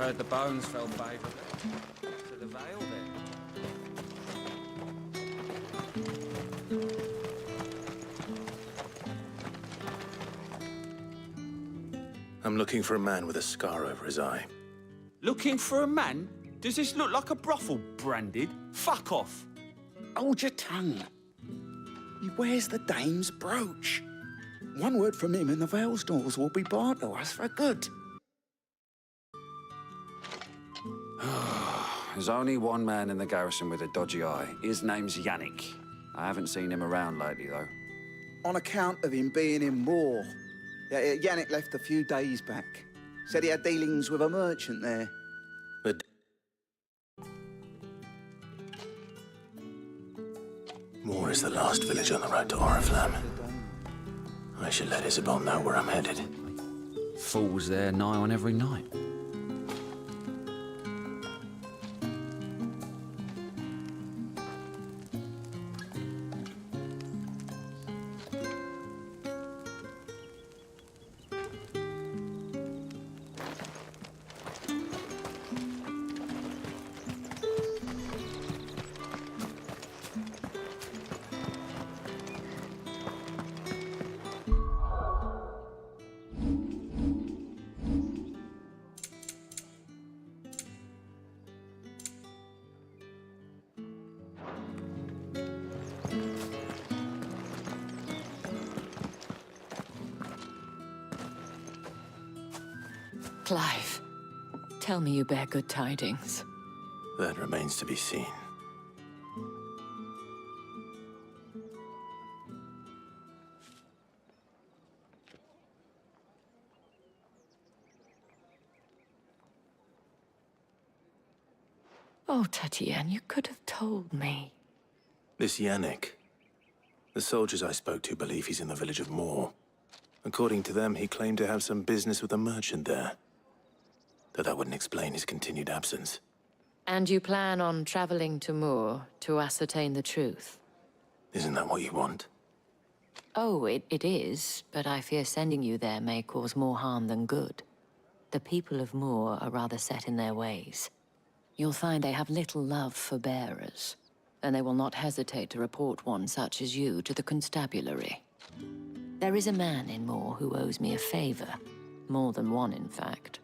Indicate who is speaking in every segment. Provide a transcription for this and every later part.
Speaker 1: Heard the bones fell favourably to the Vale then.
Speaker 2: I'm looking for a man with a scar over his eye.
Speaker 1: Looking for a man? Does this look like a brothel branded? Fuck off!
Speaker 3: Hold your tongue. He wears the dame's brooch. One word from him and the Vale's doors will be barred to us for good.
Speaker 4: There's only one man in the garrison with a dodgy eye. His name's Yannick. I haven't seen him around lately, though.
Speaker 3: On account of him being in Moor. Yeah, Yannick left a few days back. Said he had dealings with a merchant there.
Speaker 2: But Moor is the last village on the road to Oriflamme. I should let Isabel know where I'm headed.
Speaker 1: Fools there nigh on every night.
Speaker 5: Clive, tell me you bear good tidings.
Speaker 2: That remains to be seen.
Speaker 5: Oh, Tatiane, you could have told me.
Speaker 2: This Yannick. The soldiers I spoke to believe he's in the village of Moor. According to them, he claimed to have some business with a merchant there. Though that wouldn't explain his continued absence.
Speaker 5: And you plan on traveling to Moor to ascertain the truth?
Speaker 2: Isn't that what you want?
Speaker 5: Oh, it is, but I fear sending you there may cause more harm than good. The people of Moor are rather set in their ways. You'll find they have little love for bearers, and they will not hesitate to report one such as you to the constabulary. There is a man in Moor who owes me a favor. More than one, in fact.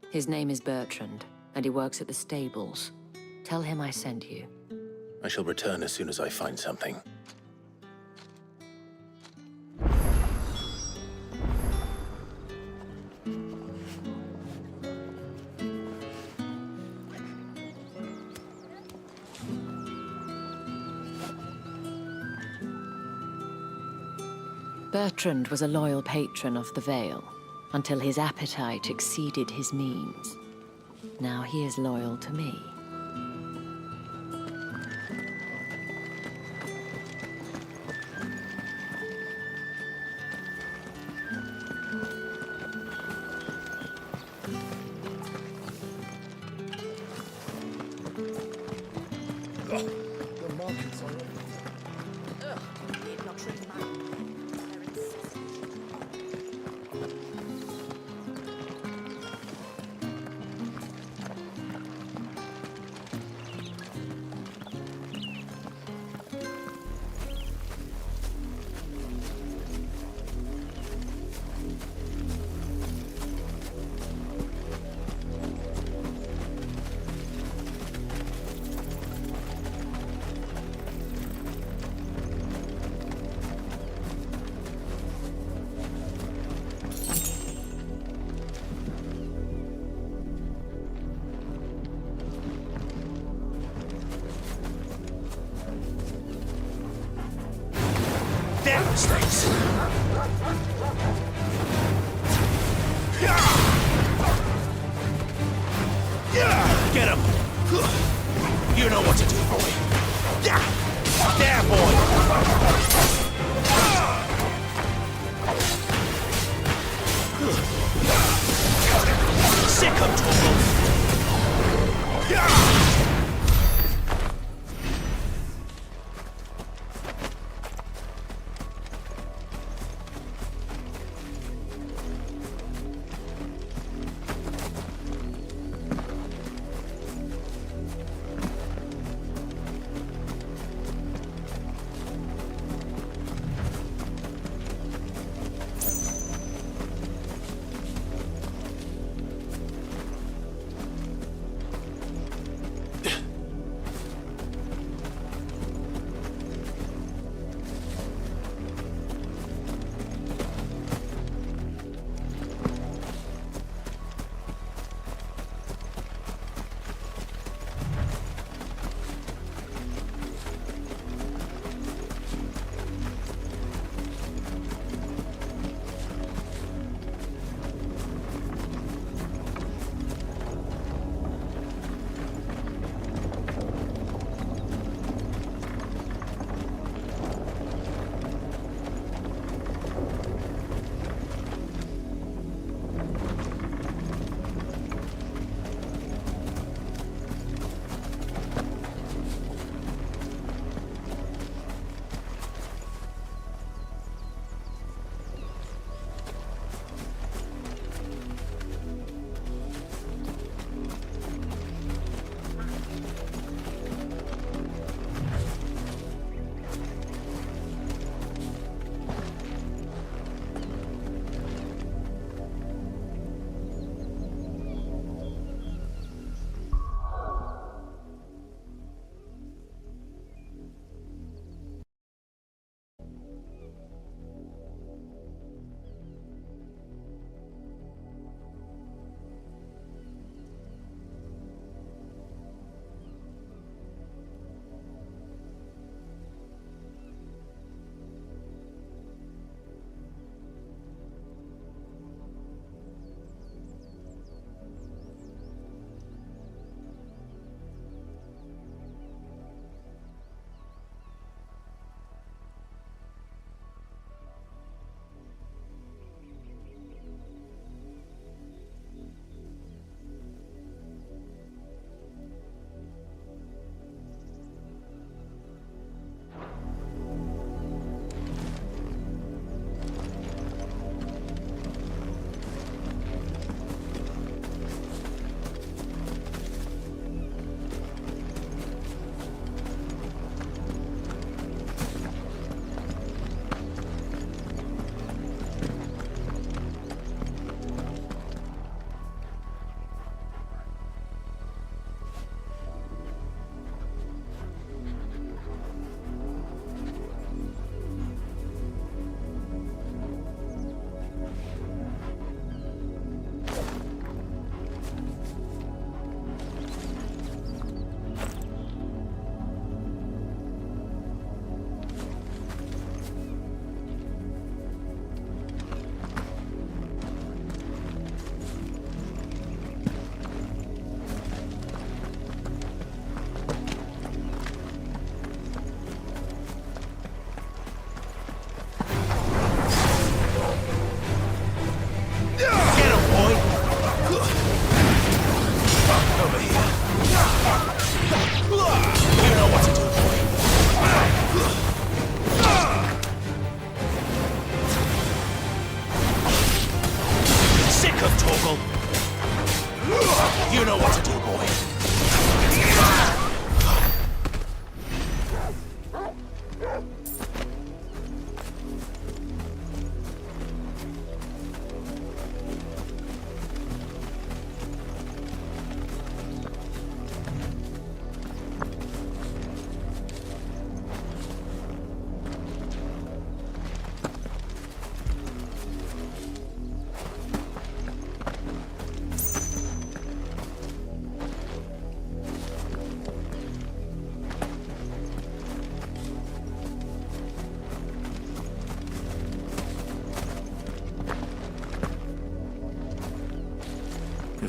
Speaker 5: His name is Bertrand, and he works at the stables. Tell him I sent you.
Speaker 2: I shall return as soon as I find something.
Speaker 5: Bertrand was a loyal patron of the Vale, until his appetite exceeded his means. Now he is loyal to me.
Speaker 3: The markets are
Speaker 2: Devastates! Get him! You know what to do, boy. There, boy! Sick of trouble!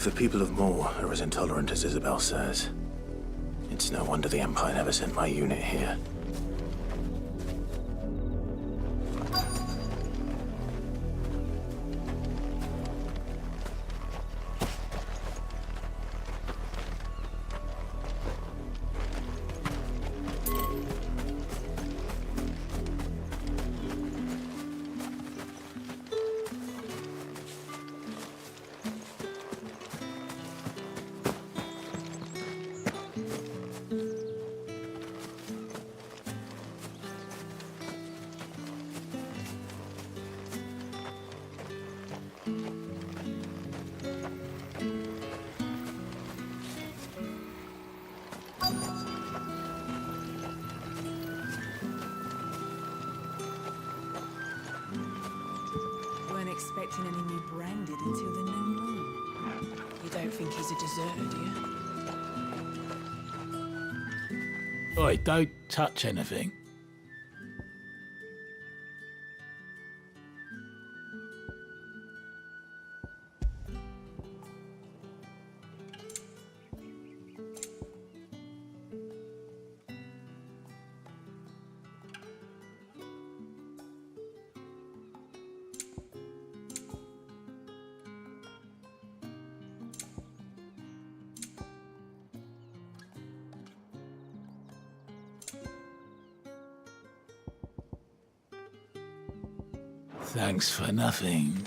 Speaker 2: the people of Moor are as intolerant as Isabel says, it's no wonder the Empire never sent my unit here.
Speaker 6: Expecting any new branded until the new moon. You don't think he's a deserter, do you?
Speaker 7: Oi, don't touch anything. Thanks for nothing.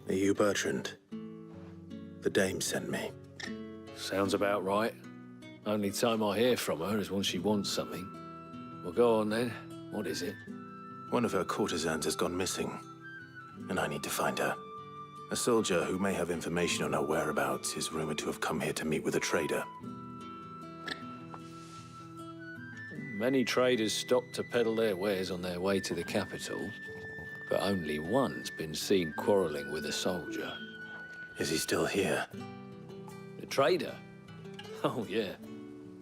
Speaker 2: Are you Bertrand? The dame sent me.
Speaker 8: Sounds about right. Only time I hear from her is when she wants something. Well, go on then. What is it?
Speaker 2: One of her courtesans has gone missing, and I need to find her. A soldier who may have information on her whereabouts is rumored to have come here to meet with a trader.
Speaker 8: Many traders stop to peddle their wares on their way to the capital, but only one's been seen quarreling with a soldier.
Speaker 2: Is he still here?
Speaker 8: The trader? Oh, yeah.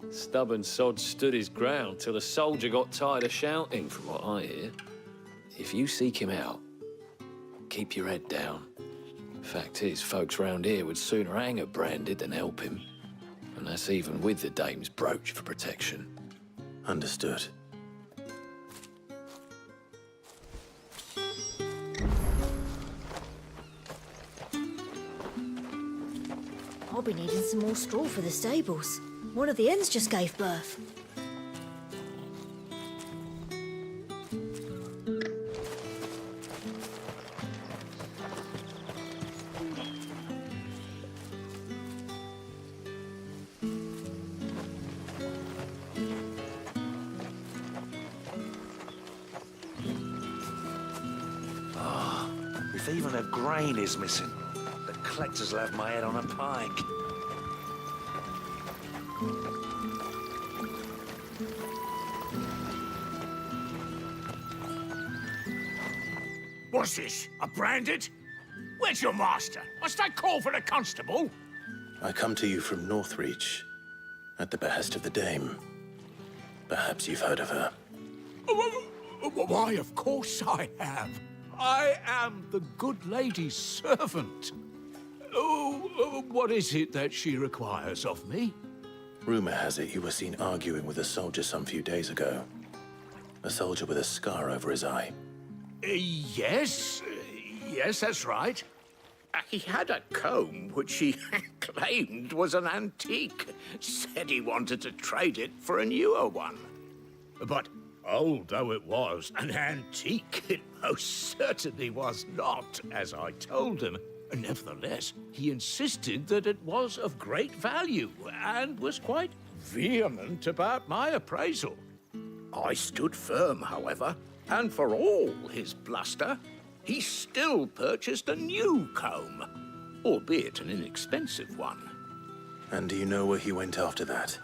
Speaker 8: Stubborn sod stood his ground till the soldier got tired of shouting, from what I hear. If you seek him out, keep your head down. Fact is, folks round here would sooner hang a branded than help him. And that's even with the dame's brooch for protection.
Speaker 2: Understood.
Speaker 9: I'll be needing some more straw for the stables. One of the hens just gave birth.
Speaker 10: If even a grain is missing, the collectors will have my head on a pike.
Speaker 11: What's this? A branded? Where's your master? Must I call for the constable?
Speaker 2: I come to you from Northreach, at the behest of the dame. Perhaps you've heard of her.
Speaker 11: Why, of course I have. I am the good lady's servant. What is it that she requires of me?
Speaker 2: Rumor has it you were seen arguing with a soldier some few days ago. A soldier with a scar over his eye.
Speaker 11: Yes, that's right. He had a comb which he claimed was an antique. Said he wanted to trade it for a newer one. But old though it was, an antique it most certainly was not, as I told him. Nevertheless, he insisted that it was of great value and was quite vehement about my appraisal. I stood firm, however, and for all his bluster, he still purchased a new comb, albeit an inexpensive one.
Speaker 2: And do you know where he went after that?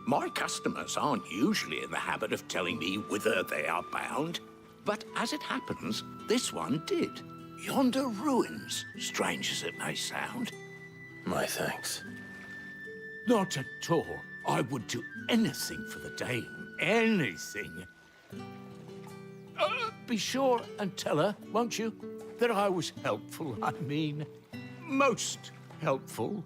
Speaker 11: My customers aren't usually in the habit of telling me whither they are bound, but as it happens, this one did. yonder ruins, strange as it may sound.
Speaker 2: My thanks.
Speaker 11: Not at all. I would do anything for the dame. Anything. Be sure and tell her, won't you, that I was helpful. I mean, most helpful.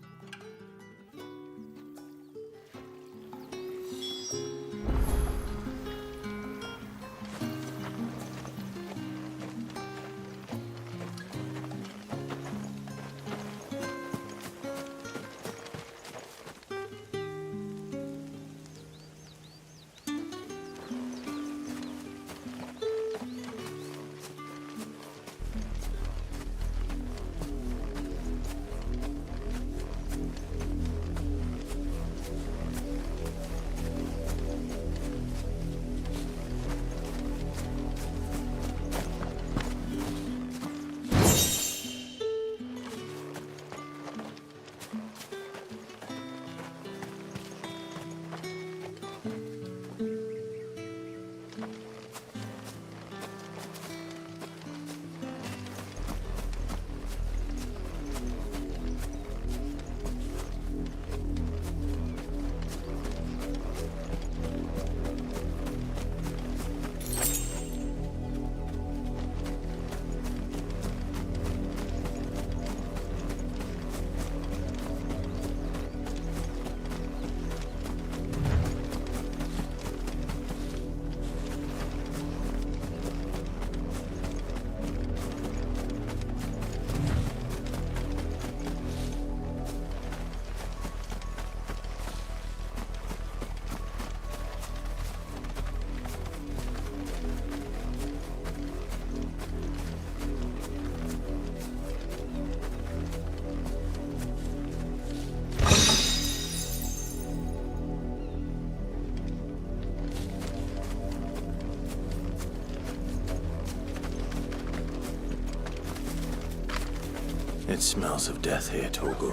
Speaker 2: It smells of death here, Torgal.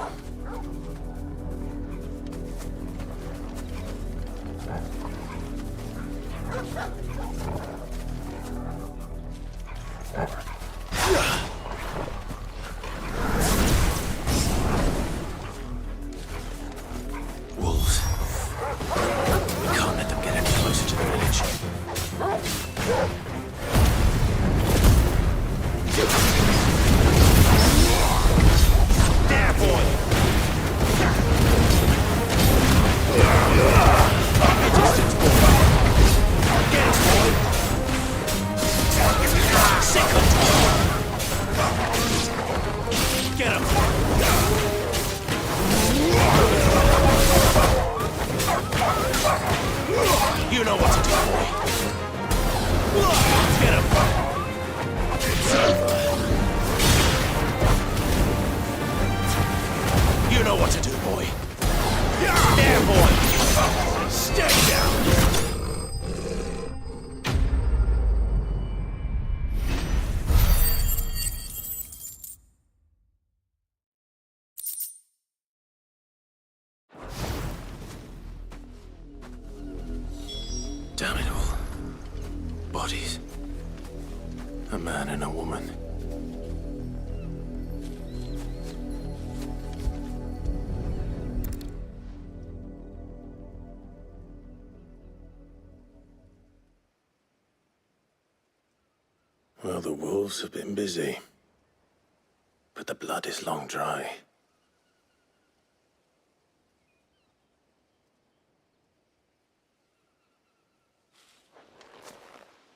Speaker 2: Wolves. We can't let them get any closer to the village.
Speaker 10: There, boy! Get it, boy! Sick of Get him! You know what to do, boy. Get him! It's over. You know what to do, boy. There, boy! Stay down!
Speaker 2: Damn it all. Bodies. A man and a woman. Well, the wolves have been busy. But the blood is long dry.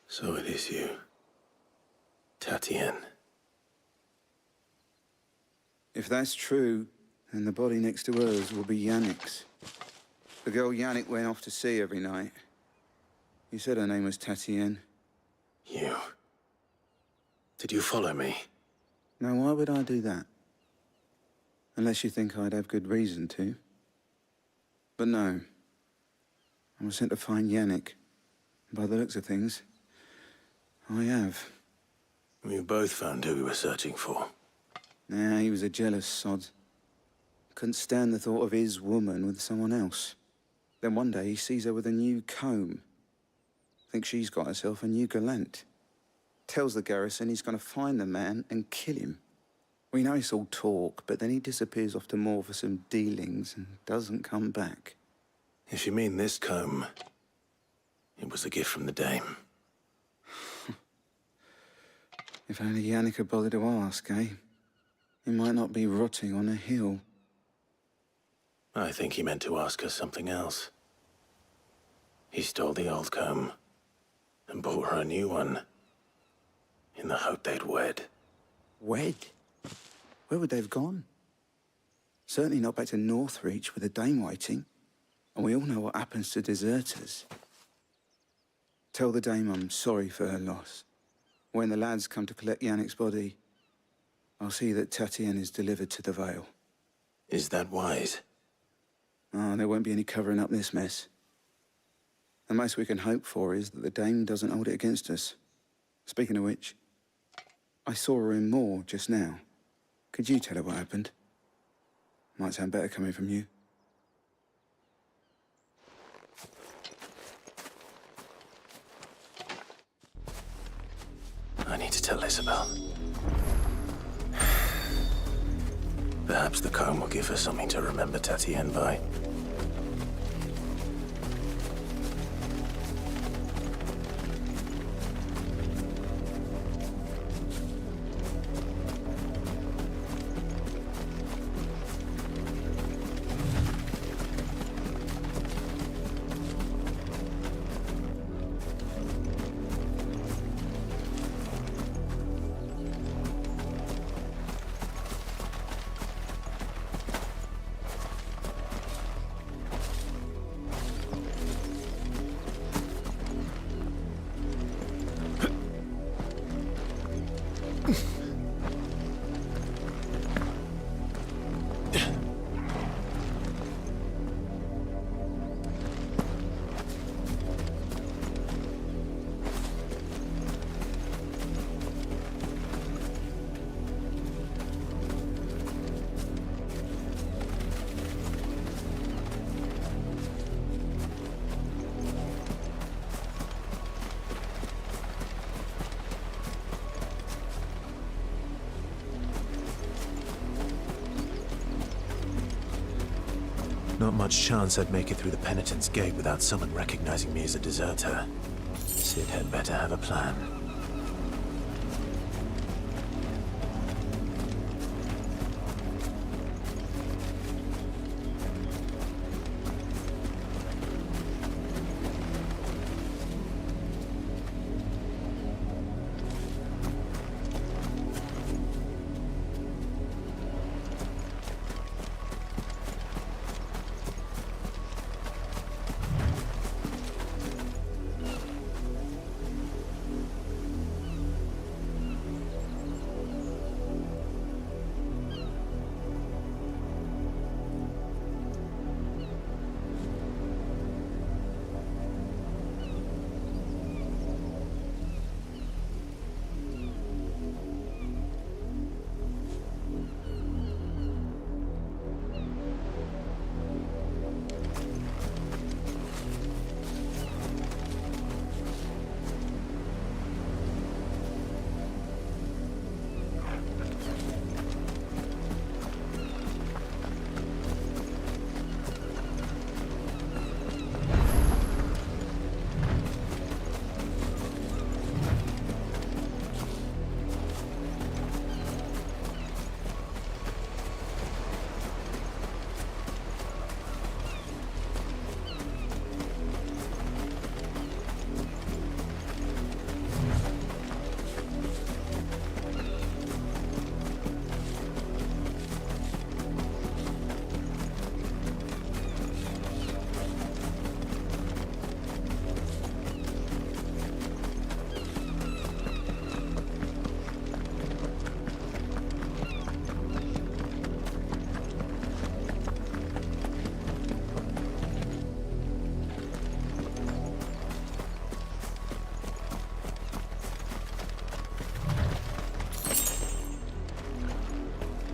Speaker 2: So it is you, Tatienne.
Speaker 3: If that's true, then the body next to hers will be Yannick's. The girl Yannick went off to see every night. You said her name was Tatienne.
Speaker 2: You. Did you follow me?
Speaker 3: Now, why would I do that? Unless you think I'd have good reason to. But no. I was sent to find Yannick. By the looks of things, I have.
Speaker 2: We both found who we were searching for.
Speaker 3: Nah, he was a jealous sod. Couldn't stand the thought of his woman with someone else. Then one day he sees her with a new comb. Thinks she's got herself a new gallant. tells the garrison he's going to find the man and kill him. We know it's all talk, but then he disappears off to Moor for some dealings and doesn't come back.
Speaker 2: If you mean this comb, it was a gift from the dame.
Speaker 3: If only Yannick had bothered to ask, eh? He might not be rotting on a hill.
Speaker 2: I think he meant to ask her something else. He stole the old comb and bought her a new one in the hope they'd wed.
Speaker 3: Wed? Where would they have gone? Certainly not back to Northreach with a dame waiting. And we all know what happens to deserters. Tell the dame I'm sorry for her loss. When the lads come to collect Yannick's body, I'll see that Tatienne is delivered to the Vale.
Speaker 2: Is that wise?
Speaker 3: Oh, there won't be any covering up this mess. The most we can hope for is that the dame doesn't hold it against us. Speaking of which, I saw her in Moor just now. Could you tell her what happened? Might sound better coming from you.
Speaker 2: I need to tell Isabel. Perhaps the comb will give her something to remember Tatienne by. Not much chance I'd make it through the Penitent's Gate without someone recognizing me as a deserter. Cid had better have a plan.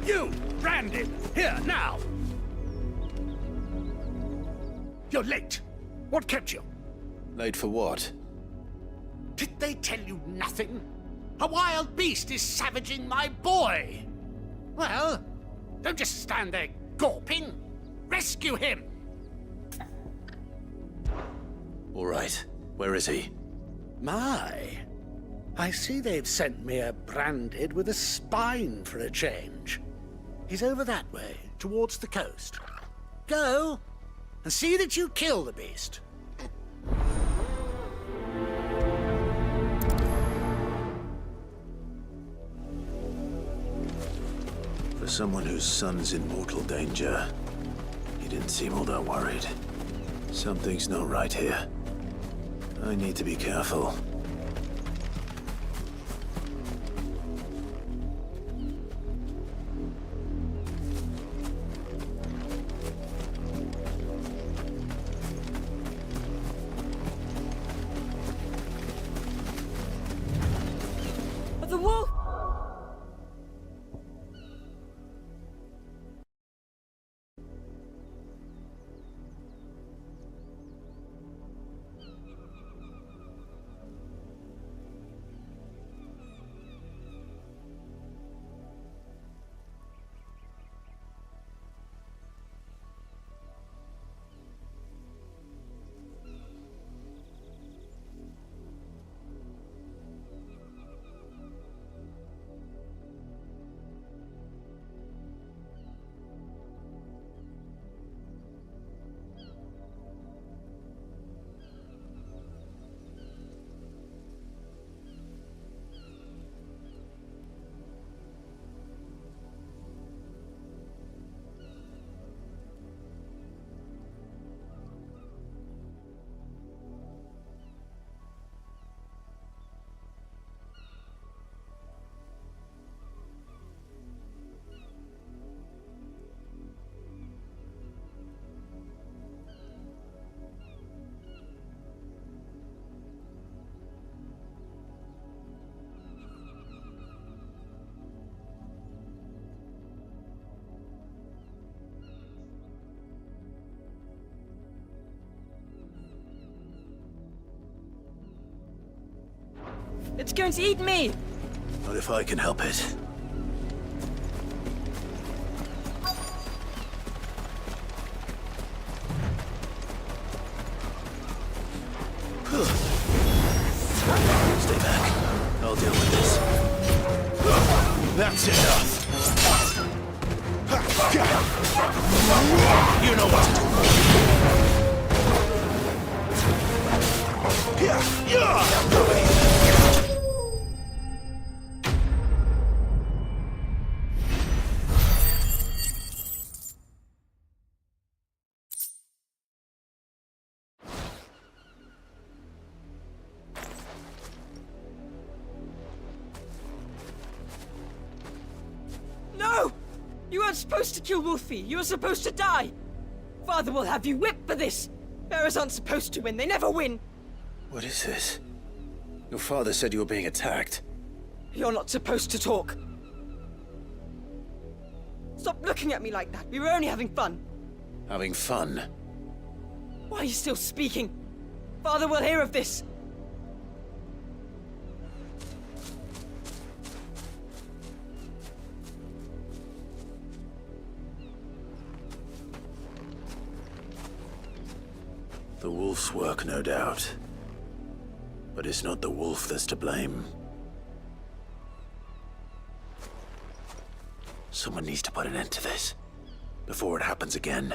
Speaker 11: You, Brandon, here, now! You're late. What kept you?
Speaker 2: Late for what?
Speaker 11: Did they tell you nothing? A wild beast is savaging my boy. Well, don't just stand there gawping. Rescue him!
Speaker 2: All right. Where is he?
Speaker 11: My, I see they've sent me a branded with a spine for a change. He's over that way, towards the coast. Go, and see that you kill the beast.
Speaker 2: For someone whose son's in mortal danger, he didn't seem all that worried. Something's not right here. I need to be careful.
Speaker 6: The wolf! It's going to eat me!
Speaker 2: Not if I can help it. Stay back. I'll deal with this.
Speaker 10: That's enough. You know what to do.
Speaker 6: No! You weren't supposed to kill Wolfie. You were supposed to die. Father will have you whipped for this. Bearers aren't supposed to win. They never win.
Speaker 2: What is this? Your father said you were being attacked.
Speaker 6: You're not supposed to talk. Stop looking at me like that. We were only having fun.
Speaker 2: Having fun?
Speaker 6: Why are you still speaking? Father will hear of this.
Speaker 2: The wolf's work, no doubt. But it's not the wolf that's to blame. Someone needs to put an end to this, before it happens again.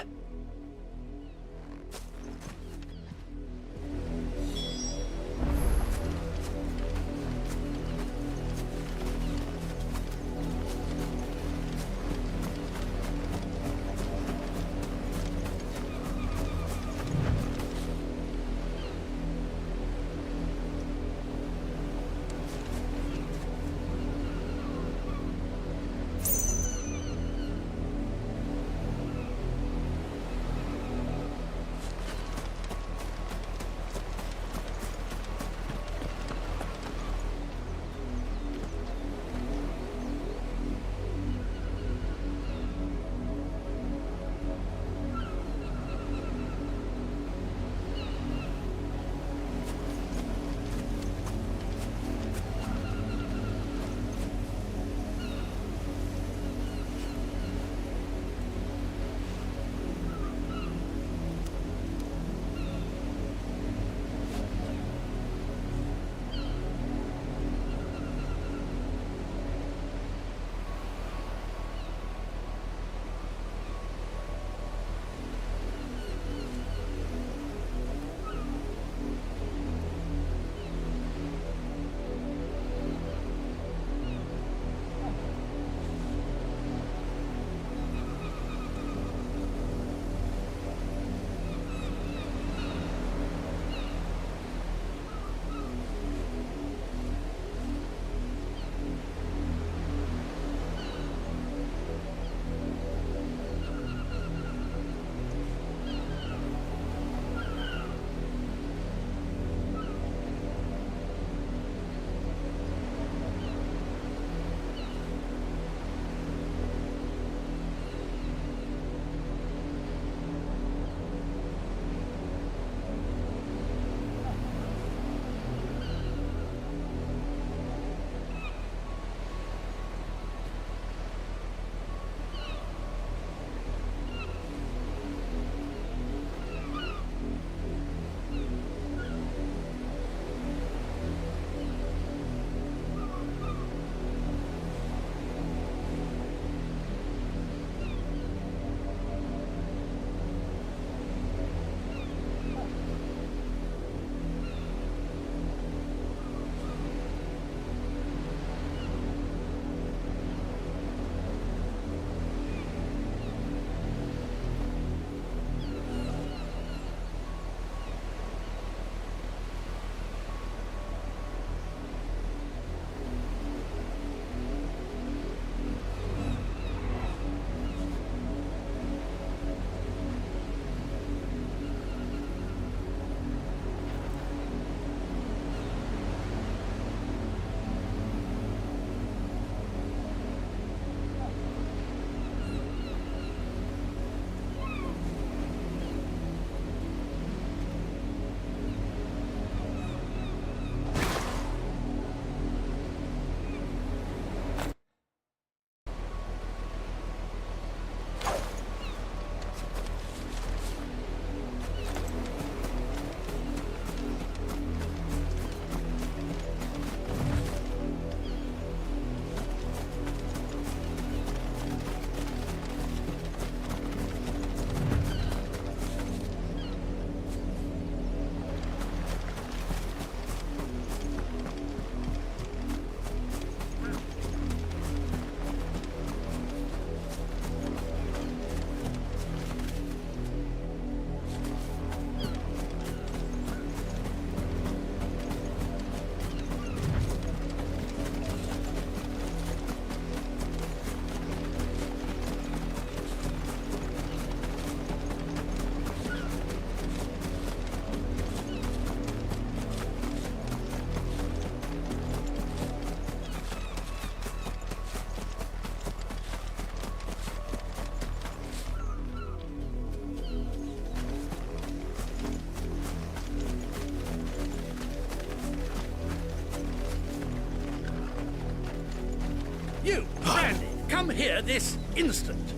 Speaker 10: Come here this instant.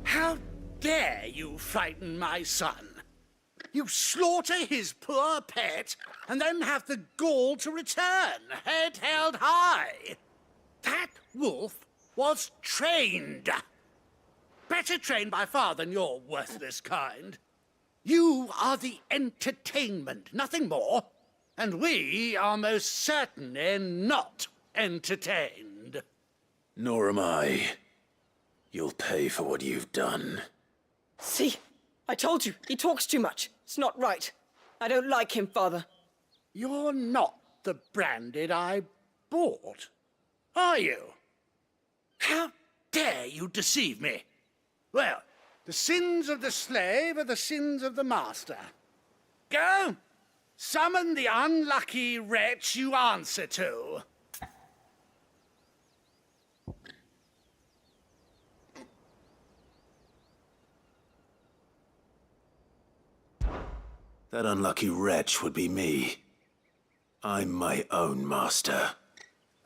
Speaker 10: How dare you frighten my son? You slaughter his poor pet and then have the gall to return, head held high. That wolf was trained. Better trained by far than your worthless kind. You are the entertainment, nothing more. And we are most certainly not entertained.
Speaker 2: Nor am I. You'll pay for what you've done.
Speaker 6: See? I told you, he talks too much. It's not right. I don't like him, Father.
Speaker 10: You're not the branded I bought, are you? How dare you deceive me? Well, the sins of the slave are the sins of the master. Go, summon the unlucky wretch you answer to.
Speaker 2: That unlucky wretch would be me. I'm my own master.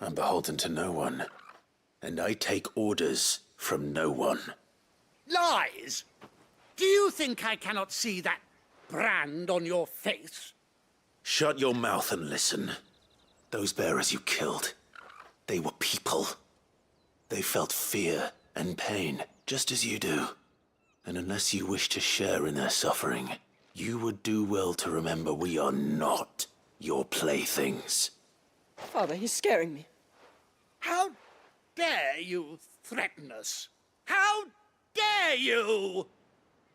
Speaker 2: I'm beholden to no one. And I take orders from no one.
Speaker 10: Lies! Do you think I cannot see that brand on your face?
Speaker 2: Shut your mouth and listen. Those bearers you killed, they were people. They felt fear and pain, just as you do. And unless you wish to share in their suffering, you would do well to remember we are not your playthings.
Speaker 6: Father, he's scaring me.
Speaker 10: How dare you threaten us? How dare you?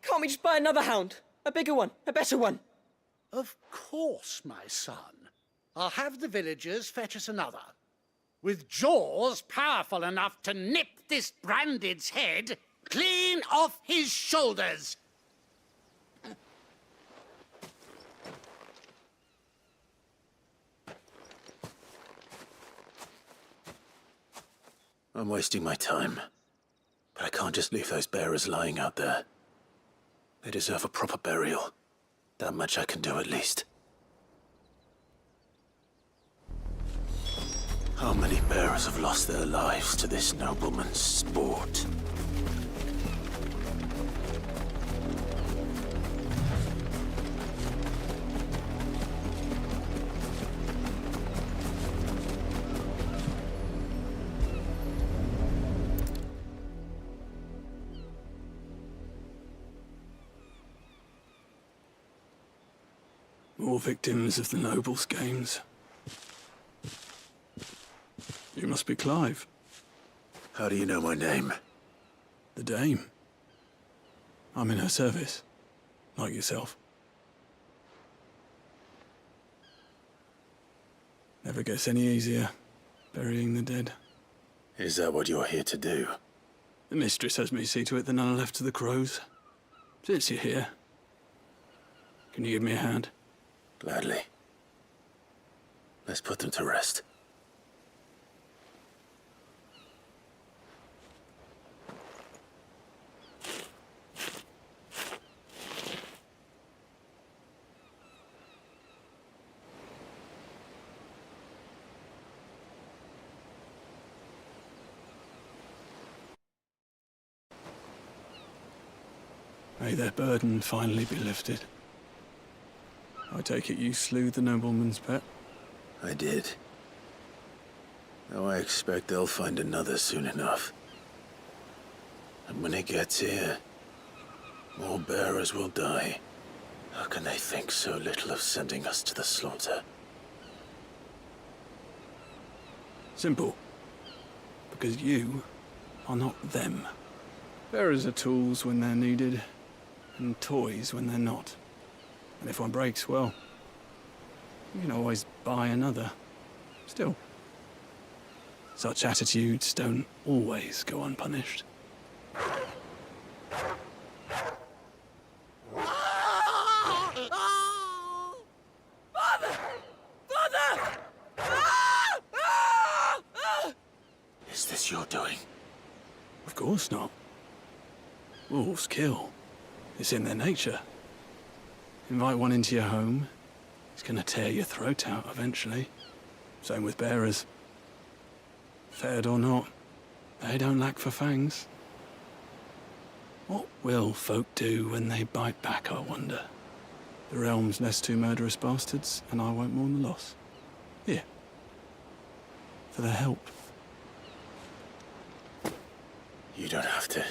Speaker 6: Can't we just buy another hound? A bigger one, a better one.
Speaker 10: Of course, my son. I'll have the villagers fetch us another. With jaws powerful enough to nip this branded's head clean off his shoulders.
Speaker 2: I'm wasting my time. But I can't just leave those bearers lying out there. They deserve a proper burial. That much I can do at least. How many bearers have lost their lives to this nobleman's sport?
Speaker 12: More victims of the nobles' games. You must be Clive.
Speaker 2: How do you know my name?
Speaker 12: The Dame. I'm in her service, like yourself. Never gets any easier, burying the dead.
Speaker 2: Is that what you're here to do?
Speaker 12: The mistress has me see to it that none are left to the crows. Since you're here, can you give me a hand?
Speaker 2: Gladly. Let's put them to rest.
Speaker 12: May their burden finally be lifted. I take it you slew the nobleman's pet?
Speaker 2: I did. Now I expect they'll find another soon enough. And when it gets here, more bearers will die. How can they think so little of sending us to the slaughter?
Speaker 12: Simple. Because you are not them. Bearers are tools when they're needed, and toys when they're not. And if one breaks, well, you can always buy another. Still, such attitudes don't always go unpunished.
Speaker 2: Is this your doing?
Speaker 12: Of course not. Wolves kill. It's in their nature. Invite one into your home, he's gonna tear your throat out eventually. Same with bearers. Fed or not, They don't lack for fangs. What will folk do when they bite back, I wonder? The realm's less two murderous bastards, and I won't mourn the loss. Here. For their help.
Speaker 2: You don't have to.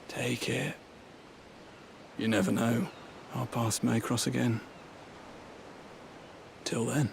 Speaker 12: Take it. You never know. Our paths may cross again. Till then.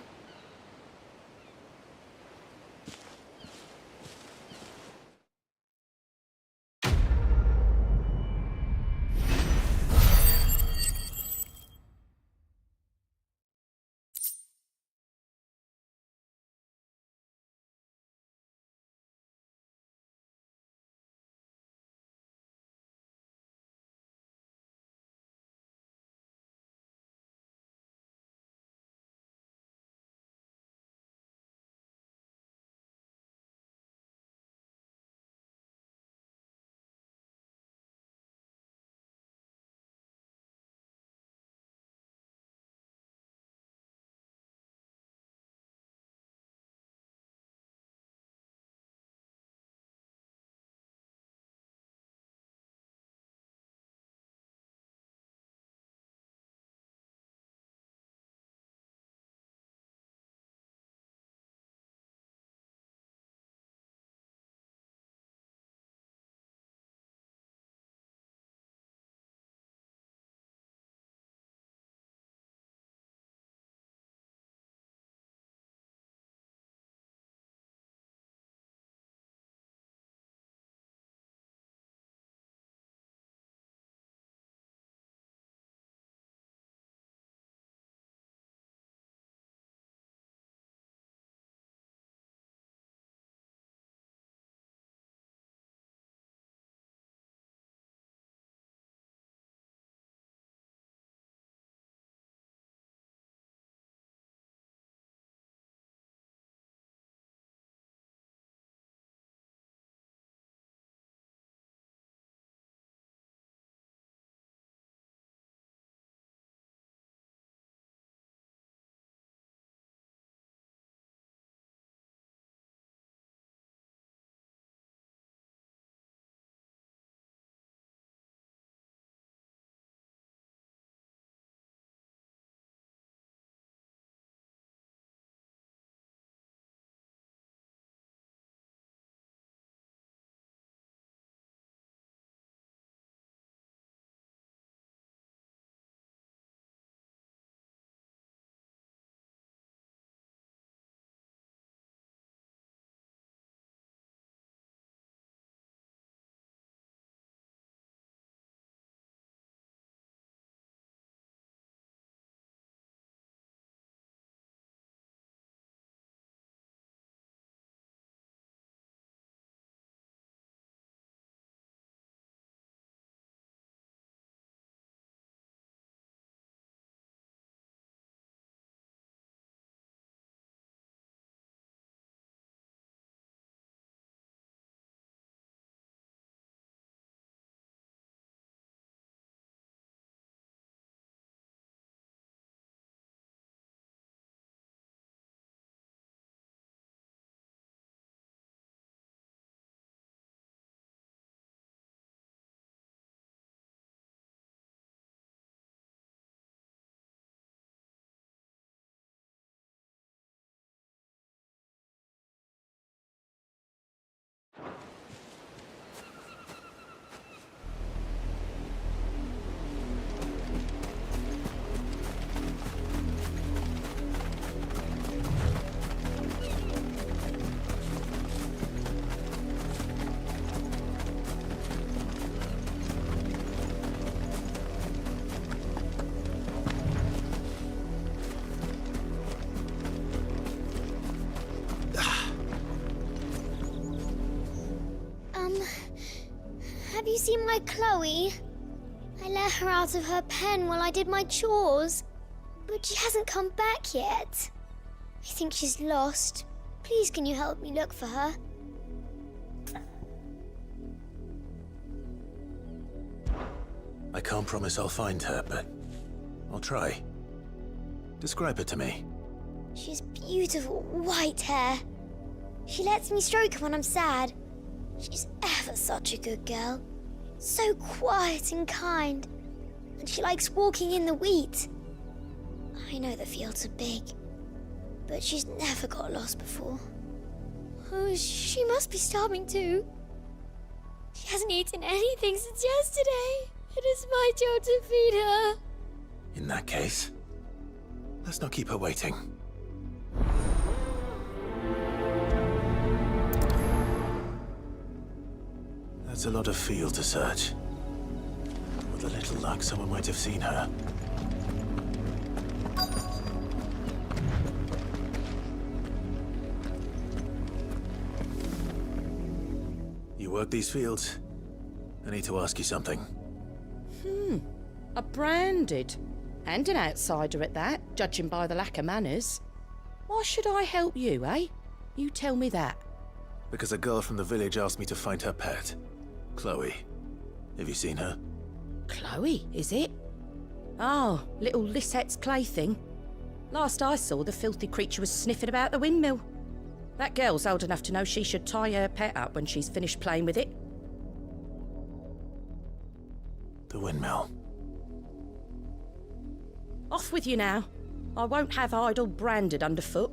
Speaker 13: Have you seen my Chloe? I let her out of her pen while I did my chores, but she hasn't come back yet. I think she's lost. Please, can you help me look for her?
Speaker 2: I can't promise I'll find her, but I'll try. Describe her to me.
Speaker 13: She has beautiful white hair. She lets me stroke her when I'm sad. She's ever such a good girl. So quiet and kind. And she likes walking in the wheat. I know the fields are big, but she's never got lost before. Oh, she must be starving too. She hasn't eaten anything since yesterday. It is my job to feed her.
Speaker 2: In that case, let's not keep her waiting. That's a lot of field to search. With a little luck, someone might have seen her. You work these fields? I need to ask you something.
Speaker 14: A branded. And an outsider at that, judging by the lack of manners. Why should I help you, eh? You tell me that.
Speaker 2: Because a girl from the village asked me to find her pet, Chloe. Have you seen her?
Speaker 14: Chloe, is it? Oh, little Lisette's plaything. Last I saw, the filthy creature was sniffing about the windmill. That girl's old enough to know she should tie her pet up when she's finished playing with it.
Speaker 2: The windmill.
Speaker 14: Off with you now. I won't have idle branded underfoot.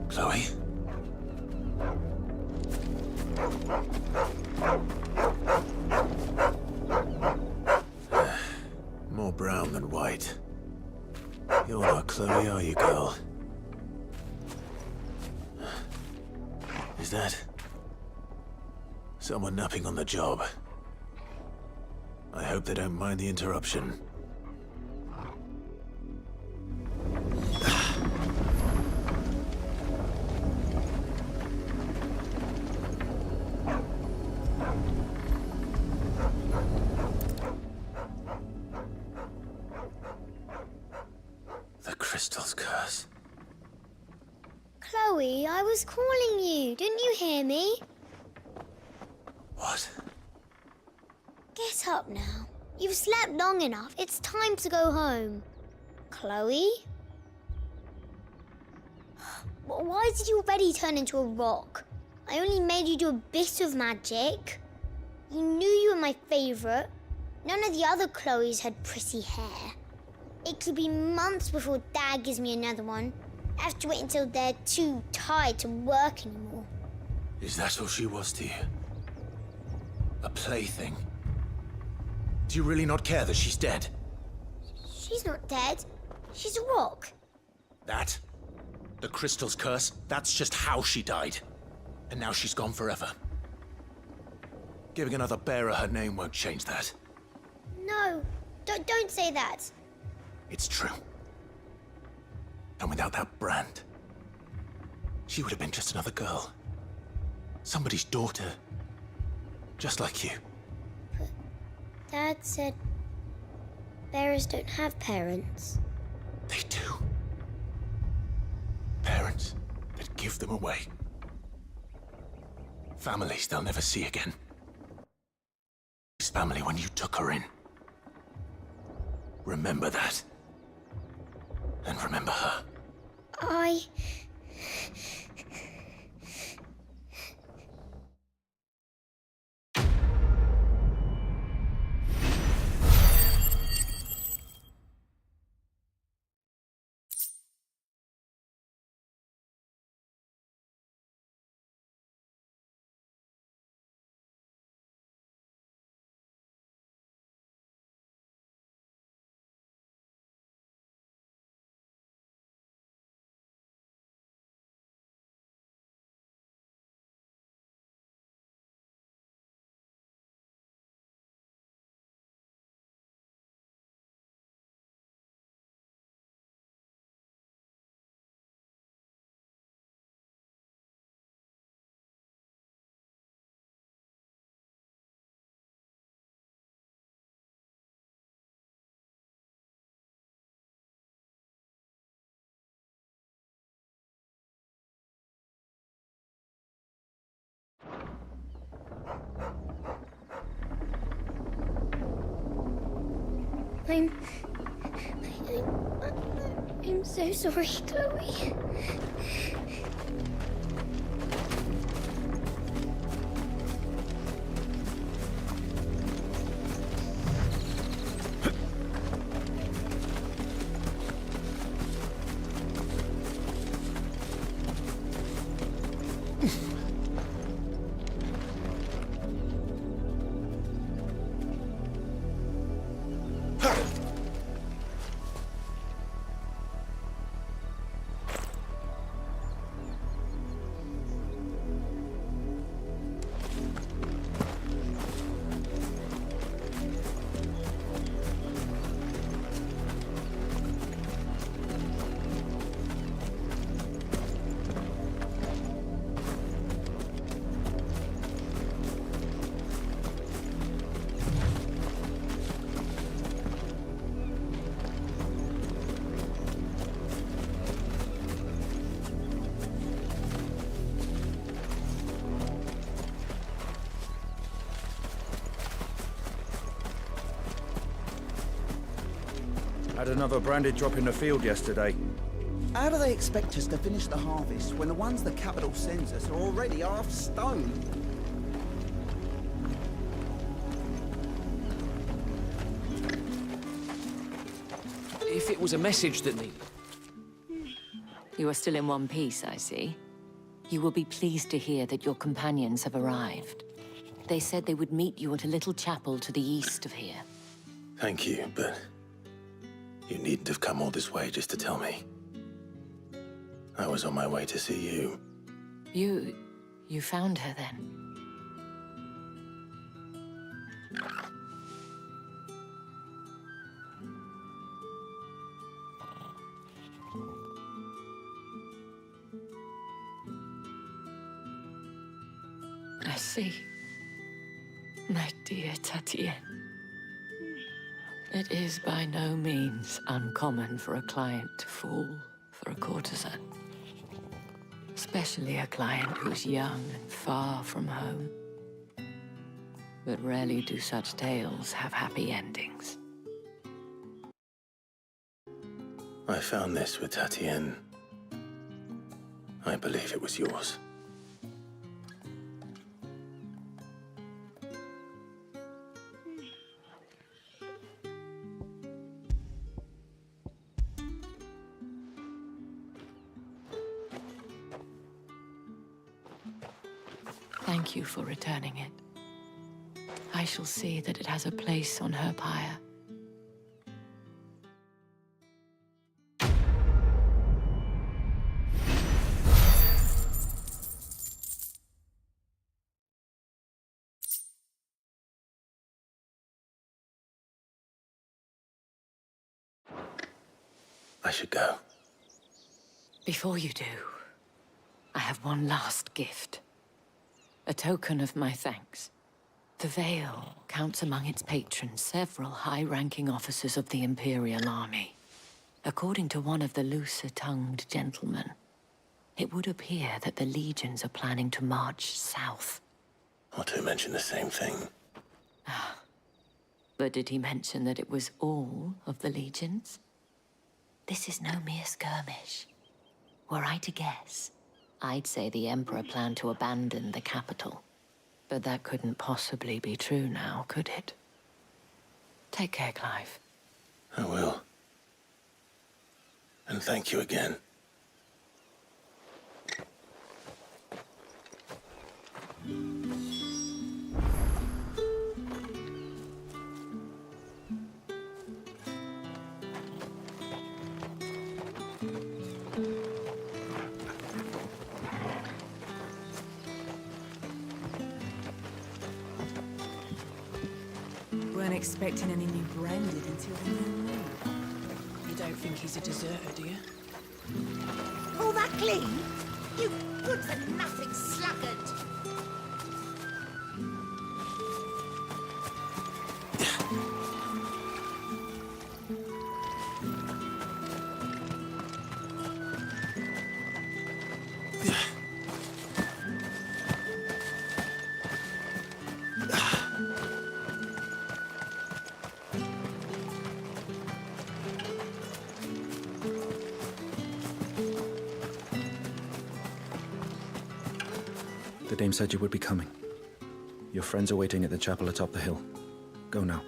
Speaker 2: Chloe? More brown than white. You're not Chloe, are you, girl? Is that someone napping on the job? I hope they don't mind the interruption. The crystal's curse.
Speaker 13: Chloe, I was calling you. Didn't you hear me?
Speaker 2: What?
Speaker 13: Get up now. You've slept long enough. It's time to go home. Chloe? Why did you already turn into a rock? I only made you do a bit of magic. You knew you were my favourite. None of the other Chloes had pretty hair. It could be months before Dad gives me another one. I have to wait until they're too tired to work anymore.
Speaker 2: Is that all she was to you? A plaything? Do you really not care that she's dead?
Speaker 13: She's not dead. She's a rock.
Speaker 2: That? The crystal's curse? That's just how she died. And now she's gone forever. Giving another bearer her name won't change that.
Speaker 13: No, don't say that.
Speaker 2: It's true. And without that brand, she would have been just another girl. Somebody's daughter. Just like you.
Speaker 13: But Dad said bearers don't have parents.
Speaker 2: They do. Parents that give them away. Families they'll never see again. His family when you took her in. Remember that. And remember her.
Speaker 13: I... I'm so sorry, Chloe.
Speaker 15: Had another branded drop in the field yesterday.
Speaker 16: How do they expect us to finish the harvest when the ones the capital sends us are already half stone?
Speaker 8: If it was a message that needed...
Speaker 5: You are still in one piece, I see. You will be pleased to hear that your companions have arrived. They said they would meet you at a little chapel to the east of here.
Speaker 2: Thank you, but you needn't have come all this way just to tell me. I was on my way to see you.
Speaker 5: You found her then? I see. My dear Tatienne. It is by no means uncommon for a client to fall for a courtesan. Especially a client who's young and far from home. But rarely do such tales have happy endings.
Speaker 2: I found this with Tatienne. I believe it was yours.
Speaker 5: Thank you for returning it. I shall see that it has a place on her pyre.
Speaker 2: I should go.
Speaker 5: Before you do, I have one last gift. A token of my thanks. The Vale counts among its patrons several high-ranking officers of the Imperial Army. According to one of the looser-tongued gentlemen, it would appear that the legions are planning to march south.
Speaker 2: Not to mention the same thing.
Speaker 5: But did he mention that it was all of the legions? This is no mere skirmish. Were I to guess, I'd say the Emperor planned to abandon the capital. But that couldn't possibly be true now, could it? Take care, Clive.
Speaker 2: I will. And thank you again.
Speaker 6: Weren't expecting any new branded until the new moon. You don't think he's a deserter, do you?
Speaker 9: All that clean? You good-for-nothing sluggard!
Speaker 15: The dame said you would be coming. Your friends are waiting at the chapel atop the hill. Go now.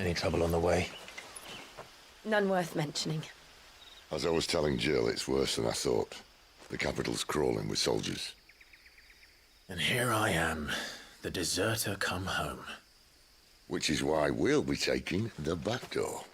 Speaker 2: Any trouble on the way?
Speaker 14: None worth mentioning.
Speaker 17: As I was telling Jill, it's worse than I thought. The capital's crawling with soldiers.
Speaker 2: And here I am, the deserter come home.
Speaker 17: Which is why we'll be taking the back door.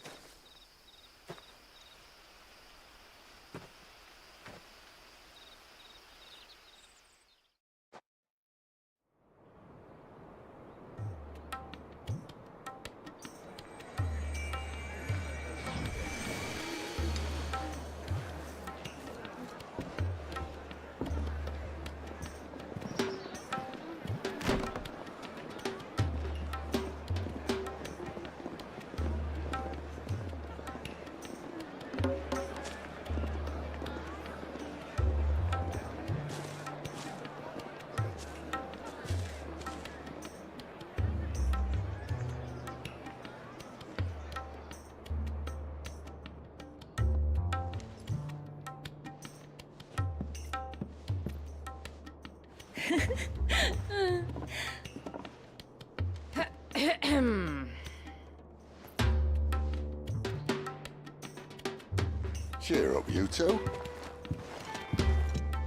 Speaker 17: Cheer up, you two.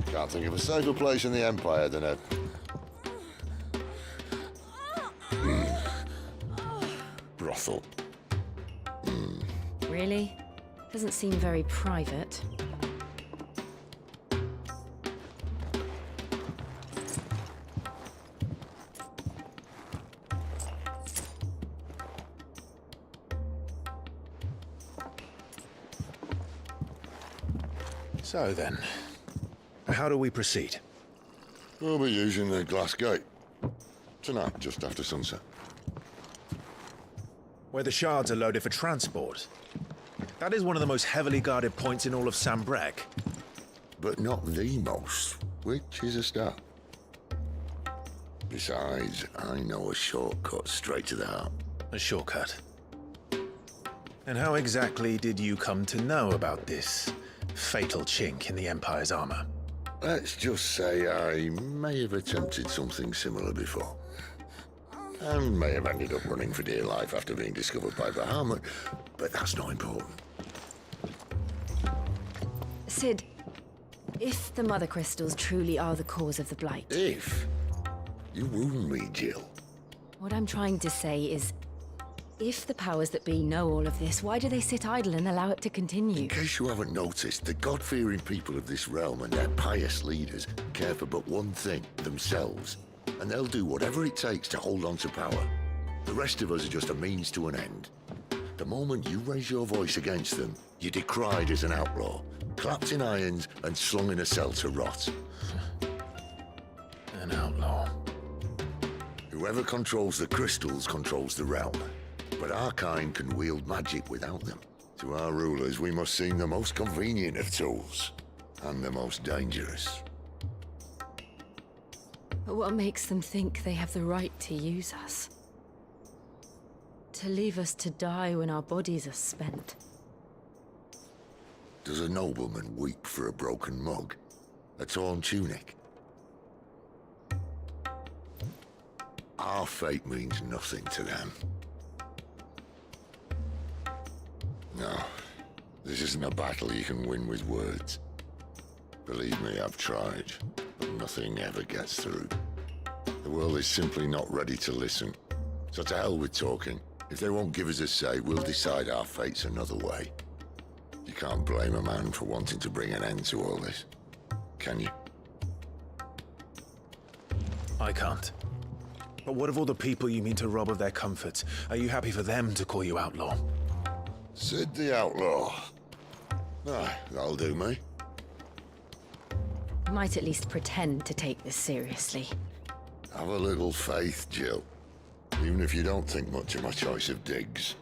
Speaker 17: Can't think of a safer place in the Empire than a... brothel.
Speaker 14: Really? Doesn't seem very private.
Speaker 2: So then, how do we proceed?
Speaker 17: We'll be using the glass gate. Tonight, just after sunset.
Speaker 2: Where the shards are loaded for transport. That is one of the most heavily guarded points in all of Sambrec.
Speaker 17: But not the most, which is a start. Besides, I know a shortcut straight to the heart.
Speaker 2: A shortcut? And how exactly did you come to know about this fatal chink in the Empire's armor?
Speaker 17: Let's just say I may have attempted something similar before. And may have ended up running for dear life after being discovered by Bahamut, but that's not important.
Speaker 18: Cid, if the Mother Crystals truly are the cause of the Blight...
Speaker 17: If? You wound me, Jill.
Speaker 18: What I'm trying to say is, if the powers that be know all of this, why do they sit idle and allow it to continue?
Speaker 17: In case you haven't noticed, the God-fearing people of this realm and their pious leaders care for but one thing, themselves. And they'll do whatever it takes to hold on to power. The rest of us are just a means to an end. The moment you raise your voice against them, you're decried as an outlaw, clapped in irons and slung in a cell to rot.
Speaker 2: An outlaw.
Speaker 17: Whoever controls the crystals controls the realm. But our kind can wield magic without them. To our rulers, we must seem the most convenient of tools, and the most dangerous.
Speaker 18: But what makes them think they have the right to use us? To leave us to die when our bodies are spent?
Speaker 17: Does a nobleman weep for a broken mug? A torn tunic? Our fate means nothing to them. No, this isn't a battle you can win with words. Believe me, I've tried, but nothing ever gets through. The world is simply not ready to listen. So to hell with talking. If they won't give us a say, we'll decide our fates another way. You can't blame a man for wanting to bring an end to all this, can you?
Speaker 2: I can't. But what of all the people you mean to rob of their comforts? Are you happy for them to call you outlaw?
Speaker 17: Cid the Outlaw. Aye, that'll do me.
Speaker 18: You might at least pretend to take this seriously.
Speaker 17: Have a little faith, Jill. Even if you don't think much of my choice of digs.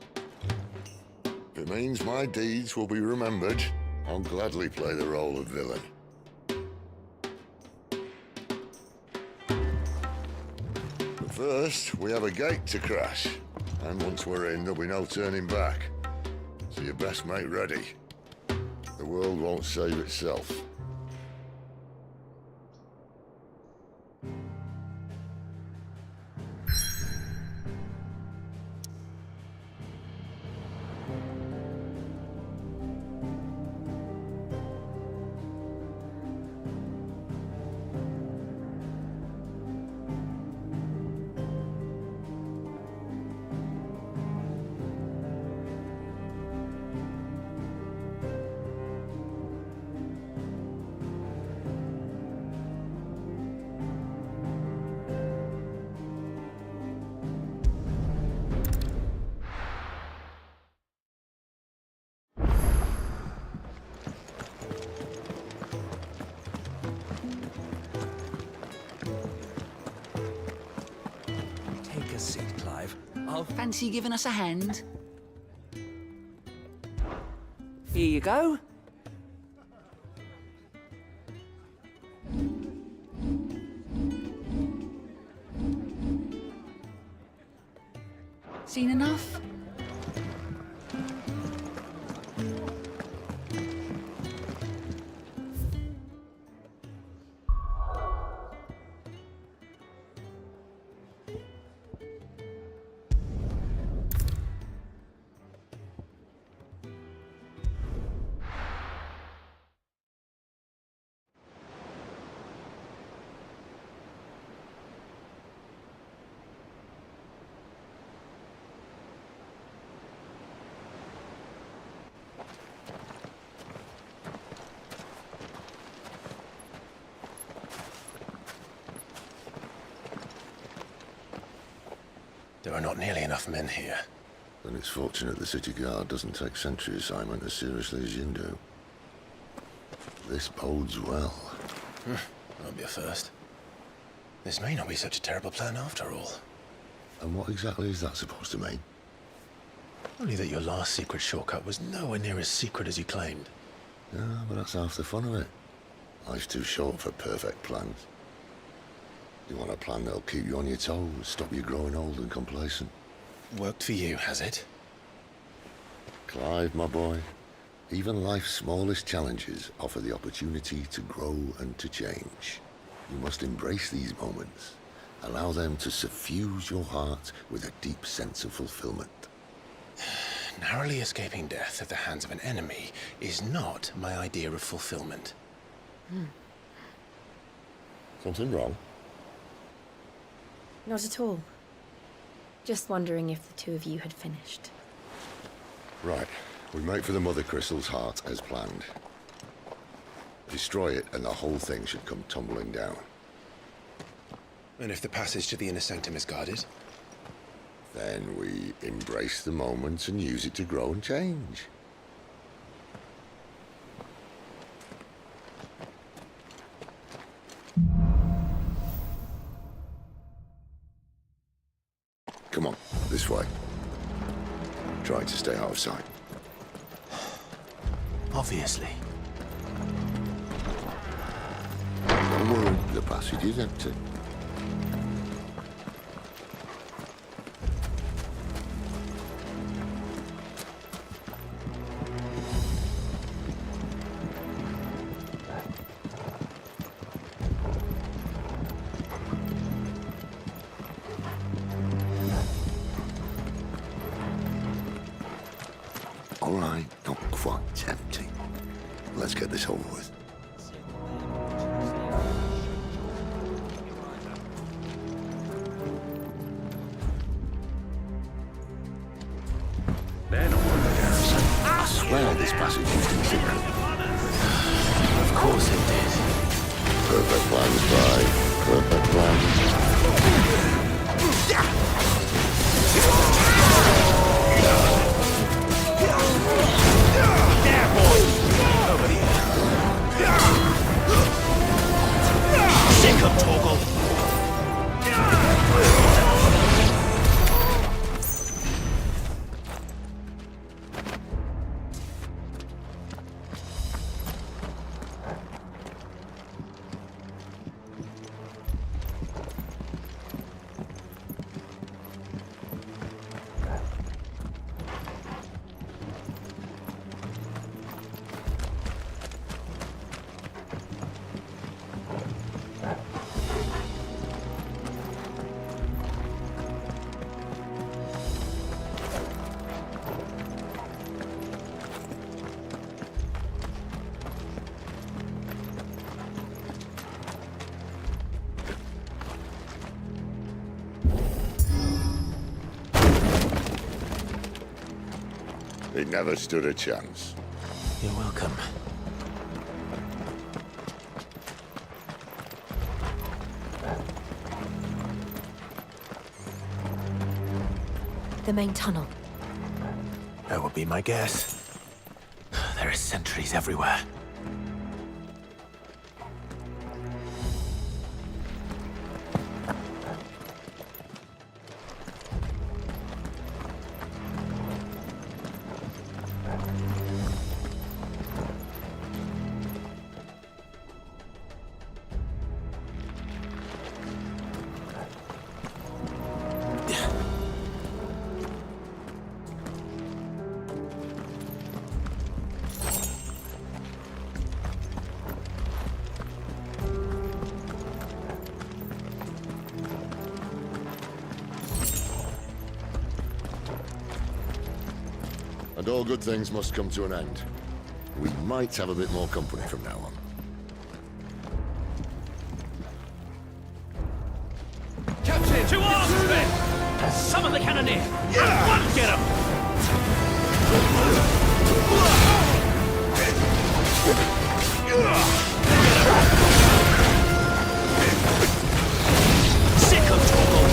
Speaker 17: If it means my deeds will be remembered, I'll gladly play the role of villain. But first, we have a gate to crash. And once we're in, there'll be no turning back. So you best make ready. The world won't save itself.
Speaker 19: Take a seat, Clive. I'll fancy giving us a hand. Here you go. Seen enough?
Speaker 2: There are not nearly enough men here.
Speaker 17: Then it's fortunate the city guard doesn't take sentry assignment as seriously as you do. This bodes well.
Speaker 2: That'll be a first. This may not be such a terrible plan after all.
Speaker 17: And what exactly is that supposed to mean?
Speaker 2: Only that your last secret shortcut was nowhere near as secret as you claimed.
Speaker 17: Yeah, but that's half the fun of it. Life's too short for perfect plans. You want a plan that'll keep you on your toes, stop you growing old and complacent.
Speaker 2: Worked for you, has it?
Speaker 17: Clive, my boy, even life's smallest challenges offer the opportunity to grow and to change. You must embrace these moments. Allow them to suffuse your heart with a deep sense of fulfillment.
Speaker 2: Narrowly escaping death at the hands of an enemy is not my idea of fulfillment.
Speaker 17: Something wrong?
Speaker 18: Not at all. Just wondering if the two of you had finished.
Speaker 17: Right. We make for the Mother Crystal's heart as planned. Destroy it and the whole thing should come tumbling down.
Speaker 2: And if the passage to the inner sanctum is guarded?
Speaker 17: Then we embrace the moment and use it to grow and change. Come on, this way. Try to stay out of sight.
Speaker 2: Obviously.
Speaker 17: Don't worry, the passage is empty. All right, not quite empty. Let's get this over with. I swear this passage used to be secret.
Speaker 2: Of course it did.
Speaker 17: Perfect plans, Clive. Perfect plans.
Speaker 2: Sick of Torgal!
Speaker 17: He never stood a chance.
Speaker 2: You're welcome.
Speaker 5: The main tunnel.
Speaker 2: That would be my guess. There are sentries everywhere.
Speaker 17: And all good things must come to an end. We might have a bit more company from now on.
Speaker 1: Captain! To arms, men! Summon the cannoneer! One, get him! Sick of Torgal!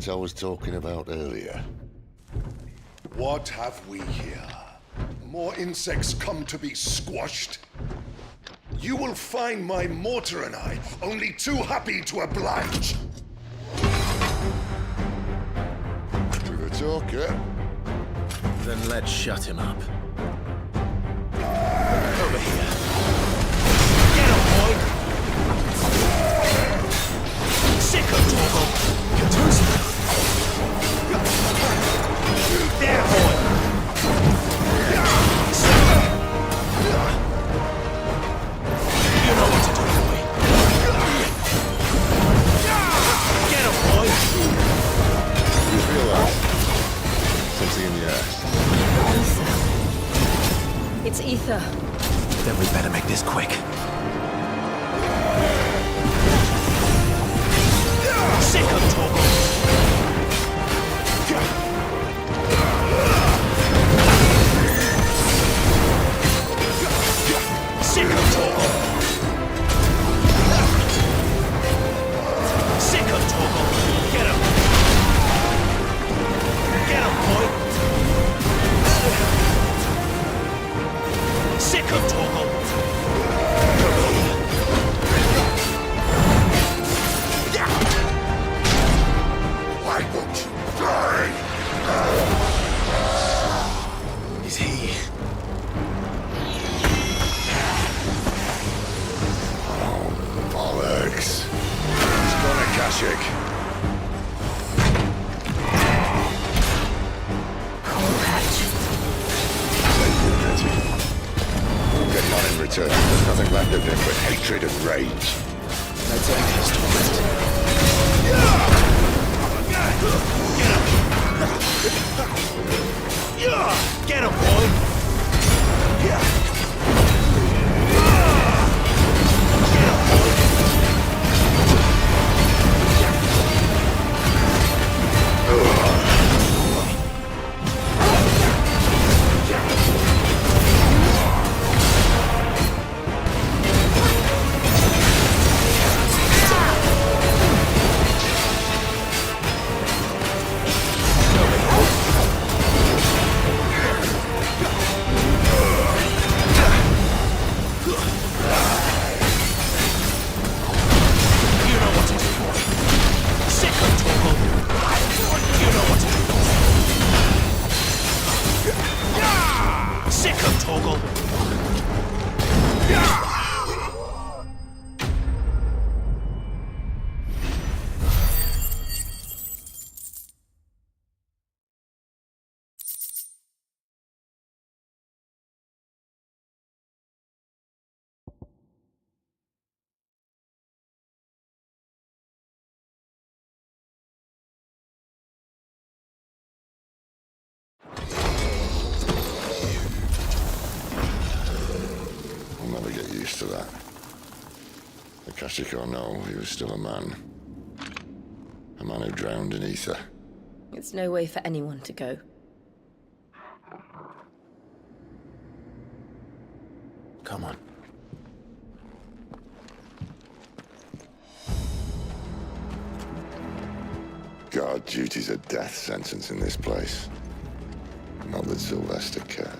Speaker 17: giants I was talking about earlier.
Speaker 20: What have we here? More insects come to be squashed? You will find my mortar and I only too happy to oblige.
Speaker 17: With a talker.
Speaker 2: Then let's shut him up.
Speaker 20: Over here. Get him, boy! Sick of Torgal! Get there, boy! You know what to do, boy. Get him, boy!
Speaker 17: You feel that? Something in the air.
Speaker 18: It's ether.
Speaker 15: Then we better make this quick.
Speaker 20: Sick of Torgal! Sick of Torgal! Sick of Torgal! Get him! Get him, boy! Sick of Torgal! Why won't you die?
Speaker 2: Is he?
Speaker 17: Bollocks. He's gone a Kashik. We'll get on in return. There's nothing left of him but hatred and rage.
Speaker 2: Let's end his torment.
Speaker 20: Get him, boy!
Speaker 17: I'll never get used to that. The Kashik or no, he was still a man. A man who drowned in ether.
Speaker 18: It's no way for anyone to go.
Speaker 2: Come on.
Speaker 17: Guard duty's a death sentence in this place. Not that Sylvester cares.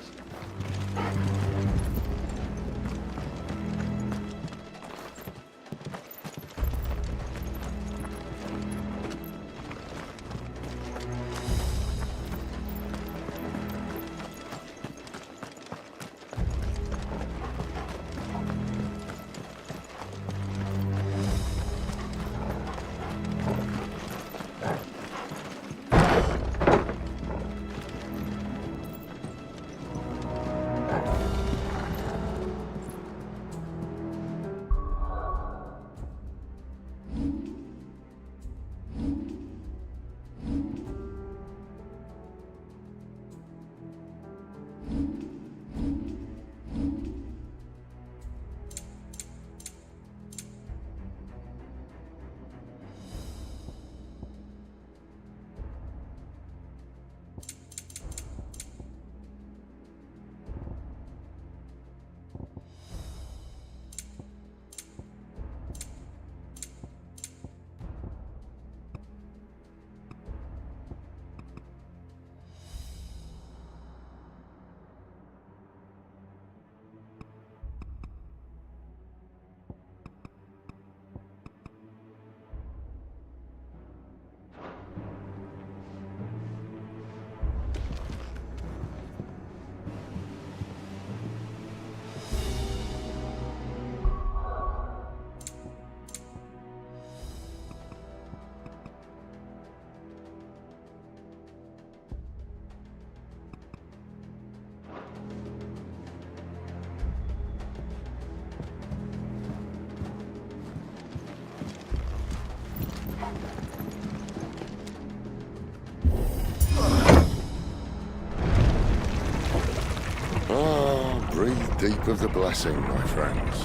Speaker 17: deep of the blessing, my friends.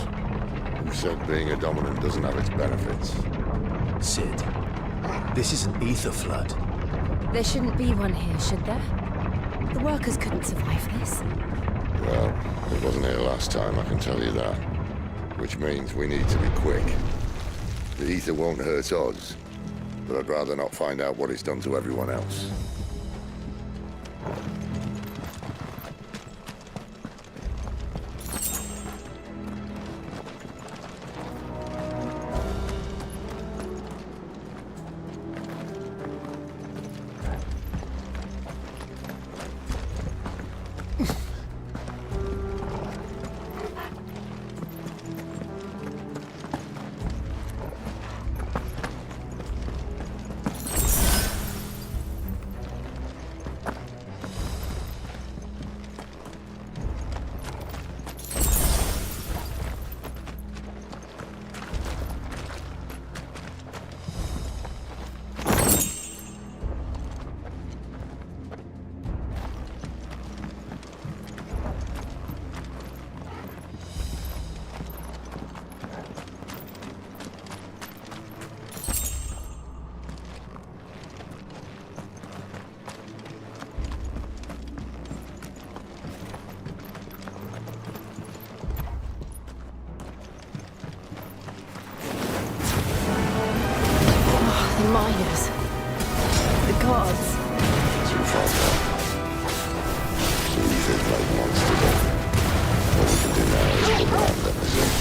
Speaker 17: Who said being a dominant doesn't have its benefits?
Speaker 2: Cid, this is an ether flood.
Speaker 18: There shouldn't be one here, should there? The workers couldn't survive this.
Speaker 17: Well, it wasn't here last time, I can tell you that. Which means we need to be quick. The ether won't hurt us, but I'd rather not find out what it's done to everyone else.
Speaker 18: The miners. The gods.
Speaker 17: Too far gone. The ether's like monsters of it. All we can do now is look around them, is it?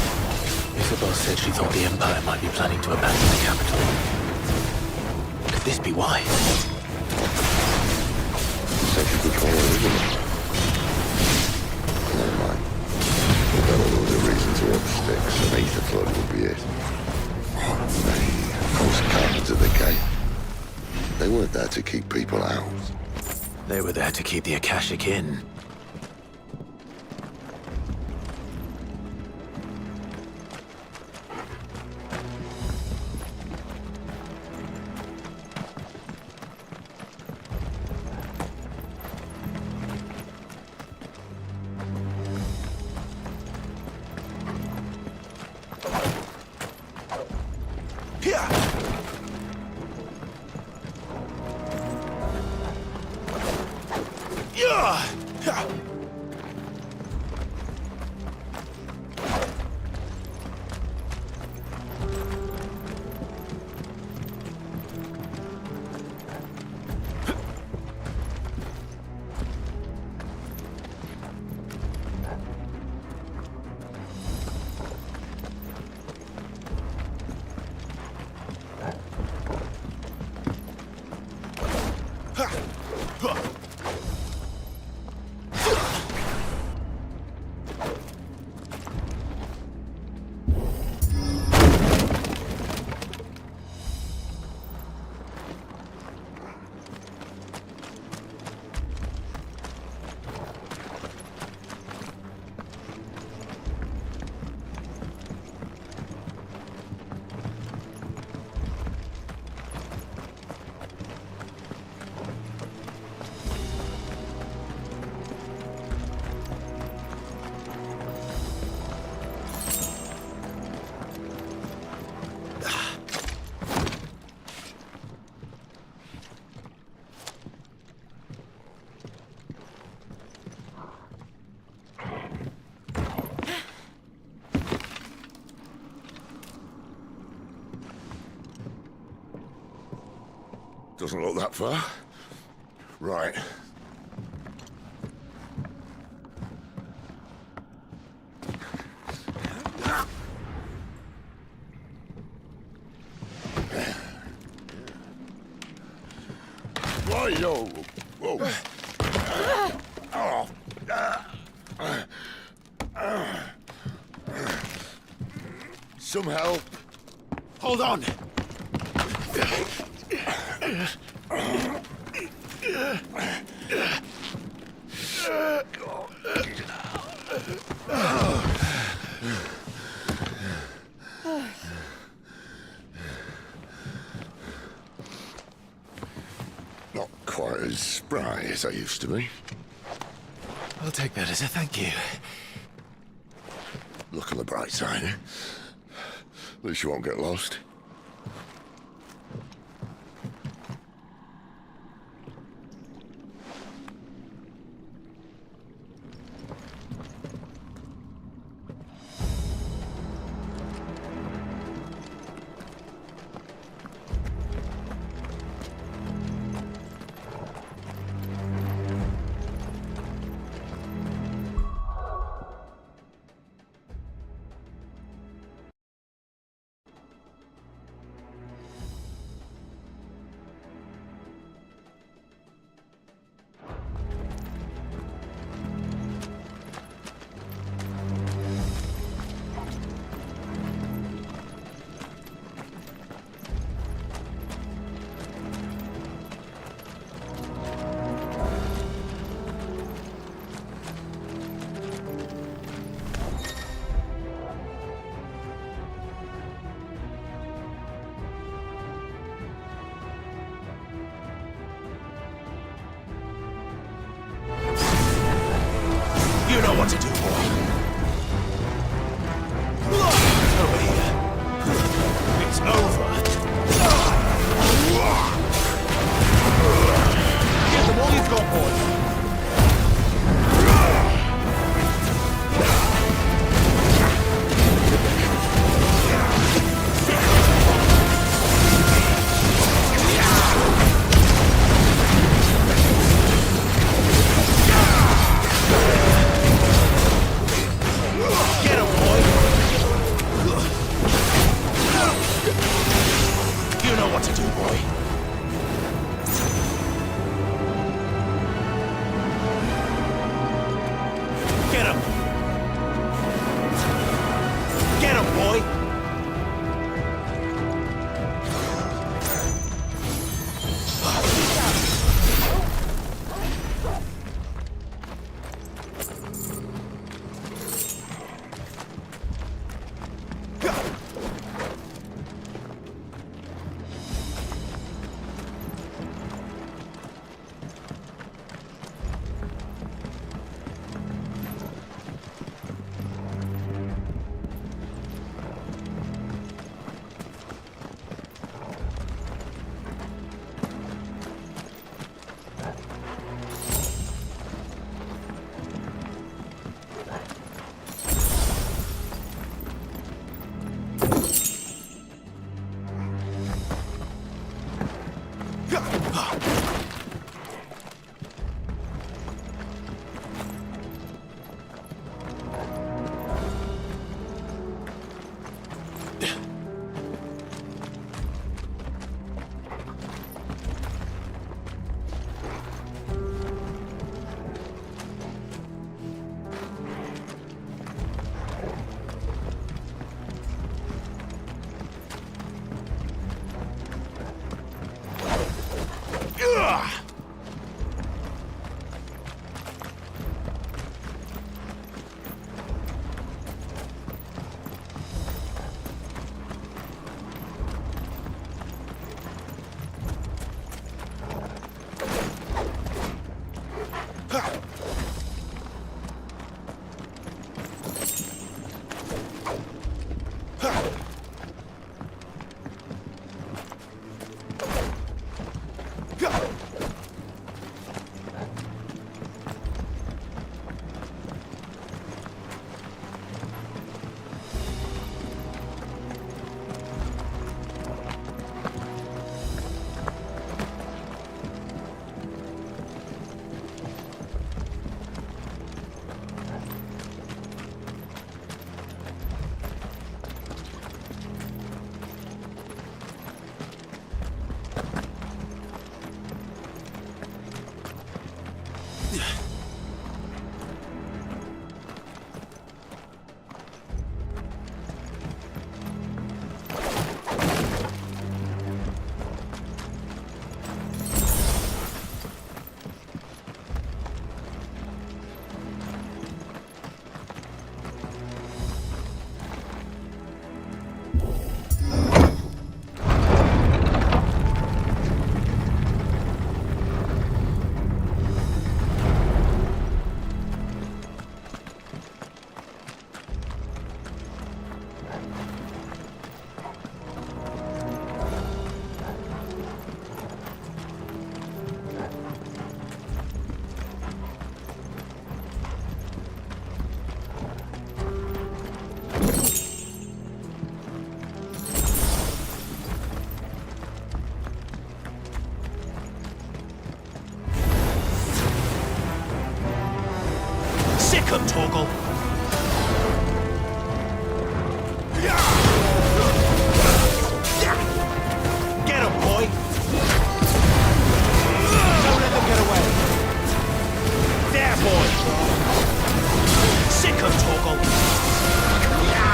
Speaker 2: Isabel said she thought the Empire might be planning to abandon the capital. Could this be why?
Speaker 17: Said you could follow Isabel. Never mind. If that was a reason to up sticks, an ether flood would be it. Those guards at the gate. They weren't there to keep people out.
Speaker 2: They were there to keep the Akashic in.
Speaker 17: Doesn't look that far. Right. Whoa, whoa. Some help.
Speaker 2: Hold on.
Speaker 17: Not quite as spry as I used to be.
Speaker 2: I'll take that as a thank you.
Speaker 17: Look on the bright side. At least you won't get lost.
Speaker 2: You know what to do, boy. Over here. It's over. Get them all you've got, boy. Sick 'em, Torgal. Get him, boy! Don't let them get away! There, boy! Sick 'em, Torgal!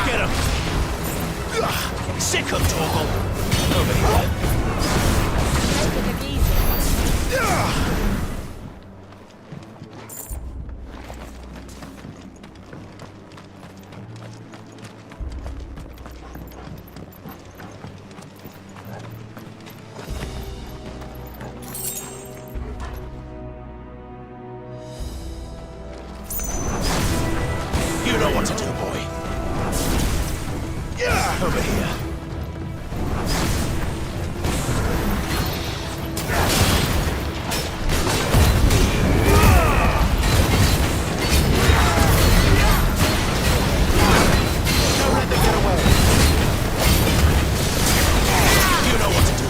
Speaker 2: Get him! Sick 'em, Torgal! Over here! You know what to do, boy. Yeah, over here. Don't let them get away. You know what to do.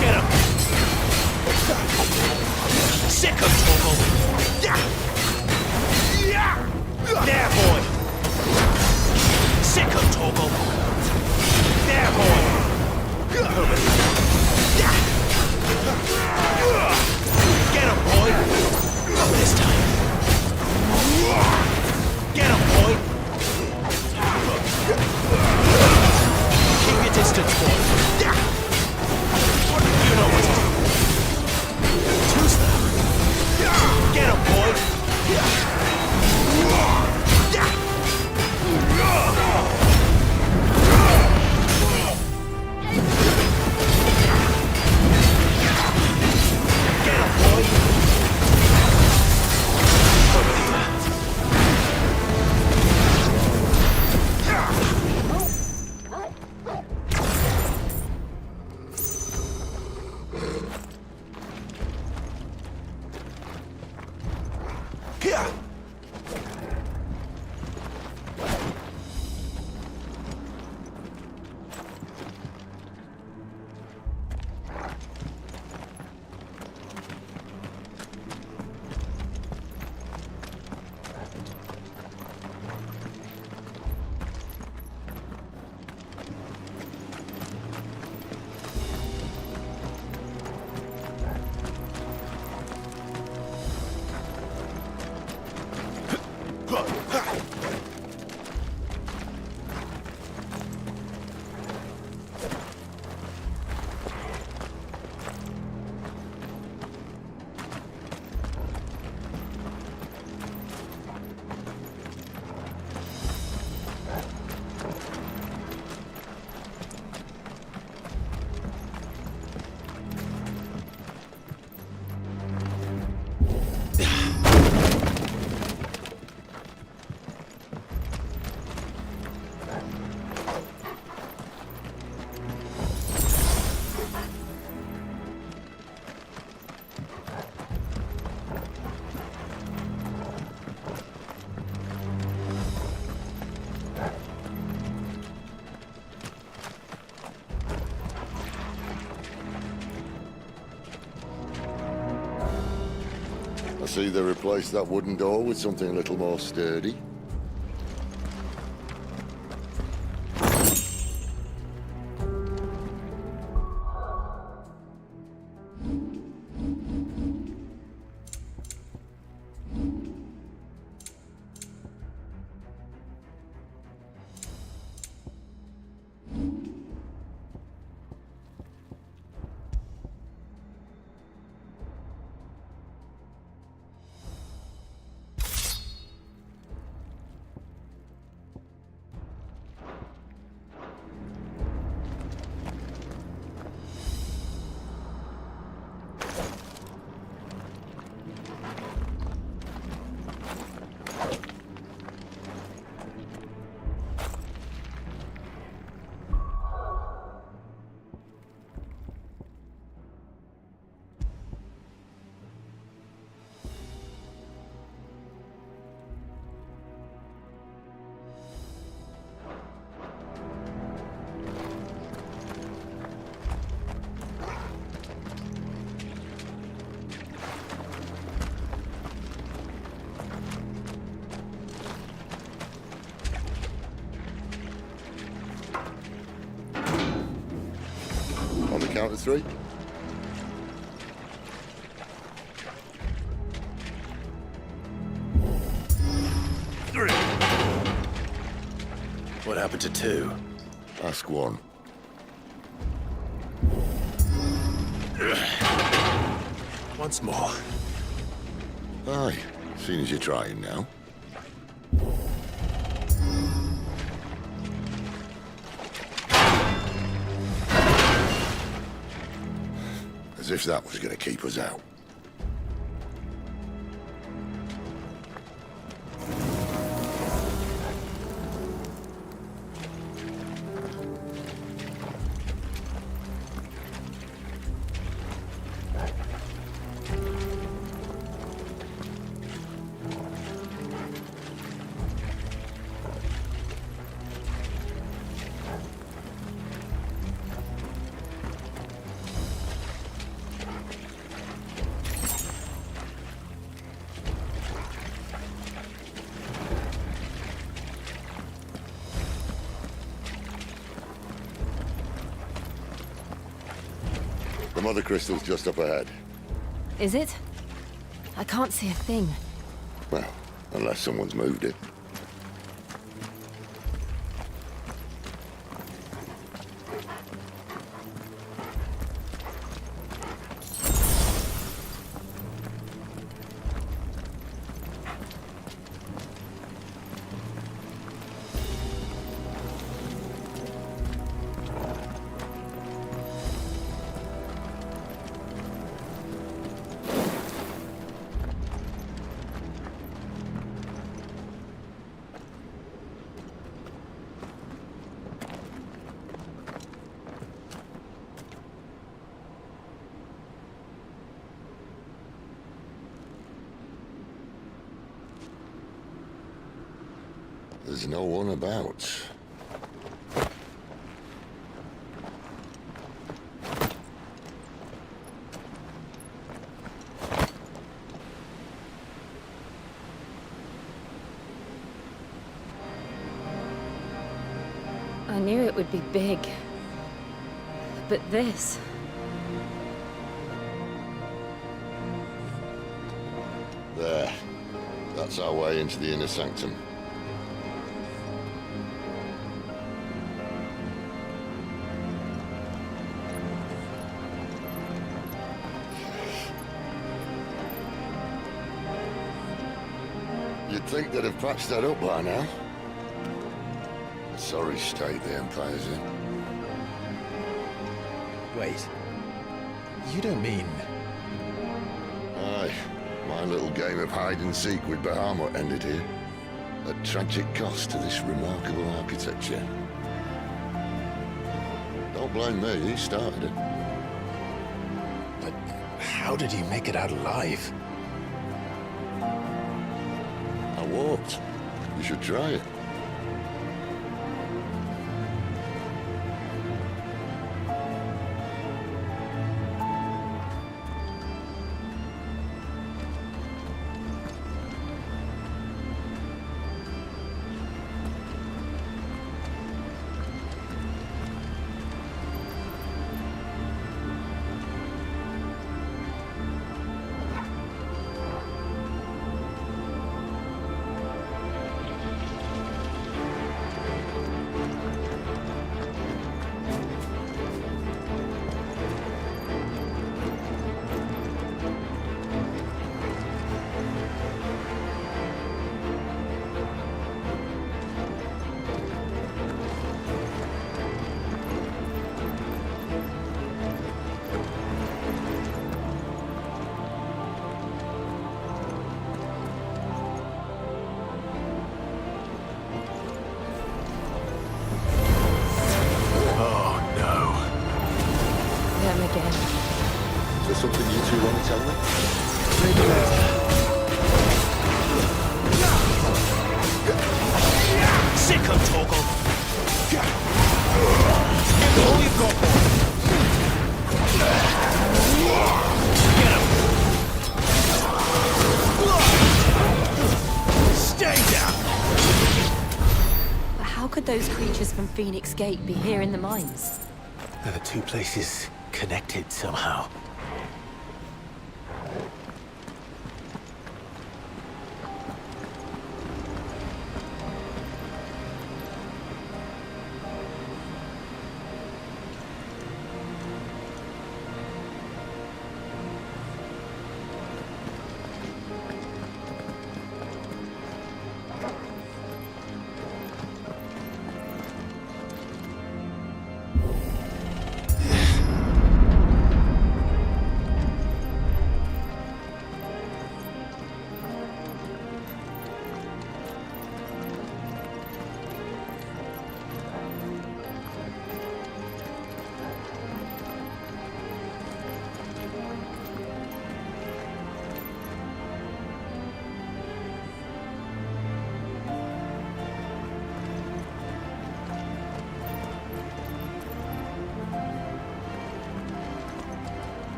Speaker 2: Get him. Sick of Torgal. There, boy. Sick of Torgal. There, boy. Over here. Get him, boy. Not this time. Get him, boy. Keep your distance, boy. You know what to do. Who's that? Get him, boy! Get him, boy! Over here. Here!
Speaker 17: I see they replaced that wooden door with something a little more sturdy. count of 3.
Speaker 2: What happened to 2?
Speaker 17: Ask 1.
Speaker 2: Once more.
Speaker 17: Aye, seeing as you're trying now. As if that was going to keep us out. The mother crystal's just up ahead.
Speaker 18: Is it? I can't see a thing.
Speaker 17: Well, unless someone's moved it. There's no one about.
Speaker 18: I knew it would be big. But this...
Speaker 17: There. That's our way into the inner sanctum. You'd think they'd have patched that up by now. Sorry state the Empire's in.
Speaker 15: Wait. You don't mean...
Speaker 17: Aye. My little game of hide-and-seek with Bahamut ended here. At tragic cost to this remarkable architecture. Don't blame me, he started it.
Speaker 15: But how did he make it out alive?
Speaker 17: I walked. You should try it. Is there something you two want to tell me?
Speaker 15: Maybe later.
Speaker 10: Sick of Toggle! Give it all you've got, boy! Get him! Stay down!
Speaker 18: But how could those creatures from Phoenix Gate be here in the mines?
Speaker 2: They're the two places connected somehow.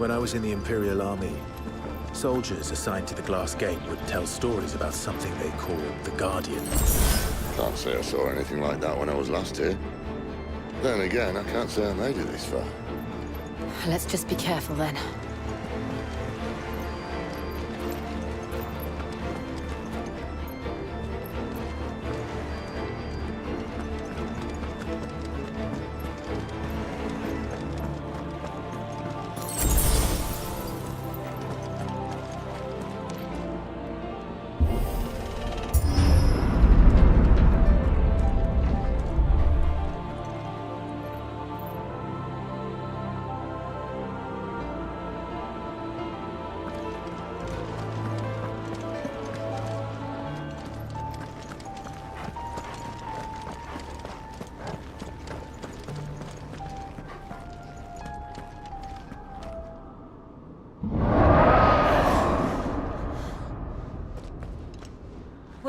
Speaker 2: When I was in the Imperial Army, soldiers assigned to the Glass Gate would tell stories about something they called the Guardian.
Speaker 17: Can't say I saw anything like that when I was last here. Then again, I can't say I made it this far.
Speaker 18: Let's just be careful then.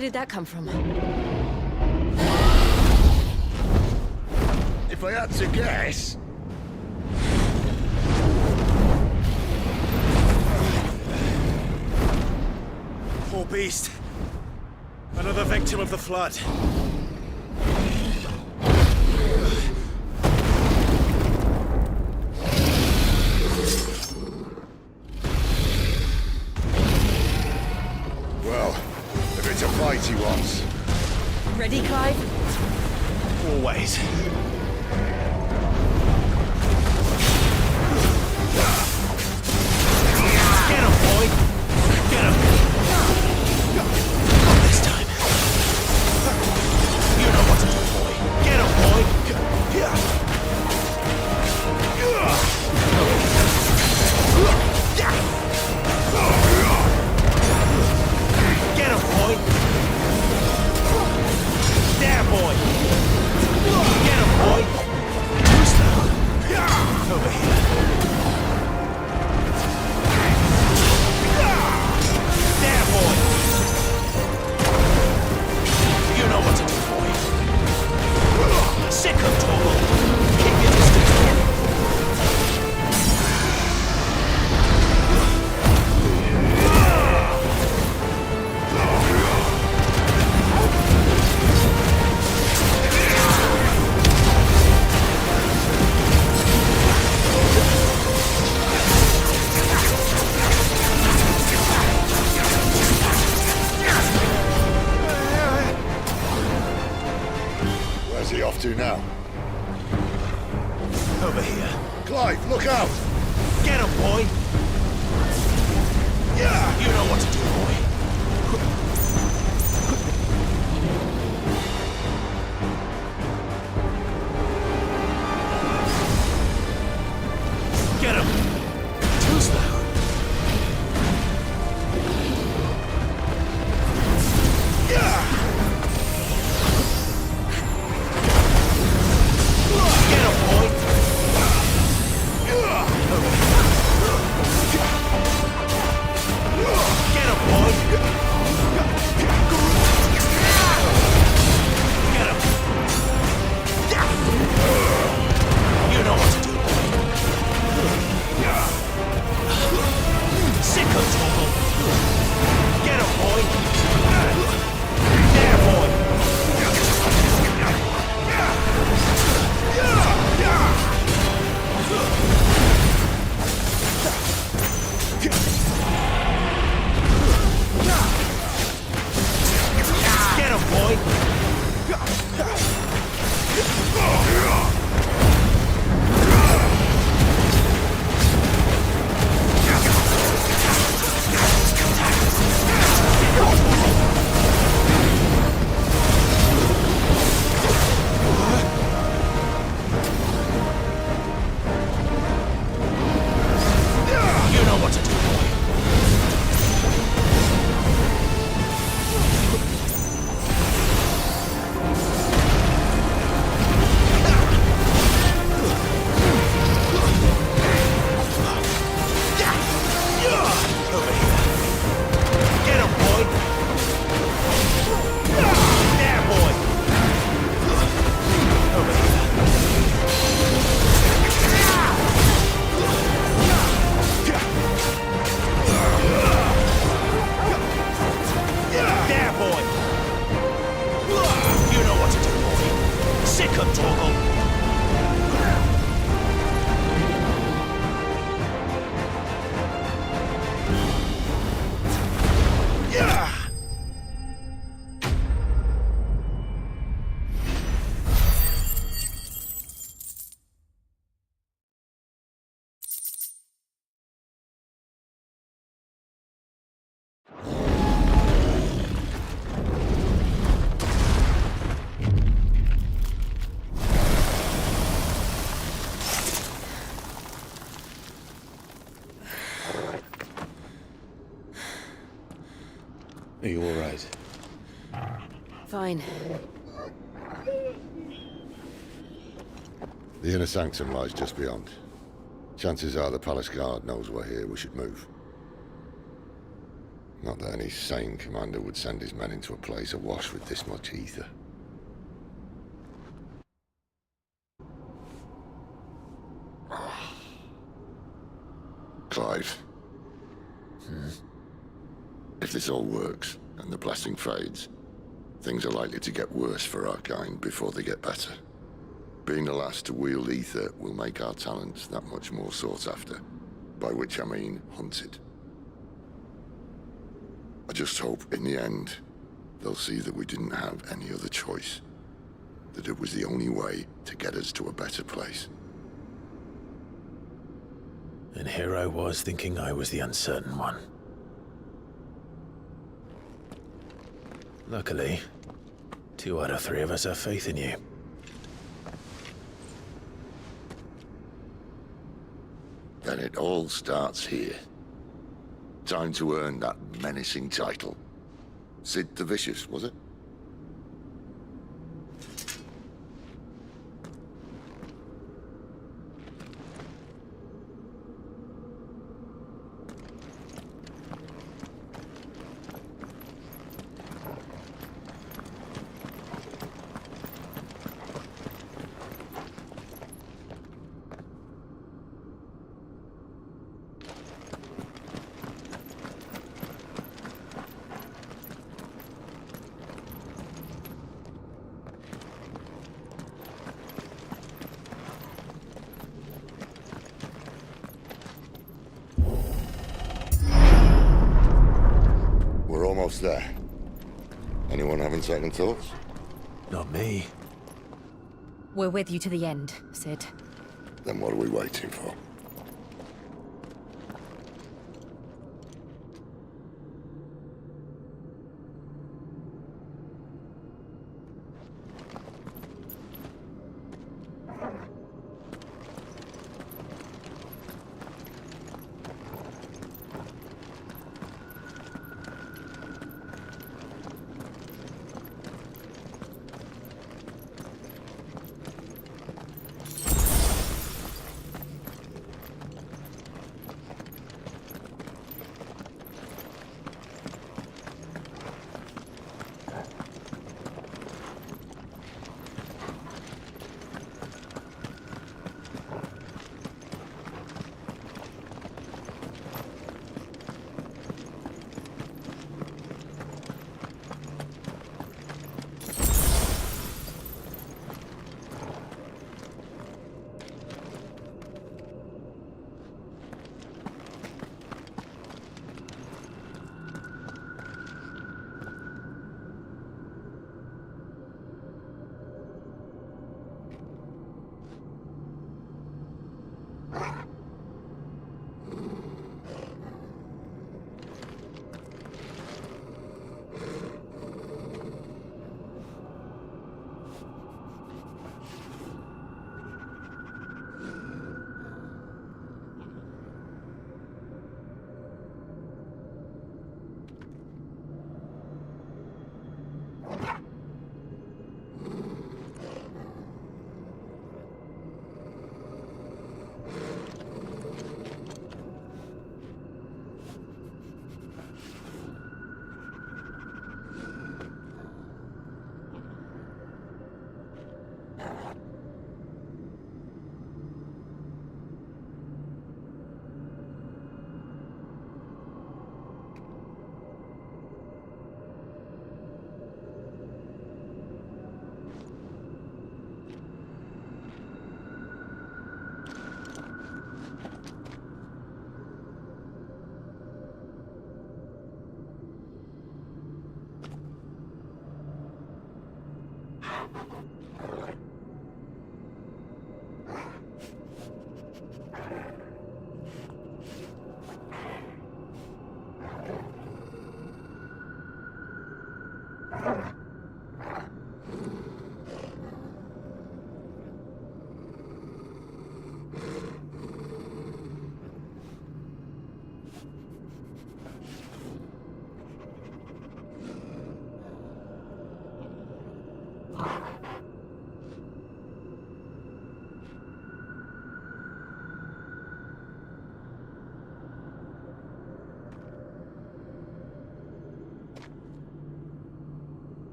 Speaker 18: Where did that come from?
Speaker 11: If I had to guess...
Speaker 2: Poor beast. Another victim of the flood.
Speaker 20: Well, if it's a fight he wants.
Speaker 18: Ready, Clive?
Speaker 2: Always. Get him, boy! Get him! Not this time. You know what to do, boy. Get him, boy! Get him, boy! There, boy! Get him, boy! Too slow. Over here. There, boy! You know what to do, boy. Sick of trouble. Keep your distance.
Speaker 20: Where's he off to now?
Speaker 2: Over here.
Speaker 20: Clive, look out!
Speaker 2: Get him, boy! Yeah! You know what to do, boy. Get him! Too slow. Yeah! Get him, boy! Get him, boy! Get him! You know what to do, boy. Sick of trouble. Get him, boy! There, boy! Get him, boy! You know what to do, boy. Over here. Get him, boy. There, boy. Over here. There, boy. You know what to do, boy. Sick of trouble. Yeah! Are you all right?
Speaker 18: Fine.
Speaker 17: The inner sanctum lies just beyond. Chances are the palace guard knows we're here. We should move. Not that any sane commander would send his men into a place awash with this much ether. Clive. If this all works, and the blessing fades, things are likely to get worse for our kind before they get better. Being the last to wield ether will make our talents that much more sought after, by which I mean hunted. I just hope, in the end, they'll see that we didn't have any other choice. That it was the only way to get us to a better place.
Speaker 2: And here I was thinking I was the uncertain one. Luckily, 2 out of 3 of us have faith in you.
Speaker 17: Then it all starts here. Time to earn that menacing title. Cid the Vicious, was it? We're almost there. Anyone having second thoughts?
Speaker 2: Not me.
Speaker 18: We're with you to the end, Cid.
Speaker 17: Then what are we waiting for?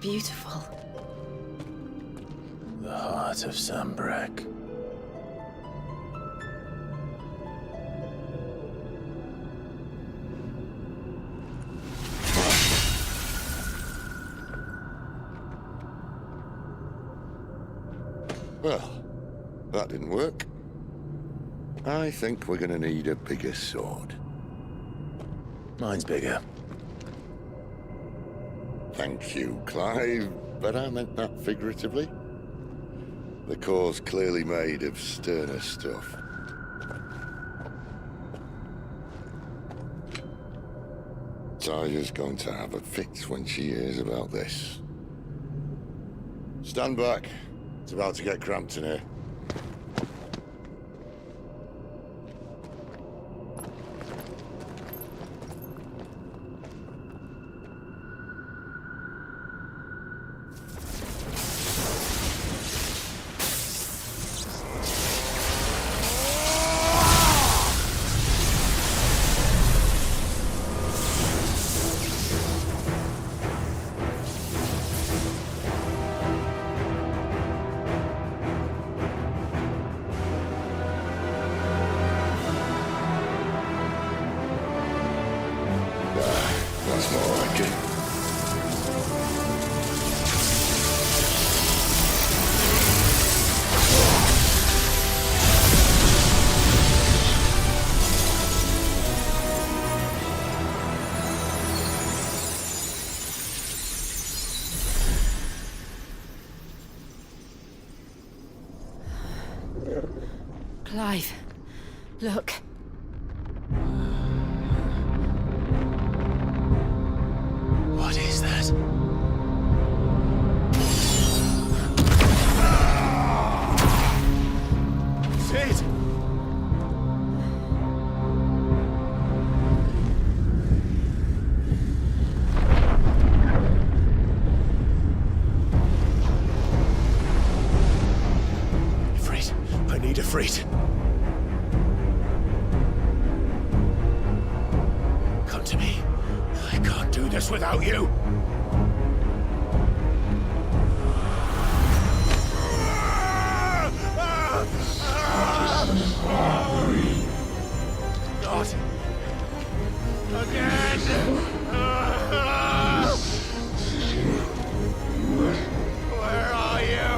Speaker 18: Beautiful.
Speaker 2: The heart of Sambrek.
Speaker 17: Well, that didn't work. I think we're gonna need a bigger sword.
Speaker 2: Mine's bigger.
Speaker 17: Thank you, Clive, but I meant that figuratively. The core's clearly made of sterner stuff. Taya's going to have a fit when she hears about this. Stand back. It's about to get cramped in here. That's more like it.
Speaker 14: Clive, look.
Speaker 2: What is that?
Speaker 1: Cid!
Speaker 2: Ifrit, I need Ifrit. Come to me. I can't do this without you.
Speaker 1: Not again! Where are you?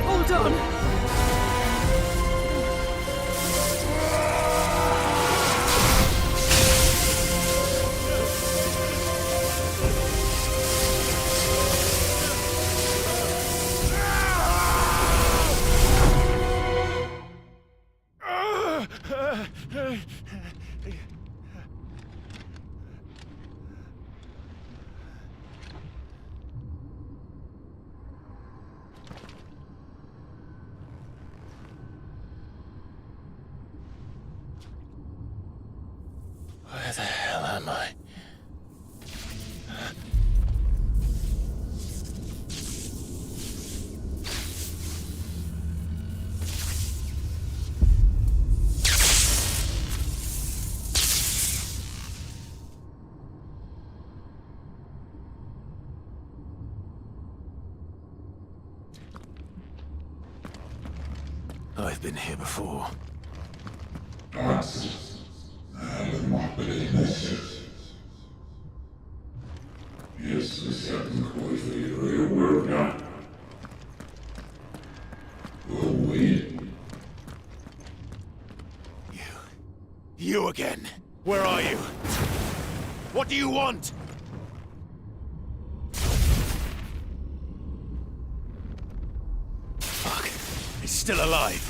Speaker 6: Hold on!
Speaker 2: Where the hell am I? I've been here before.
Speaker 21: You again. Where are you? What do you want? Fuck. He's still alive.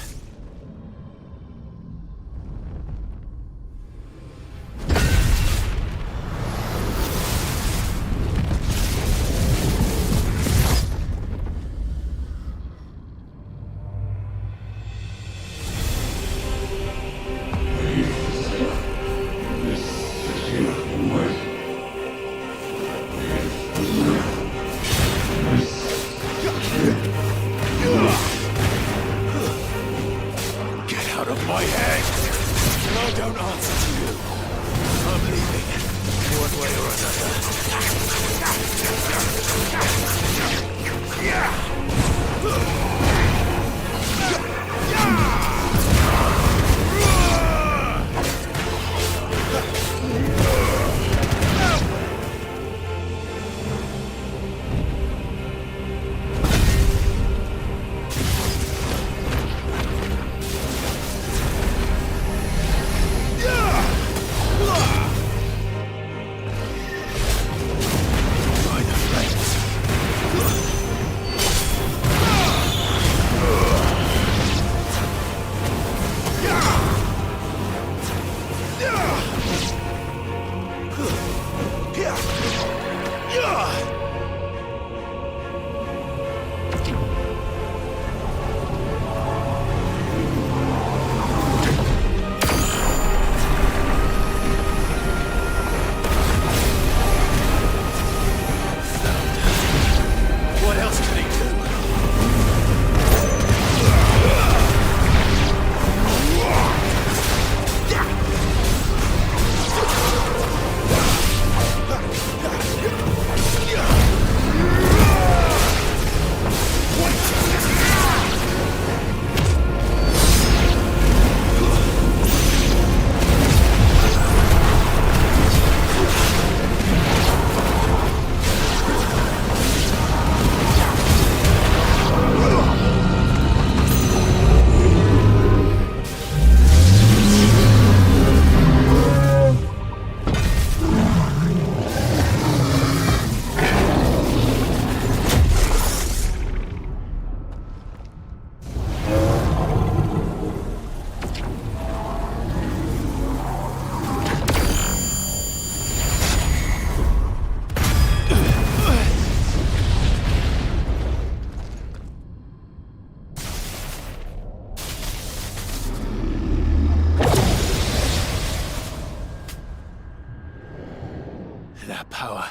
Speaker 21: That power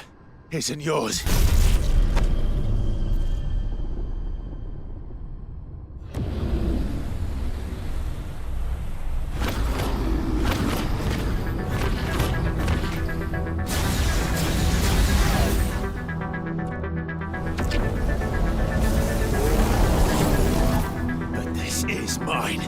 Speaker 21: isn't yours. But this is mine.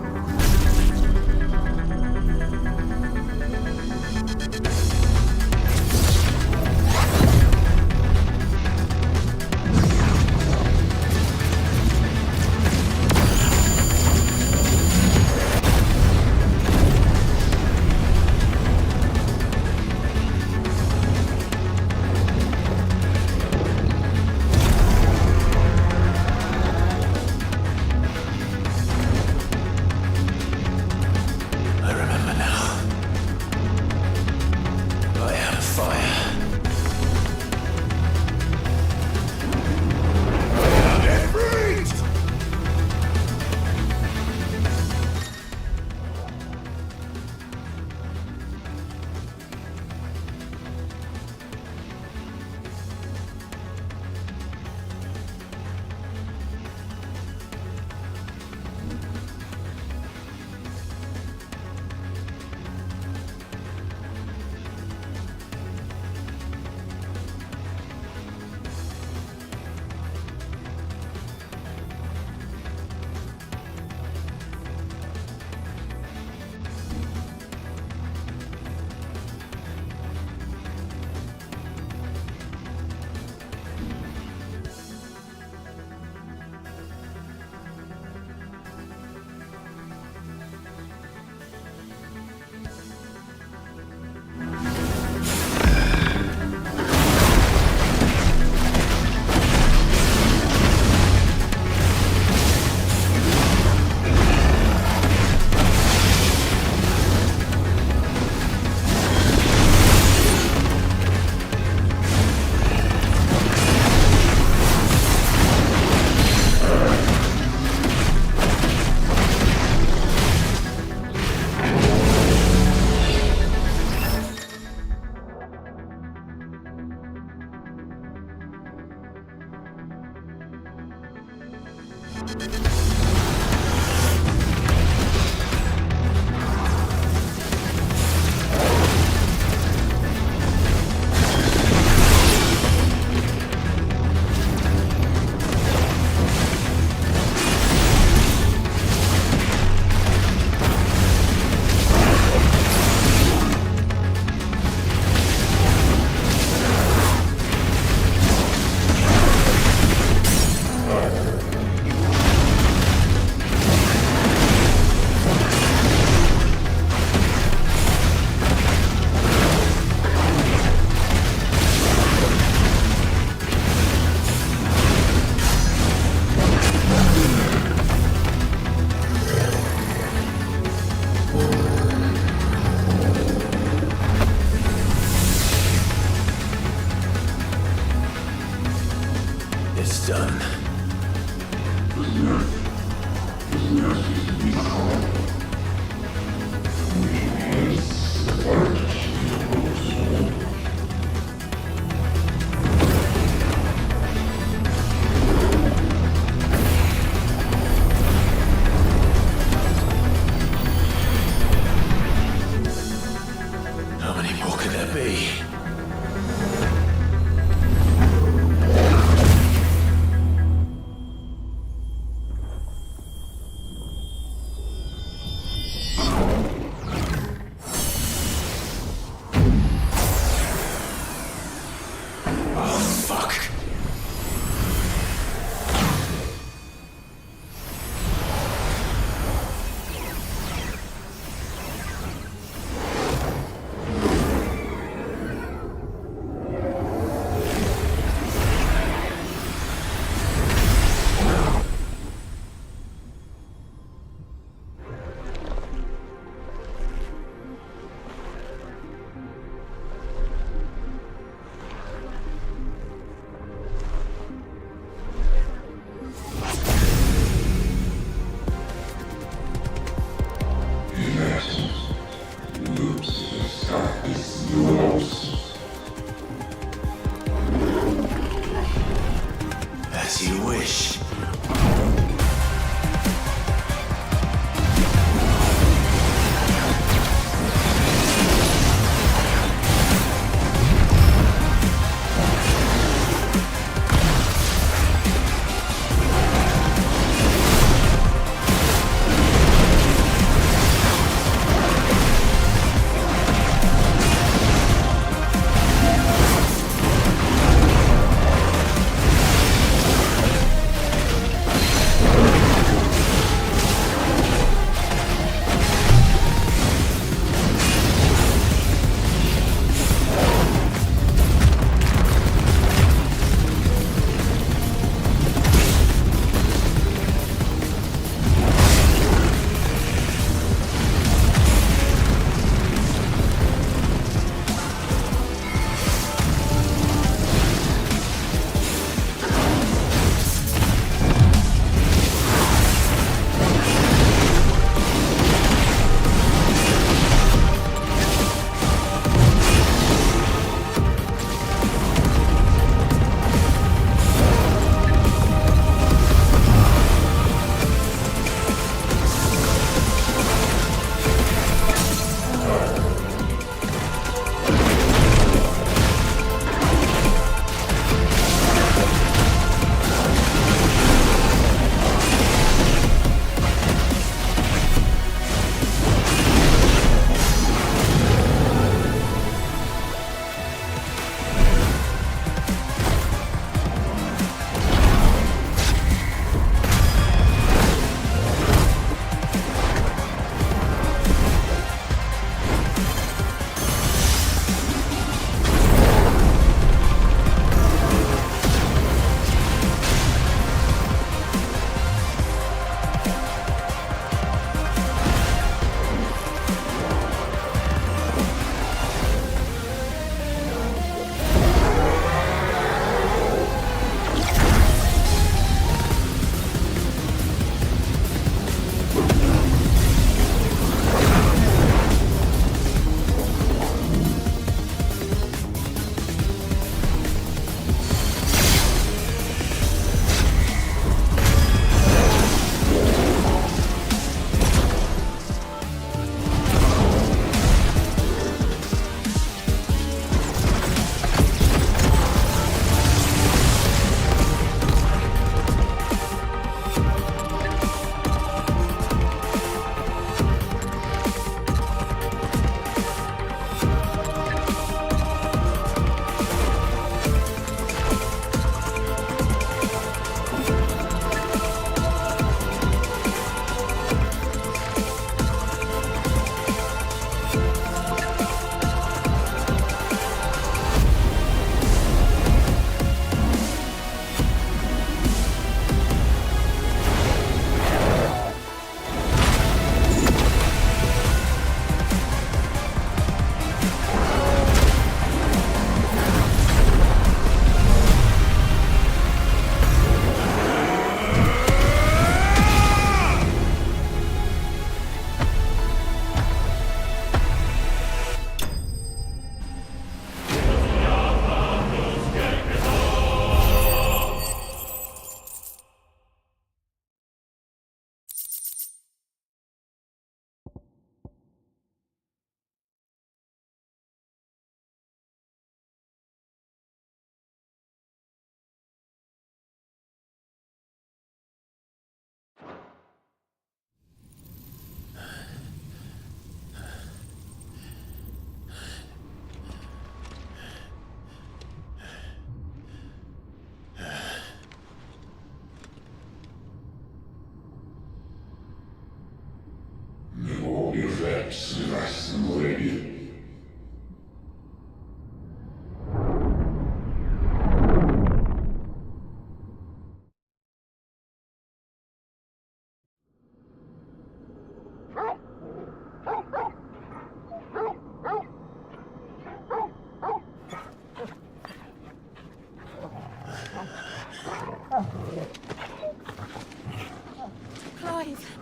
Speaker 6: Clive!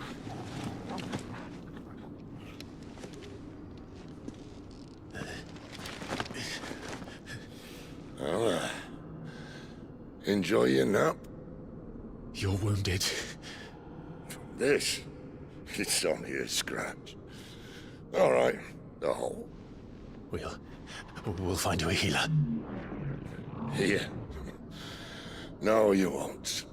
Speaker 17: Well, enjoy your nap.
Speaker 21: You're wounded.
Speaker 17: This? It's only a scratch. All right, the hole.
Speaker 21: We'll find you a healer.
Speaker 17: Here. No, you won't.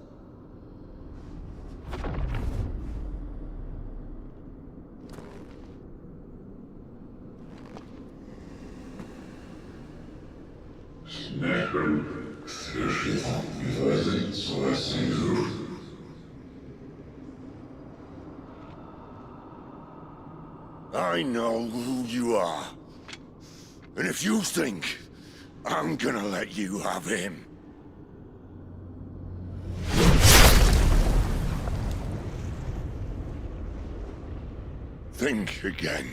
Speaker 17: I know who you are. And if you think I'm gonna let you have him... think again.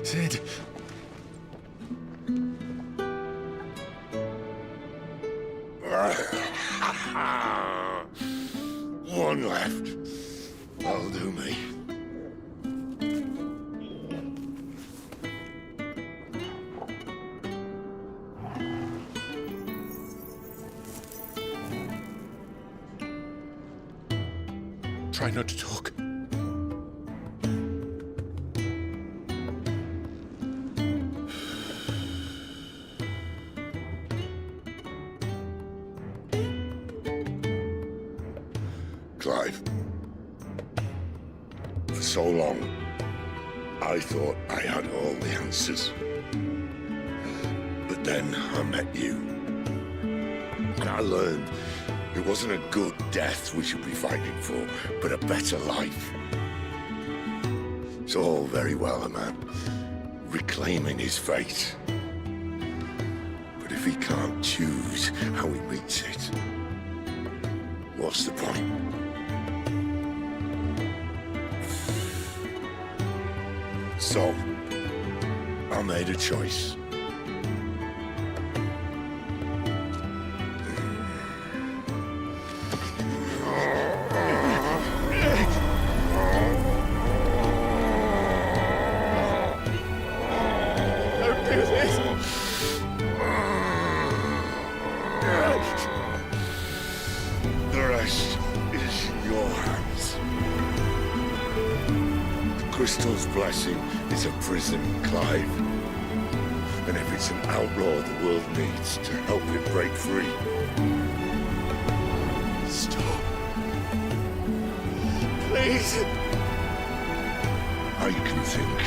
Speaker 21: Cid.
Speaker 17: One left. That'll do me.
Speaker 21: Try not to talk.
Speaker 17: Clive. For so long, I thought I had all the answers. But then I met you. And I learned it wasn't a good death we should be fighting for, but a better life. It's all very well a man reclaiming his fate. But if he can't choose how he meets it, what's the point? So, I made a choice.
Speaker 21: Don't do this!
Speaker 17: The rest is in your hands. The crystal's blessing is a prison, Clive. And if it's an outlaw the world needs to help it break free...
Speaker 21: Stop. Please.
Speaker 17: I can think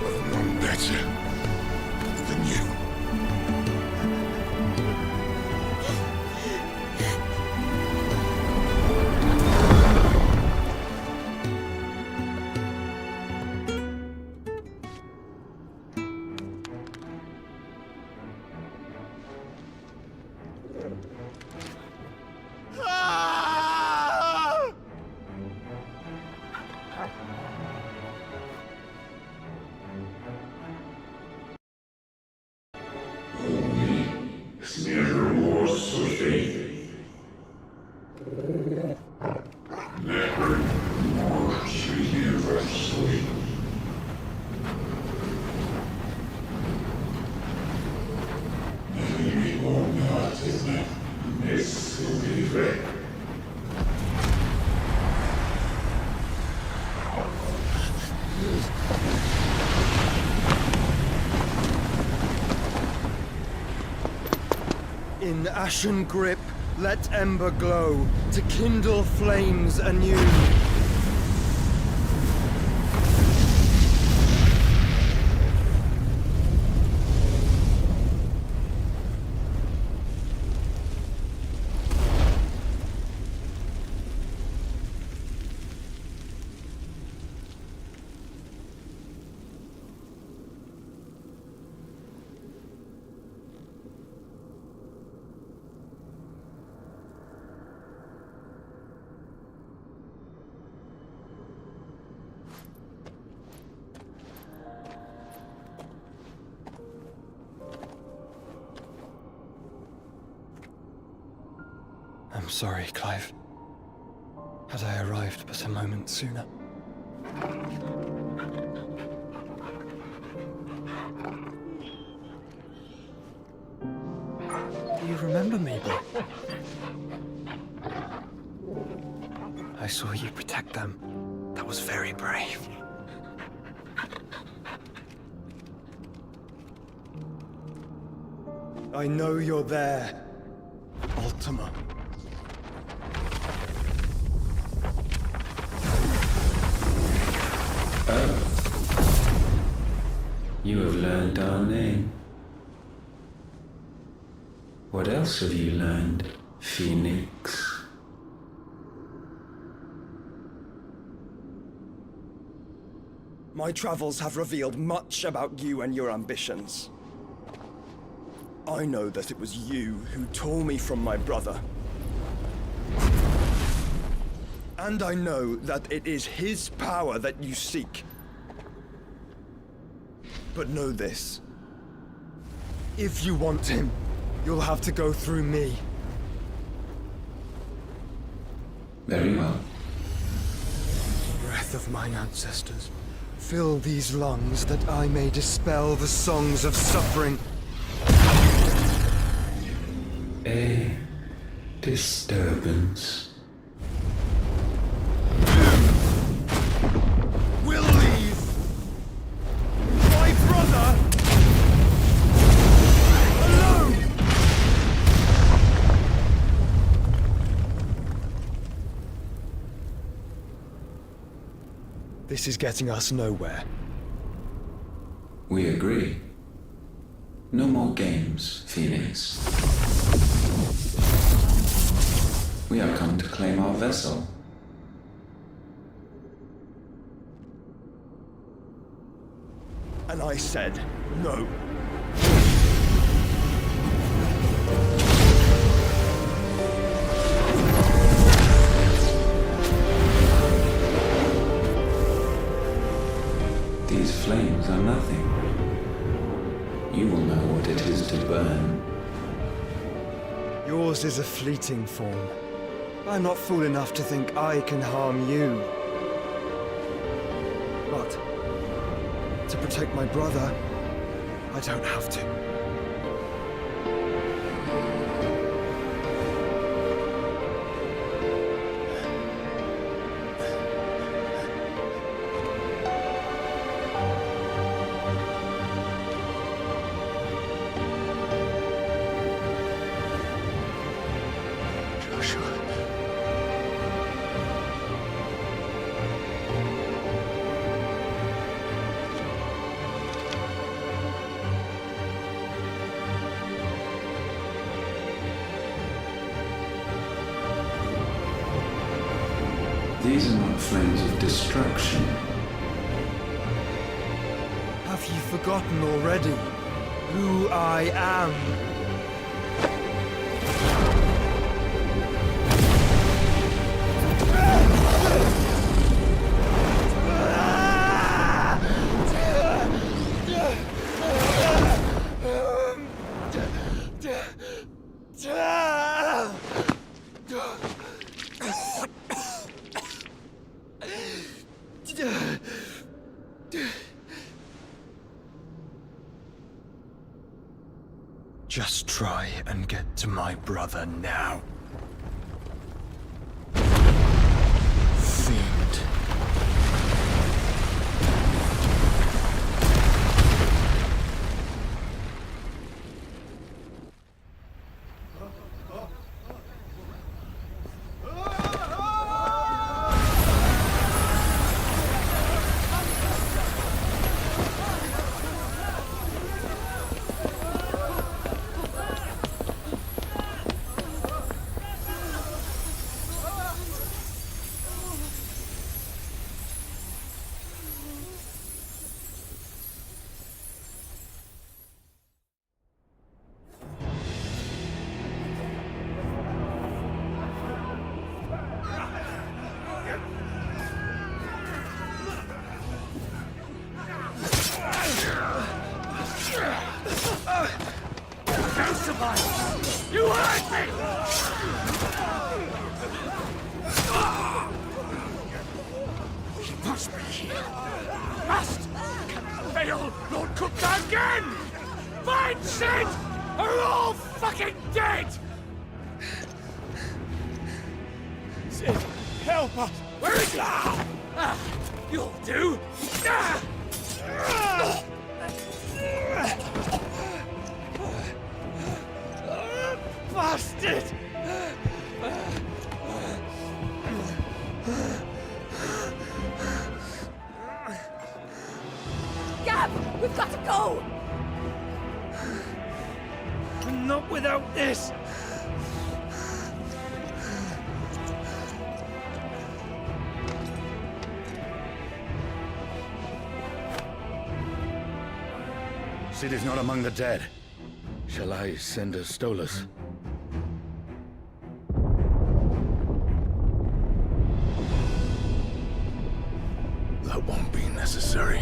Speaker 17: of none better than you.
Speaker 4: In ashen grip, let ember glow, to kindle flames anew. I'm sorry, Clive. Had I arrived but a moment sooner. Do you remember me, boy? I saw you protect them. That was very brave. I know you're there, Ultima.
Speaker 3: You have learned our name. What else have you learned, Phoenix?
Speaker 4: My travels have revealed much about you and your ambitions. I know that it was you who tore me from my brother. And I know that it is his power that you seek. But know this. If you want him, you'll have to go through me.
Speaker 3: Very well.
Speaker 4: Breath of mine ancestors, fill these lungs that I may dispel the songs of suffering.
Speaker 3: A disturbance.
Speaker 4: We'll leave. My brother alone. This is getting us nowhere.
Speaker 3: We agree. No more games, Phoenix. We have come to claim our vessel.
Speaker 4: And I said no.
Speaker 3: These flames are nothing. You will know what it is to burn.
Speaker 4: Yours is a fleeting form. I'm not fool enough to think I can harm you. But to protect my brother, I don't have to.
Speaker 3: These are not flames of destruction.
Speaker 4: Have you forgotten already who I am? Just try and get to my brother now. Fiend.
Speaker 10: Crucify! You hurt me! He must be here. Must! Can fail Lord Cook again! Find Cid! Or we're all fucking dead! Cid, help us! Where is he? You'll do! Bastard!
Speaker 6: Gab! We've got to go!
Speaker 10: Not without this!
Speaker 21: Cid is not among the dead. Shall I send a Stolas?
Speaker 2: That won't be necessary.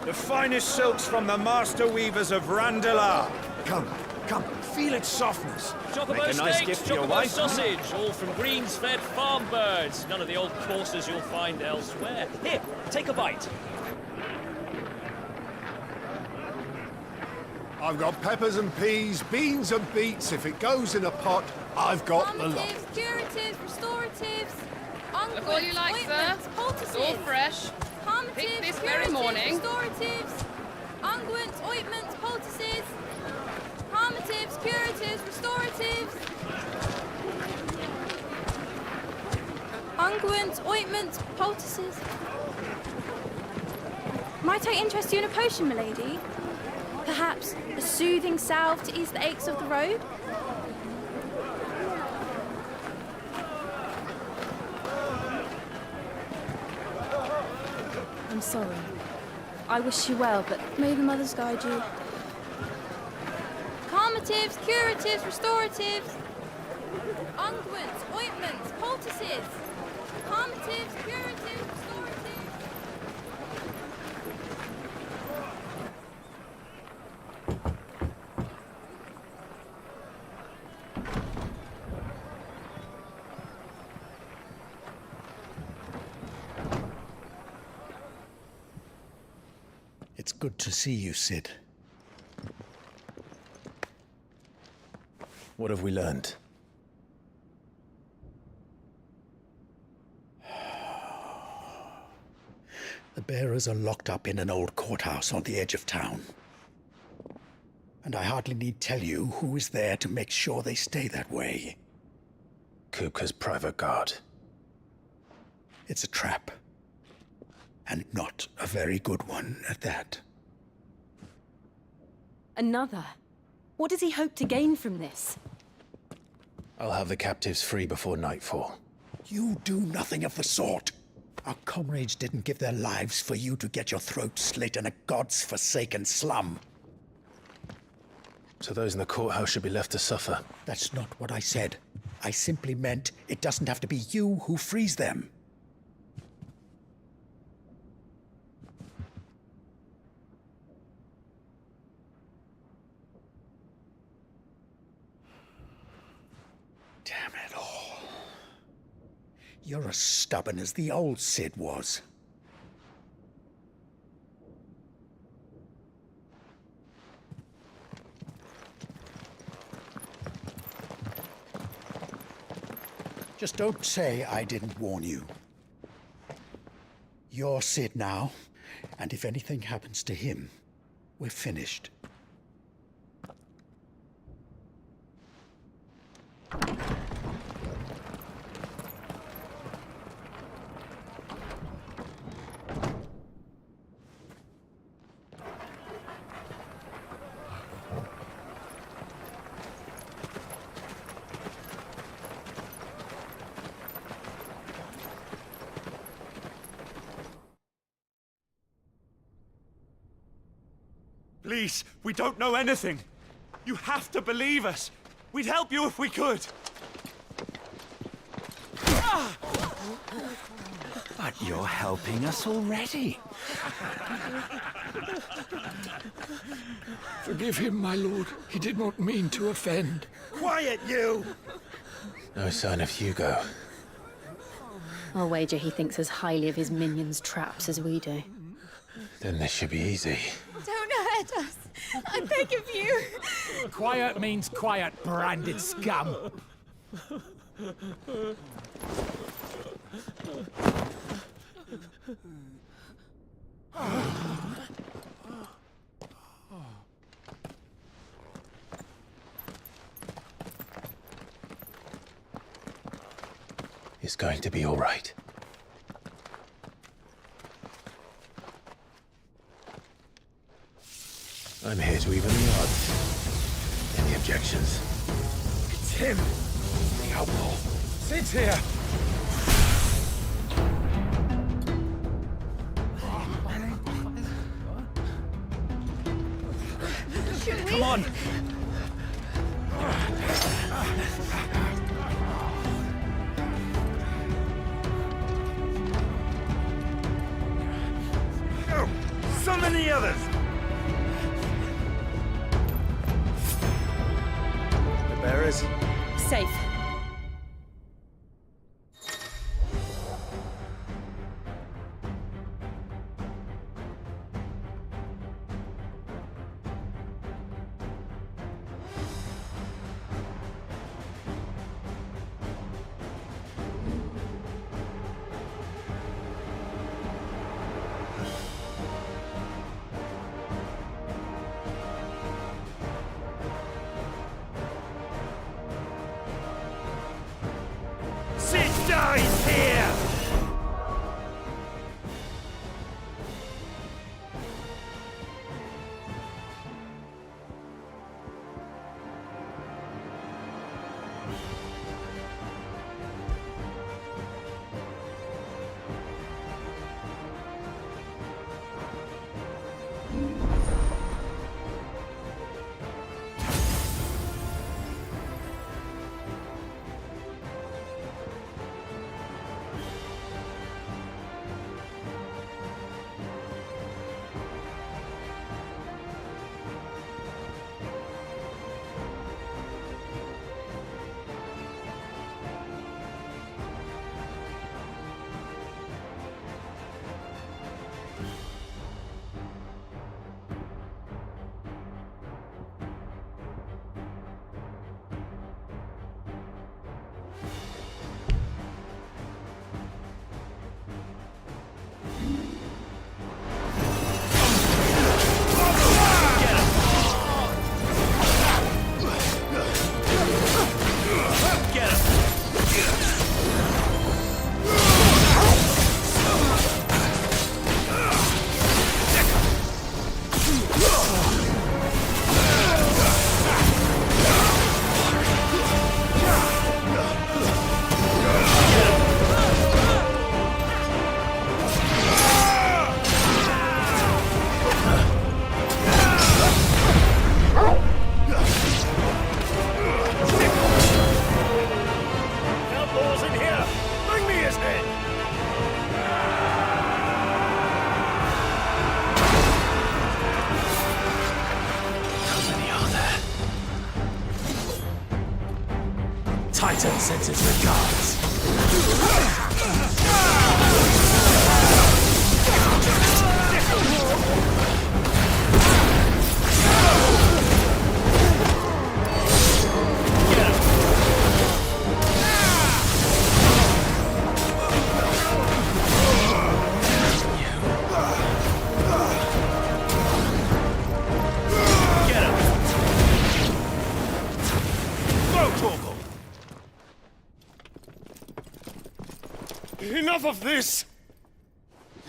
Speaker 7: The finest silks from the master weavers of Randalar. Come, feel its softness.
Speaker 8: Chocobo
Speaker 7: Make a nice
Speaker 8: steaks,
Speaker 7: gift for your
Speaker 8: chocobo
Speaker 7: wife.
Speaker 8: sausage, all from greens-fed farm birds. None of the old courses you'll find elsewhere. Here, take a bite.
Speaker 21: I've got peppers and peas, beans and beets. If it goes in a pot, I've got the lot.
Speaker 22: Curatives, restoratives,
Speaker 23: Look all you like, sir. It's all fresh. Picked this very morning.
Speaker 22: Restoratives, unguents, ointments, poultices, harmatives, curatives, restoratives, unguents, ointments, poultices. Might I interest you in a potion, milady? Perhaps a soothing salve to ease the aches of the road? I'm sorry. I wish you well, but may the mothers guide you. Calmatives, curatives, restoratives, unguents, ointments, poultices, calmatives, curatives, restoratives.
Speaker 21: It's good to see you, Cid.
Speaker 2: What have we learned?
Speaker 21: The bearers are locked up in an old courthouse on the edge of town. And I hardly need tell you who is there to make sure they stay that way.
Speaker 2: Kupka's private guard.
Speaker 21: It's a trap. And not a very good one at that.
Speaker 18: Another? What does he hope to gain from this?
Speaker 2: I'll have the captives free before nightfall.
Speaker 21: You do nothing of the sort. Our comrades didn't give their lives for you to get your throat slit in a god's-forsaken slum.
Speaker 2: So those in the courthouse should be left to suffer.
Speaker 21: That's not what I said. I simply meant it doesn't have to be you who frees them. Damn it all. You're as stubborn as the old Cid was. Just don't say I didn't warn you. You're Cid now, and if anything happens to him, we're finished.
Speaker 1: Please, we don't know anything. You have to believe us. We'd help you if we could.
Speaker 19: But you're helping us already.
Speaker 12: Forgive him, my lord. He did not mean to offend.
Speaker 7: Quiet, you!
Speaker 2: No sign of Hugo.
Speaker 18: I'll wager he thinks as highly of his minions' traps as we do.
Speaker 2: Then this should be easy.
Speaker 22: Don't hurt us. I beg of you.
Speaker 12: Quiet means quiet, branded scum.
Speaker 2: It's going to be all right. I'm here to even the odds. Any objections?
Speaker 7: It's him! The outlaw! Sid's here! Come on! Go! Summon the others! The bearers?
Speaker 18: Safe.
Speaker 7: Cid dies here!
Speaker 12: Titan sends his regards.
Speaker 1: enough of this!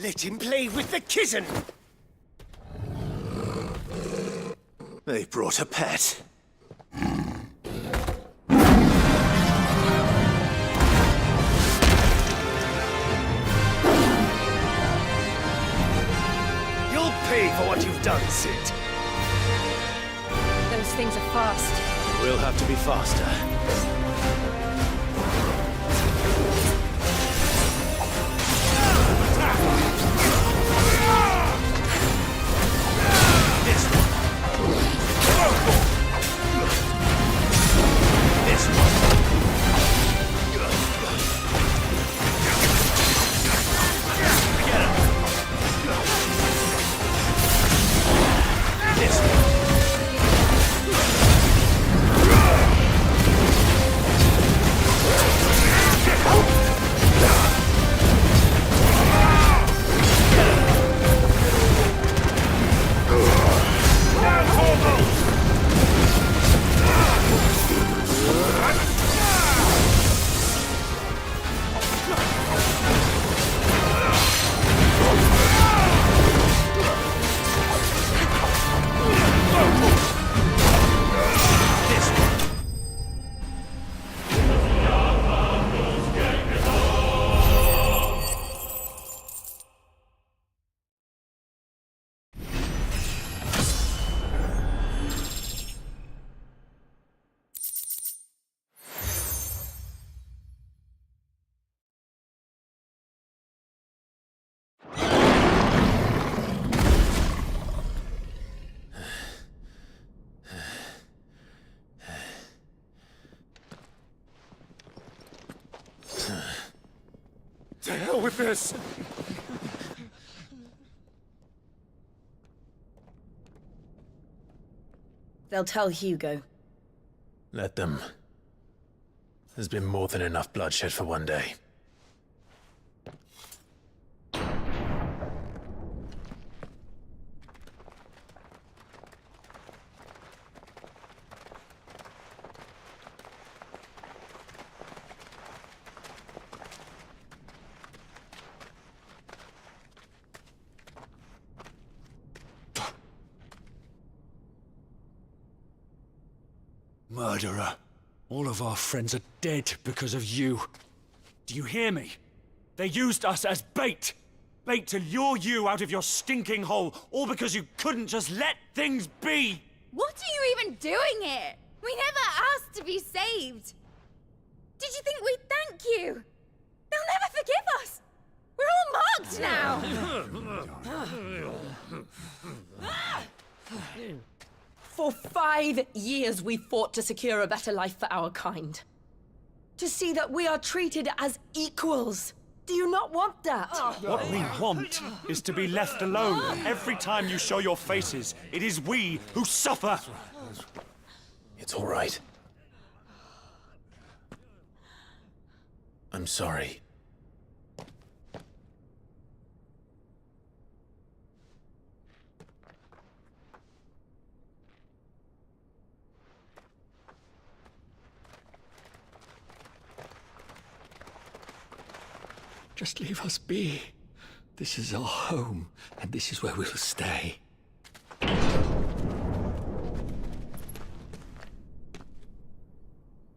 Speaker 9: Let him play with the kitten!
Speaker 2: They brought a pet.
Speaker 9: You'll pay for what you've done, Cid.
Speaker 14: Those things are fast.
Speaker 2: We'll have to be faster.
Speaker 1: To hell with this!
Speaker 14: They'll tell Hugo.
Speaker 2: Let them. There's been more than enough bloodshed for one day.
Speaker 1: Murderer. All of our friends are dead because of you. Do you hear me? They used us as bait. Bait to lure you out of your stinking hole, all because you couldn't just let things be.
Speaker 22: What are you even doing here? We never asked to be saved. Did you think we'd thank you? They'll never forgive us. We're all marked now.
Speaker 14: For 5 years we fought to secure a better life for our kind. To see that we are treated as equals. Do you not want that?
Speaker 1: What we want is to be left alone. Every time you show your faces, it is we who suffer.
Speaker 2: It's all right. I'm sorry.
Speaker 21: Just leave us be. This is our home, and this is where we'll stay.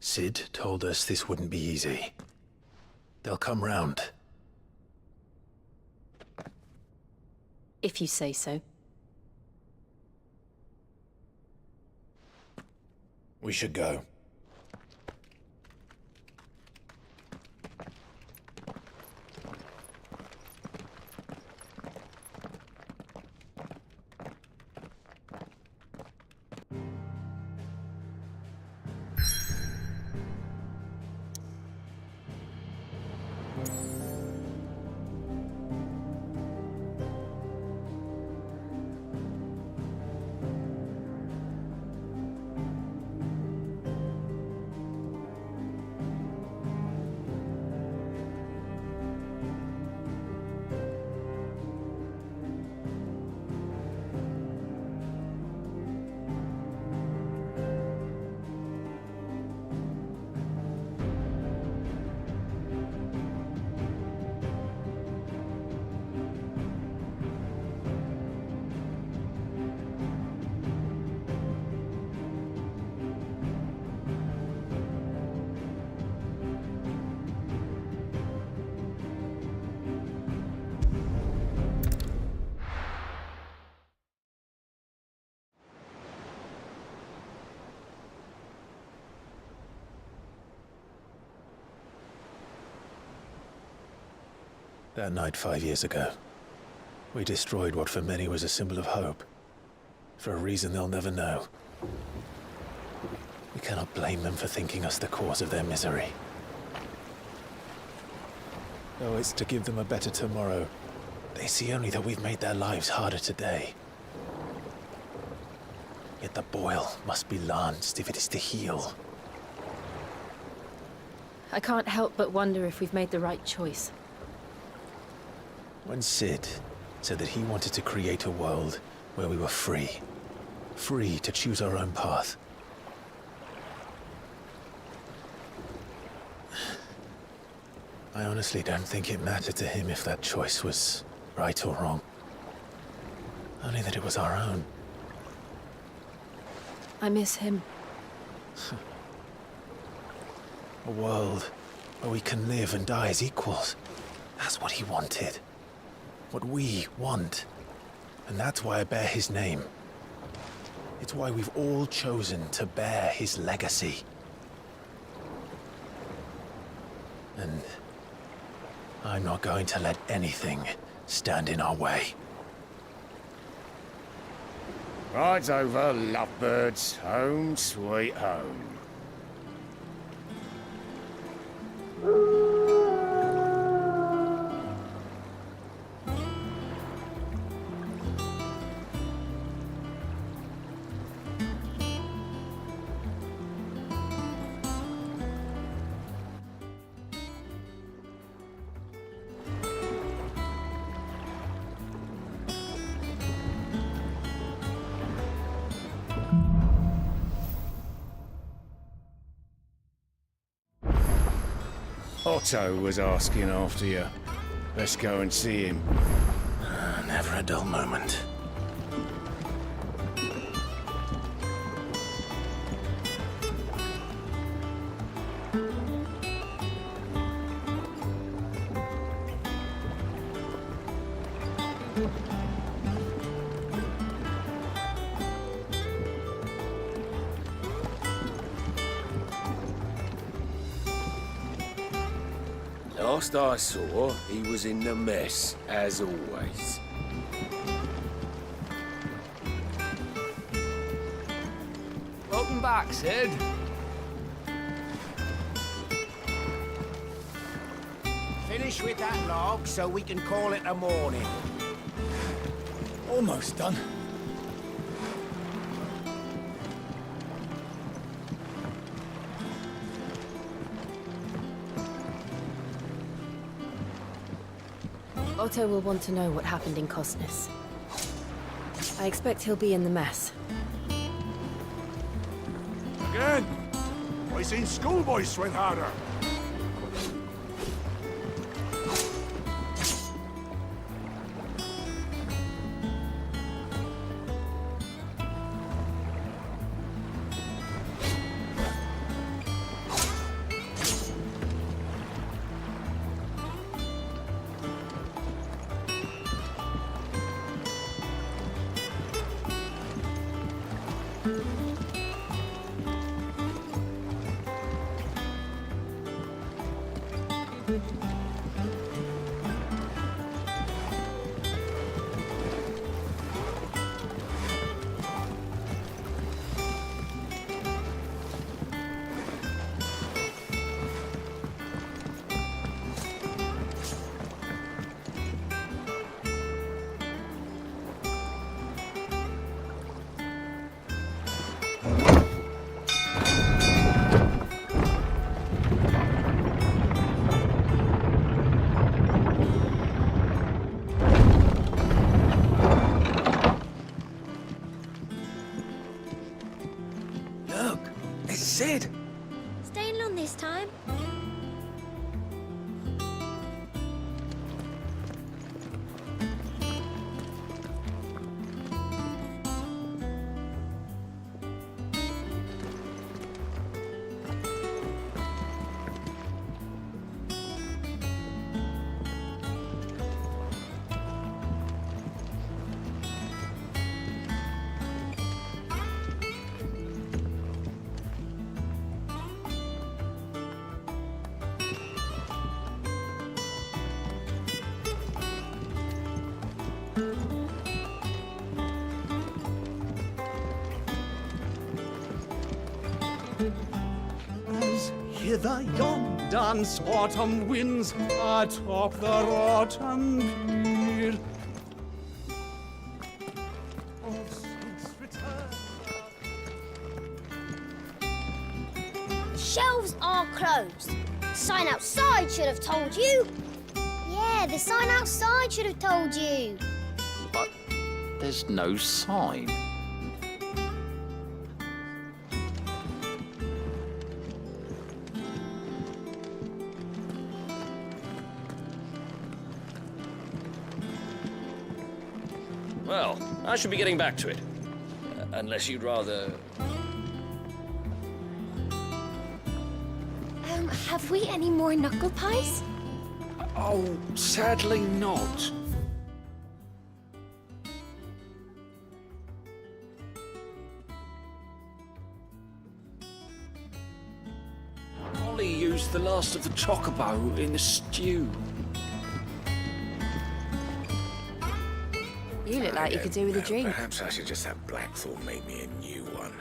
Speaker 2: Cid told us this wouldn't be easy. They'll come round.
Speaker 5: If you say so.
Speaker 2: We should go. That night 5 years ago, we destroyed what for many was a symbol of hope. For a reason they'll never know. We cannot blame them for thinking us the cause of their misery. Though it's to give them a better tomorrow, they see only that we've made their lives harder today. Yet the boil must be lanced if it is to heal.
Speaker 18: I can't help but wonder if we've made the right choice.
Speaker 2: When Cid said that he wanted to create a world where we were free. Free to choose our own path. I honestly don't think it mattered to him if that choice was right or wrong. Only that it was our own.
Speaker 18: I miss him.
Speaker 2: A world where we can live and die as equals. That's what he wanted. What we want. And that's why I bear his name. It's why we've all chosen to bear his legacy. And I'm not going to let anything stand in our way.
Speaker 11: Rides over, lovebirds, home sweet home. Otto was asking after you. Let's go and see him.
Speaker 2: Never a dull moment.
Speaker 11: Last I saw, he was in the mess, as always.
Speaker 19: Welcome back, Cid.
Speaker 9: Finish with that log so we can call it a morning.
Speaker 12: Almost done.
Speaker 18: Otto will want to know what happened in Cosnus. I expect he'll be in the mess.
Speaker 7: Again? I seen schoolboys swing harder.
Speaker 13: As hither yon dance autumn winds atop the rotten pier. Of Cid's return.
Speaker 15: The shelves are closed. The sign outside should have told you. Yeah, the sign outside should have told you.
Speaker 16: But there's no sign.
Speaker 8: Well, I should be getting back to it. Unless you'd rather...
Speaker 22: Have we any more knuckle pies?
Speaker 16: Oh, sadly not. Molly used the last of the chocobo in the stew.
Speaker 14: You look like you could do with a drink.
Speaker 11: Perhaps I should just have Blackthorn make me a new one.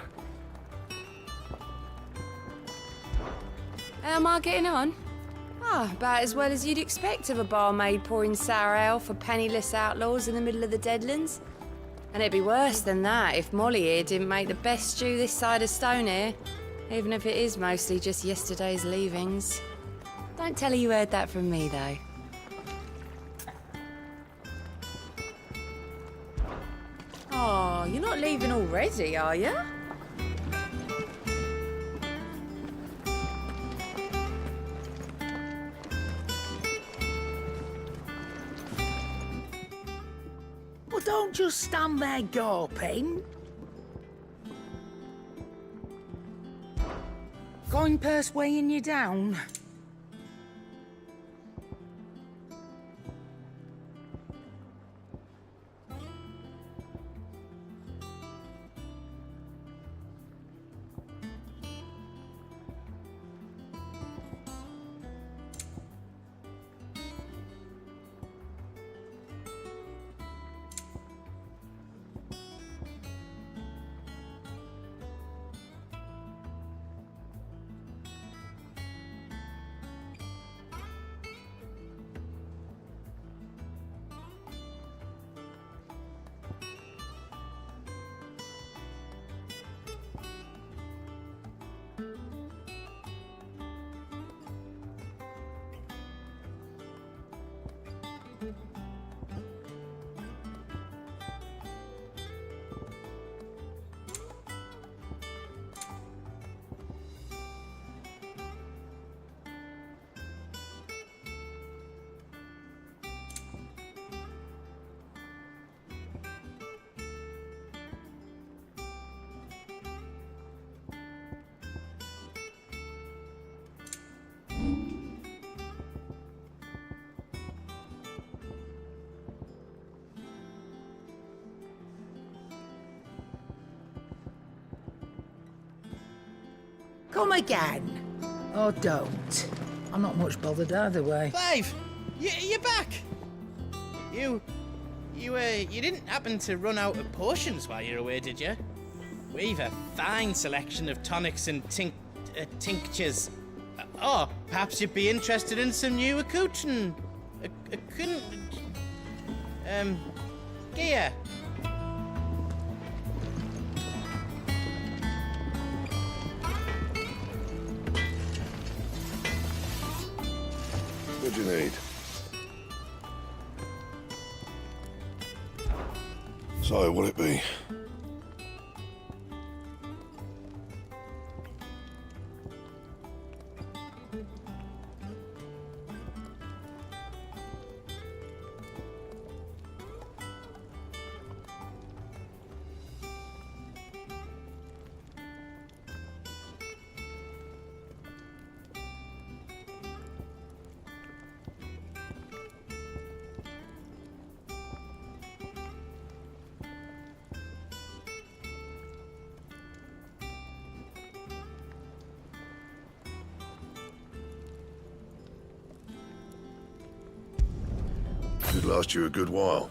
Speaker 18: How am I getting on? Ah, about as well as you'd expect of a barmaid pouring sour ale for penniless outlaws in the middle of the Deadlands. And it'd be worse than that if Molly here didn't make the best stew this side of Stone here, even if it is mostly just yesterday's leavings. Don't tell her you heard that from me, though. Oh, you're not leaving already, are you?
Speaker 9: Well, don't just stand there gawping. Coin purse weighing you down. Come again. Or don't. I'm not much bothered either way.
Speaker 24: Clive! You're back! You didn't happen to run out of potions while you're away, did you? We've a fine selection of tonics and tinctures. Oh, perhaps you'd be interested in some new gear.
Speaker 20: What do you need? So, what'll it be? Should last you a good while.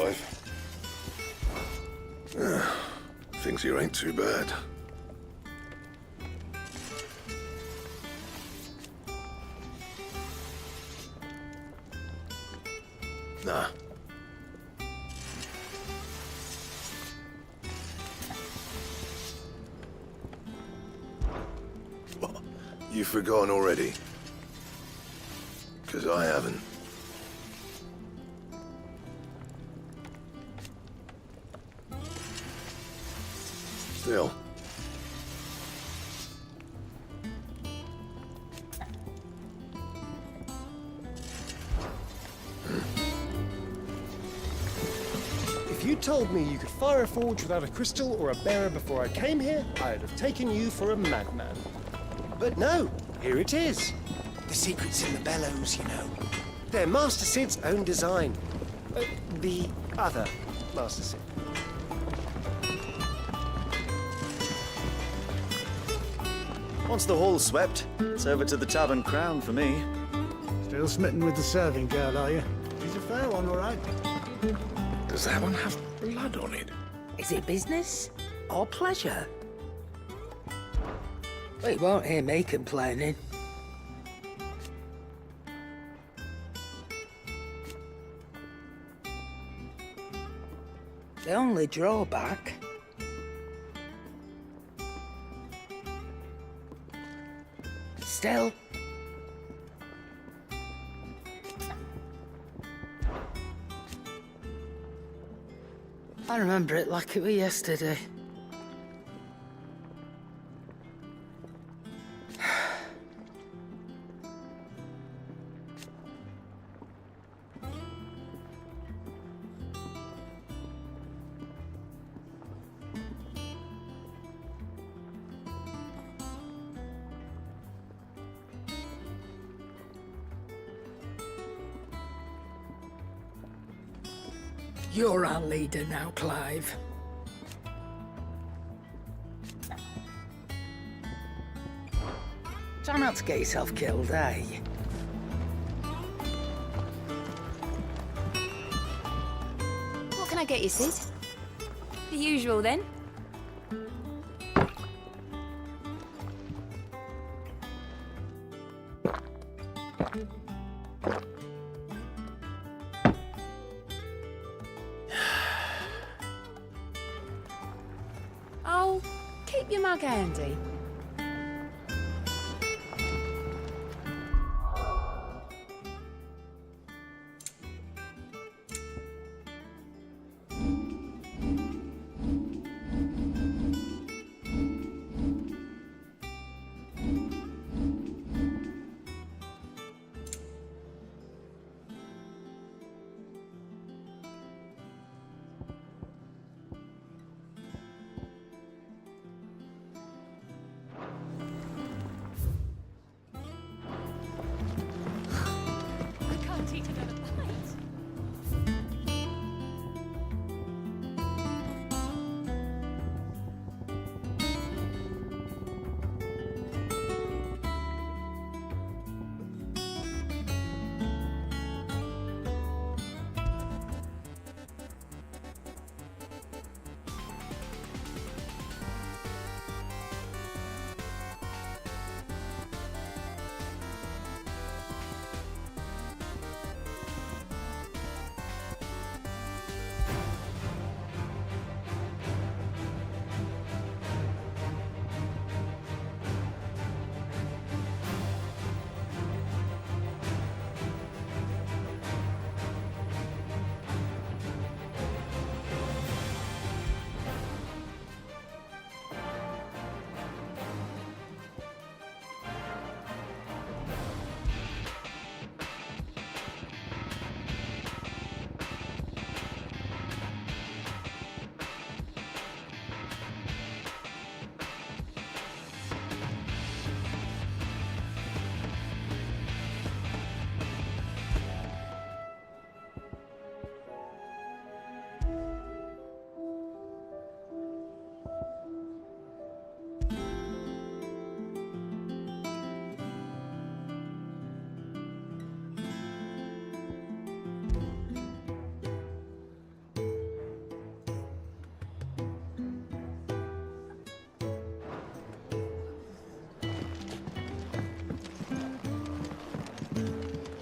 Speaker 20: Clive. Thinks you ain't too bad. Nah. What? You've forgotten already? 'Cause I haven't. Still.
Speaker 3: If you told me you could fire a forge without a crystal or a bearer before I came here, I'd have taken you for a madman. But no, here it is.
Speaker 4: The secret's in the bellows, you know.
Speaker 3: They're Master Cid's own design. The other Master Cid.
Speaker 6: Once the hall's swept, it's over to the Tavern Crown for me.
Speaker 13: Still smitten with the serving girl, are you? She's a fair one, all right.
Speaker 11: Does that one have blood on it?
Speaker 9: Is it business or pleasure? Well, you won't hear me complaining. The only drawback... Still... I remember it like it was yesterday. You're our leader now, Clive. Try not to get yourself killed, eh?
Speaker 18: What can I get you, Cid? The usual, then. Oh, keep your mug handy.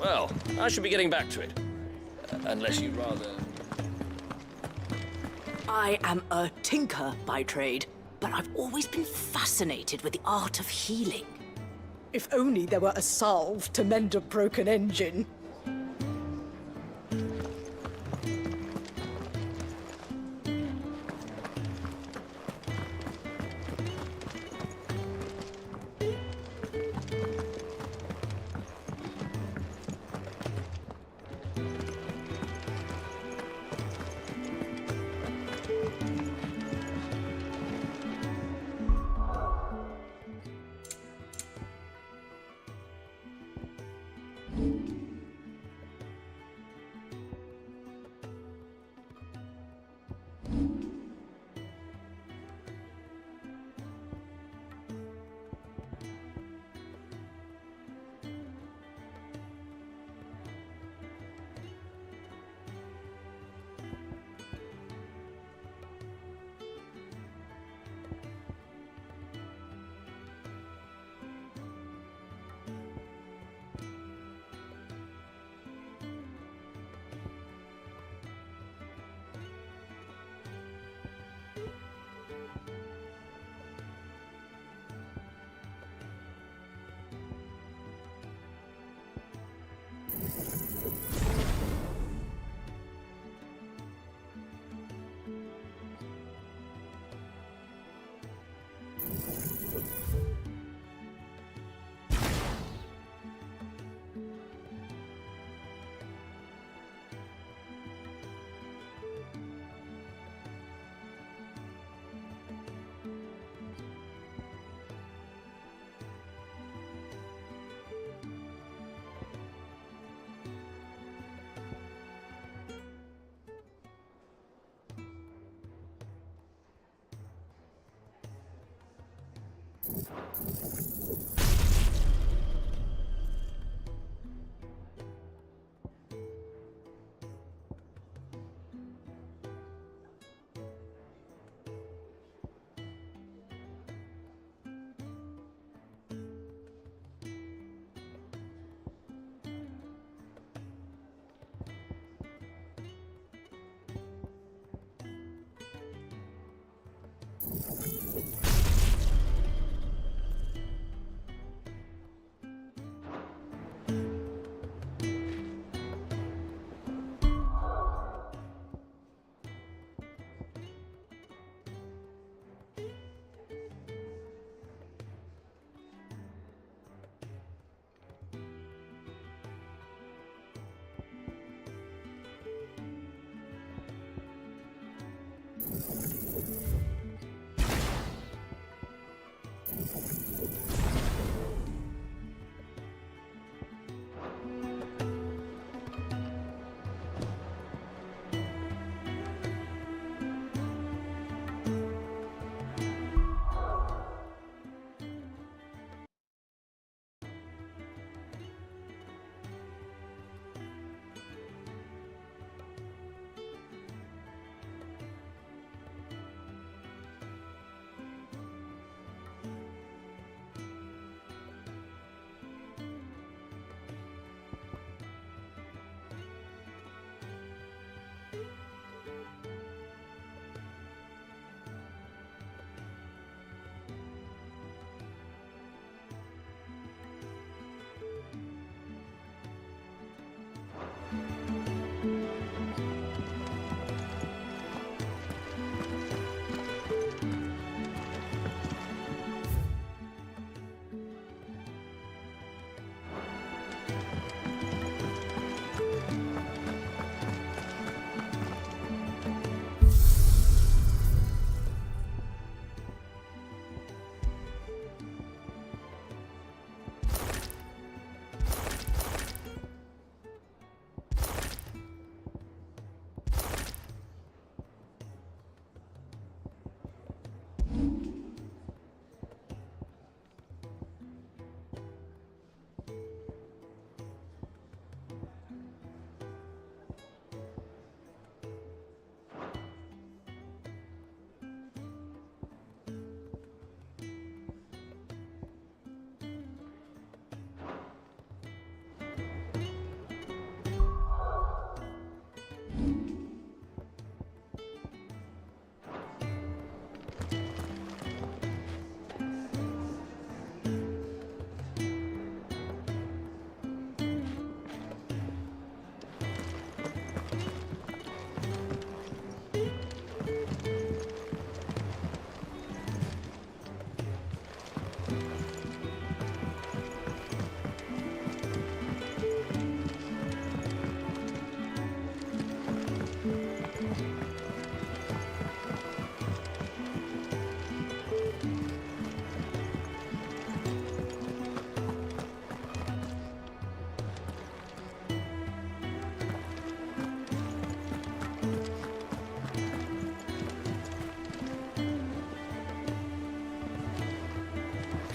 Speaker 1: Well, I should be getting back to it. Unless you'd rather...
Speaker 10: I am a tinker by trade, but I've always been fascinated with the art of healing.
Speaker 14: If only there were a salve to mend a broken engine.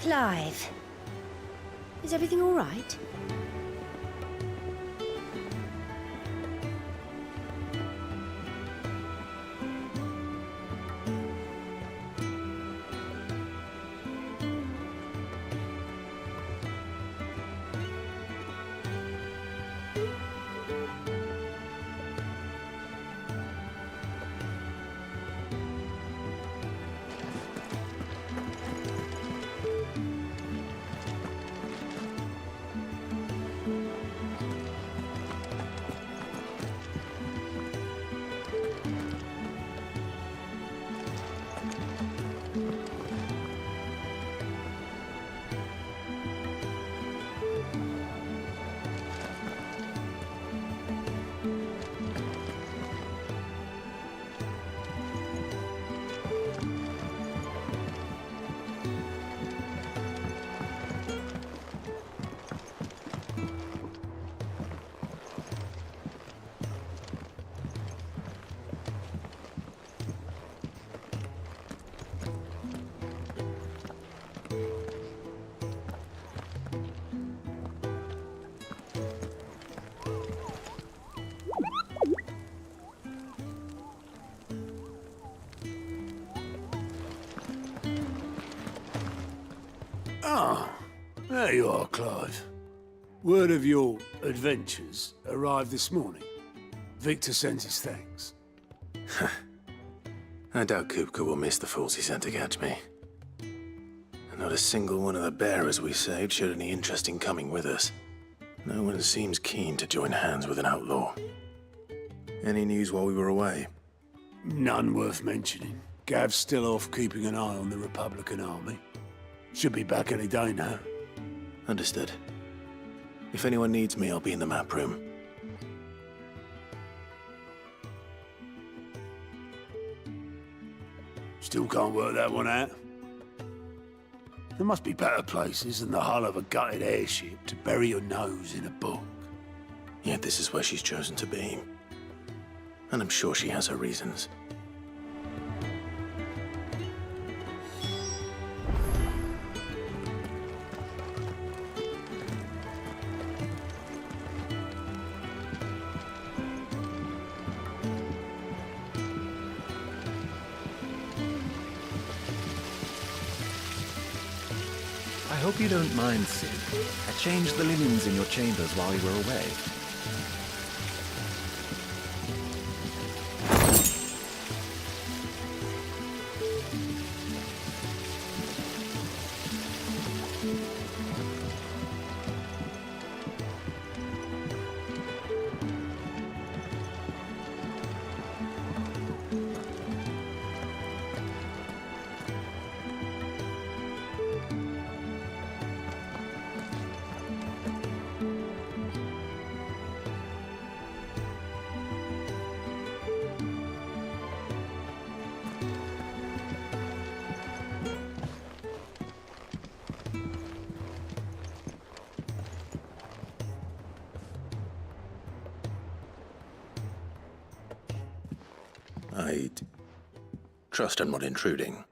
Speaker 15: Clive. Is everything all right?
Speaker 5: Ah, there you are, Clive. Word of your adventures arrived this morning. Victor sends his thanks.
Speaker 2: I doubt Kupka will miss the fools he sent to catch me. And not a single one of the bearers we saved showed any interest in coming with us. No one seems keen to join hands with an outlaw. Any news while we were away?
Speaker 5: None worth mentioning. Gav's still off keeping an eye on the Republican army. Should be back any day now.
Speaker 2: Understood. If anyone needs me, I'll be in the map room.
Speaker 5: Still can't work that one out. There must be better places than the hull of a gutted airship to bury your nose in a book.
Speaker 2: Yet this is where she's chosen to be. And I'm sure she has her reasons.
Speaker 17: I hope you don't mind, Cid. I changed the linens in your chambers while we were away.
Speaker 2: I trust I'm not intruding.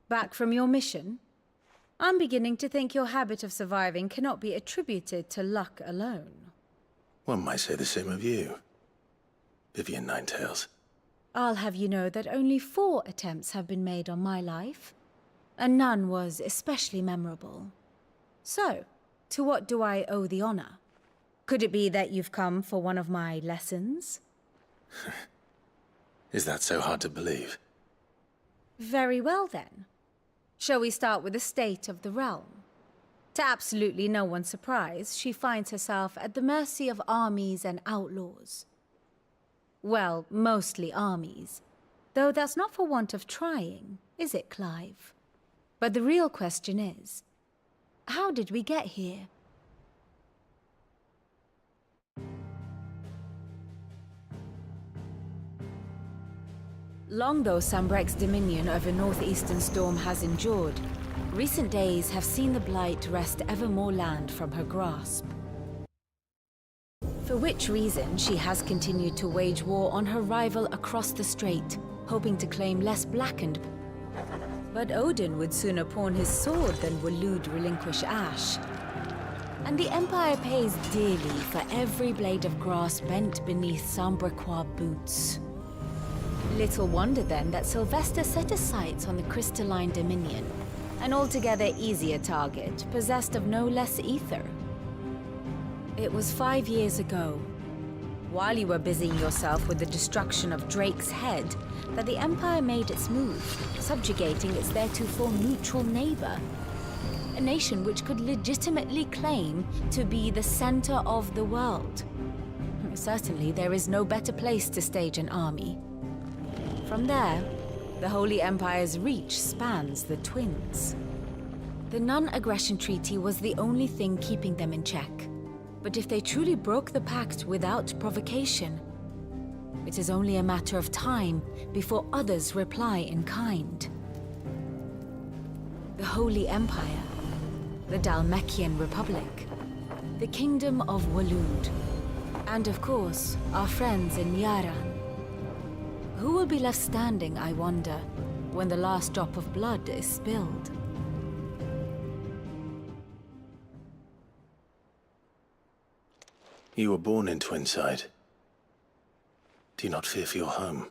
Speaker 18: Back from your mission? I'm beginning to think your habit of surviving cannot be attributed to luck alone.
Speaker 2: One might say the same of you, Vivian Ninetails.
Speaker 18: I'll have you know that only 4 attempts have been made on my life, and none was especially memorable. So, to what do I owe the honor? Could it be that you've come for one of my lessons?
Speaker 2: Is that so hard to believe?
Speaker 18: Very well, then. Shall we start with the state of the realm? To absolutely no one's surprise, she finds herself at the mercy of armies and outlaws. Well, mostly armies. Though that's not for want of trying, is it, Clive? But the real question is, how did we get here? Long though Sambrek's dominion over northeastern Storm has endured, recent days have seen the Blight wrest ever more land from her grasp. For which reason she has continued to wage war on her rival across the strait, hoping to claim less blackened
Speaker 12: But Odin would sooner pawn his sword than Waloed relinquish Ash. And the Empire pays dearly for every blade of grass bent beneath Sambraquois boots. Little wonder then that Sylvester set his sights on the crystalline Dominion, an altogether easier target, possessed of no less ether. It was 5 years ago, while you were busying yourself with the destruction of Drake's head, that the Empire made its move, subjugating its theretofore neutral neighbor. A nation which could legitimately claim to be the center of the world. Certainly, there is no better place to stage an army. From there, the Holy Empire's reach spans the Twins. The non-aggression treaty was the only thing keeping them in check. But if they truly broke the pact without provocation, it is only a matter of time before others reply in kind. The Holy Empire, the Dhalmekian Republic, the Kingdom of Waloed, and of course, our friends in Yaran. Who will be left standing, I wonder, when the last drop of blood is spilled?
Speaker 2: You were born in Twinside. Do you not fear for your home?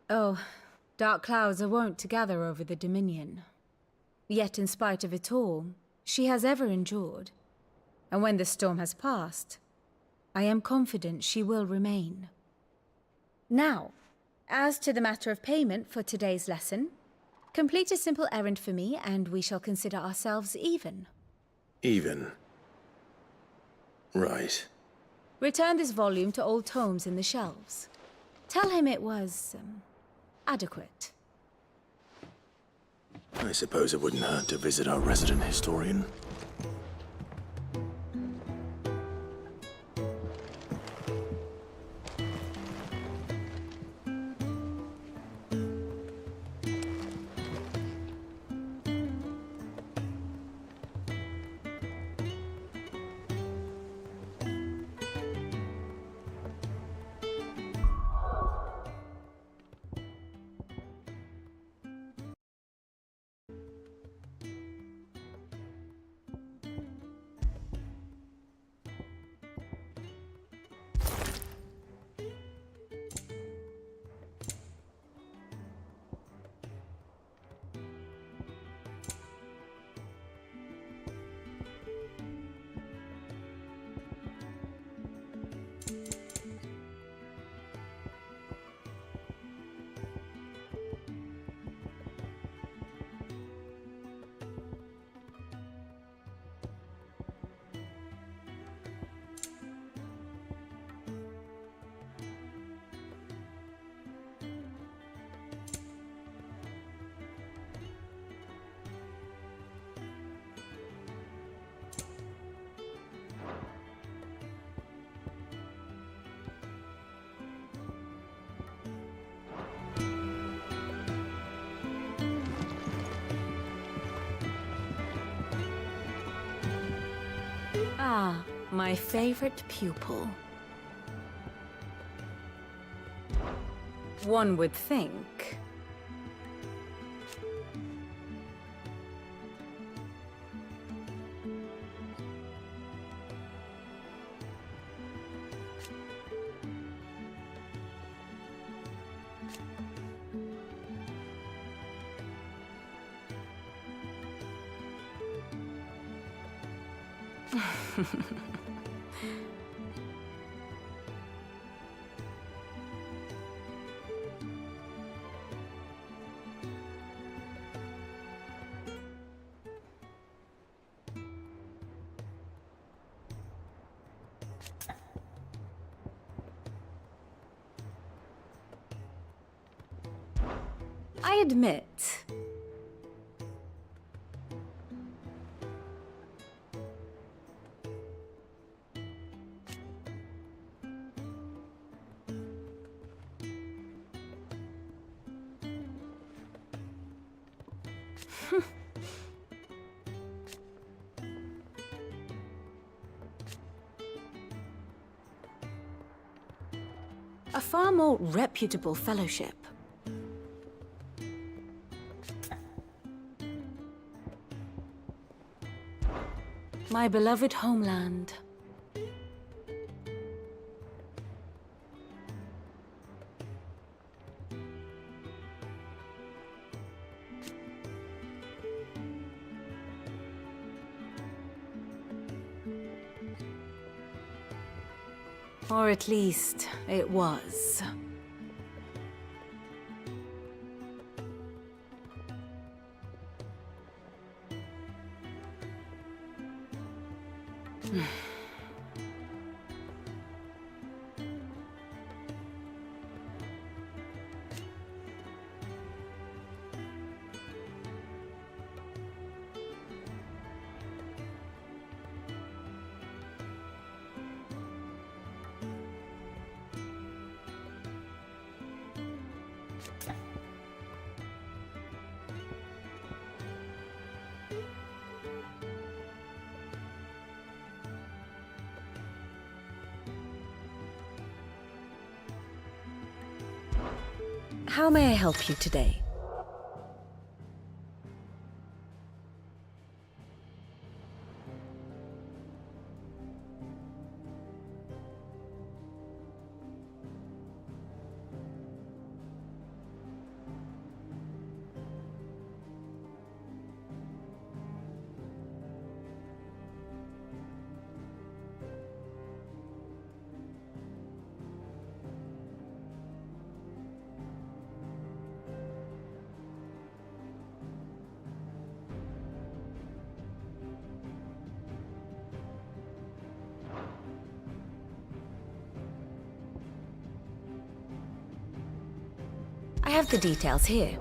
Speaker 12: Oh, dark clouds are wont to gather over the Dominion. Yet in spite of it all, she has ever endured. And when the storm has passed, I am confident she will remain. Now, as to the matter of payment for today's lesson, complete a simple errand for me and we shall consider ourselves even.
Speaker 2: Even? Right.
Speaker 12: Return this volume to old tomes in the shelves. Tell him it was, adequate.
Speaker 2: I suppose it wouldn't hurt to visit our resident historian.
Speaker 12: Ah, my favorite pupil. One would think. I admit. A far more reputable fellowship. My beloved homeland. Or at least, it was. How may I help you today? I have the details here.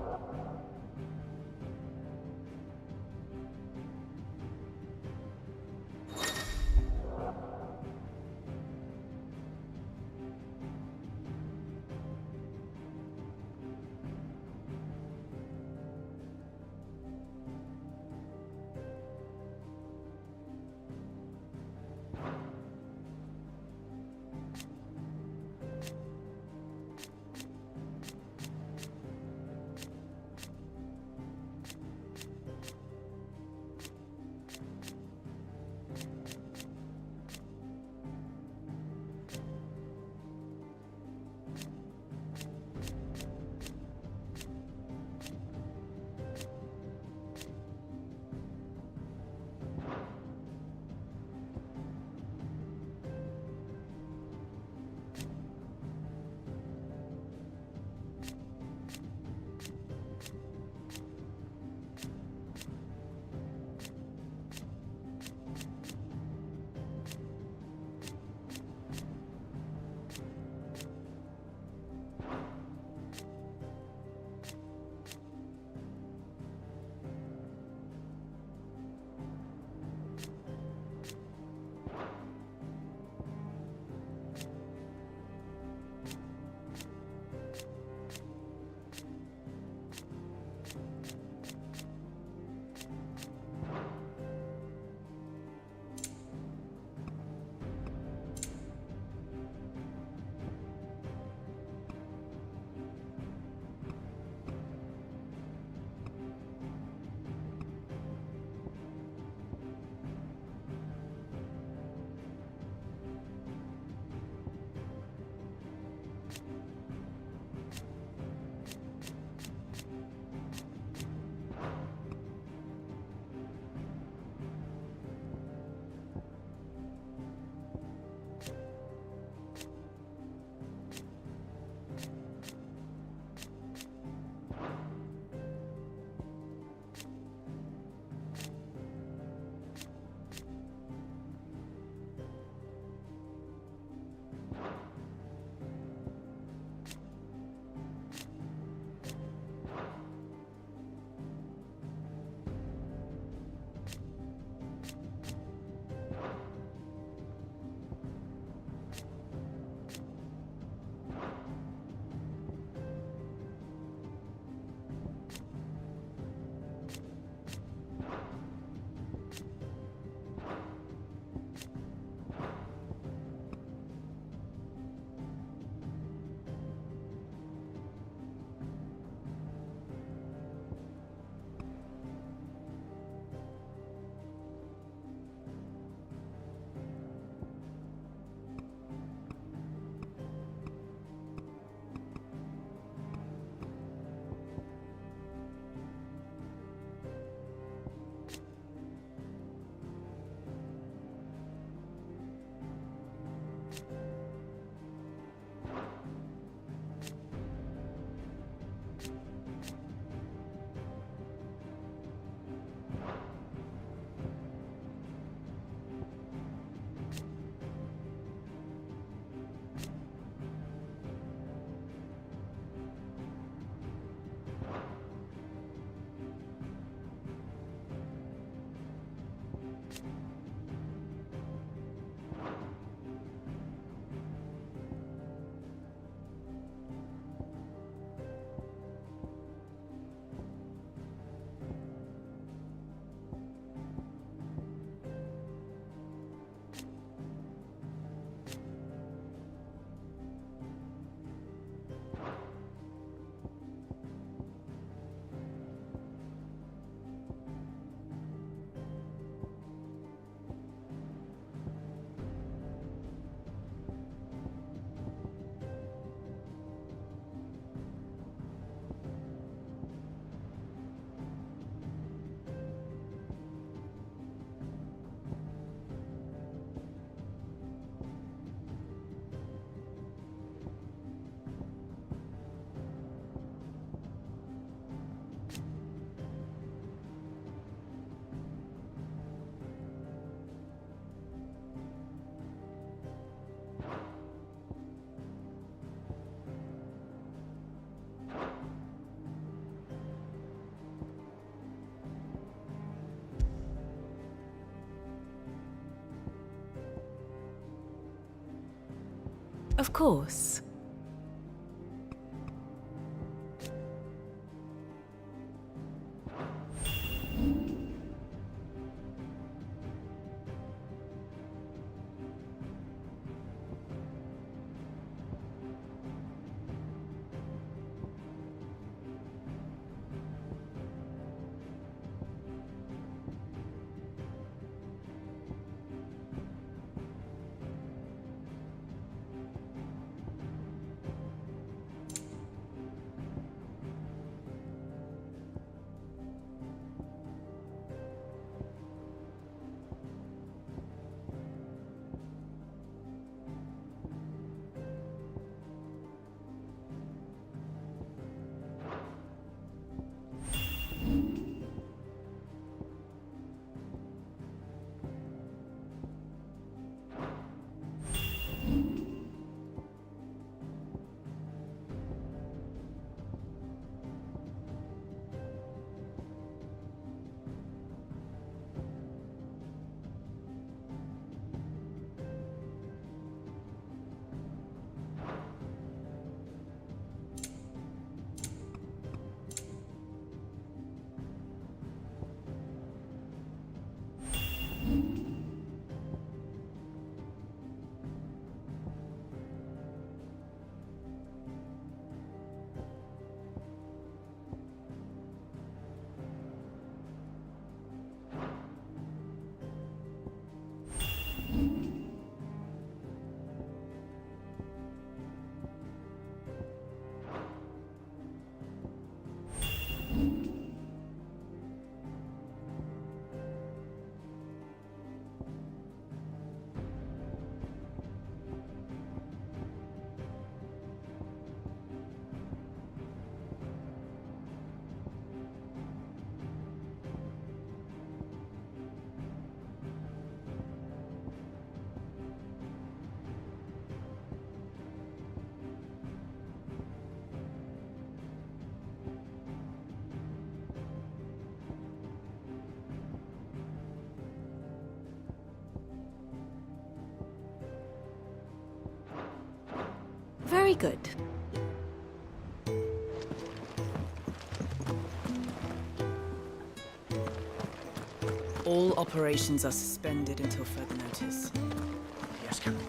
Speaker 12: Of course. Very good.
Speaker 7: All operations are suspended until further notice.
Speaker 4: Yes, Captain.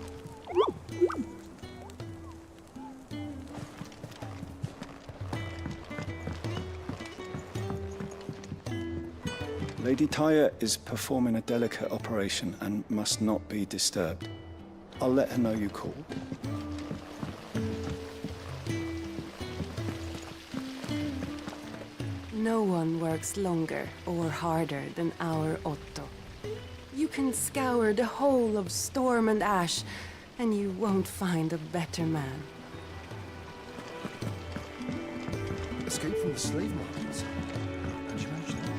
Speaker 19: Lady Tyre is performing a delicate operation and must not be disturbed. I'll let her know you called.
Speaker 21: No one works longer or harder than our Otto. You can scour the whole of Storm and Ash, and you won't find a better man.
Speaker 3: Escape from the slave markets. How'd you manage that?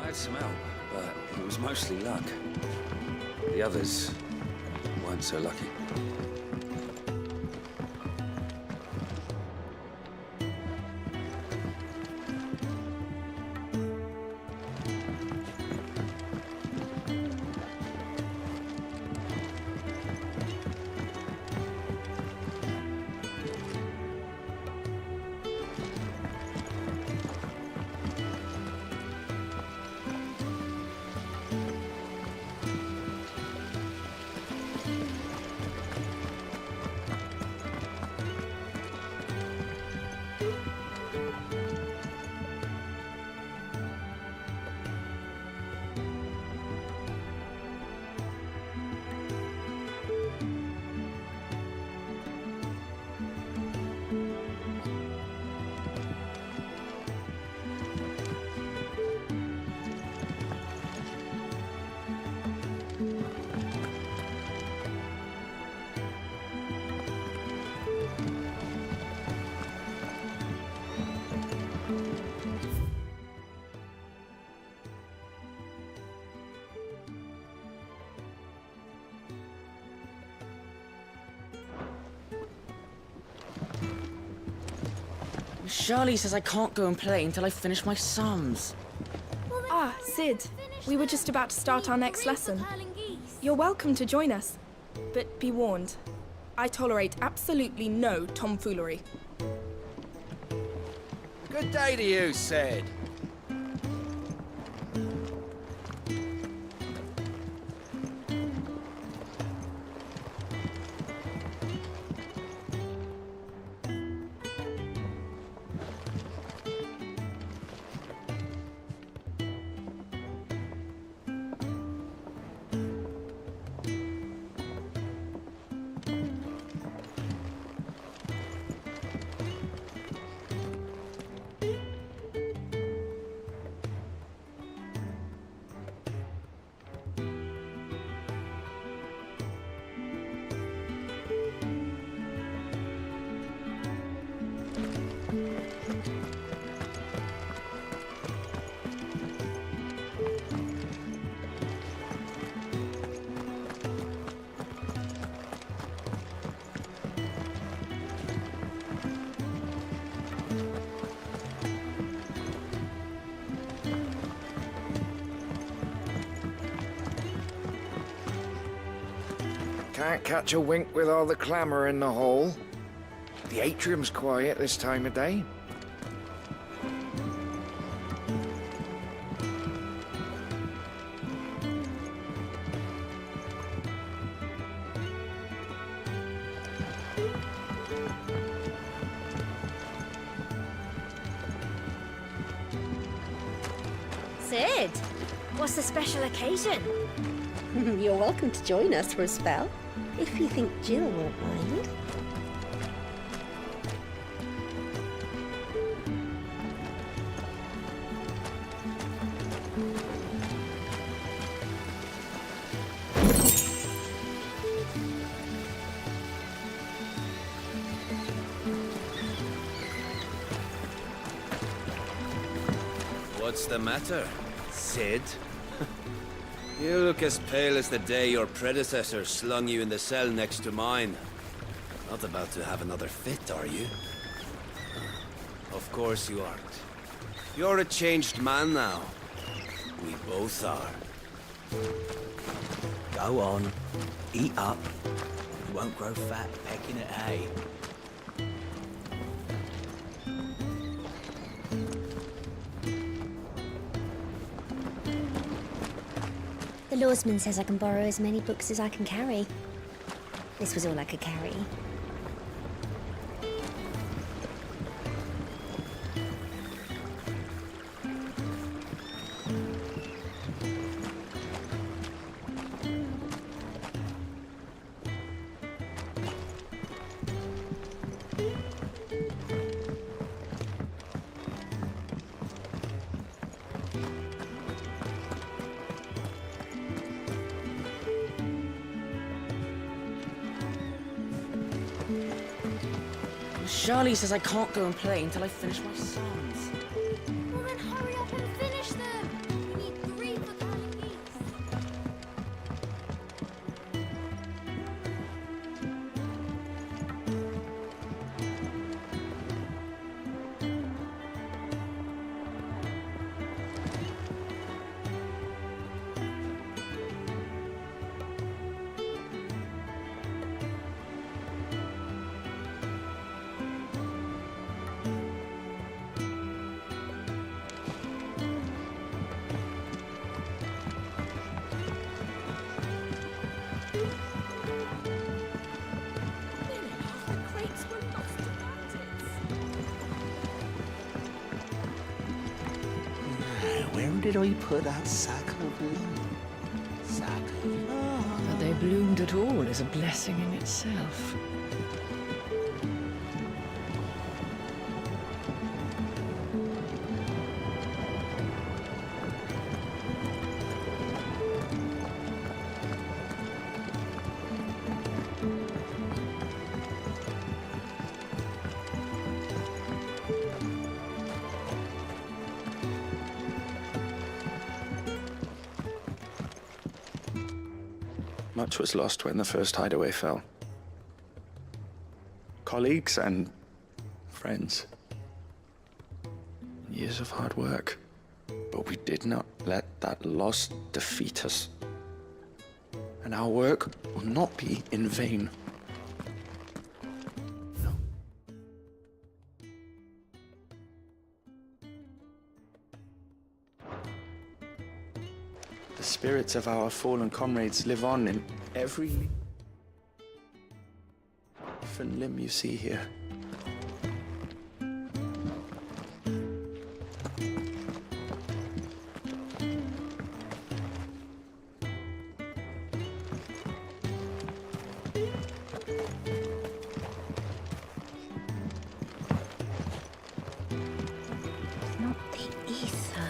Speaker 16: I had some help, but it was mostly luck. The others weren't so lucky.
Speaker 7: Charlie says I can't go and play until I finish my sums.
Speaker 23: Cid. We were just about to start our next lesson. You're welcome to join us.
Speaker 8: but be warned. I tolerate absolutely no tomfoolery.
Speaker 16: Good day to you, Cid.
Speaker 22: Can't catch a wink with all the clamour in the hall. The atrium's quiet this time of day.
Speaker 15: Cid, what's the special occasion?
Speaker 23: You're welcome to join us for a spell, if you think Jill won't mind.
Speaker 16: What's the matter, Cid? You look as pale as the day your predecessor slung you in the cell next to mine. Not about to have another fit, are you? Of course you aren't. You're a changed man now. We both are.
Speaker 24: Go on, eat up. You won't grow fat pecking at hay.
Speaker 15: The lawsman says I can borrow as many books as I can carry. This was all I could carry.
Speaker 14: Charlie says I can't go and play until I finish my songs.
Speaker 15: Well then hurry up and finish them! We need 3 for carrying these.
Speaker 24: Where did I put that sack of love? Sack of love.
Speaker 7: That they bloomed at all is a blessing in itself.
Speaker 19: Much was lost when the first hideaway fell. Colleagues and friends. Years of hard work. But we did not let that loss defeat us.
Speaker 24: and our work will not be in vain. The spirits of our fallen comrades live on in every leaf and limb you see here.
Speaker 23: Not the ether.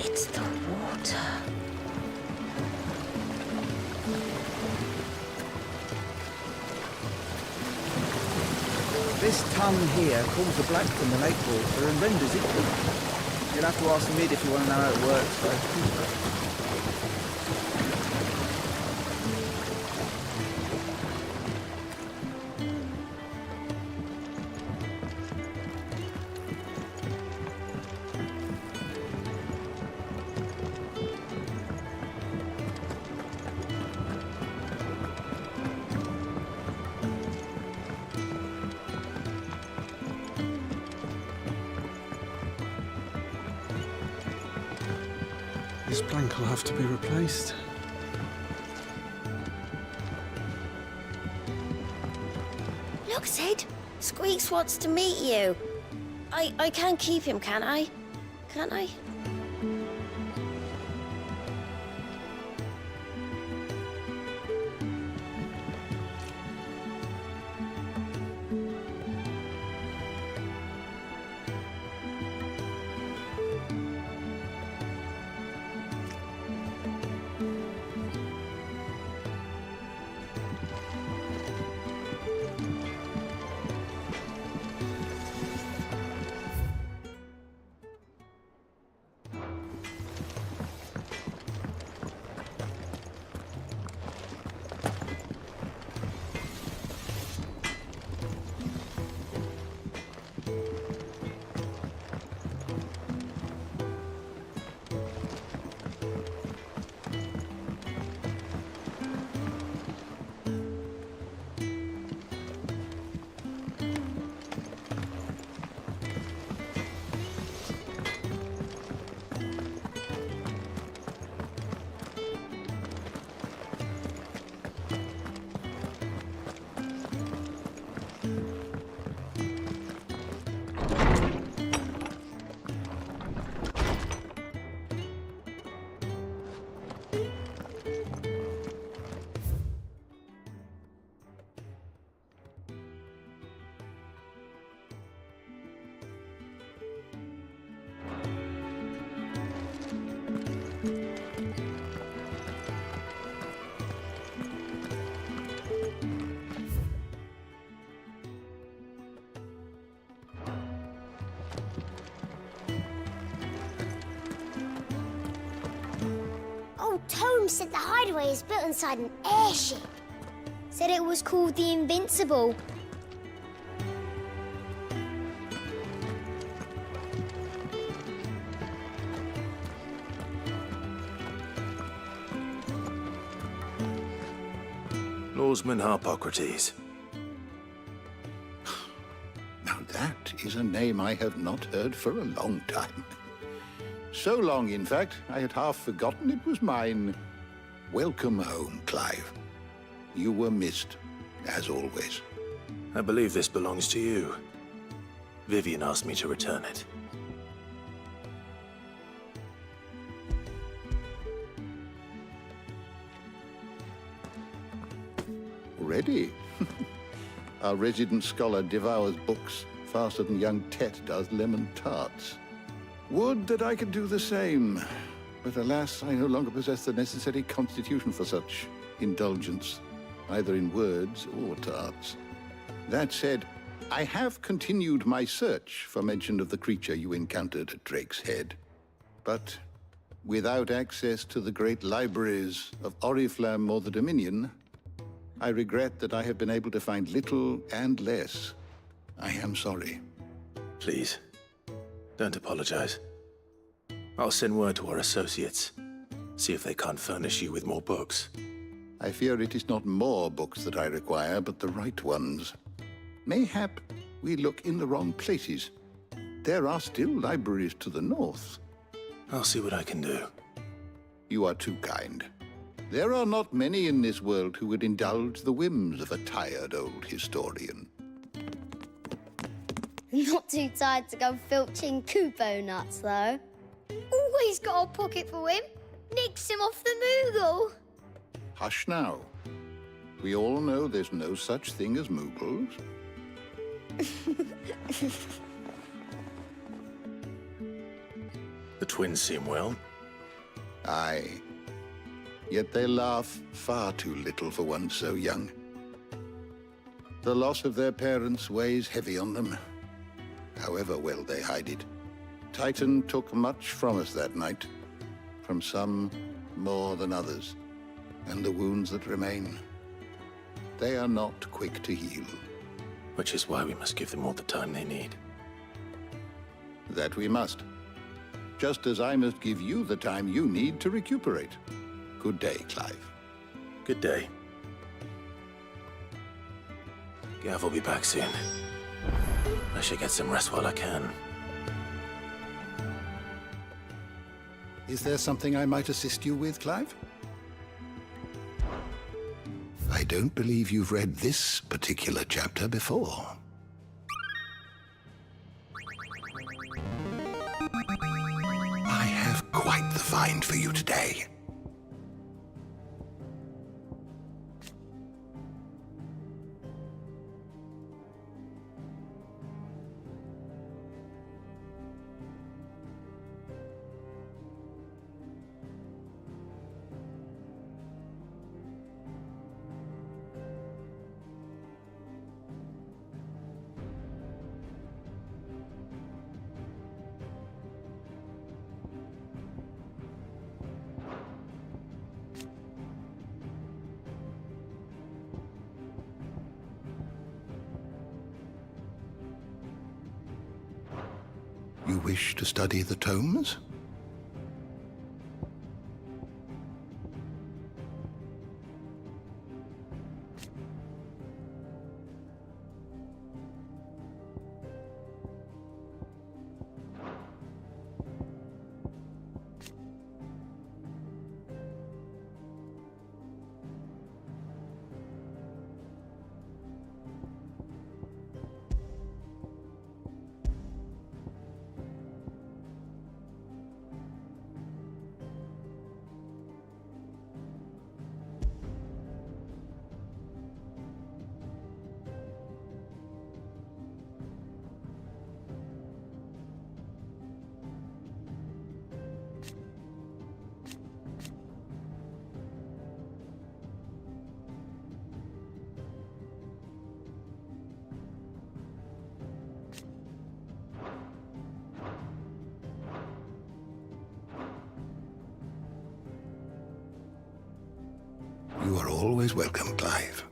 Speaker 23: It's the water.
Speaker 6: This tongue here calls the black from the lake water and renders it weak. You'll have to ask Mid if you want to know how it works, though.
Speaker 11: This plank will have to be replaced.
Speaker 15: Look, Cid. Squeaks wants to meet you. I can keep him, can't I? Can't I? Tome said the hideaway is built inside an airship. Said it was called the Invincible.
Speaker 2: Lawsman Harpocrates.
Speaker 13: Now that is a name I have not heard for a long time. So long, in fact, I had half forgotten it was mine. Welcome home, Clive. You were missed, as always.
Speaker 2: I believe this belongs to you. Vivian asked me to return it.
Speaker 13: Already? Our resident scholar devours books faster than young Tet does lemon tarts. Would that I could do the same, but alas, I no longer possess the necessary constitution for such indulgence, either in words or tarts. That said, I have continued my search for mention of the creature you encountered at Drake's Head. But without access to the great libraries of Oriflamme or the Dominion, I regret that I have been able to find little and less. I am sorry.
Speaker 2: Please, don't apologize. I'll send word to our associates. See if they can't furnish you with more books.
Speaker 13: I fear it is not more books that I require, but the right ones. Mayhap we look in the wrong places. There are still libraries to the north.
Speaker 2: I'll see what I can do.
Speaker 13: You are too kind. There are not many in this world who would indulge the whims of a tired old historian.
Speaker 15: Not too tired to go filching Kupo nuts, though. Always got a pocket for him. Nicks him off the Moogle.
Speaker 13: Hush now. We all know there's no such thing as Moogles.
Speaker 2: The twins seem well.
Speaker 13: Aye. Yet they laugh far too little for one so young. The loss of their parents weighs heavy on them, however well they hide it. Titan took much from us that night, from some more than others, and the wounds that remain, they are not quick to heal.
Speaker 2: Which is why we must give them all the time they need.
Speaker 13: That we must. Just as I must give you the time you need to recuperate. Good day, Clive.
Speaker 2: Good day. Gav will be back soon. I should get some rest while I can.
Speaker 13: Is there something I might assist you with, Clive? I don't believe you've read this particular chapter before. I have quite the find for you today. You wish to study the tomes? You are always welcome, Clive.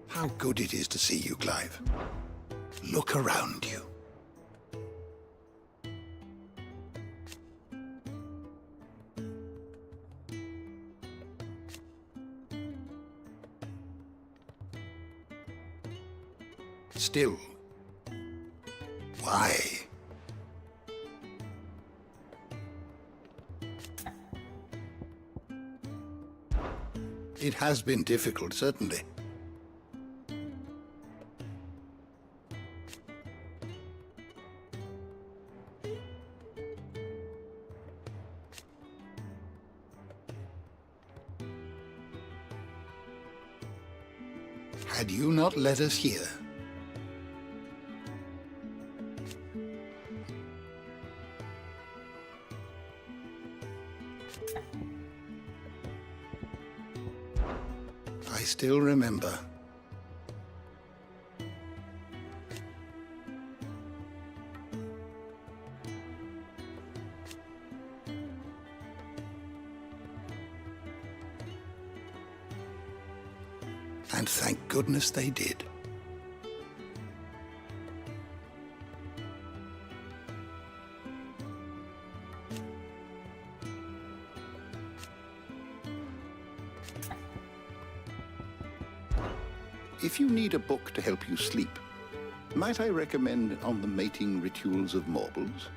Speaker 13: How good it is to see you, Clive. Look around you. Still, why? It has been difficult, certainly. Had you not led us here, I still remember. And thank goodness they did. If you need a book to help you sleep, might I recommend On the Mating Rituals of Mortals?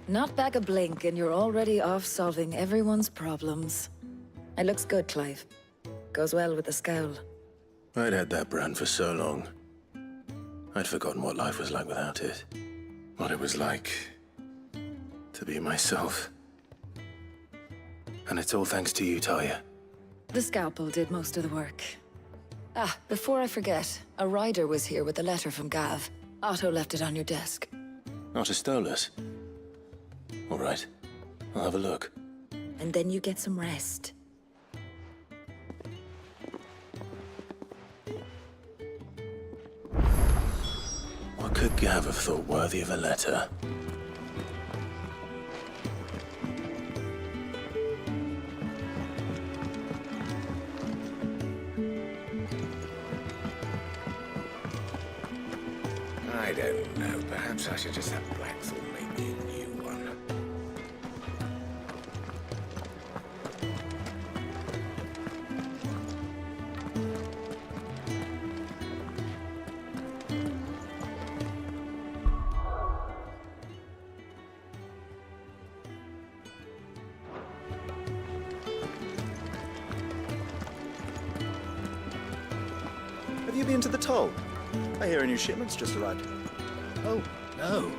Speaker 1: Not back a blink, and you're already off solving everyone's problems. It looks good, Clive. Goes well with the scowl.
Speaker 2: I'd had that brand for so long. I'd forgotten what life was like without it. What it was like to be myself. And it's all thanks to you, Talia.
Speaker 1: The scalpel did most of the work. Ah, before I forget, a rider was here with a letter from Gav. Otto left it on your desk.
Speaker 2: Not a stolus. All right, I'll have a look.
Speaker 1: And then you get some rest.
Speaker 2: What could Gav have thought worthy of a letter?
Speaker 22: I don't know. Perhaps I should just have Blackthorn make me a new one.
Speaker 6: Have you been to the toll? I hear a new shipment's just arrived.
Speaker 3: Oh, no.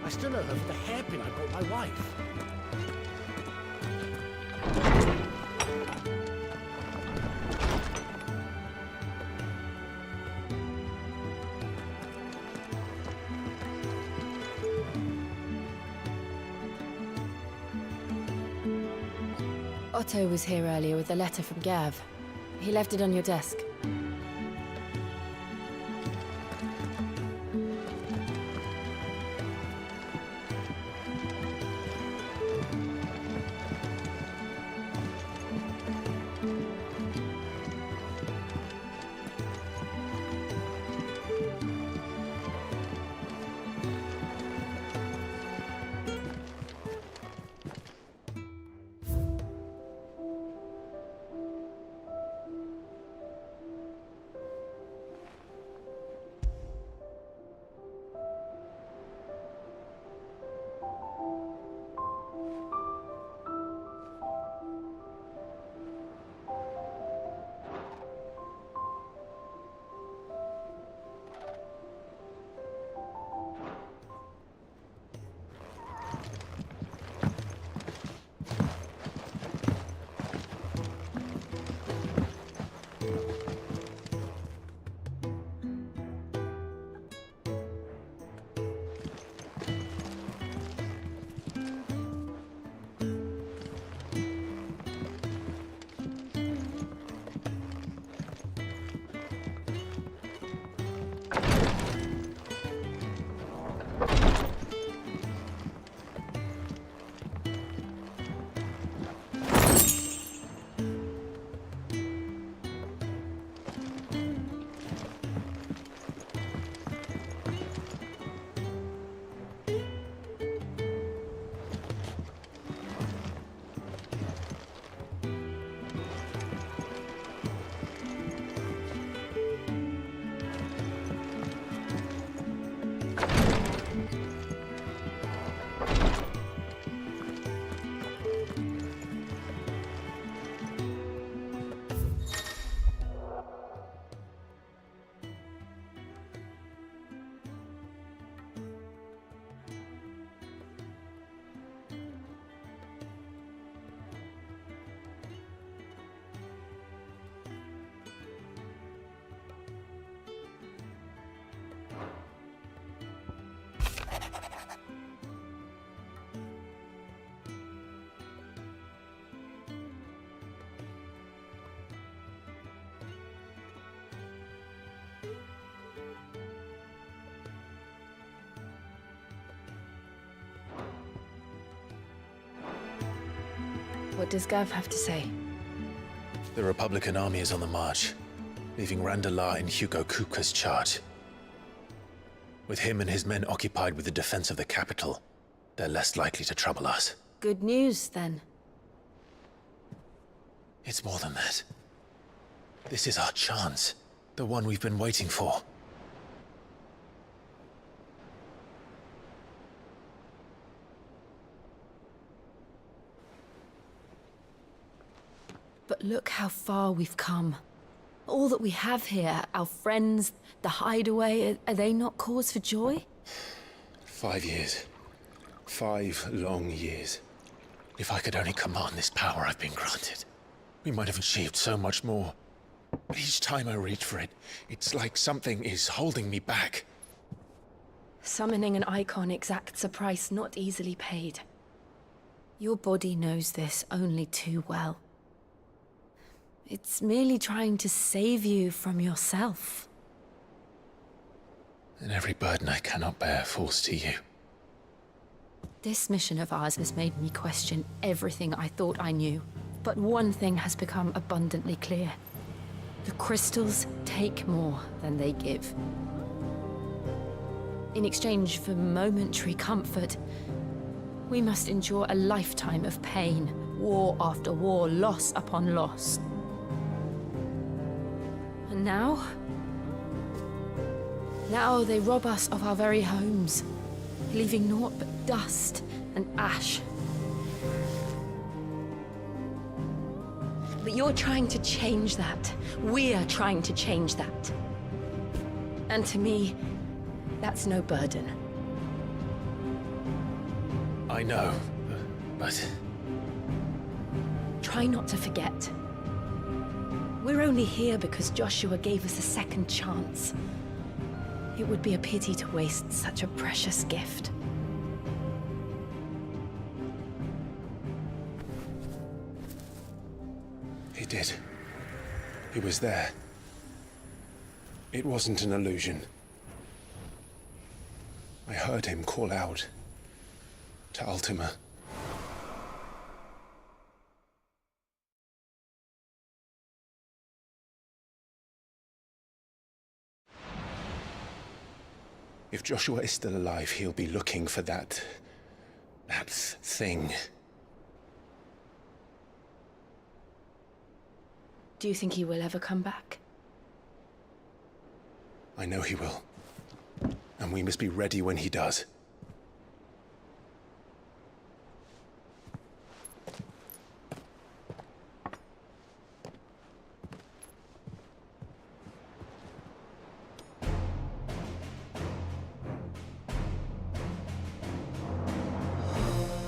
Speaker 3: I still owe her for the hairpin I bought my wife.
Speaker 18: Otto was here earlier with a letter from Gav. He left it on your desk.
Speaker 7: What does Gav have to say?
Speaker 2: The Republican army is on the march, leaving Randalar in Hugo Kupka's charge. With him and his men occupied with the defense of the capital, they're less likely to trouble us.
Speaker 7: Good news, then.
Speaker 2: It's more than that. This is our chance. The one we've been waiting for.
Speaker 7: But look how far we've come. All that we have here, our friends, the hideaway, are they not cause for joy?
Speaker 2: 5 years. 5 long years. If I could only command this power I've been granted, we might have achieved so much more. But each time I reach for it, it's like something is holding me back.
Speaker 7: Summoning an icon exacts a price not easily paid. Your body knows this only too well. It's merely trying to save you from yourself.
Speaker 2: And every burden I cannot bear falls to you.
Speaker 7: This mission of ours has made me question everything I thought I knew. But one thing has become abundantly clear. The crystals take more than they give. In exchange for momentary comfort, we must endure a lifetime of pain, war after war, loss upon loss. And now? Now they rob us of our very homes, leaving naught but dust and ash. But you're trying to change that. We're trying to change that. And to me, that's no burden.
Speaker 2: I know, but...
Speaker 7: Try not to forget. We're only here because Joshua gave us a second chance. It would be a pity to waste such a precious gift.
Speaker 2: He did. He was there. It wasn't an illusion. I heard him call out to Ultima. If Joshua is still alive, he'll be looking for that thing.
Speaker 7: Do you think he will ever come back?
Speaker 2: I know he will. And we must be ready when he does.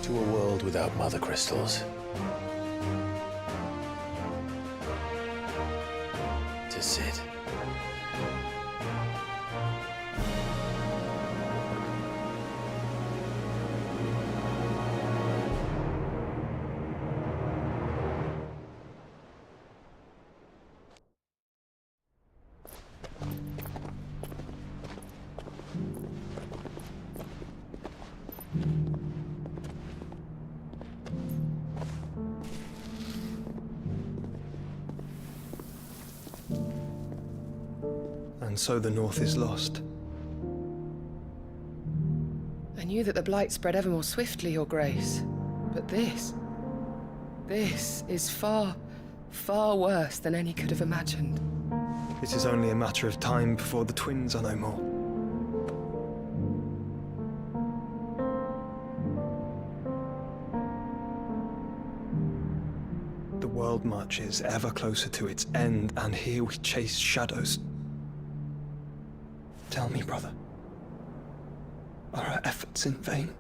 Speaker 2: To a world without mother crystals. To Cid.
Speaker 3: And so the North is lost.
Speaker 5: I knew that the Blight spread ever more swiftly, Your Grace. But this is far, far worse than any could have imagined.
Speaker 3: It is only a matter of time before the twins are no more. The world marches ever closer to its end, and here we chase shadows. Tell me, brother, are our efforts in vain?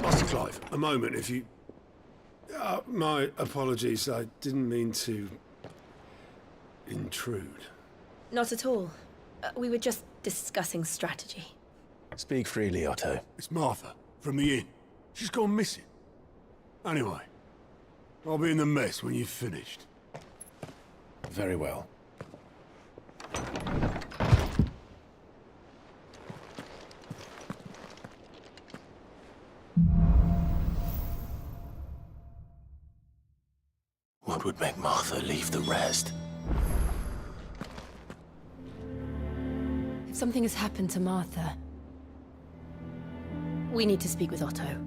Speaker 11: Master Clive, a moment, if you... my apologies, I didn't mean to... intrude.
Speaker 7: Not at all. We were just discussing strategy.
Speaker 2: Speak freely, Otto.
Speaker 11: It's Martha, from the inn. She's gone missing. Anyway, I'll be in the mess when you've finished.
Speaker 2: Very well. What would make Martha leave the rest?
Speaker 7: If something has happened to Martha, we need to speak with Otto.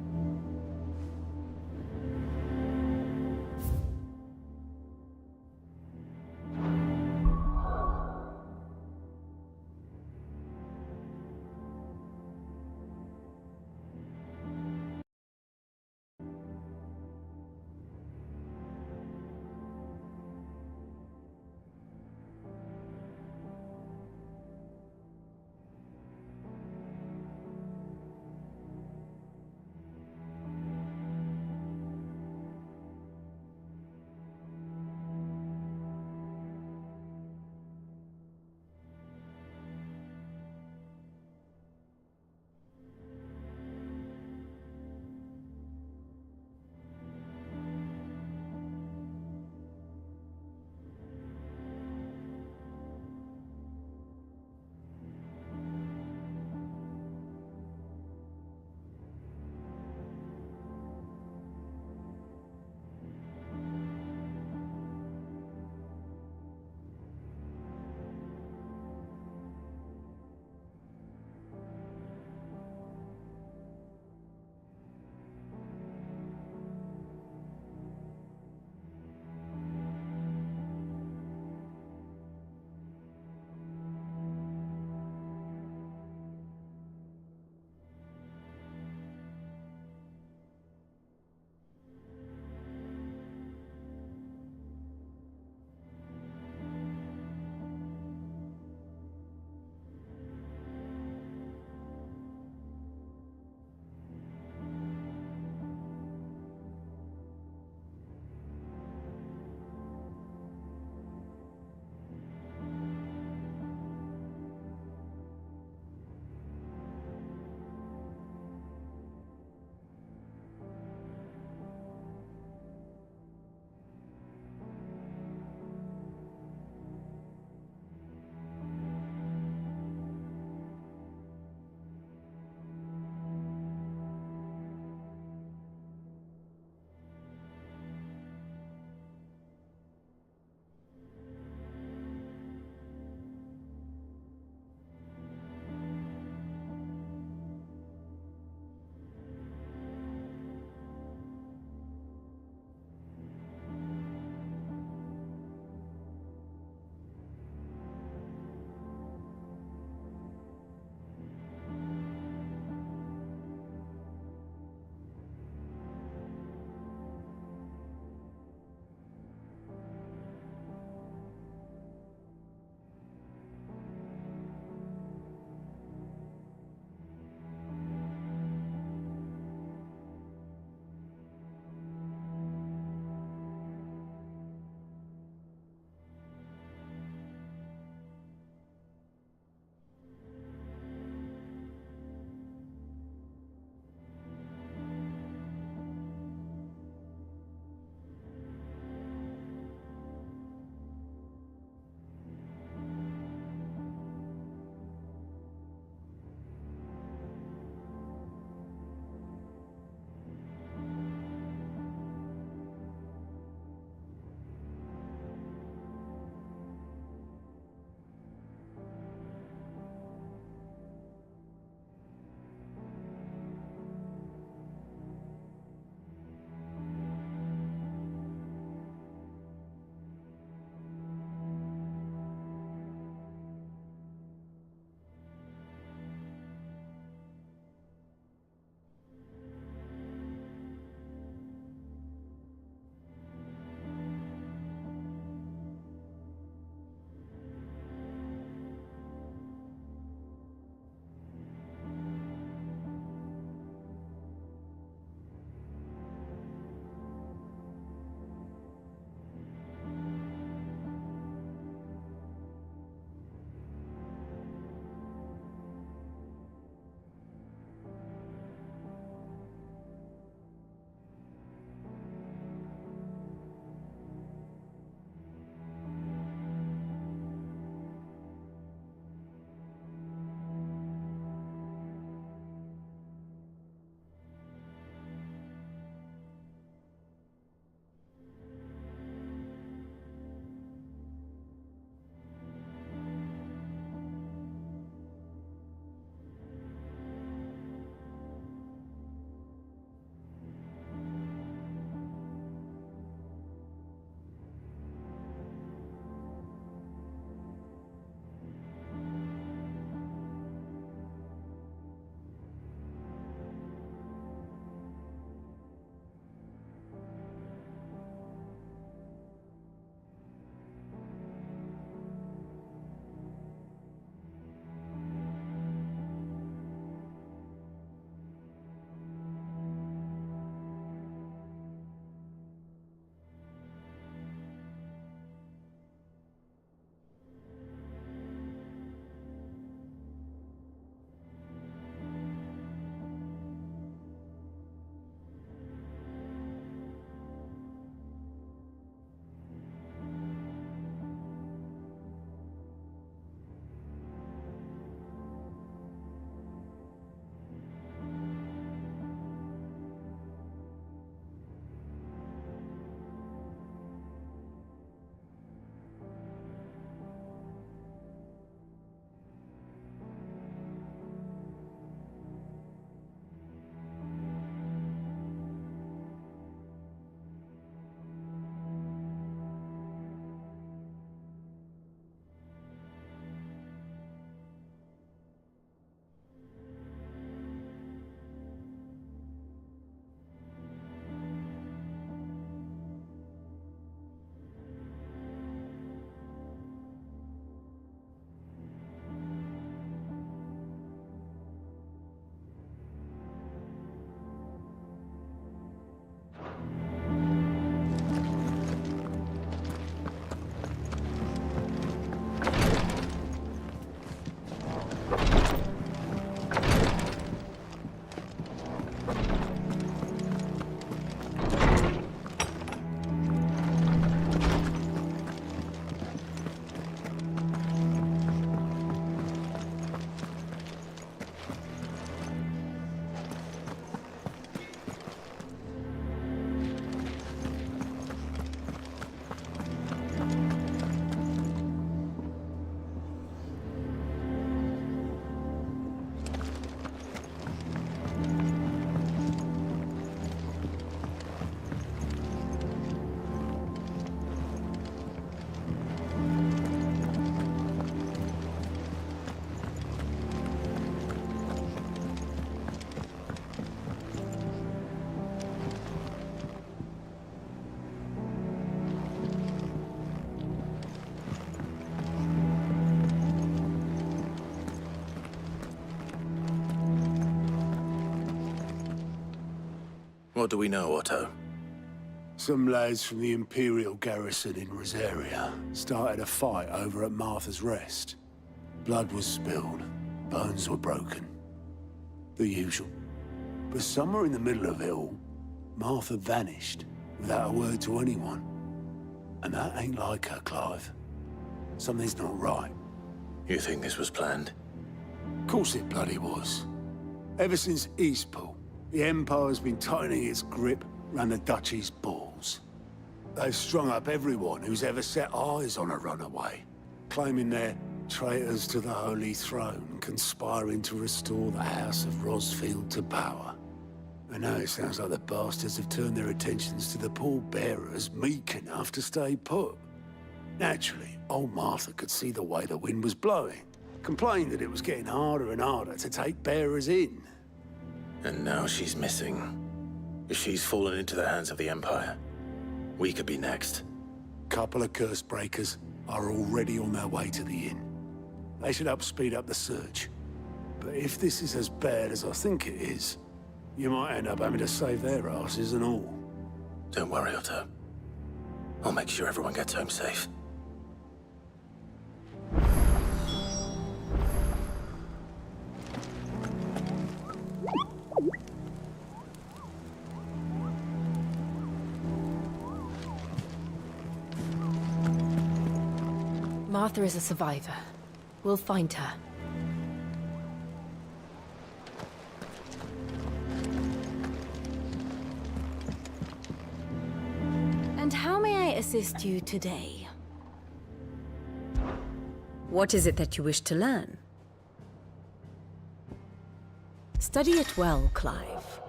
Speaker 2: What do we know, Otto?
Speaker 11: Some lads from the Imperial garrison in Rosaria started a fight over at Martha's Rest. Blood was spilled, bones were broken. The usual. But somewhere in the middle of it all, Martha vanished without a word to anyone. And that ain't like her, Clive. Something's not right.
Speaker 2: You think this was planned?
Speaker 11: Of course it bloody was. Ever since Eastpool, the Empire's been tightening its grip round the Duchy's balls. They've strung up everyone who's ever set eyes on a runaway, claiming they're traitors to the Holy Throne, conspiring to restore the House of Rosfield to power. And now it sounds like the bastards have turned their attentions to the pallbearers meek enough to stay put. Naturally, old Martha could see the way the wind was blowing, complained that it was getting harder and harder to take bearers in.
Speaker 2: And now she's missing. If she's fallen into the hands of the Empire, we could be next.
Speaker 11: Couple of curse breakers are already on their way to the inn. They should help speed up the search. But if this is as bad as I think it is, you might end up having to save their asses and all.
Speaker 2: Don't worry, Otto. I'll make sure everyone gets home safe.
Speaker 7: Martha is a survivor. We'll find her.
Speaker 12: And how may I assist you today?
Speaker 14: What is it that you wish to learn?
Speaker 12: Study it well, Clive.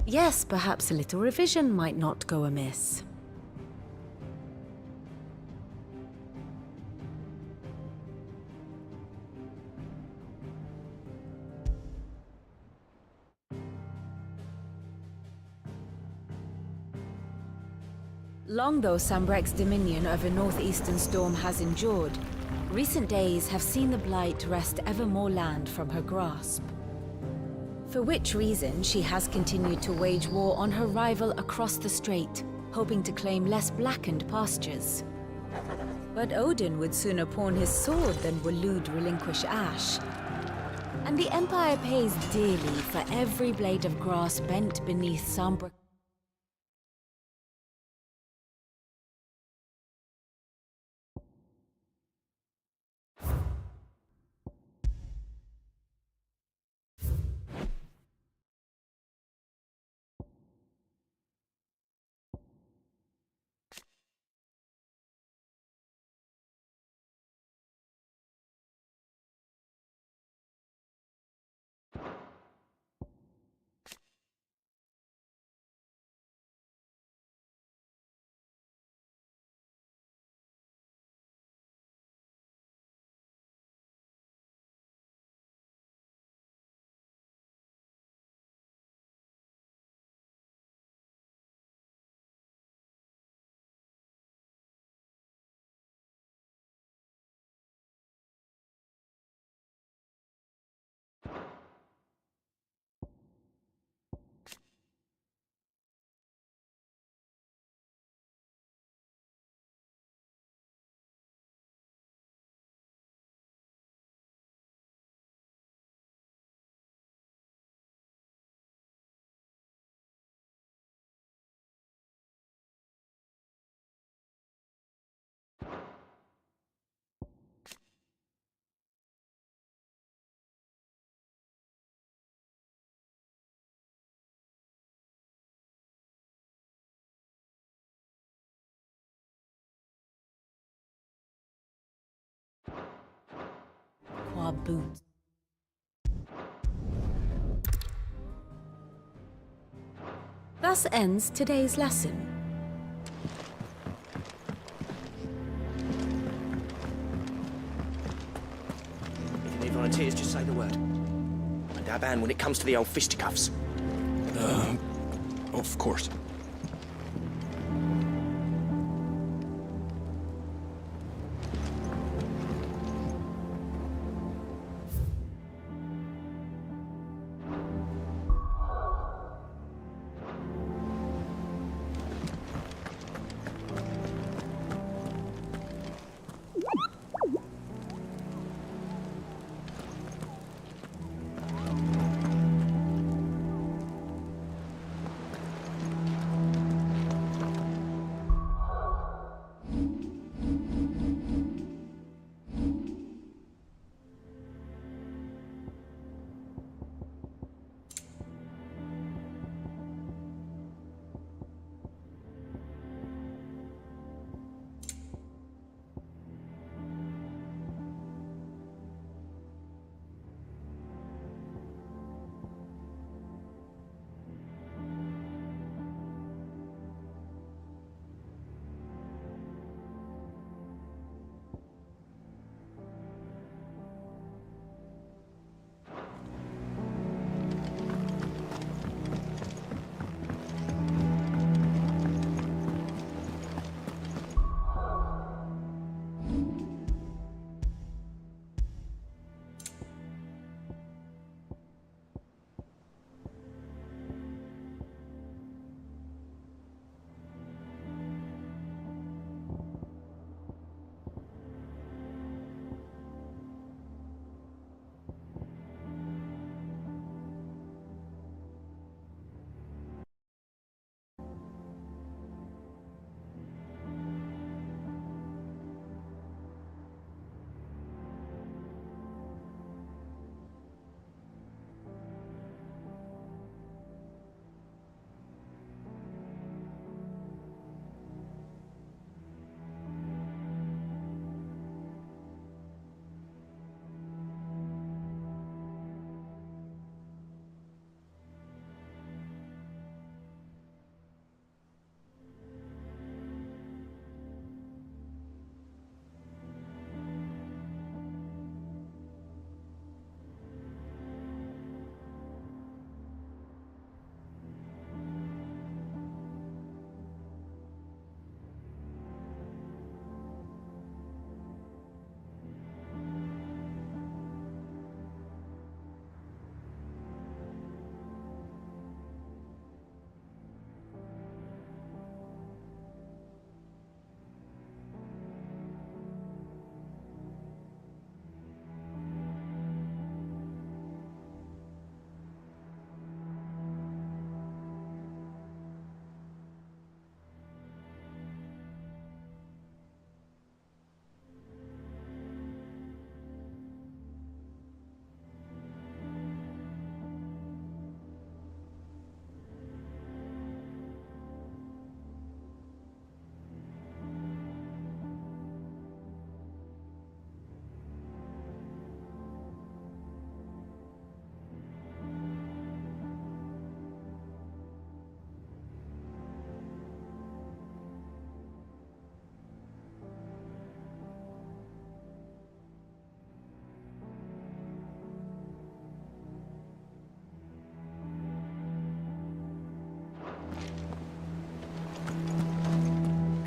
Speaker 12: Yes, perhaps a little revision might not go amiss. Long though Sambrek's dominion over northeastern Storm has endured, recent days have seen the Blight wrest ever more land from her grasp. For which reason she has continued to wage war on her rival across the strait, hoping to claim less blackened pastures. But Odin would sooner pawn his sword than Waloed relinquish Ash. And the Empire pays dearly for every blade of grass bent beneath somber... boots. Thus ends today's lesson.
Speaker 9: If you need volunteers, just say the word. And our band when it comes to the old fisticuffs.
Speaker 19: Of course.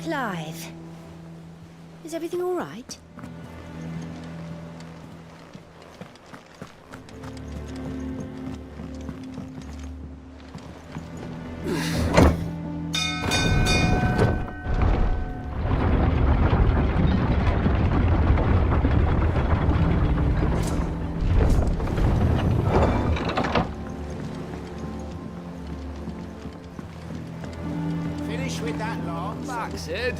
Speaker 12: Clive, is everything all right?
Speaker 22: Finish with that lot.
Speaker 4: Back, Cid.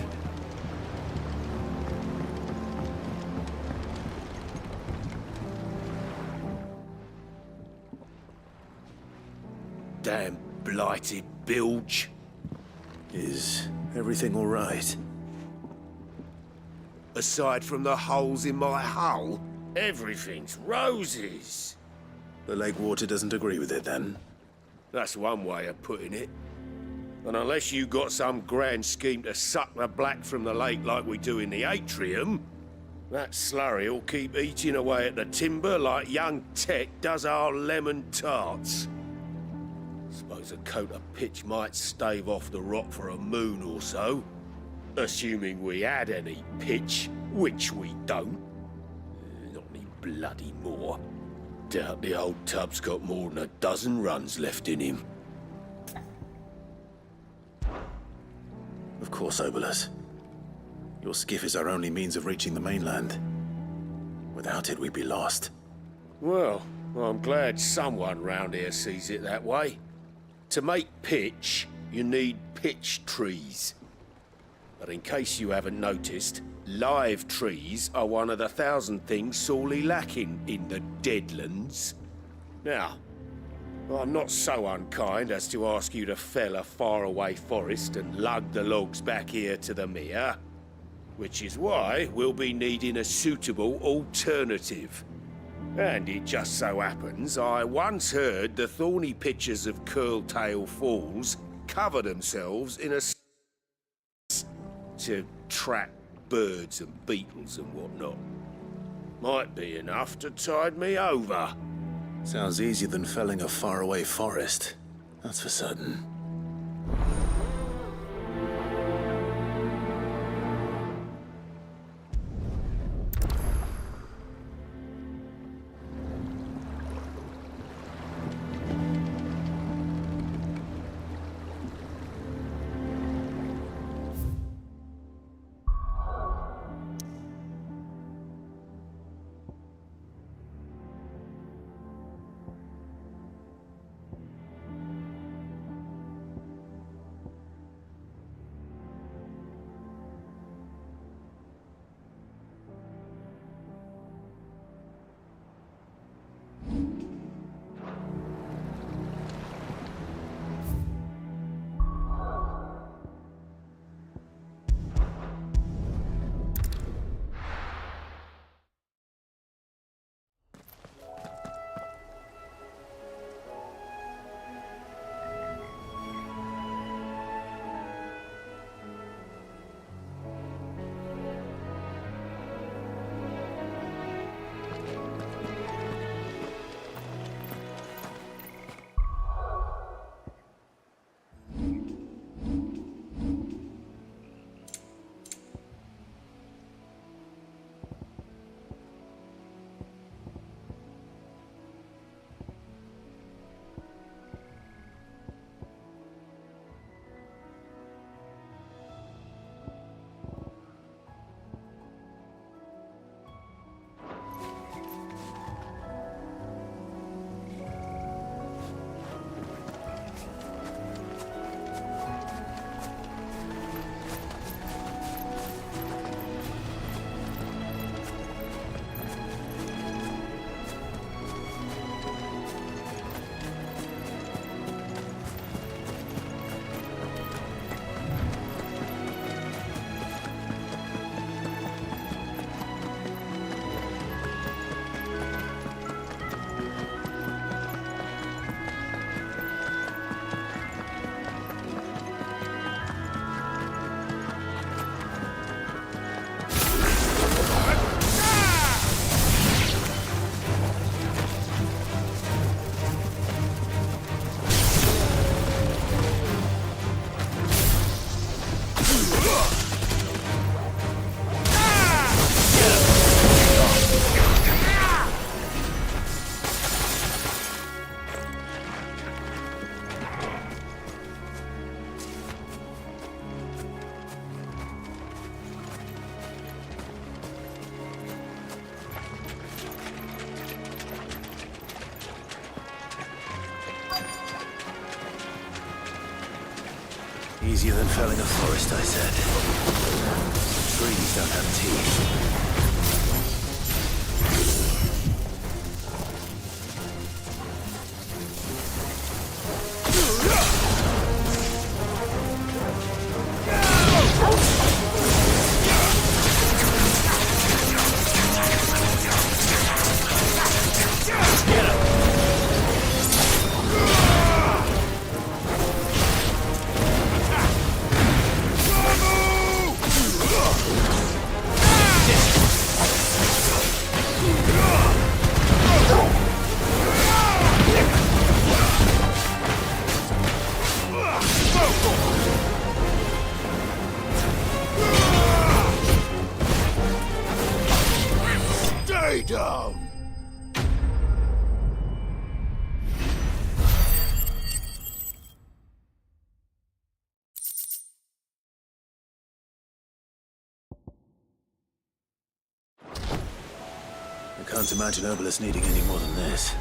Speaker 9: Damn blighted bilge.
Speaker 2: Is everything all right?
Speaker 9: Aside from the holes in my hull, everything's roses.
Speaker 2: The lake water doesn't agree with it, then?
Speaker 9: That's one way of putting it. And unless you got some grand scheme to suck the black from the lake like we do in the atrium, that slurry'll keep eating away at the timber like young Tet does our lemon tarts. Suppose a coat of pitch might stave off the rot for a moon or so. Assuming we had any pitch, which we don't. Not any bloody more. Doubt the old tub's got more than a dozen runs left in him.
Speaker 2: Of course, Obolus. Your skiff is our only means of reaching the mainland. Without it, we'd be lost.
Speaker 9: Well, I'm glad someone round here sees it that way. To make pitch, you need pitch trees. But in case you haven't noticed, live trees are one of the 1,000 things sorely lacking in the Deadlands. Now, I'm not so unkind as to ask you to fell a faraway forest and lug the logs back here to the mere, which is why we'll be needing a suitable alternative. And it just so happens I once heard the thorny pitchers of Curltail Falls cover themselves in a to trap birds and beetles and whatnot. Might be enough to tide me over.
Speaker 2: Sounds easier than felling a faraway forest. That's for certain. easier than felling a forest, I said. Trees don't have teeth.
Speaker 11: Stay down!
Speaker 2: I can't imagine Obelisk needing any more than this.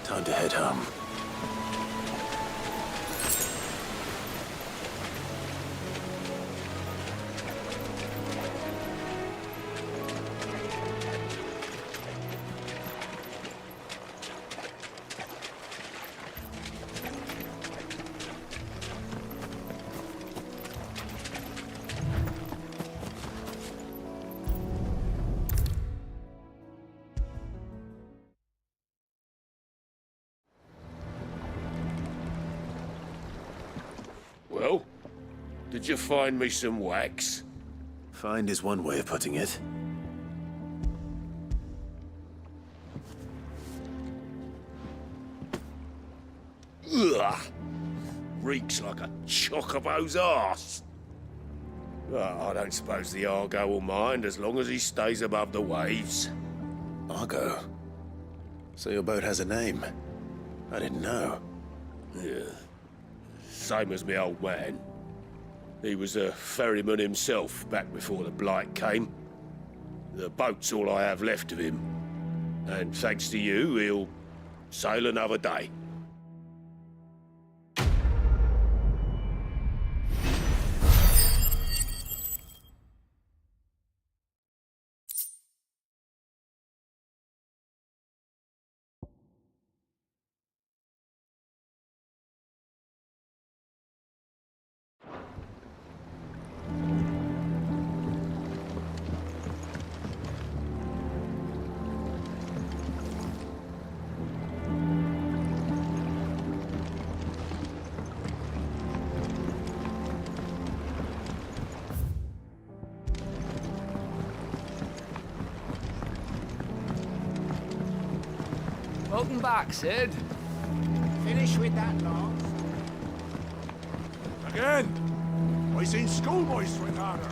Speaker 2: Time to head home.
Speaker 9: Well, did you find me some wax?
Speaker 2: Find is one way of putting it.
Speaker 9: Ugh! Reeks like a chocobo's arse. Well, I don't suppose the Argo will mind as long as he stays above the waves.
Speaker 2: Argo? So your boat has a name? I didn't know.
Speaker 9: Yeah. Same as me old man. He was a ferryman himself back before the Blight came. The boat's all I have left of him. And thanks to you, he'll sail another day.
Speaker 4: Welcome back, Cid.
Speaker 11: Finish with that last. Again! I seen schoolboys swing harder.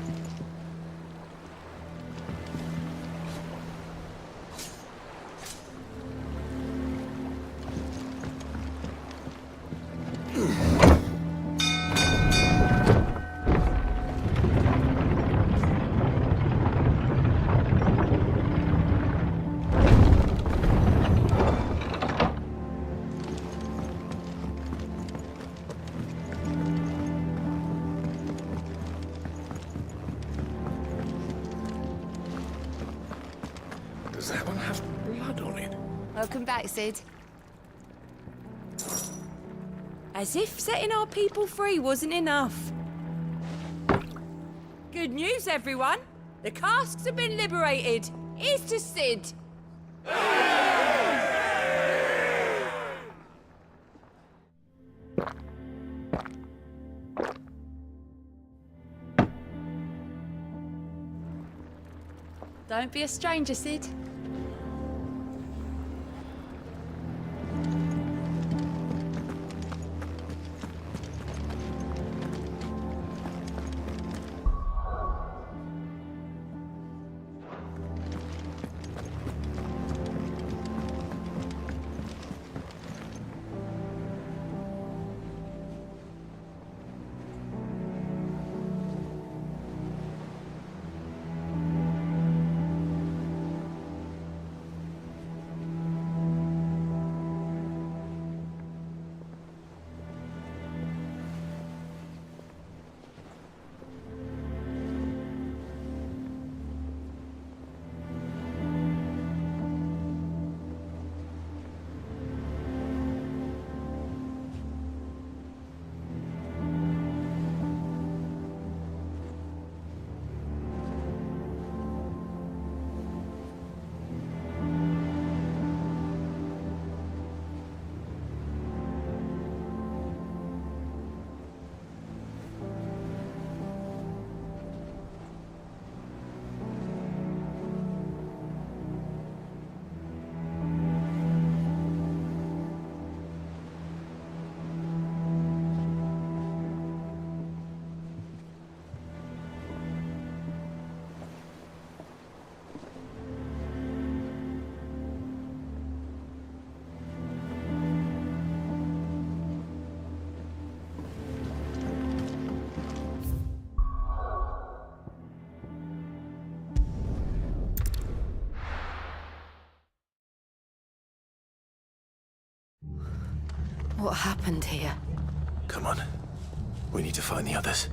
Speaker 9: Does that one have blood on it?
Speaker 18: Welcome back, Cid. As if setting our people free wasn't enough. Good news, everyone. The casks have been liberated. Here's to Cid. Don't be a stranger, Cid.
Speaker 7: What happened here?
Speaker 2: Come on. We need to find the others.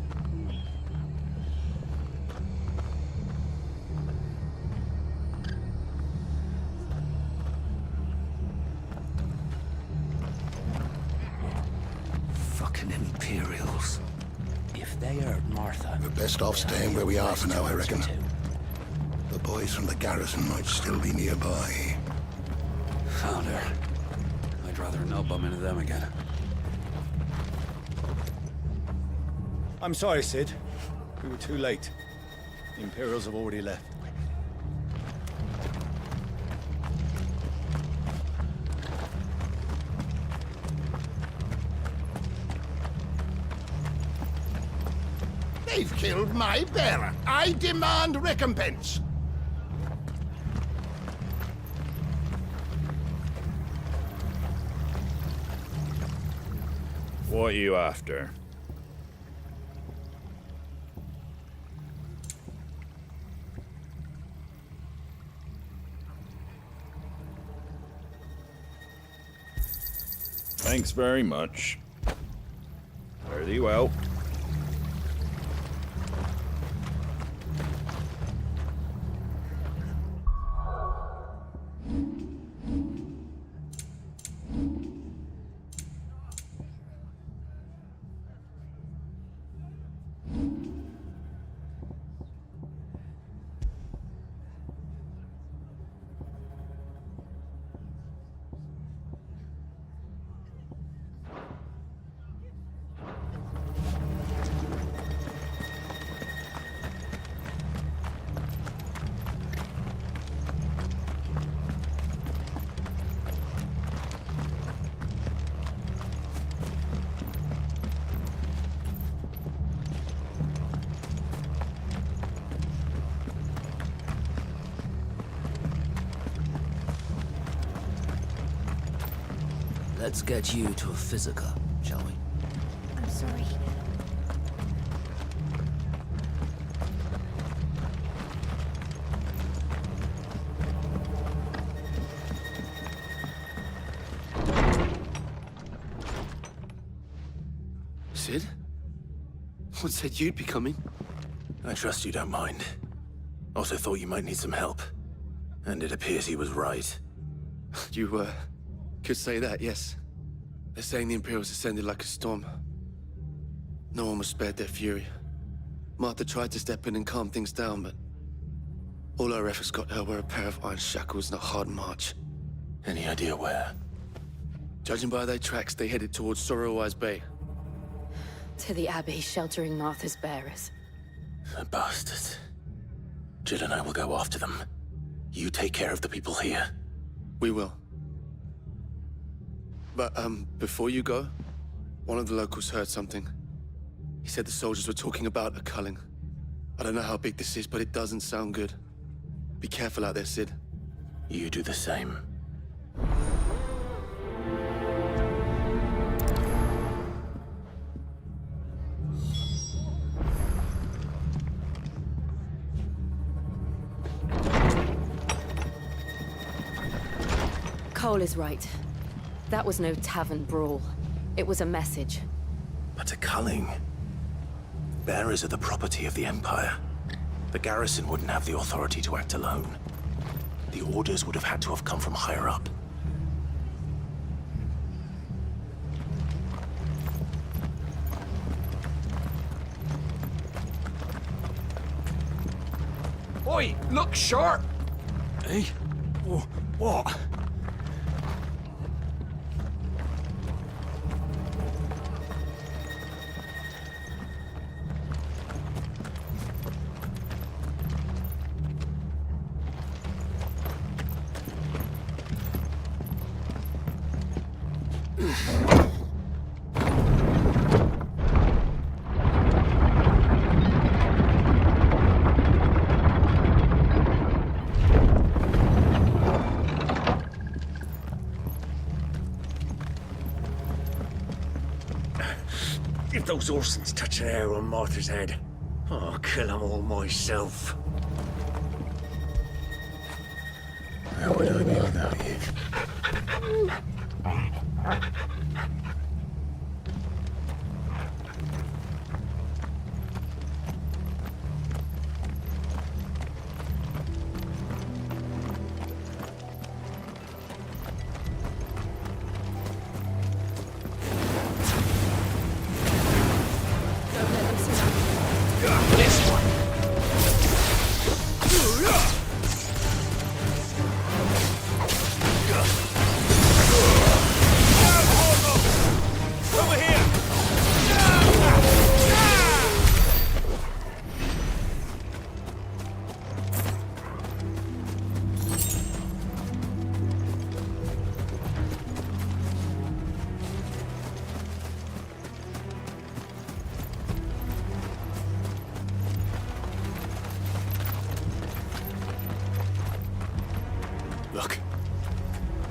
Speaker 24: Fucking Imperials. If they hurt Martha...
Speaker 10: We're best off staying where we are for now, I reckon. The boys from the garrison might still be nearby.
Speaker 24: Found her. I'd rather not bump into them again.
Speaker 19: I'm sorry, Cid. We were too late. The Imperials have already left.
Speaker 10: They've killed my bearer. I demand recompense.
Speaker 17: What are you after? Thanks very much. Fare thee well.
Speaker 24: Let's get you to a physica, shall we?
Speaker 15: I'm sorry.
Speaker 20: Cid? What said you'd be coming?
Speaker 2: I trust you don't mind. Also thought you might need some help. And it appears he was right.
Speaker 20: You, could say that, yes. They're saying the Imperials ascended like a storm. No one was spared their fury. Martha tried to step in and calm things down, but all our efforts got her were a pair of iron shackles and a hard march.
Speaker 2: Any idea where?
Speaker 20: Judging by their tracks, they headed towards Sorrowwise Bay.
Speaker 7: To the Abbey sheltering Martha's bearers.
Speaker 2: The bastards. Jill and I will go after them. You take care of the people here.
Speaker 20: We will. But, before you go, one of the locals heard something. He said the soldiers were talking about a culling. I don't know how big this is, but it doesn't sound good. Be careful out there, Cid.
Speaker 2: You do the same.
Speaker 7: Cole is right. That was no tavern brawl. It was a message.
Speaker 2: But a culling? Bearers are the property of the Empire. The garrison wouldn't have the authority to act alone. The orders would have had to have come from higher up.
Speaker 22: Oi, look sharp!
Speaker 24: Hey? What?
Speaker 21: If those Orsons touch an hair on Martha's head, I'll kill them all myself.
Speaker 2: How would I be without you?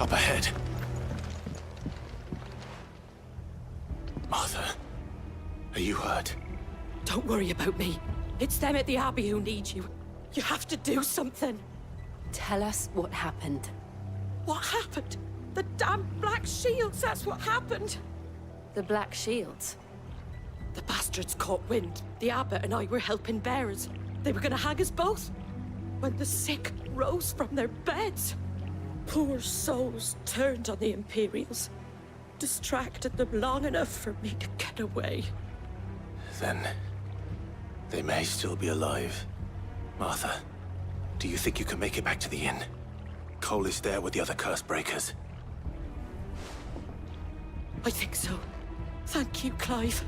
Speaker 2: Up ahead. Martha, are you hurt?
Speaker 8: Don't worry about me. It's them at the Abbey who need you. You have to do something.
Speaker 7: Tell us what happened.
Speaker 8: What happened? The damn Black Shields, that's what happened.
Speaker 7: The Black Shields?
Speaker 8: The bastards caught wind. The abbot and I were helping bearers. They were gonna hang us both. When the sick rose from their beds, poor souls turned on the Imperials. Distracted them long enough for me to get away.
Speaker 2: Then they may still be alive. Martha, do you think you can make it back to the inn? Cole is there with the other curse breakers.
Speaker 8: I think so. Thank you, Clive.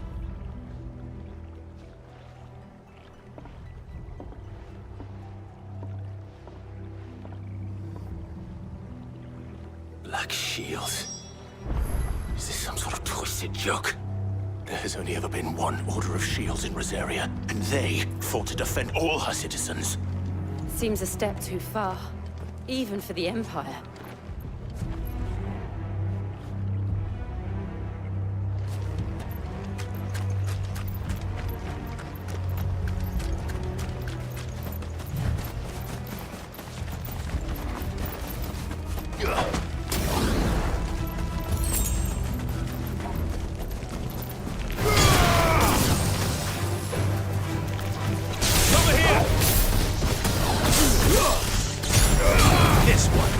Speaker 2: Black Shields? Is this some sort of twisted joke? There has only ever been one Order of Shields in Rosaria, and they fought to defend all her citizens.
Speaker 7: Seems a step too far, even for the Empire.
Speaker 2: This one.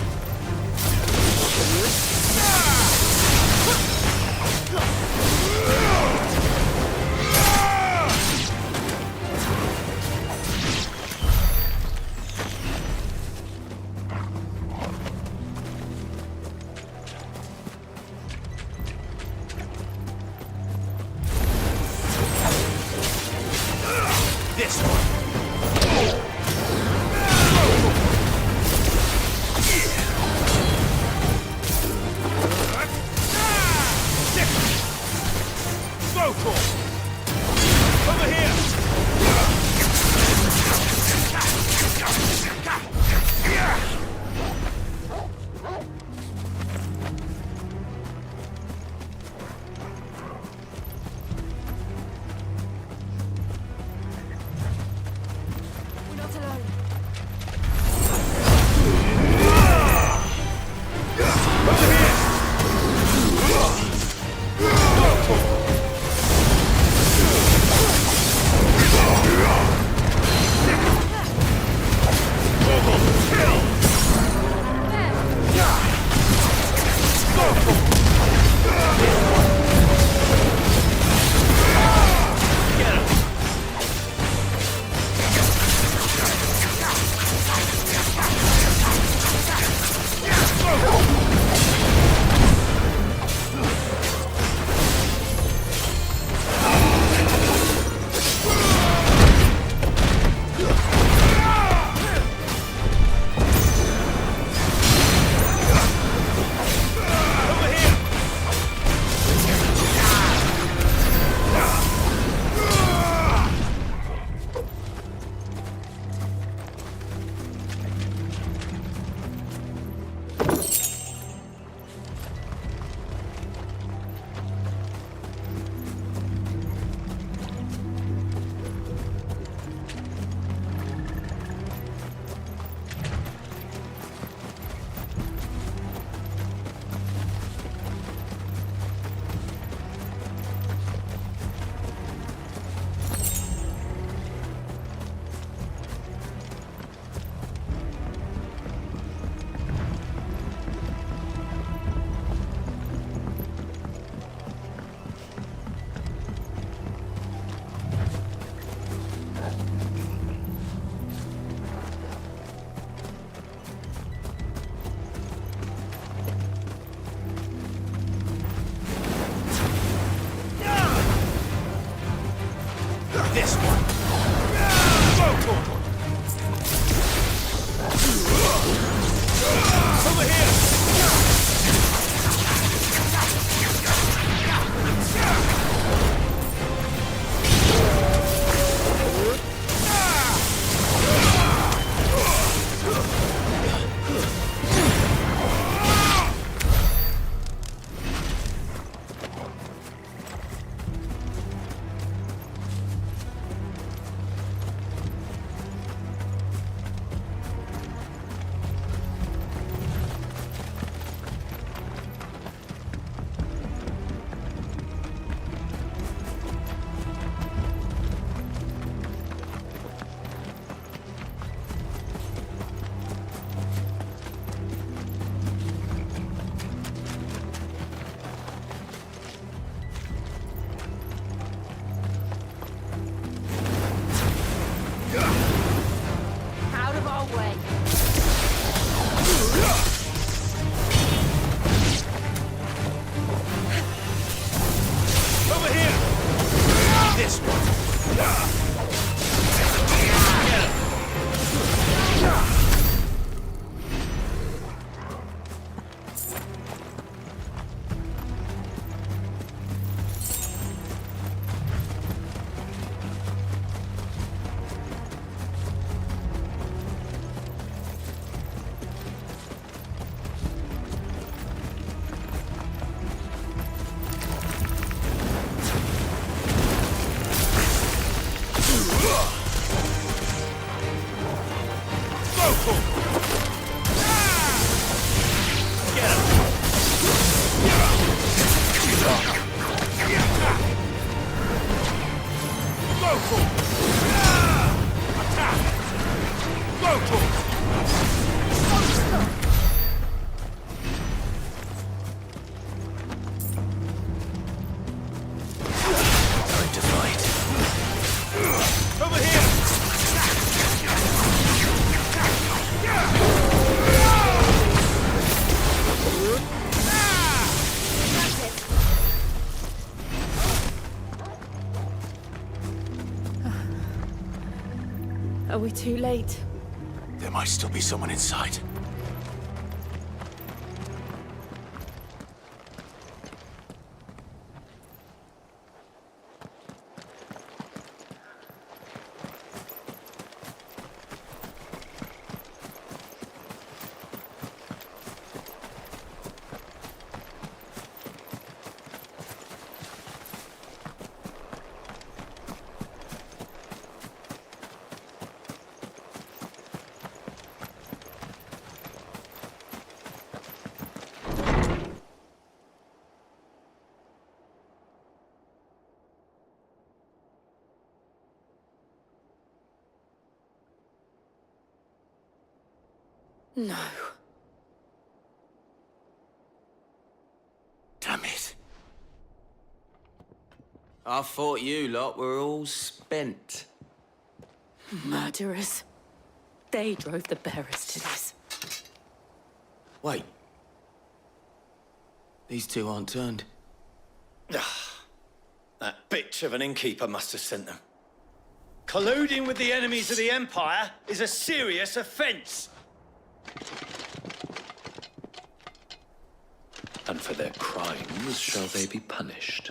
Speaker 8: our way.
Speaker 9: Over here! This one.
Speaker 7: Are we too late?
Speaker 2: There might still be someone inside.
Speaker 7: No.
Speaker 2: Damn it.
Speaker 1: I thought you lot were all spent.
Speaker 8: Murderers. They drove the bearers to this.
Speaker 1: Wait. These two aren't turned.
Speaker 13: That bitch of an innkeeper must have sent them. Colluding with the enemies of the Empire is a serious offence.
Speaker 16: And for their crimes shall they be punished.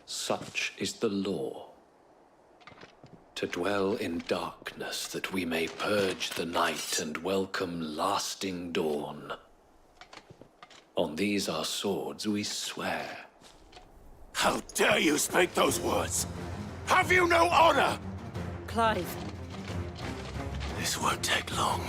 Speaker 16: Such is the law. To dwell in darkness that we may purge the night and welcome lasting dawn. On these our swords we swear.
Speaker 9: How dare you speak those words? Have you no honor?
Speaker 8: Clive.
Speaker 2: This won't take long.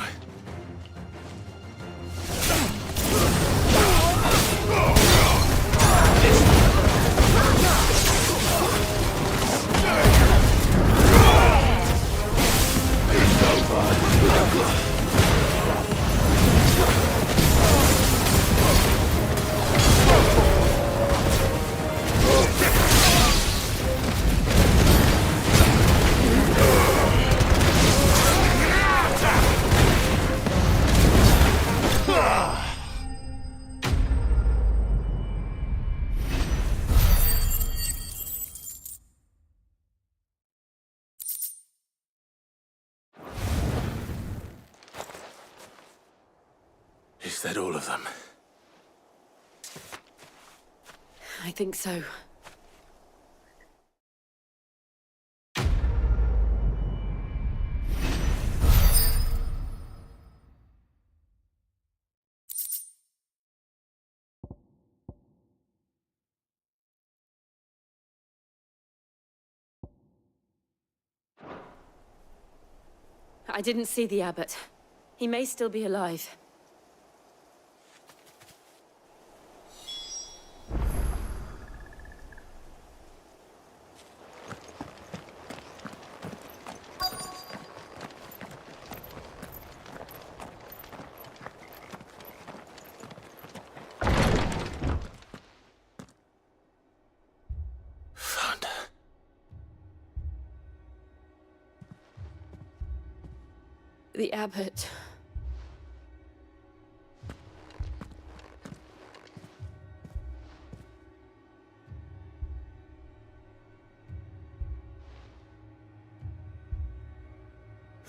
Speaker 2: Is that all of them?
Speaker 8: I think so. I didn't see the abbot. He may still be alive.
Speaker 7: The abbot.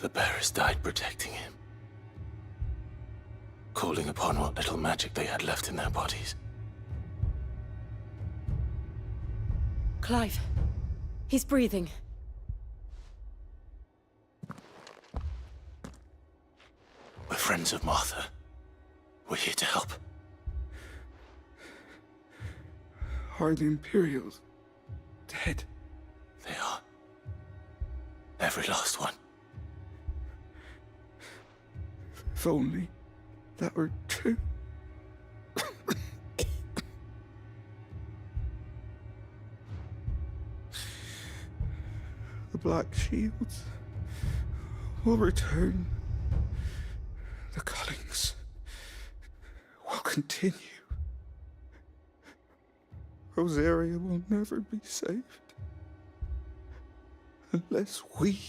Speaker 2: The bearers died protecting him, calling upon what little magic they had left in their bodies.
Speaker 7: Clive. He's breathing.
Speaker 2: We're friends of Martha. We're here to help.
Speaker 3: Are the Imperials dead?
Speaker 2: They are. Every last one.
Speaker 3: If only that were true. The Black Shields will return. The cullings will continue. Rosaria will never be saved unless we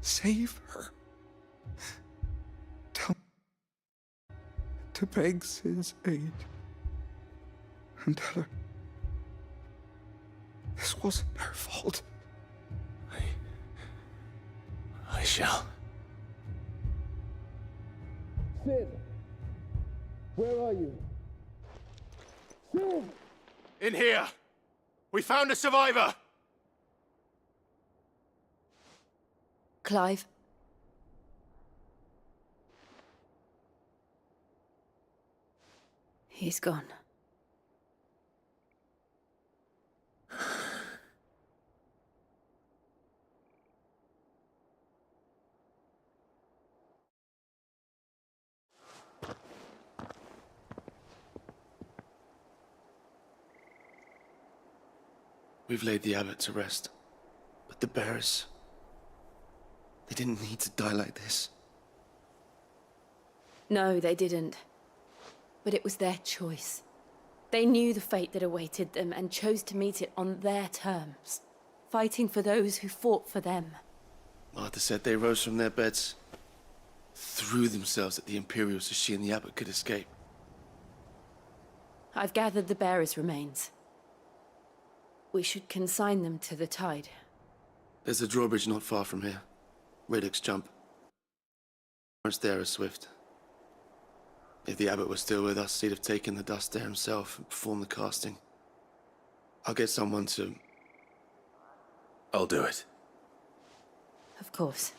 Speaker 3: save her. Tell me to beg Cid's aid and tell her this wasn't her fault.
Speaker 2: I shall.
Speaker 3: Cid, where are you? Cid!
Speaker 9: In here! We found a survivor!
Speaker 7: Clive. He's gone.
Speaker 20: We've laid the abbot to rest. But the bearers... they didn't need to die like this.
Speaker 7: No, they didn't. But it was their choice. They knew the fate that awaited them and chose to meet it on their terms, fighting for those who fought for them.
Speaker 20: Martha said they rose from their beds, threw themselves at the Imperials so she and the abbot could escape.
Speaker 7: I've gathered the bearers' remains. We should consign them to the tide.
Speaker 20: There's a drawbridge not far from here. Radix jump. Once there is swift. If the abbot was still with us, he'd have taken the dust there himself and performed the casting. I'll get someone to...
Speaker 2: I'll do it.
Speaker 7: Of course.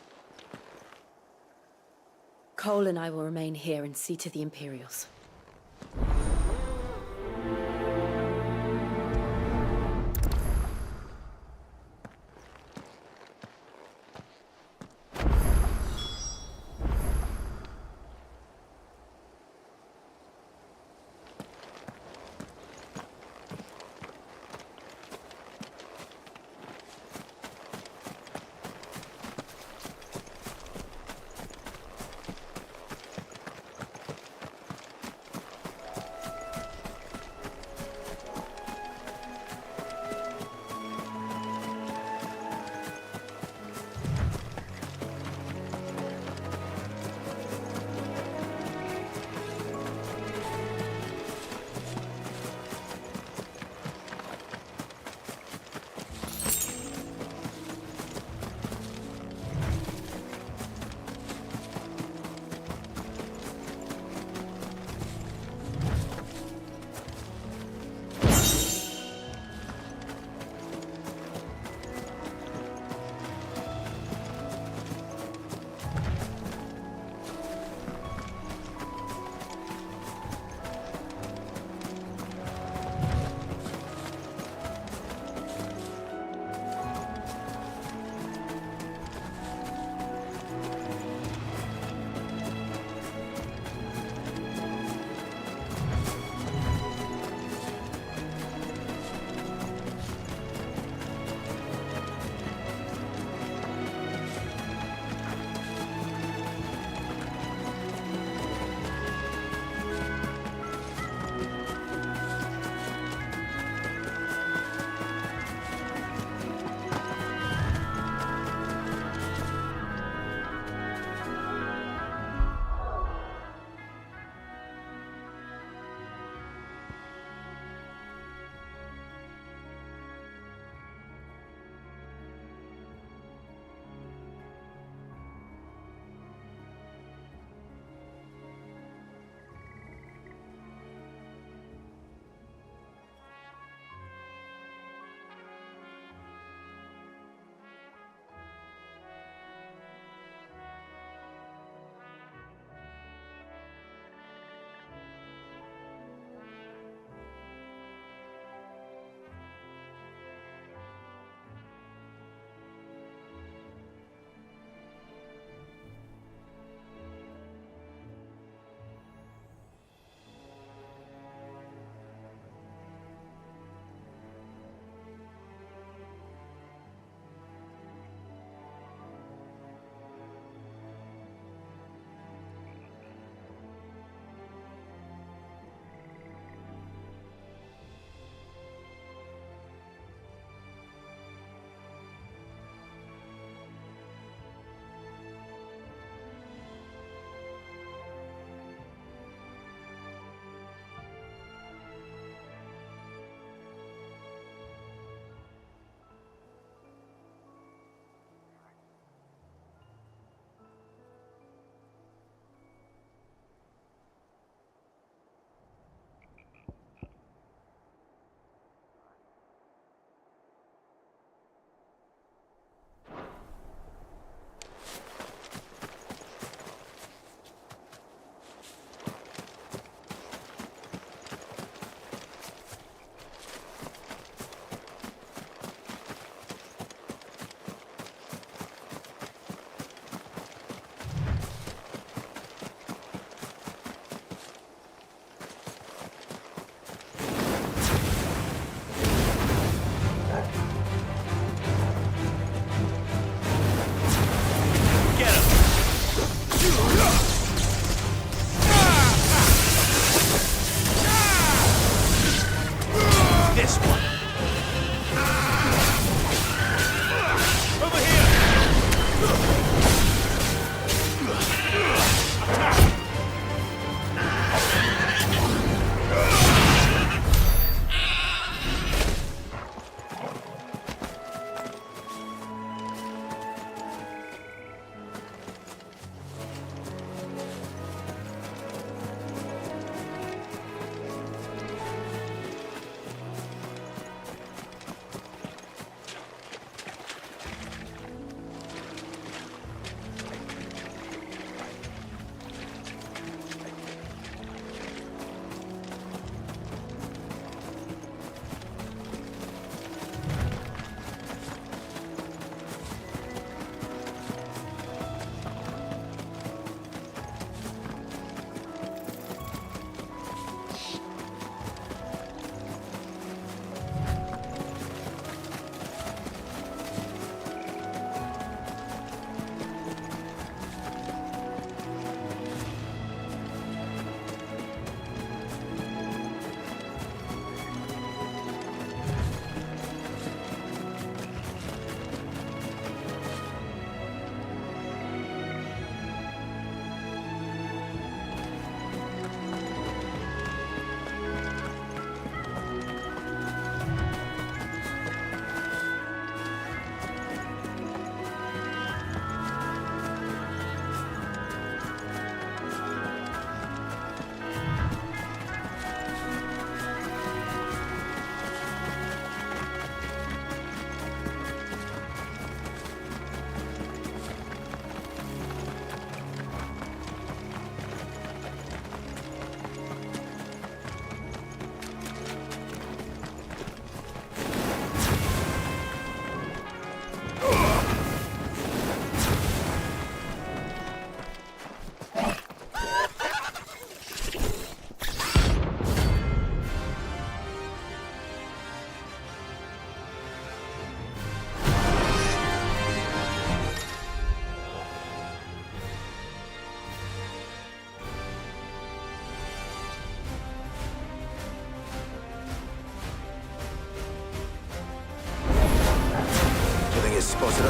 Speaker 7: Cole and I will remain here and see to the Imperials.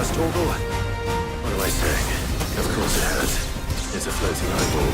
Speaker 2: yours, Torgal? What am I saying? Of course it has. It's a floating eyeball.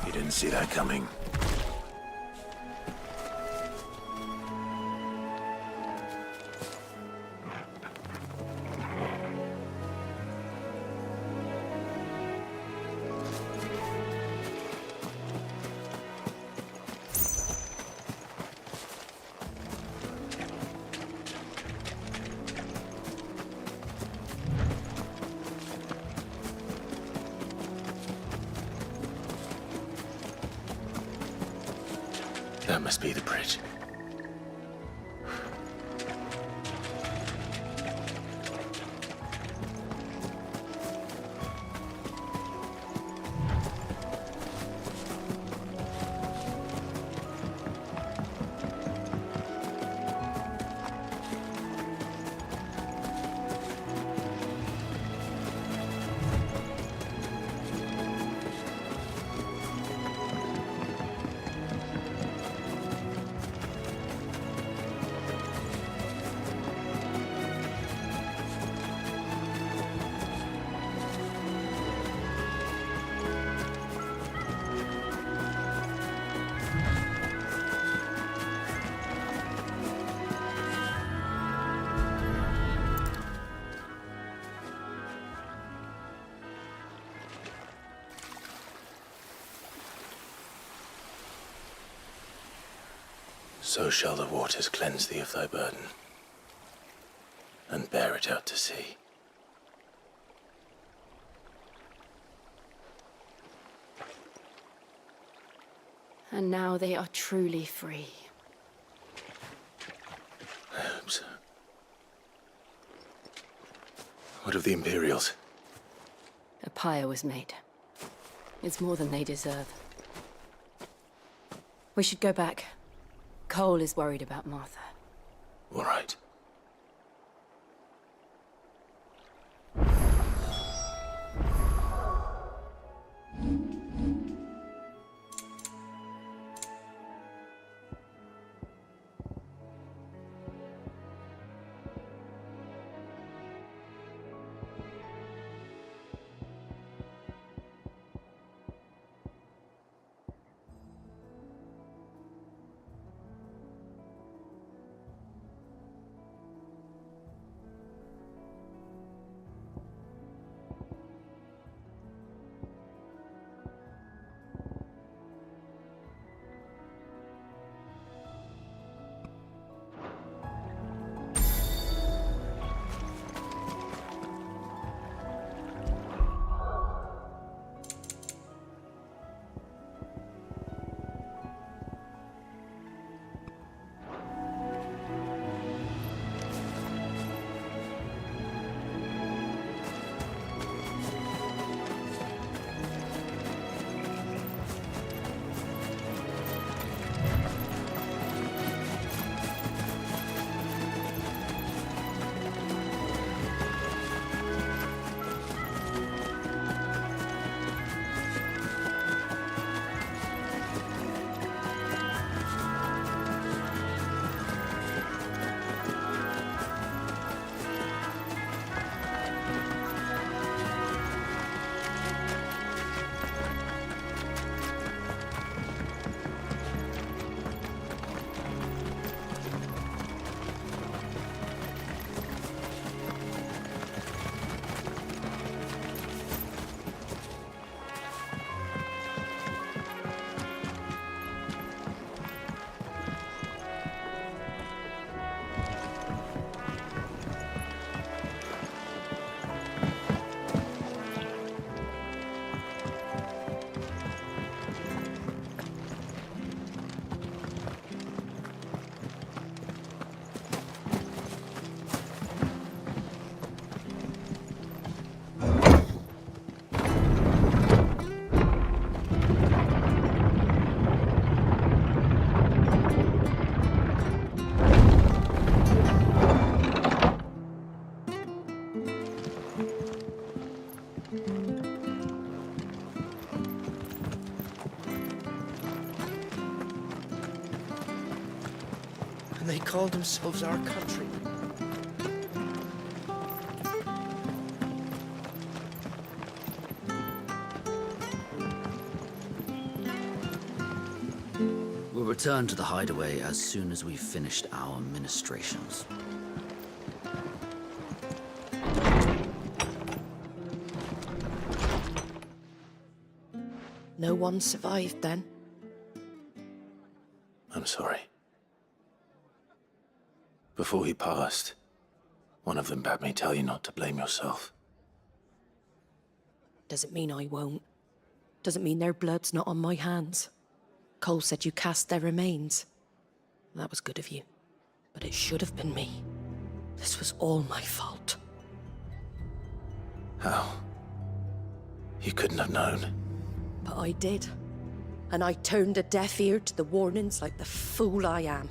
Speaker 2: You didn't see that coming. That must be the bridge. So shall the waters cleanse thee of thy burden, and bear it out to sea.
Speaker 7: And now they are truly free.
Speaker 2: I hope so. What of the Imperials?
Speaker 7: A pyre was made. It's more than they deserve. We should go back. Cole is worried about Martha.
Speaker 2: All right.
Speaker 22: they call themselves our country.
Speaker 5: We'll return to the hideaway as soon as we've finished our ministrations.
Speaker 8: No one survived then?
Speaker 2: I'm sorry. Before he passed, one of them bade me tell you not to blame yourself.
Speaker 8: Doesn't mean I won't. Doesn't mean their blood's not on my hands. Cole said you cast their remains. That was good of you. But it should have been me. This was all my fault.
Speaker 2: How? You couldn't have known.
Speaker 8: But I did. And I turned a deaf ear to the warnings like the fool I am.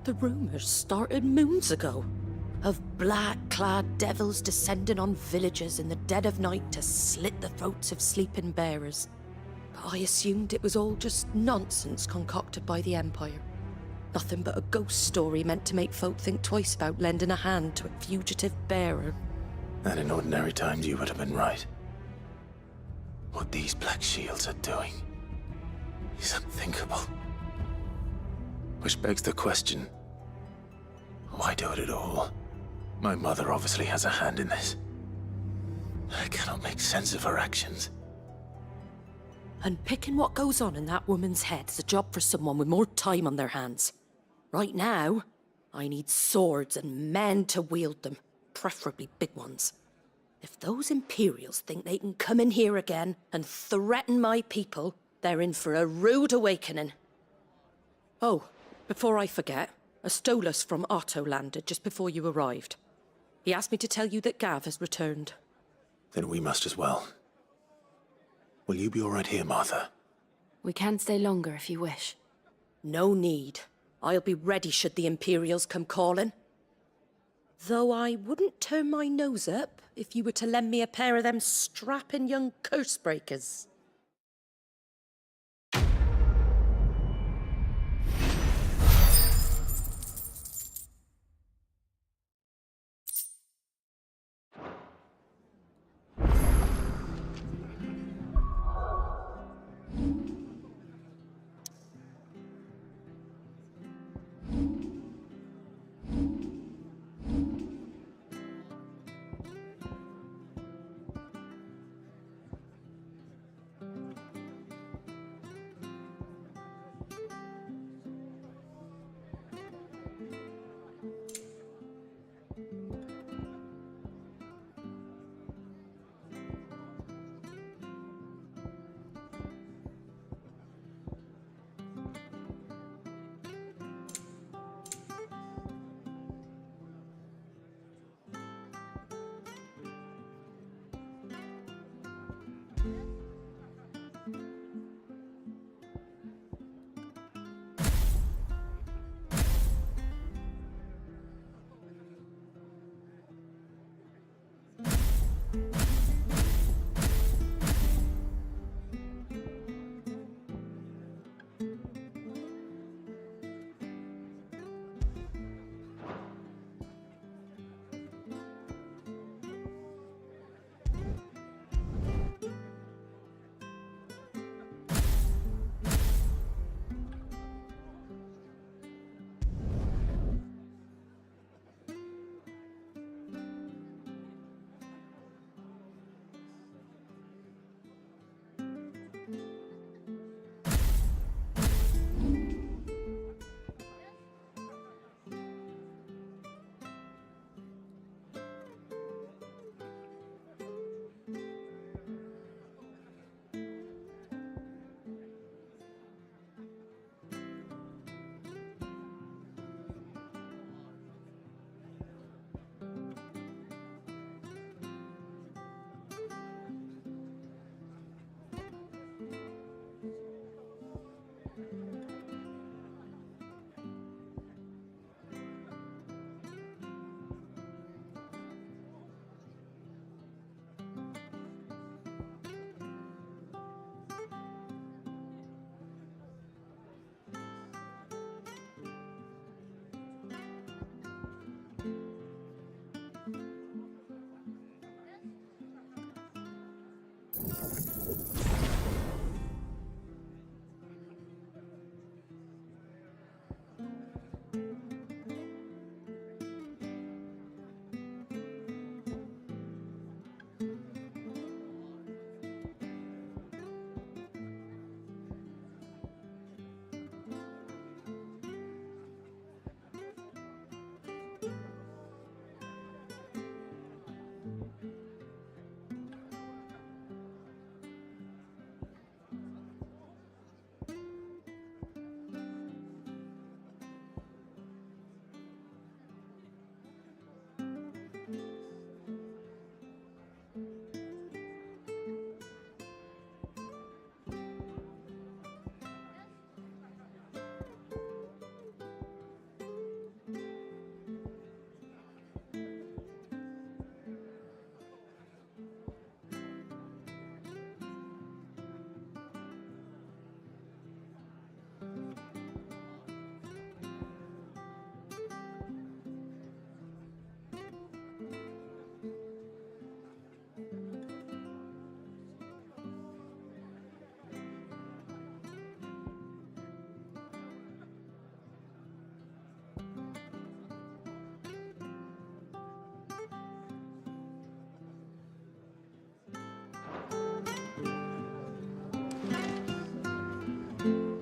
Speaker 8: The rumors started moons ago. Of black-clad devils descending on villages in the dead of night to slit the throats of sleeping bearers. But I assumed it was all just nonsense concocted by the Empire. Nothing but a ghost story meant to make folk think twice about lending a hand to a fugitive bearer.
Speaker 2: And in ordinary times you would have been right. What these Black Shields are doing is unthinkable. Which begs the question, why do it at all? My mother obviously has a hand in this. I cannot make sense of her actions.
Speaker 8: And picking what goes on in that woman's head is a job for someone with more time on their hands. Right now, I need swords and men to wield them, preferably big ones. If those Imperials think they can come in here again and threaten my people, they're in for a rude awakening. Oh, before I forget, a Stolas from Otto landed just before you arrived. He asked me to tell you that Gav has returned.
Speaker 2: Then we must as well. Will you be all right here, Martha?
Speaker 7: We can stay longer if you wish.
Speaker 8: No need. I'll be ready should the Imperials come calling. Though I wouldn't turn my nose up if you were to lend me a pair of them strapping young curse-breakers.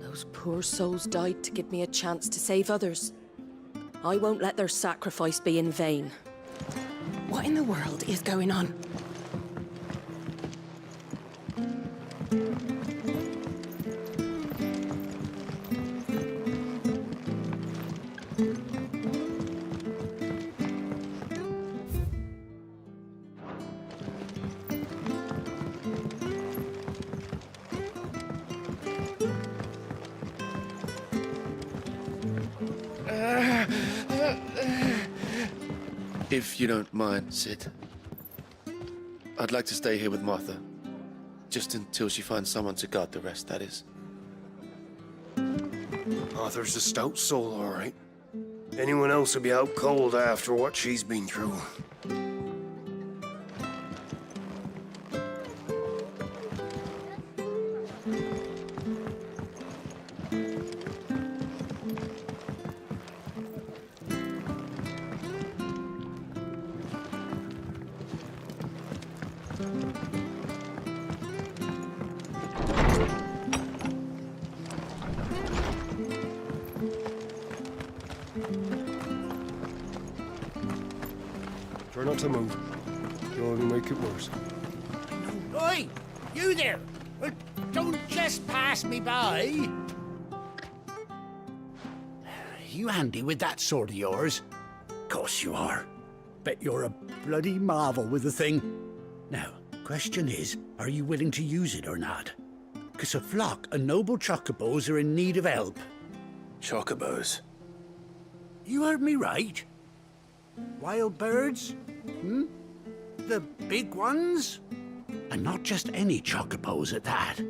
Speaker 8: Those poor souls died to give me a chance to save others. I won't let their sacrifice be in vain. What in the world is going on?
Speaker 20: If you don't mind, Cid, I'd like to stay here with Martha. Just until she finds someone to guard the rest, that is.
Speaker 6: Arthur's a stout soul, all right. Anyone else would be out cold after what she's been through. Try not to move. You'll only make it worse.
Speaker 12: Oi! You there! Don't just pass me by! You handy with that sword of yours? Course you are. Bet you're a bloody marvel with the thing. Now, question is, are you willing to use it or not? 'Cause a flock of noble chocobos are in need of help.
Speaker 2: Chocobos?
Speaker 12: You heard me right. Wild birds? Hmm? The big ones? And not just any chocobos at that.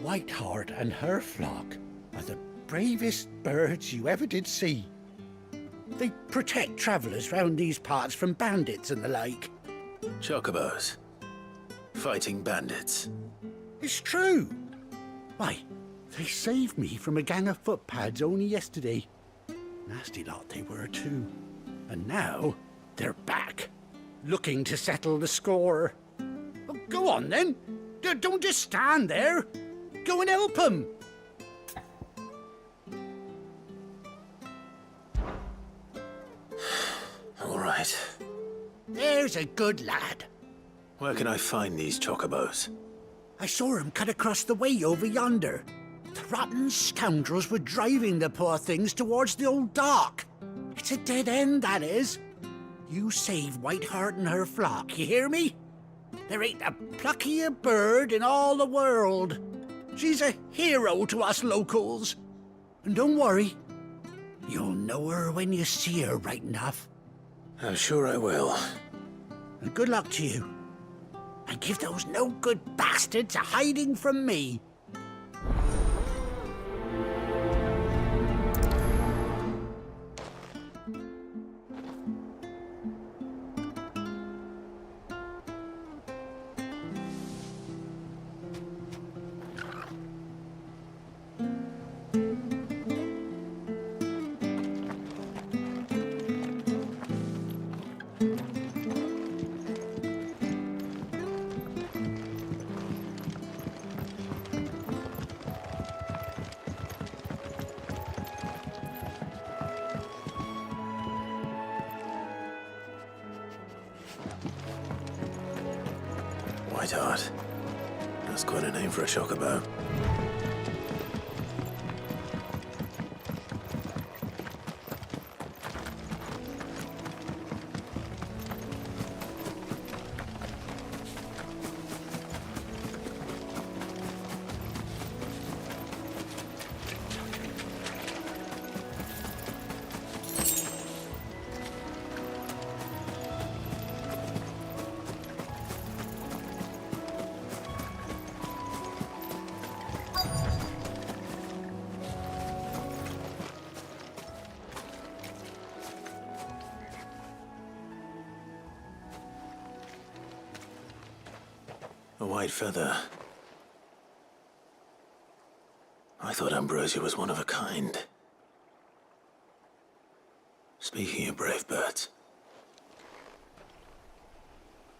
Speaker 12: Whiteheart and her flock are the bravest birds you ever did see. They protect travellers round these parts from bandits and the like.
Speaker 2: Chocobos? Fighting bandits?
Speaker 12: It's true. Why, they saved me from a gang of footpads only yesterday. Nasty lot they were too. And now they're back, looking to settle the score. Well, go on then. Don't just stand there. Go and help them.
Speaker 2: All right.
Speaker 12: There's a good lad.
Speaker 2: Where can I find these chocobos?
Speaker 12: I saw him cut across the way over yonder. The rotten scoundrels were driving the poor things towards the old dock. It's a dead end, that is. You save Whiteheart and her flock, you hear me? There ain't a pluckier bird in all the world. She's a hero to us locals. And don't worry, you'll know her when you see her right enough.
Speaker 2: I'm sure I will.
Speaker 12: And good luck to you. And give those no-good bastards a hiding from me.
Speaker 2: Whiteheart. That's quite a name for a chocobo. A white feather. I thought Ambrosia was one of a kind. Speaking of brave birds.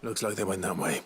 Speaker 2: Looks like they went that way.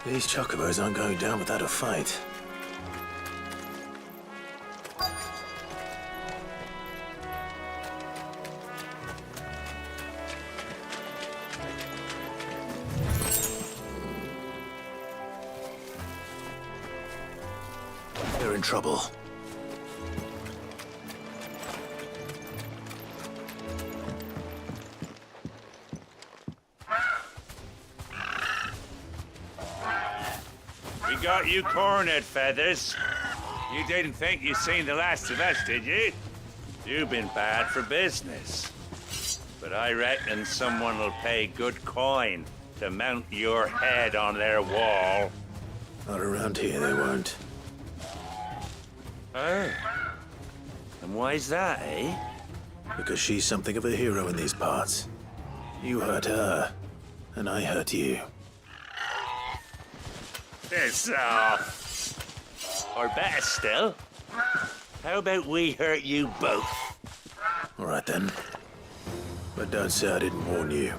Speaker 2: These chocobos aren't going down without a fight. They're in trouble.
Speaker 17: Got you cornered, Feathers. You didn't think you'd seen the last of us, did you? You've been bad for business. But I reckon someone will pay good coin to mount your head on their wall.
Speaker 2: Not around here, they won't.
Speaker 17: Oh. And why's that, eh?
Speaker 2: Because she's something of a hero in these parts. You hurt her, and I hurt you.
Speaker 17: Piss off. Or better still, how about we hurt you both?
Speaker 2: All right then. But don't say I didn't warn you.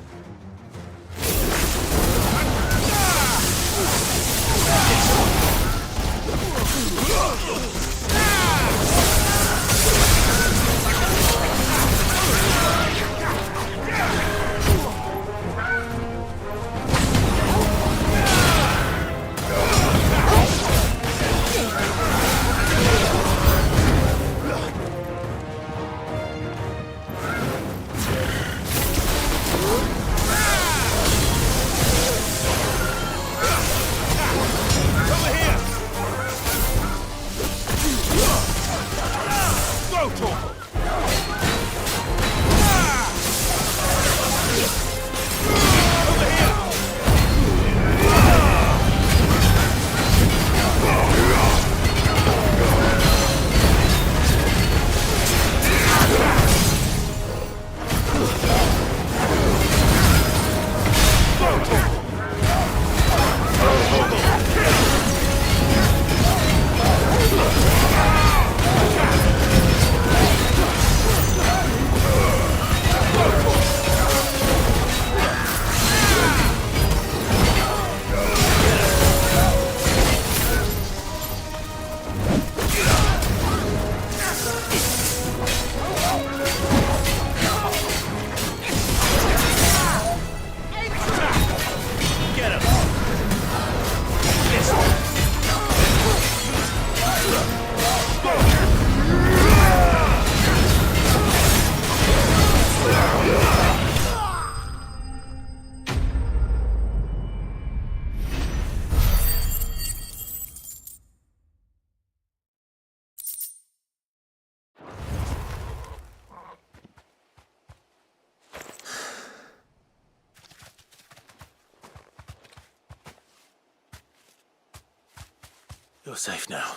Speaker 2: You're safe now.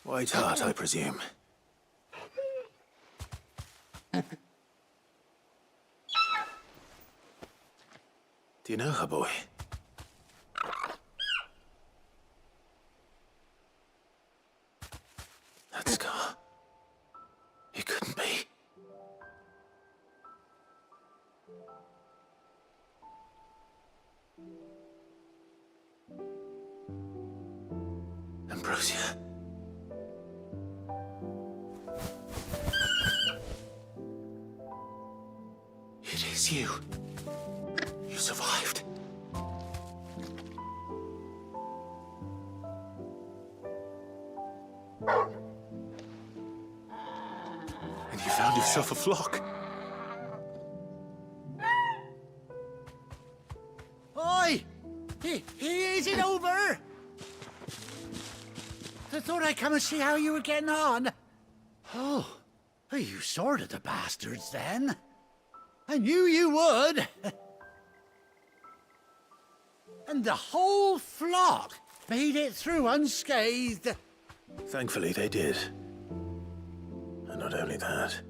Speaker 2: White Hart, I presume. Do you know her, boy? That scar. It couldn't be. Ambrosia. It is you. You survived. And you found yourself a flock.
Speaker 12: Oi! Is it over? I thought I'd come and see how you were getting on. Oh, you sorted the bastards then. I knew you would. And the whole flock made it through unscathed.
Speaker 2: Thankfully, they did. And not only that.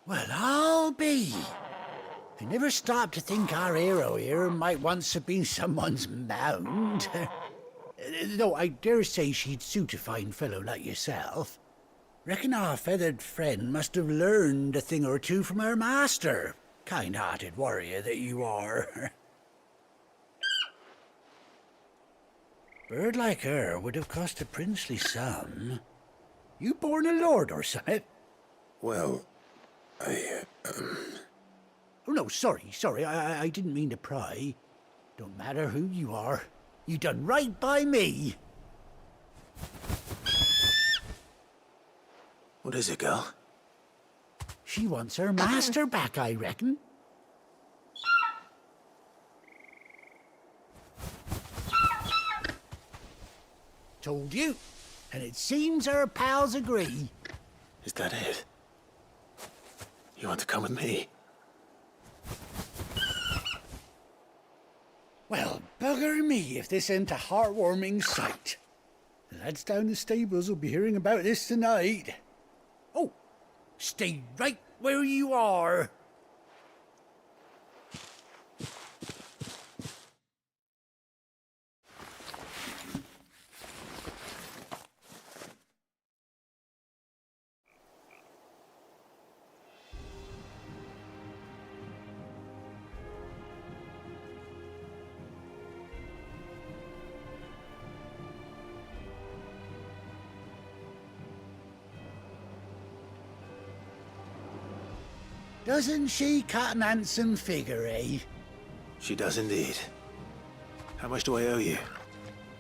Speaker 12: Well, I'll be. I never stopped to think our hero here might once have been someone's mount. Though I dare say she'd suit a fine fellow like yourself. Reckon our feathered friend must have learned a thing or two from her master. Kind-hearted warrior that you are. Bird like her would have cost a princely sum. You born a lord or something?
Speaker 2: Well,
Speaker 12: Oh, no, sorry. I didn't mean to pry. Don't matter who you are. You done right by me.
Speaker 2: What is it, girl?
Speaker 12: She wants her master back, I reckon. Told you. And it seems her pals agree.
Speaker 2: Is that it? You want to come with me?
Speaker 12: Well, bugger me if this ain't a heartwarming sight. The lads down the stables will be hearing about this tonight. Oh, stay right where you are. Doesn't she cut an handsome figure, eh?
Speaker 2: She does indeed. How much do I owe you?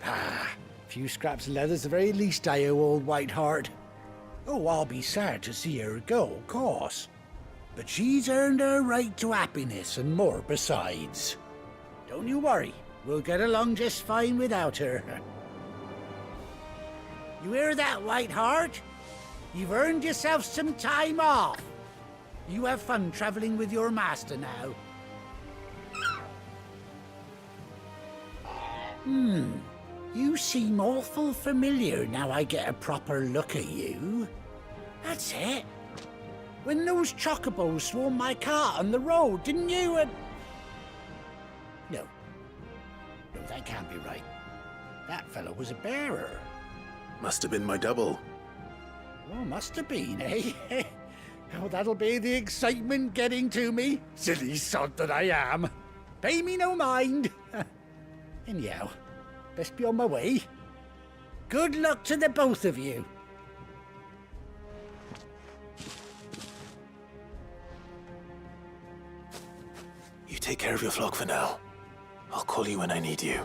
Speaker 12: A few scraps of leather's the very least I owe old White Hart. Oh, I'll be sad to see her go, of course. But she's earned her right to happiness and more besides. Don't you worry, we'll get along just fine without her. You hear that, White Hart? You've earned yourself some time off. You have fun traveling with your master now. You seem awful familiar now I get a proper look at you. That's it. When those chocobos swarmed my cart on the road, didn't you? No, that can't be right. That fellow was a bearer.
Speaker 2: Must have been my double.
Speaker 12: Oh, must have been, eh? Oh, that'll be the excitement getting to me. Silly sod that I am. Pay me no mind. Anyhow, best be on my way. Good luck to the both of you.
Speaker 2: You take care of your flock for now. I'll call you when I need you.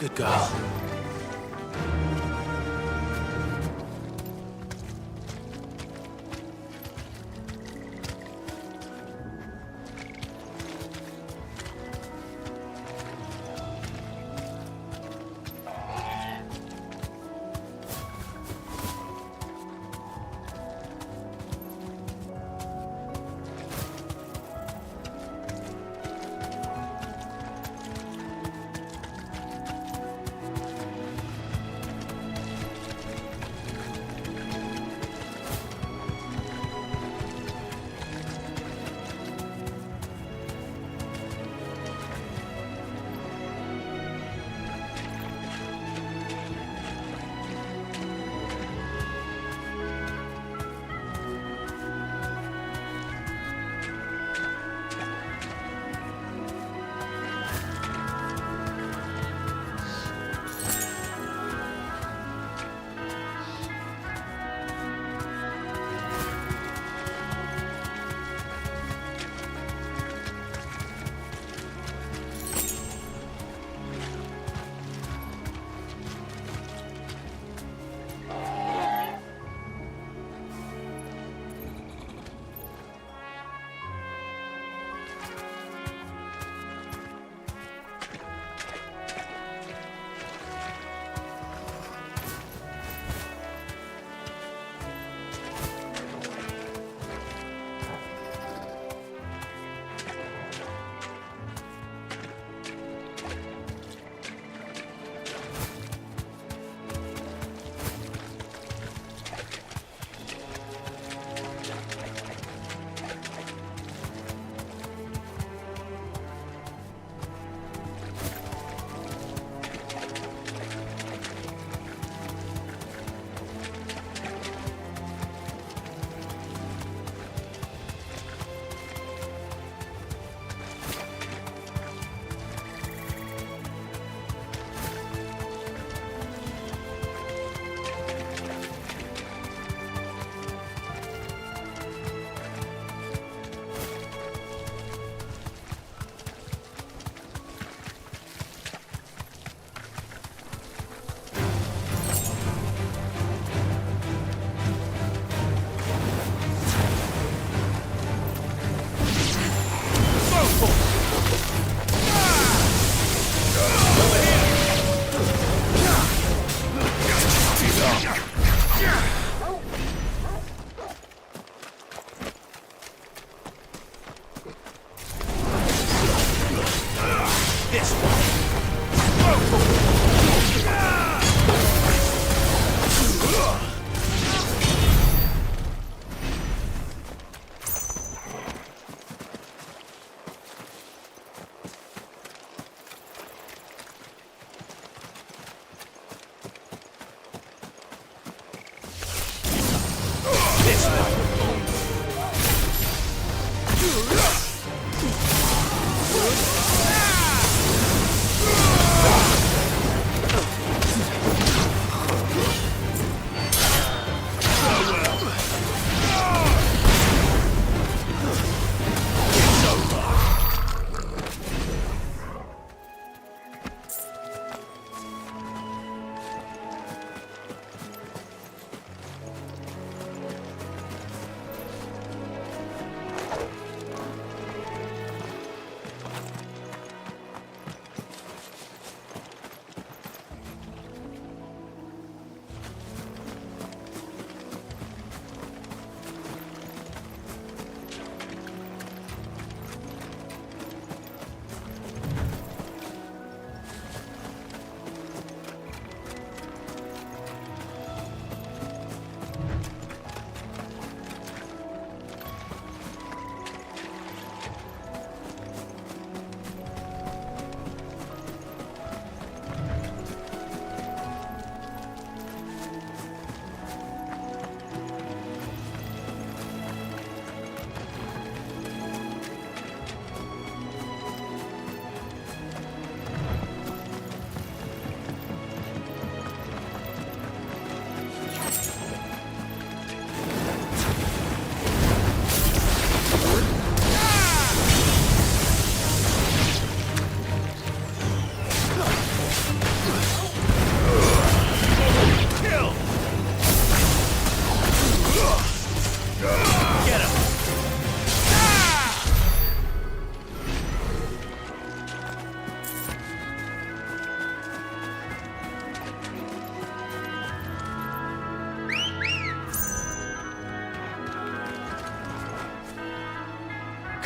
Speaker 2: Good girl.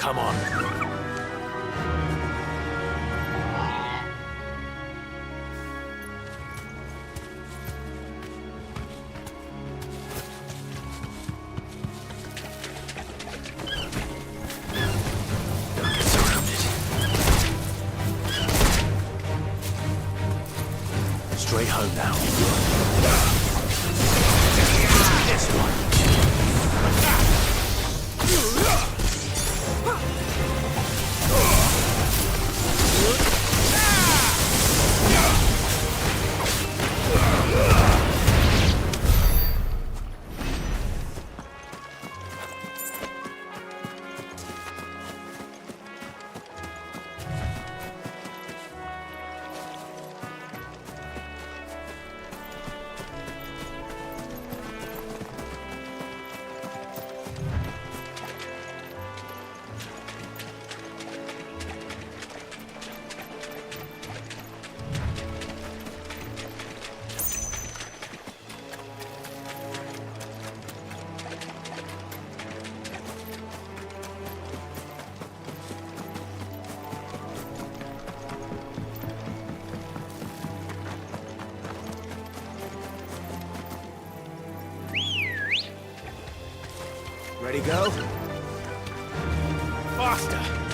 Speaker 2: Come on. Straight home now. This one. Ready, go? Faster!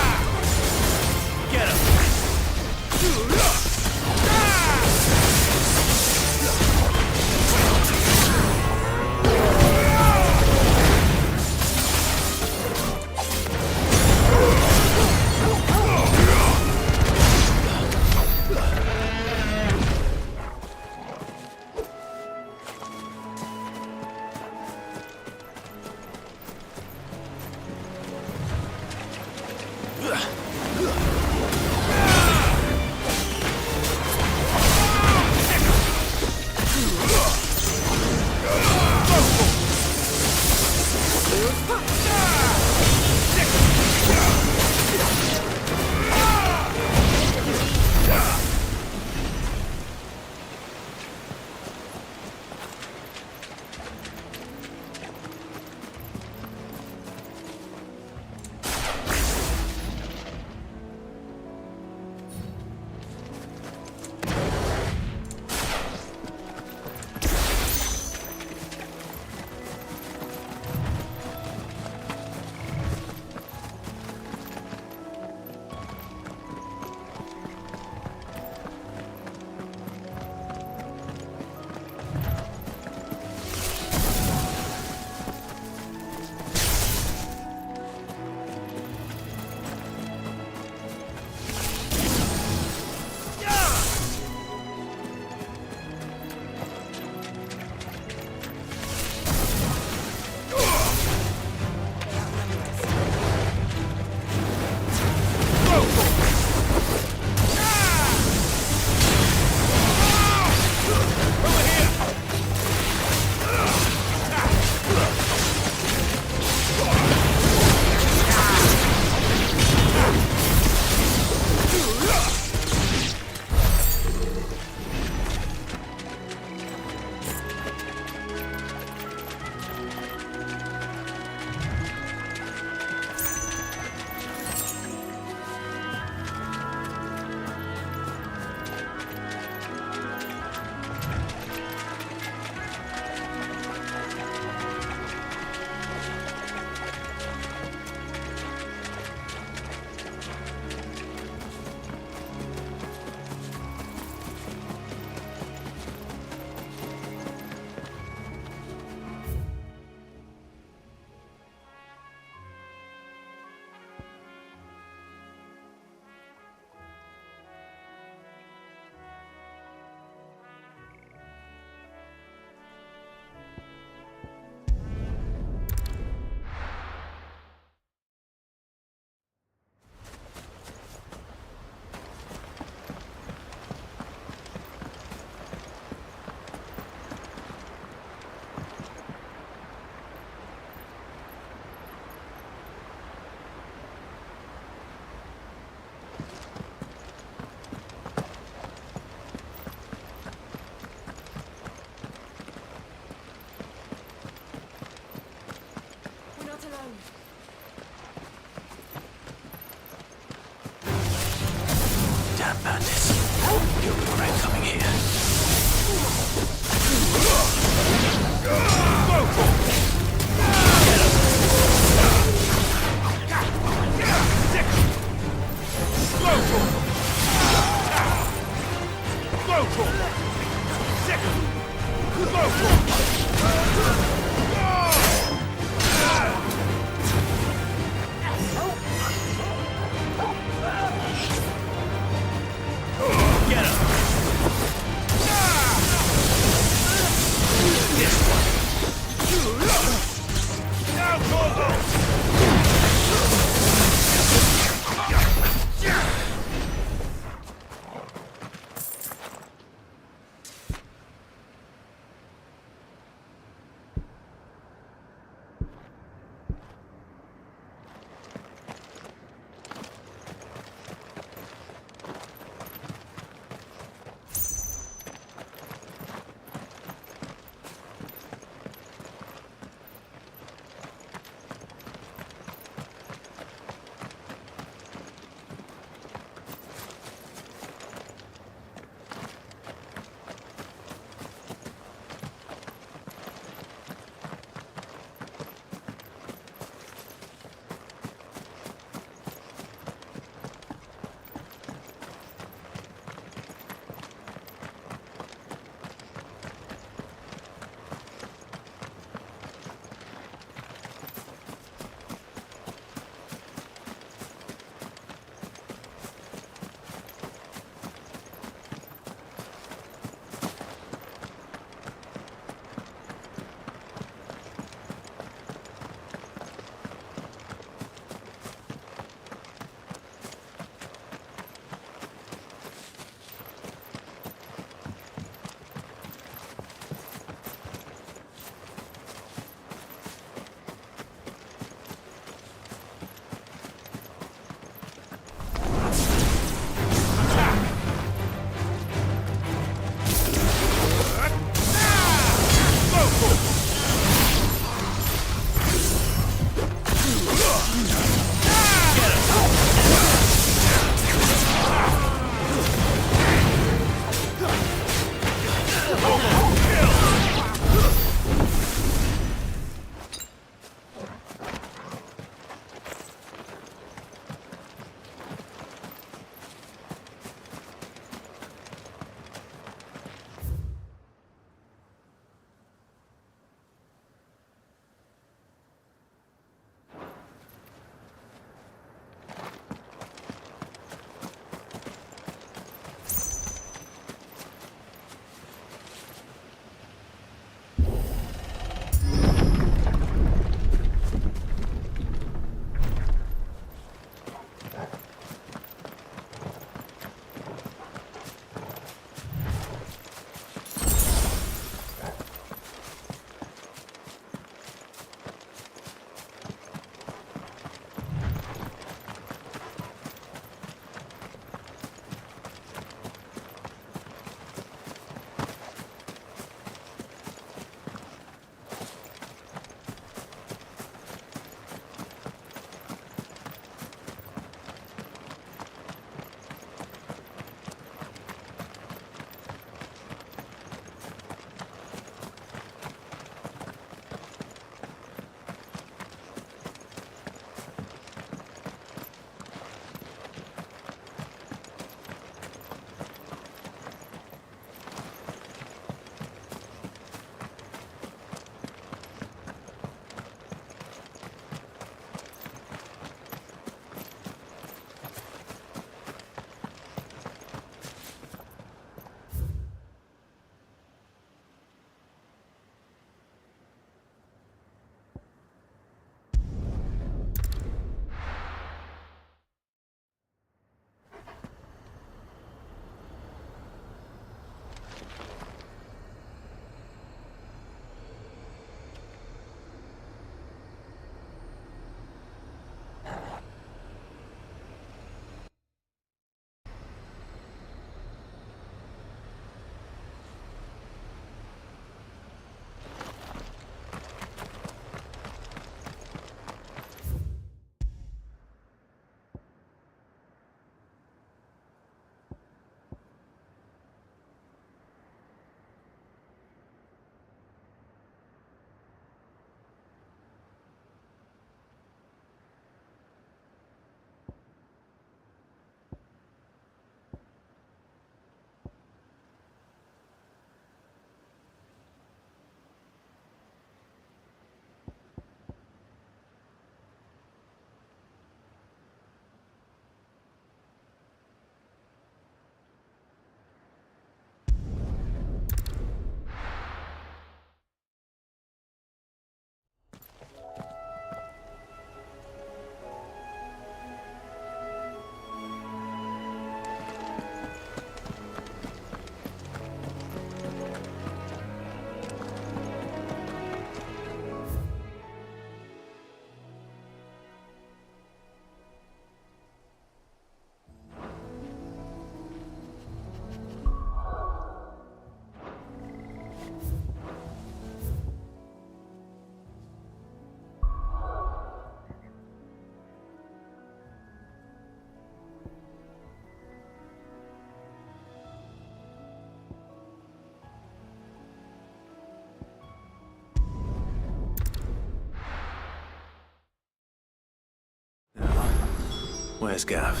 Speaker 2: Where's Gav?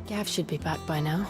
Speaker 7: Gav should be back by now.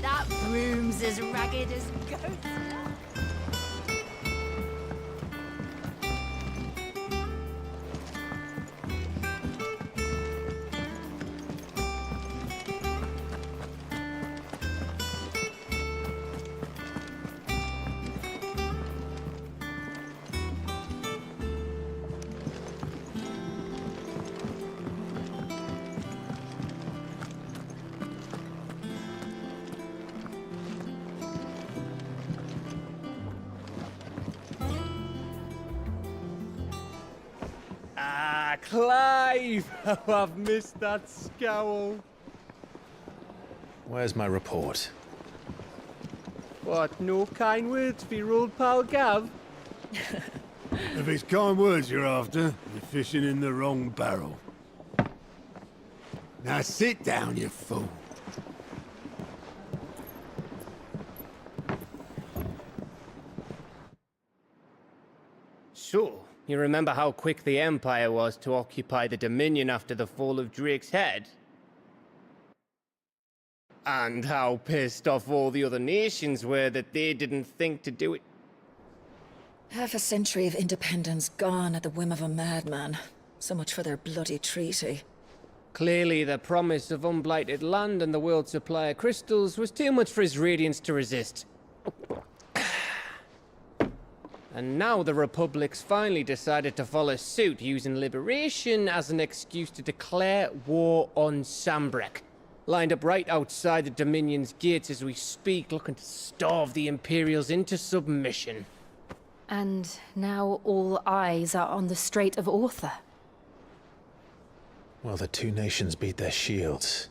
Speaker 4: That broom's as ragged as goats.
Speaker 11: Ah, Clive! Oh, I've missed that scowl.
Speaker 2: Where's my report?
Speaker 11: What, no kind words for your old pal Gav?
Speaker 6: If it's kind words you're after, you're fishing in the wrong barrel. Now sit down, you fool.
Speaker 11: So, you remember how quick the Empire was to occupy the Dominion after the fall of Drake's head? And how pissed off all the other nations were that they didn't think to do it.
Speaker 14: Half a century of independence gone at the whim of a madman. So much for their bloody treaty.
Speaker 11: Clearly, the promise of unblighted land and the world's supply of crystals was too much for his radiance to resist. And now the Republic's finally decided to follow suit, using liberation as an excuse to declare war on Sambrek. Lined up right outside the Dominion's gates as we speak, looking to starve the Imperials into submission.
Speaker 7: And now all eyes are on the Strait of Author.
Speaker 2: Well, the two nations beat their shields.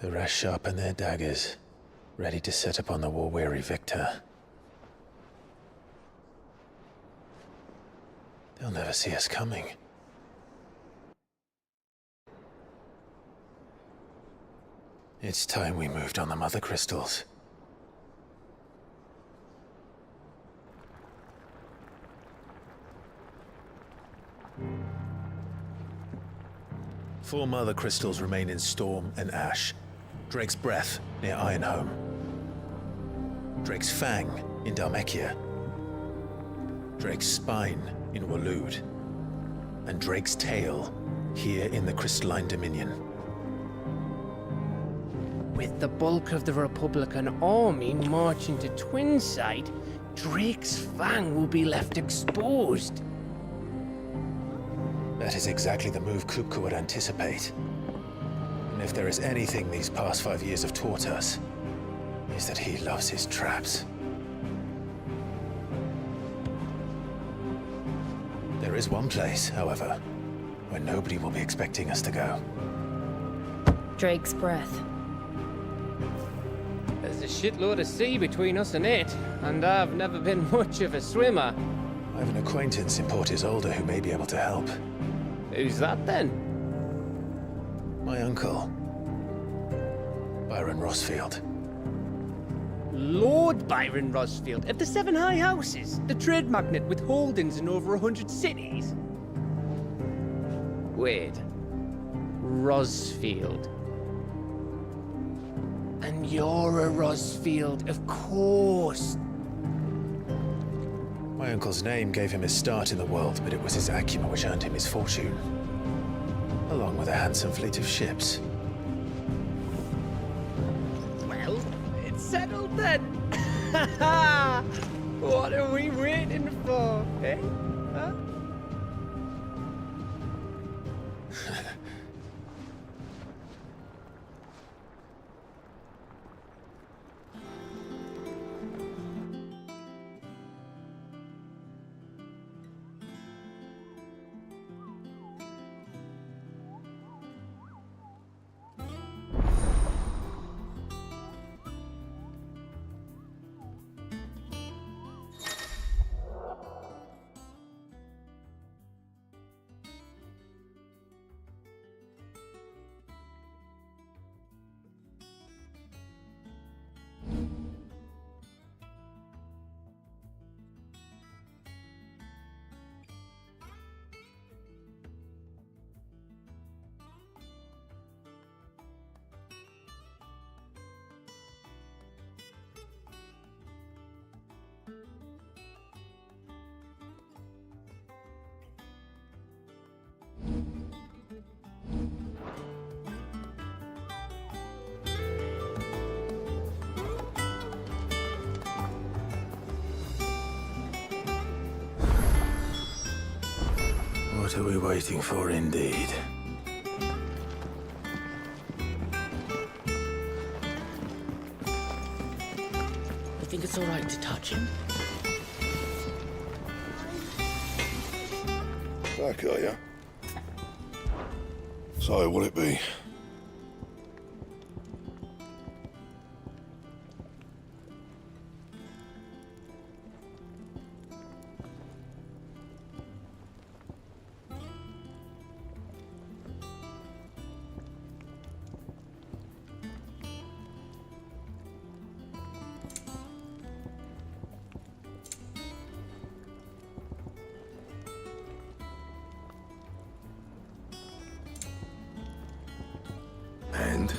Speaker 2: The rest sharpen their daggers, ready to set upon the war-weary victor. They'll never see us coming. It's time we moved on the mother crystals. Four mother crystals remain in Storm and Ash. Drake's Breath near Ironhome. Drake's Fang in Dhalmekia. Drake's Spine in Waloed. And Drake's Tail here in the Crystalline Dominion.
Speaker 11: With the bulk of the Republican army marching to Twinside, Drake's Fang will be left exposed.
Speaker 2: That is exactly the move Kupka would anticipate. And if there is anything these past 5 years have taught us, is that he loves his traps. There is one place, however, where nobody will be expecting us to go.
Speaker 7: Drake's Breath.
Speaker 11: There's a shitload of sea between us and it, and I've never been much of a swimmer.
Speaker 2: I have an acquaintance in Port Isolde who may be able to help.
Speaker 11: Who's that then?
Speaker 2: My uncle, Byron Rosfield.
Speaker 11: Lord Byron Rosfield of the Seven High Houses, the trade magnate with holdings in over 100 cities. Wait, Rosfield. And you're a Rosfield, of course.
Speaker 2: My uncle's name gave him his start in the world, but it was his acumen which earned him his fortune, along with a handsome fleet of ships.
Speaker 11: then. What are we waiting for, eh? Huh?
Speaker 2: What are we waiting for, indeed?
Speaker 5: You think it's all right to touch him?
Speaker 10: Back, are you? So, will it be? And?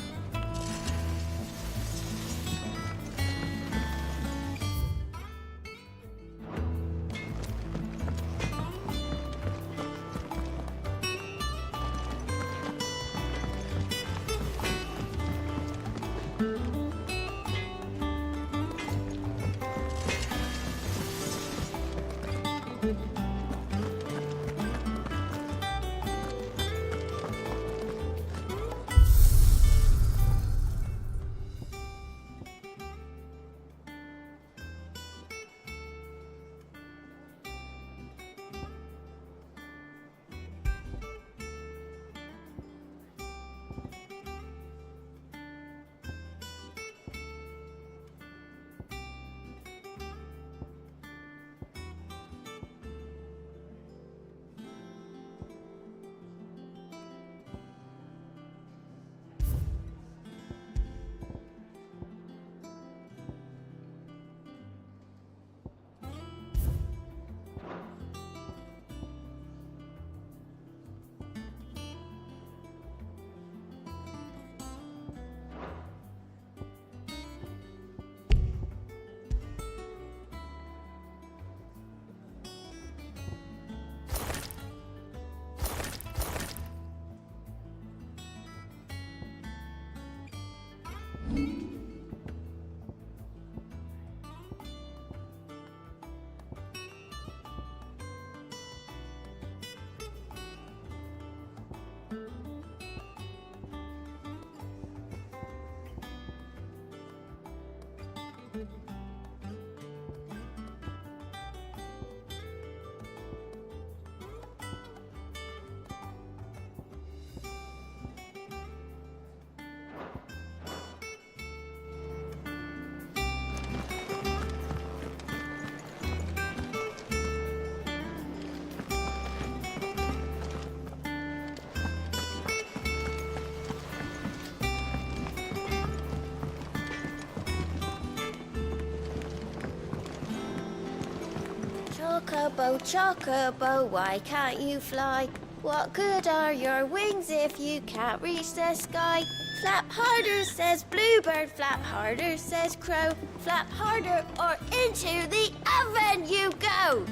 Speaker 15: Chocobo, Chocobo, why can't you fly? What good are your wings if you can't reach the sky? Flap harder, says bluebird, flap harder, says crow. Flap harder or into the oven you go!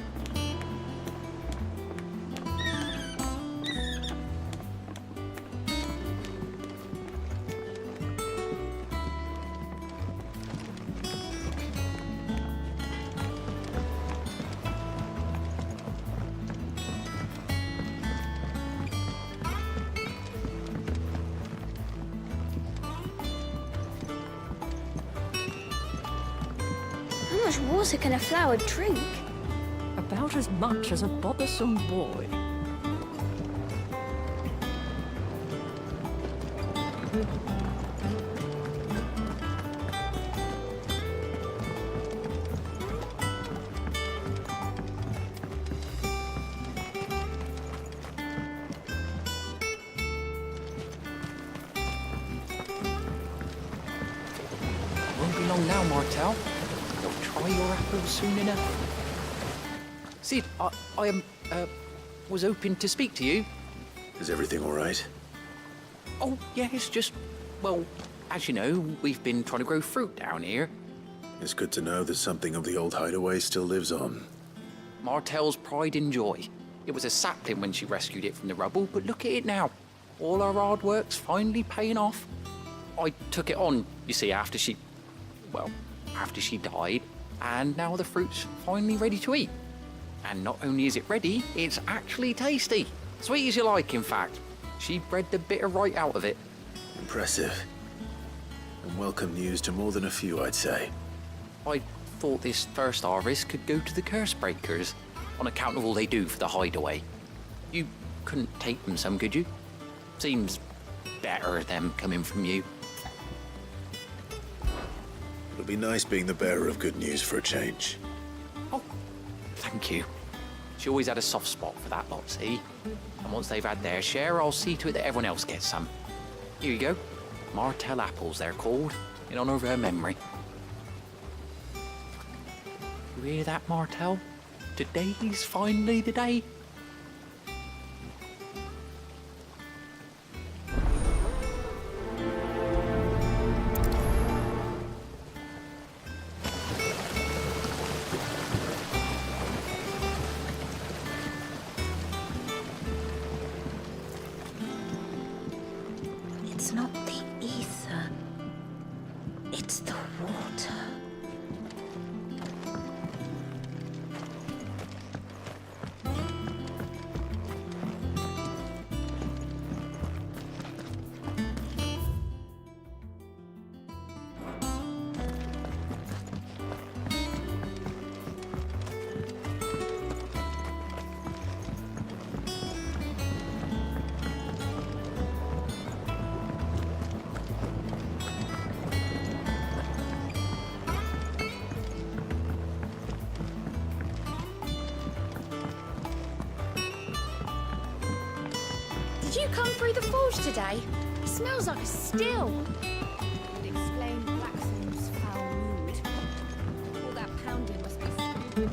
Speaker 15: How much water can a flower drink?
Speaker 8: About as much as a bothersome boy.
Speaker 18: Won't be long now, Martel. You'll try your apples soon enough. Cid, I was hoping to speak to you.
Speaker 2: Is everything all right?
Speaker 18: Oh, yeah, it's just, well, as you know, we've been trying to grow fruit down here.
Speaker 2: It's good to know that something of the old hideaway still lives on.
Speaker 18: Martel's pride and joy. It was a sapling when she rescued it from the rubble, but look at it now. All our hard work's finally paying off. I took it on, you see, after she died, and now the fruit's finally ready to eat. And not only is it ready, it's actually tasty. Sweet as you like, in fact. She bred the bitter right out of it.
Speaker 2: Impressive. And welcome news to more than a few, I'd say.
Speaker 18: I thought this first harvest could go to the curse breakers, on account of all they do for the hideaway. You couldn't take them some, could you? Seems better them coming from you.
Speaker 2: It'll be nice being the bearer of good news for a change.
Speaker 18: Thank you. She always had a soft spot for that lot, see? And once they've had their share, I'll see to it that everyone else gets some. Here you go. Martel apples, they're called, in honor of her memory. You hear that, Martel? Today's finally the day.
Speaker 14: It's not the ether. It's the water.
Speaker 4: Did you come through the forge today? It smells like a still. Would explain Blackson's foul mood. All that pounding must be serious.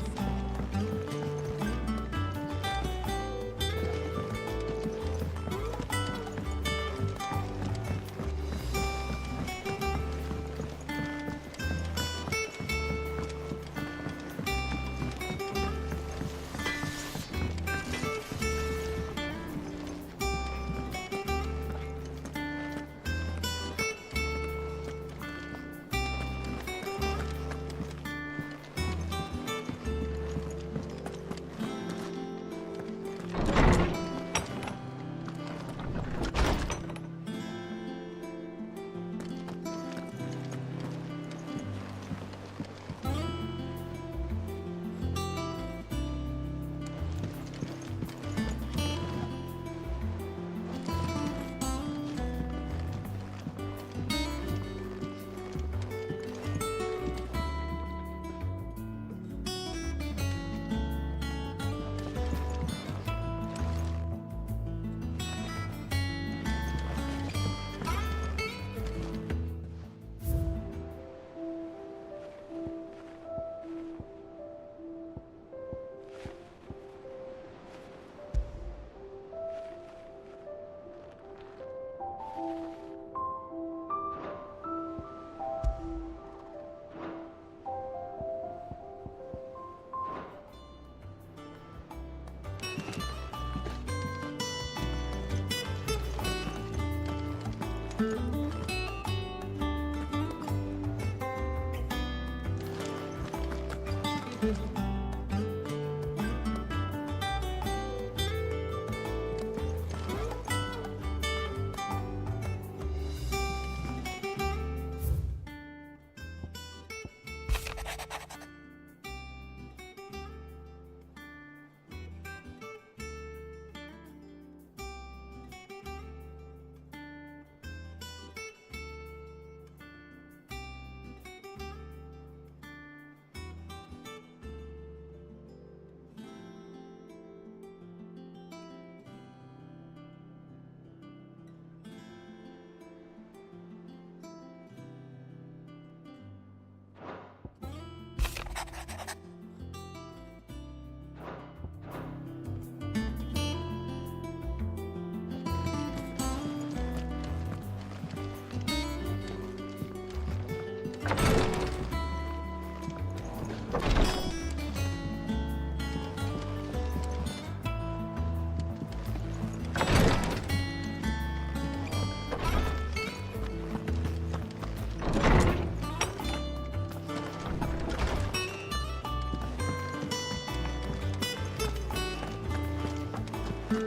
Speaker 4: That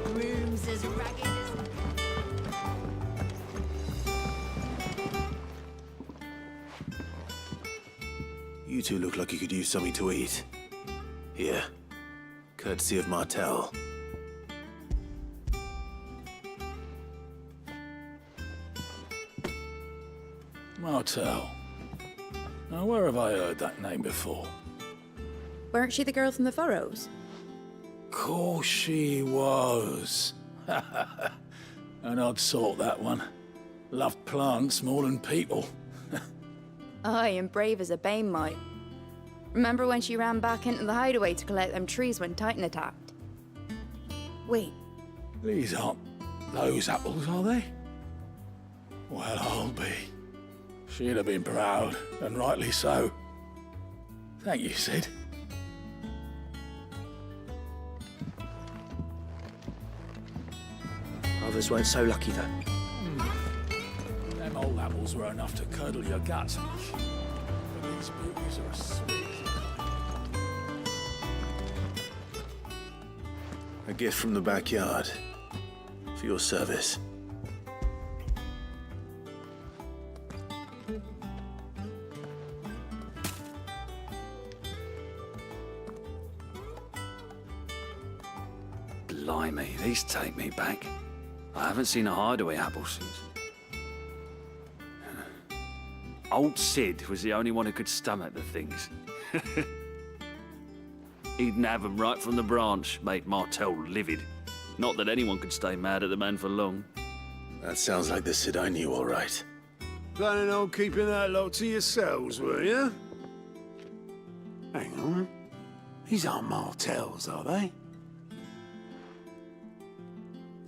Speaker 4: room's as ragged as...
Speaker 2: You two look like you could use something to eat. Here. Courtesy of Martel.
Speaker 19: Martel. Now, where have I heard that name before?
Speaker 21: Weren't she the girl from the Furrows?
Speaker 19: Course she was. An odd sort, that one. Loved plants more than people.
Speaker 21: Aye, and brave as a bane might. Remember when she ran back into the hideaway to collect them trees when Titan attacked? Wait,
Speaker 19: These aren't those apples, are they? Well, I'll be. She'd have been proud, and rightly so. Thank you, Cid.
Speaker 23: Others weren't so lucky, though.
Speaker 19: Them old apples were enough to curdle your guts. But these beauties are sweet.
Speaker 2: A gift from the backyard. For your service.
Speaker 5: Blimey, these take me back. I haven't seen a hideaway apple since. Old Cid was the only one who could stomach the things. He'd nab them right from the branch, made Martel livid. Not that anyone could stay mad at the man for long.
Speaker 2: That sounds like the Cid I knew, all right.
Speaker 6: Planning on keeping that lot to yourselves, were you?
Speaker 24: Hang on. These aren't Martels, are they?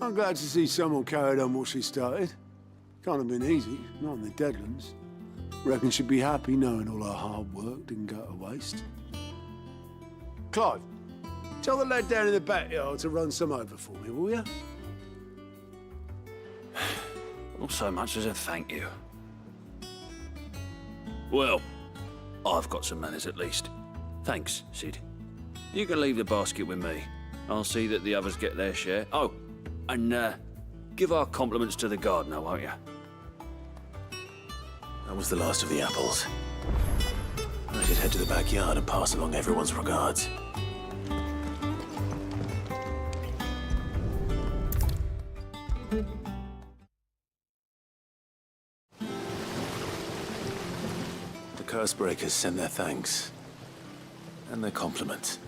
Speaker 6: I'm glad to see someone carried on what she started. Can't have been easy, not in the Deadlands. Reckon she'd be happy knowing all her hard work didn't go to waste. Clive, tell the lad down in the backyard to run some over for me, will you?
Speaker 5: Not so much as a thank you. Well, I've got some manners at least. Thanks, Cid. You can leave the basket with me. I'll see that the others get their share. Oh, and give our compliments to the gardener, won't you?
Speaker 2: That was the last of the apples. I should head to the backyard and pass along everyone's regards. The Cursebreakers sent their thanks. And their compliments.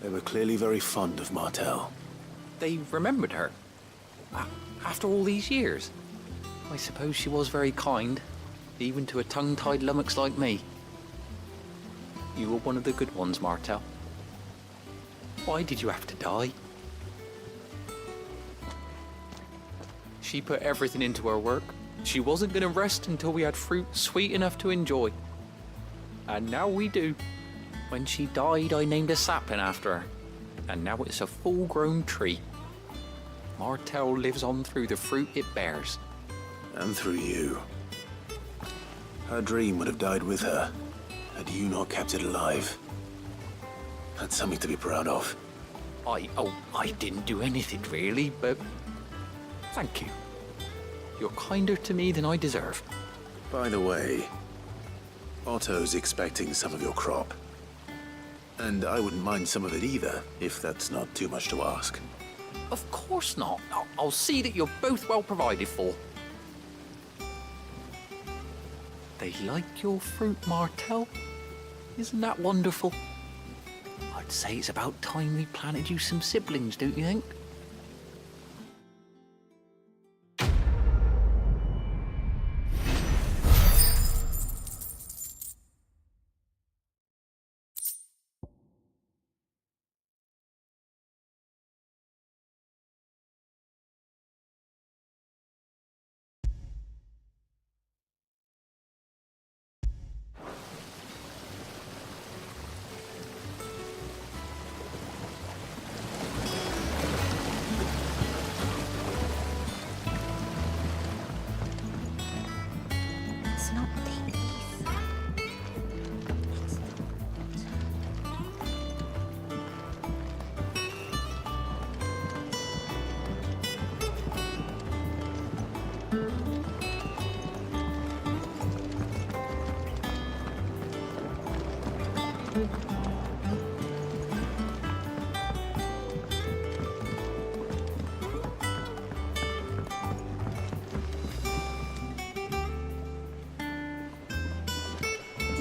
Speaker 2: They were clearly very fond of Martel.
Speaker 18: They remembered her. After all these years. I suppose she was very kind, even to a tongue-tied lummox like me. You were one of the good ones, Martel. Why did you have to die? She put everything into her work. She wasn't going to rest until we had fruit sweet enough to enjoy. And now we do. When she died, I named a sapling after her. And now it's a full-grown tree. Martel lives on through the fruit it bears.
Speaker 2: And through you. Her dream would have died with her, had you not kept it alive. That's something to be proud of.
Speaker 18: I didn't do anything really, but thank you. You're kinder to me than I deserve.
Speaker 2: By the way, Otto's expecting some of your crop. And I wouldn't mind some of it either, if that's not too much to ask.
Speaker 18: Of course not. I'll see that you're both well provided for. They like your fruit, Martel. Isn't that wonderful? I'd say it's about time we planted you some siblings, don't you think?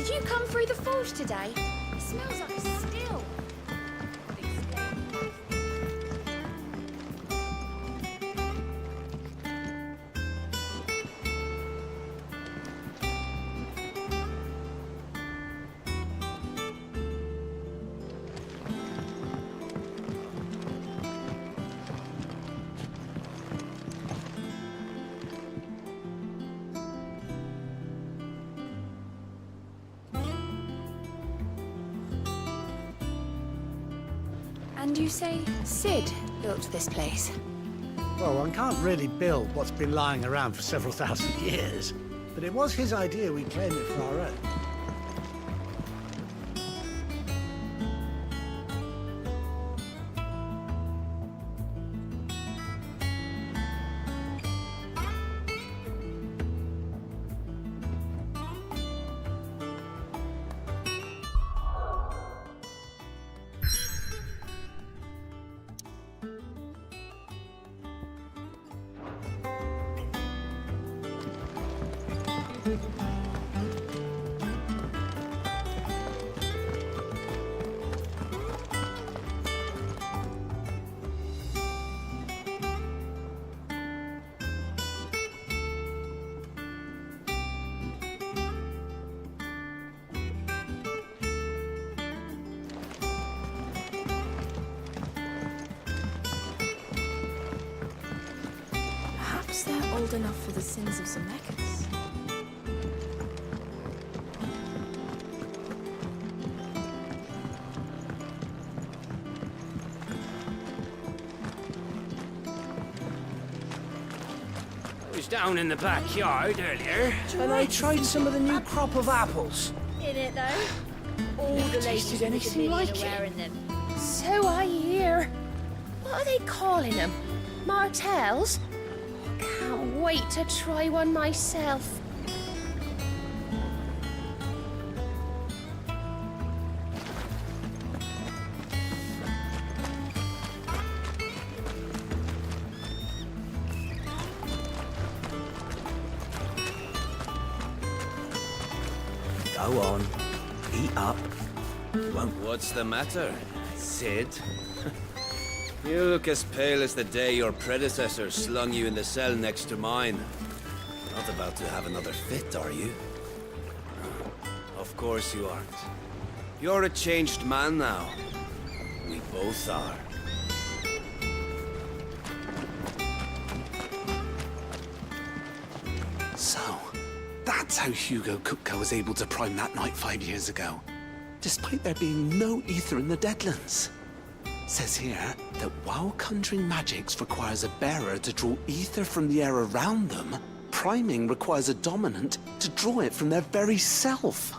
Speaker 4: Did you come through the forge today? It smells like a still. And you say Cid built this place?
Speaker 12: Well, one can't really build what's been lying around for several thousand years. But it was his idea we claim it for our own.
Speaker 7: Perhaps they're old enough for the sins of Zemeckis.
Speaker 5: I was down in the backyard earlier, and I tried some of the new crop of apples.
Speaker 15: In it though. All
Speaker 5: Never
Speaker 15: the ladies
Speaker 5: tasted
Speaker 15: in the
Speaker 5: anything
Speaker 15: Dominion
Speaker 5: like
Speaker 15: are
Speaker 5: it.
Speaker 15: wearing them.
Speaker 4: So I hear. What are they calling them? Martels? Can't wait to try one myself.
Speaker 2: Go on. Eat up.
Speaker 1: What's the matter, Cid? You look as pale as the day your predecessor slung you in the cell next to mine. Not about to have another fit, are you? Of course you aren't. You're a changed man now. We both are.
Speaker 13: So, that's how Hugo Kupka was able to prime that night 5 years ago, despite there being no ether in the Deadlands. Says here that while conjuring magics requires a bearer to draw ether from the air around them, priming requires a dominant to draw it from their very self.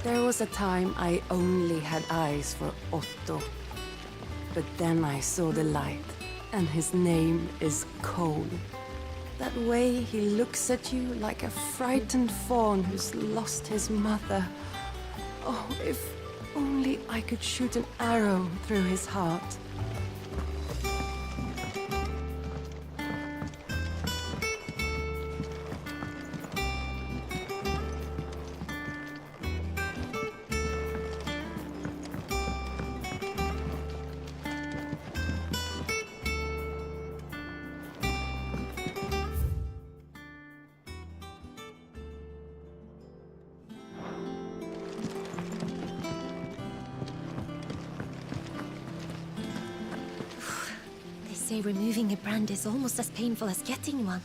Speaker 16: There was a time I only had eyes for Otto. But then I saw the light, and his name is Cole. That way he looks at you like a frightened fawn who's lost his mother. Oh, if only I could shoot an arrow through his heart.
Speaker 23: They say removing a brand is almost as painful as getting one.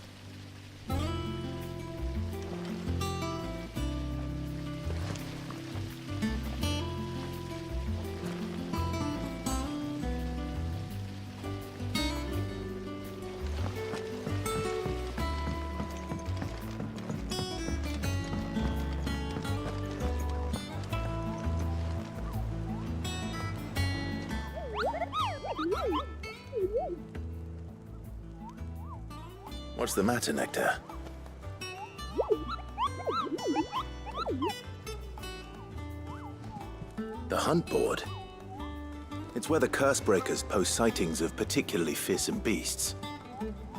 Speaker 2: What's the matter, Nectar? The hunt board? It's where the Cursebreakers post sightings of particularly fearsome beasts.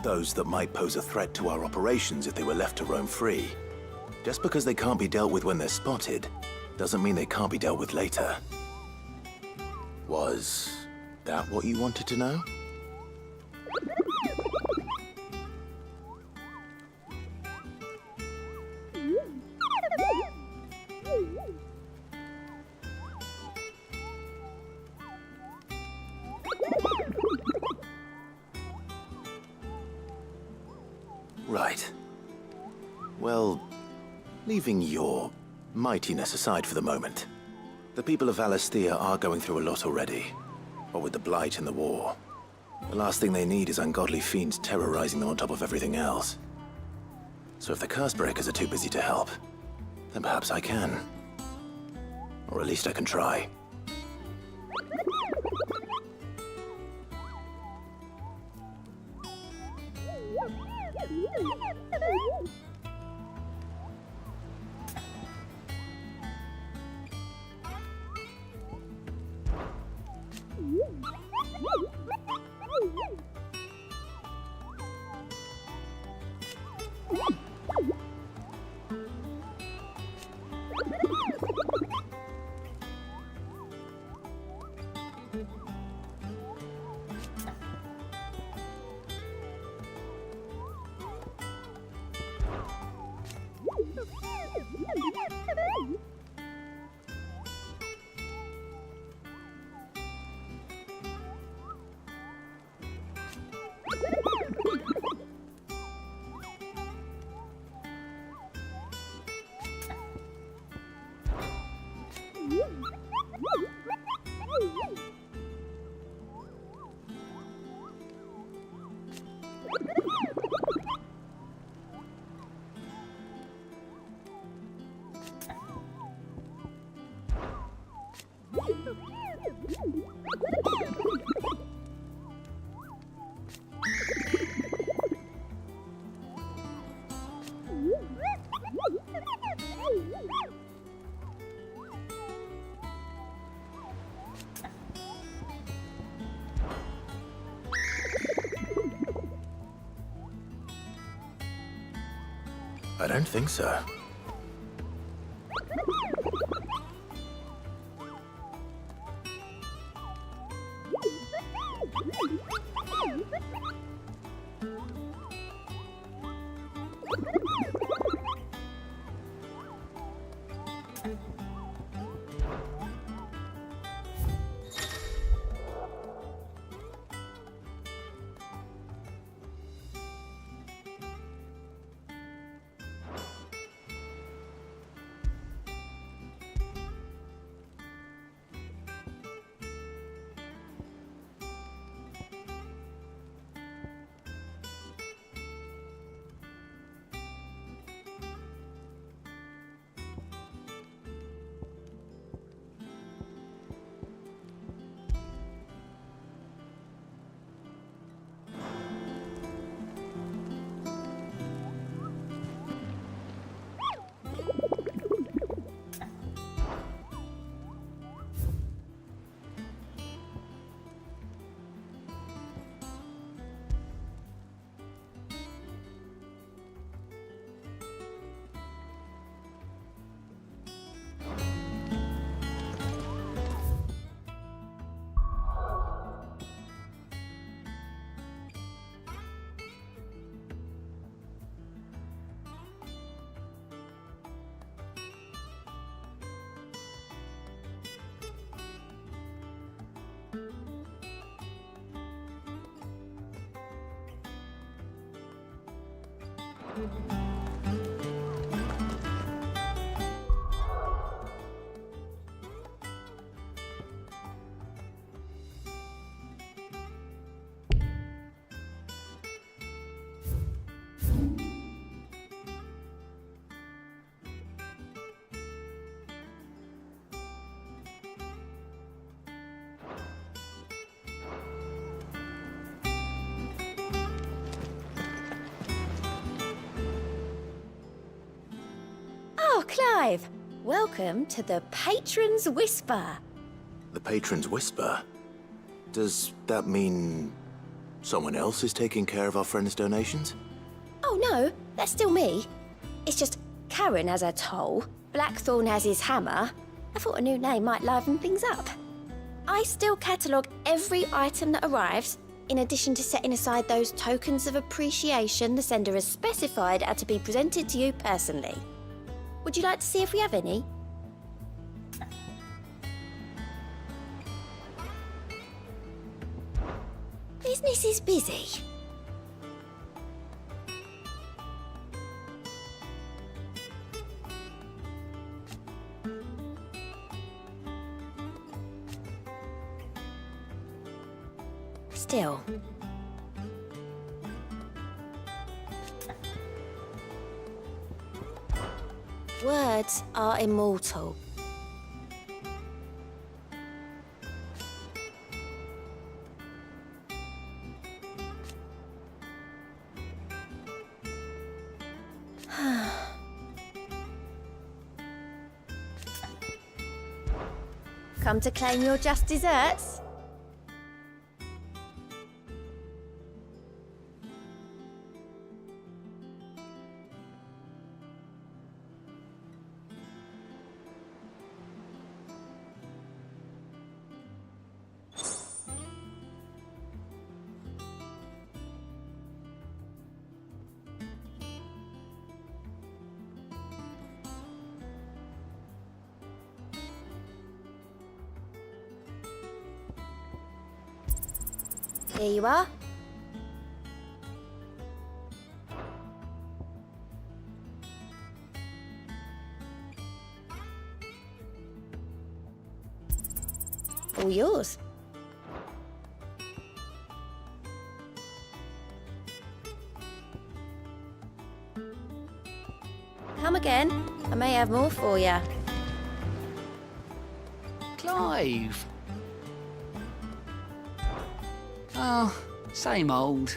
Speaker 2: Those that might pose a threat to our operations if they were left to roam free. Just because they can't be dealt with when they're spotted, doesn't mean they can't be dealt with later. Was that what you wanted to know? Right. Well, leaving your mightiness aside for the moment, the people of Valisthea are going through a lot already. What with the Blight and the war. The last thing they need is ungodly fiends terrorizing them on top of everything else. So if the Cursebreakers are too busy to help, then perhaps I can. Or at least I can try. I don't think so.
Speaker 15: Clive. Welcome to the Patron's Whisper.
Speaker 2: The Patron's Whisper? Does that mean someone else is taking care of our friend's donations?
Speaker 15: Oh no, that's still me. It's just Karen has her toll, Blackthorn has his hammer. I thought a new name might liven things up. I still catalogue every item that arrives, in addition to setting aside those tokens of appreciation the sender has specified are to be presented to you personally. Would you like to see if we have any? Business is busy. Still. Words are immortal. Come to claim your just desserts? Here you are. All yours. Come again. I may have more for you.
Speaker 18: Clive! Oh, same old.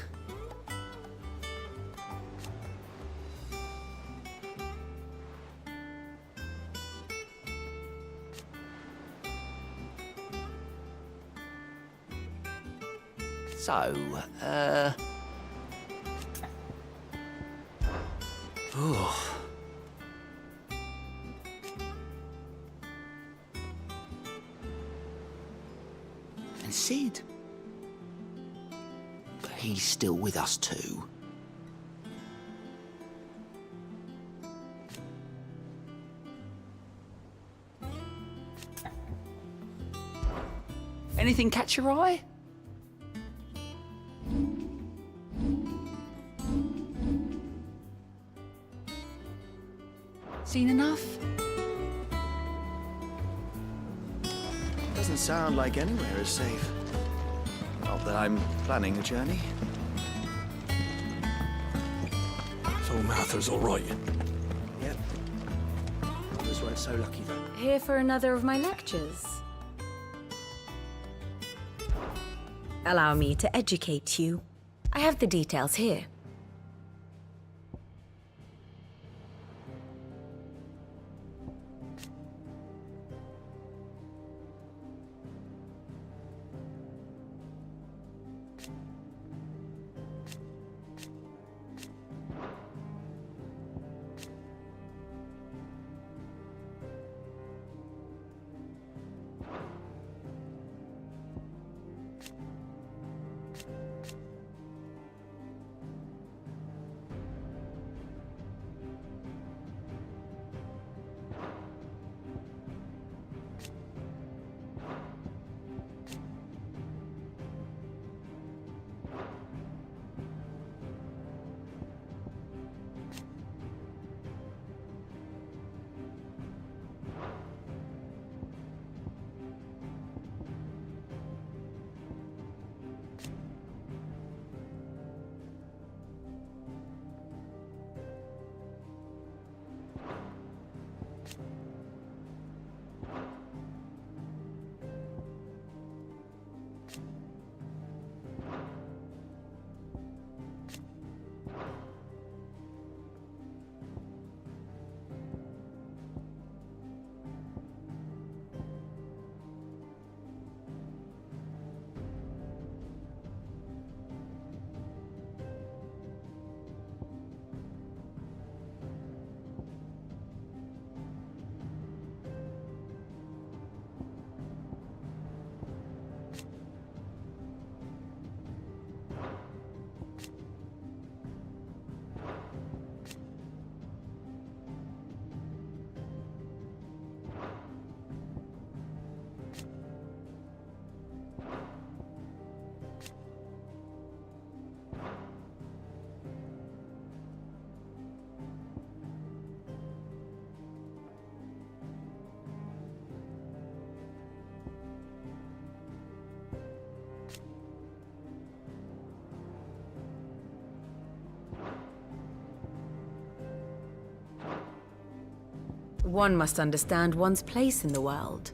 Speaker 18: So, oh. And Cid. But he's still with us too. Anything catch your eye? Seen enough?
Speaker 3: Doesn't sound like anywhere is safe. Not that I'm planning a journey.
Speaker 19: So Martha's all right.
Speaker 3: Yep. Others weren't so lucky though.
Speaker 7: Here for another of my lectures.
Speaker 23: Allow me to educate you. I have the details here.
Speaker 16: One must understand one's place in the world.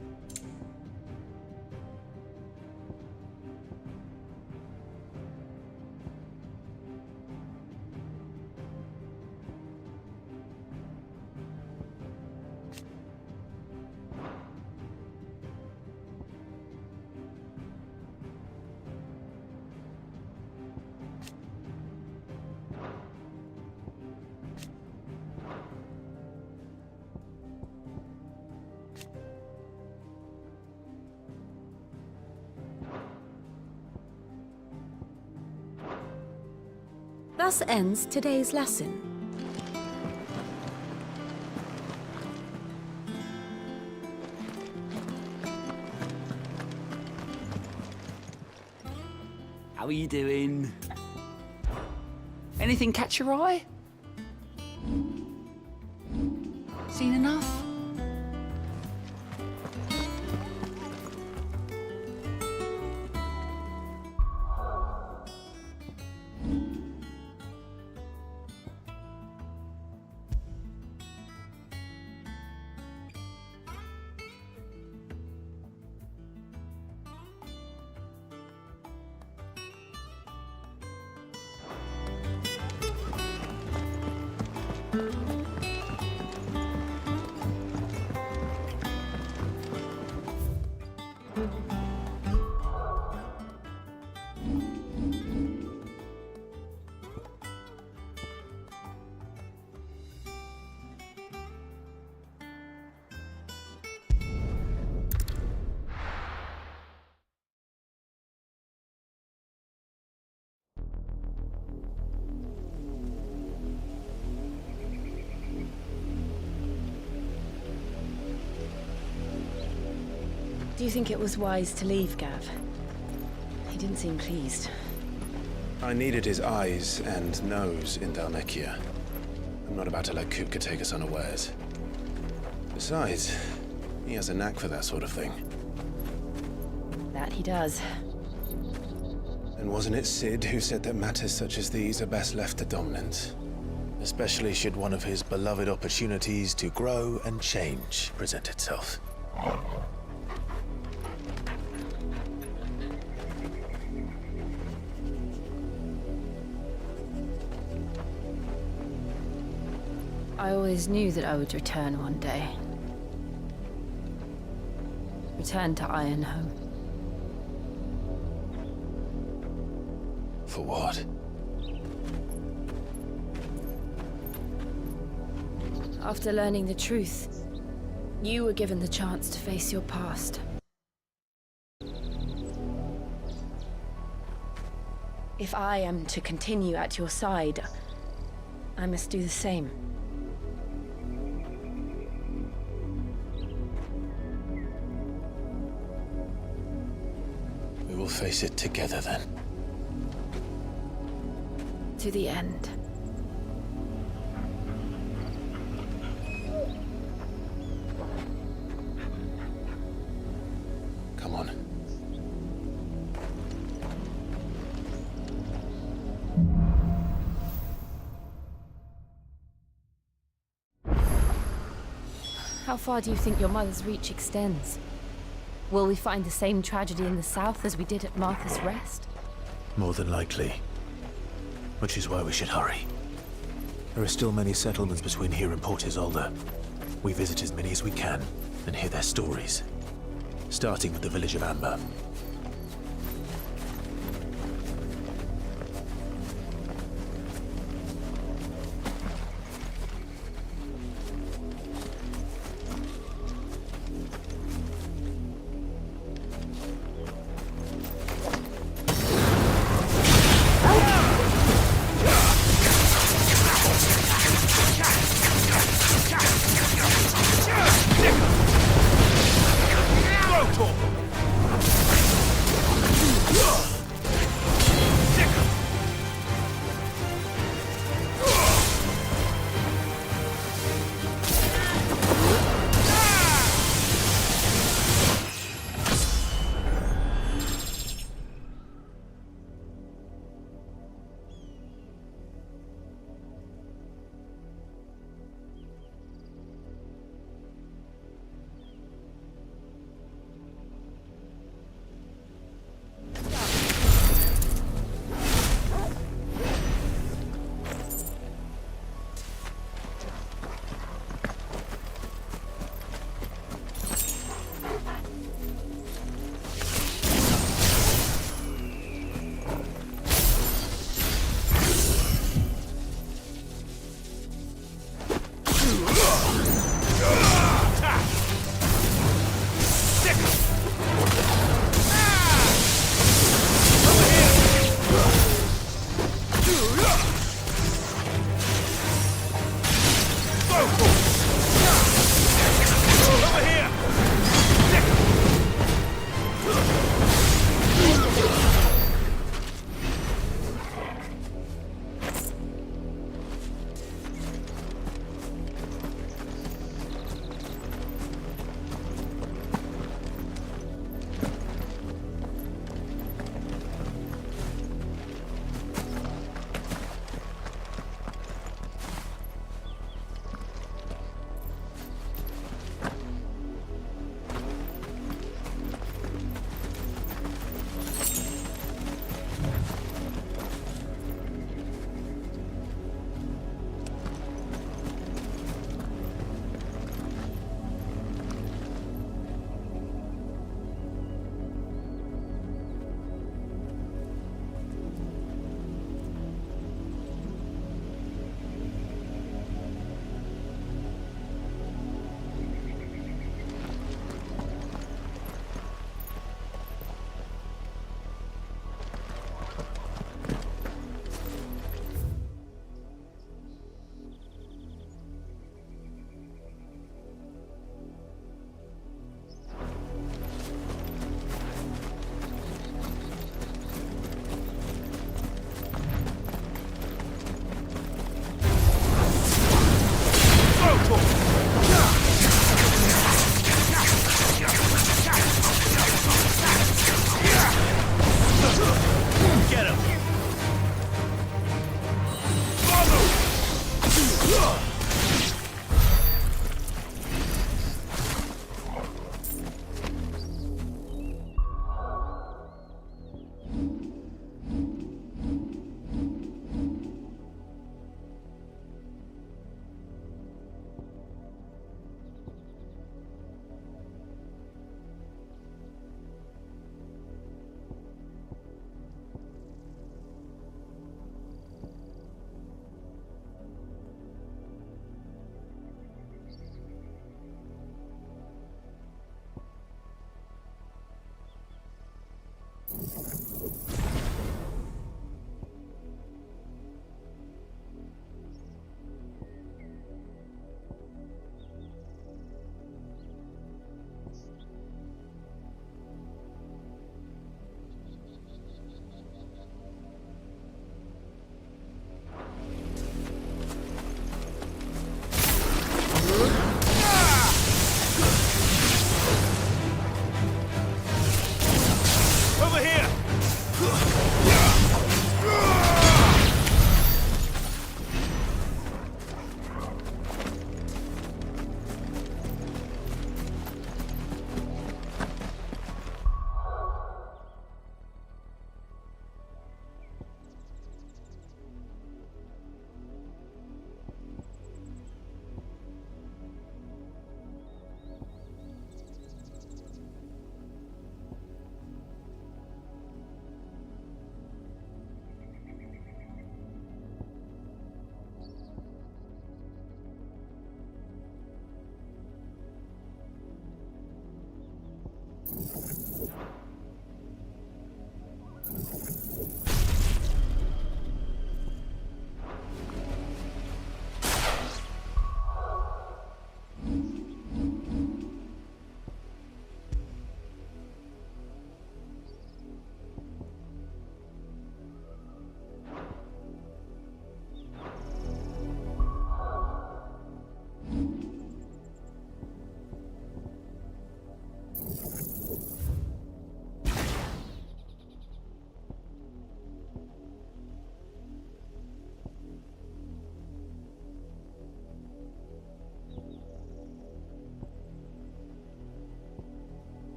Speaker 16: Thus ends today's lesson.
Speaker 18: How are you doing? Anything catch your eye? Seen enough?
Speaker 7: Do you think it was wise to leave, Gav? He didn't seem pleased.
Speaker 2: I needed his eyes and nose in Dalmekia. I'm not about to let Kupka take us unawares. Besides, he has a knack for that sort of thing.
Speaker 7: That he does.
Speaker 2: And wasn't it Cid who said that matters such as these are best left to dominant? Especially should one of his beloved opportunities to grow and change present itself.
Speaker 7: I always knew that I would return one day. Return to Ironhome.
Speaker 2: For what?
Speaker 7: After learning the truth, you were given the chance to face your past. If I am to continue at your side, I must do the same.
Speaker 2: We will face it together then.
Speaker 7: To the end.
Speaker 2: Come on.
Speaker 7: How far do you think your mother's reach extends? Will we find the same tragedy in the south as we did at Martha's Rest?
Speaker 2: More than likely. Which is why we should hurry. There are still many settlements between here and Port Isolde. We visit as many as we can and hear their stories. Starting with the village of Amber.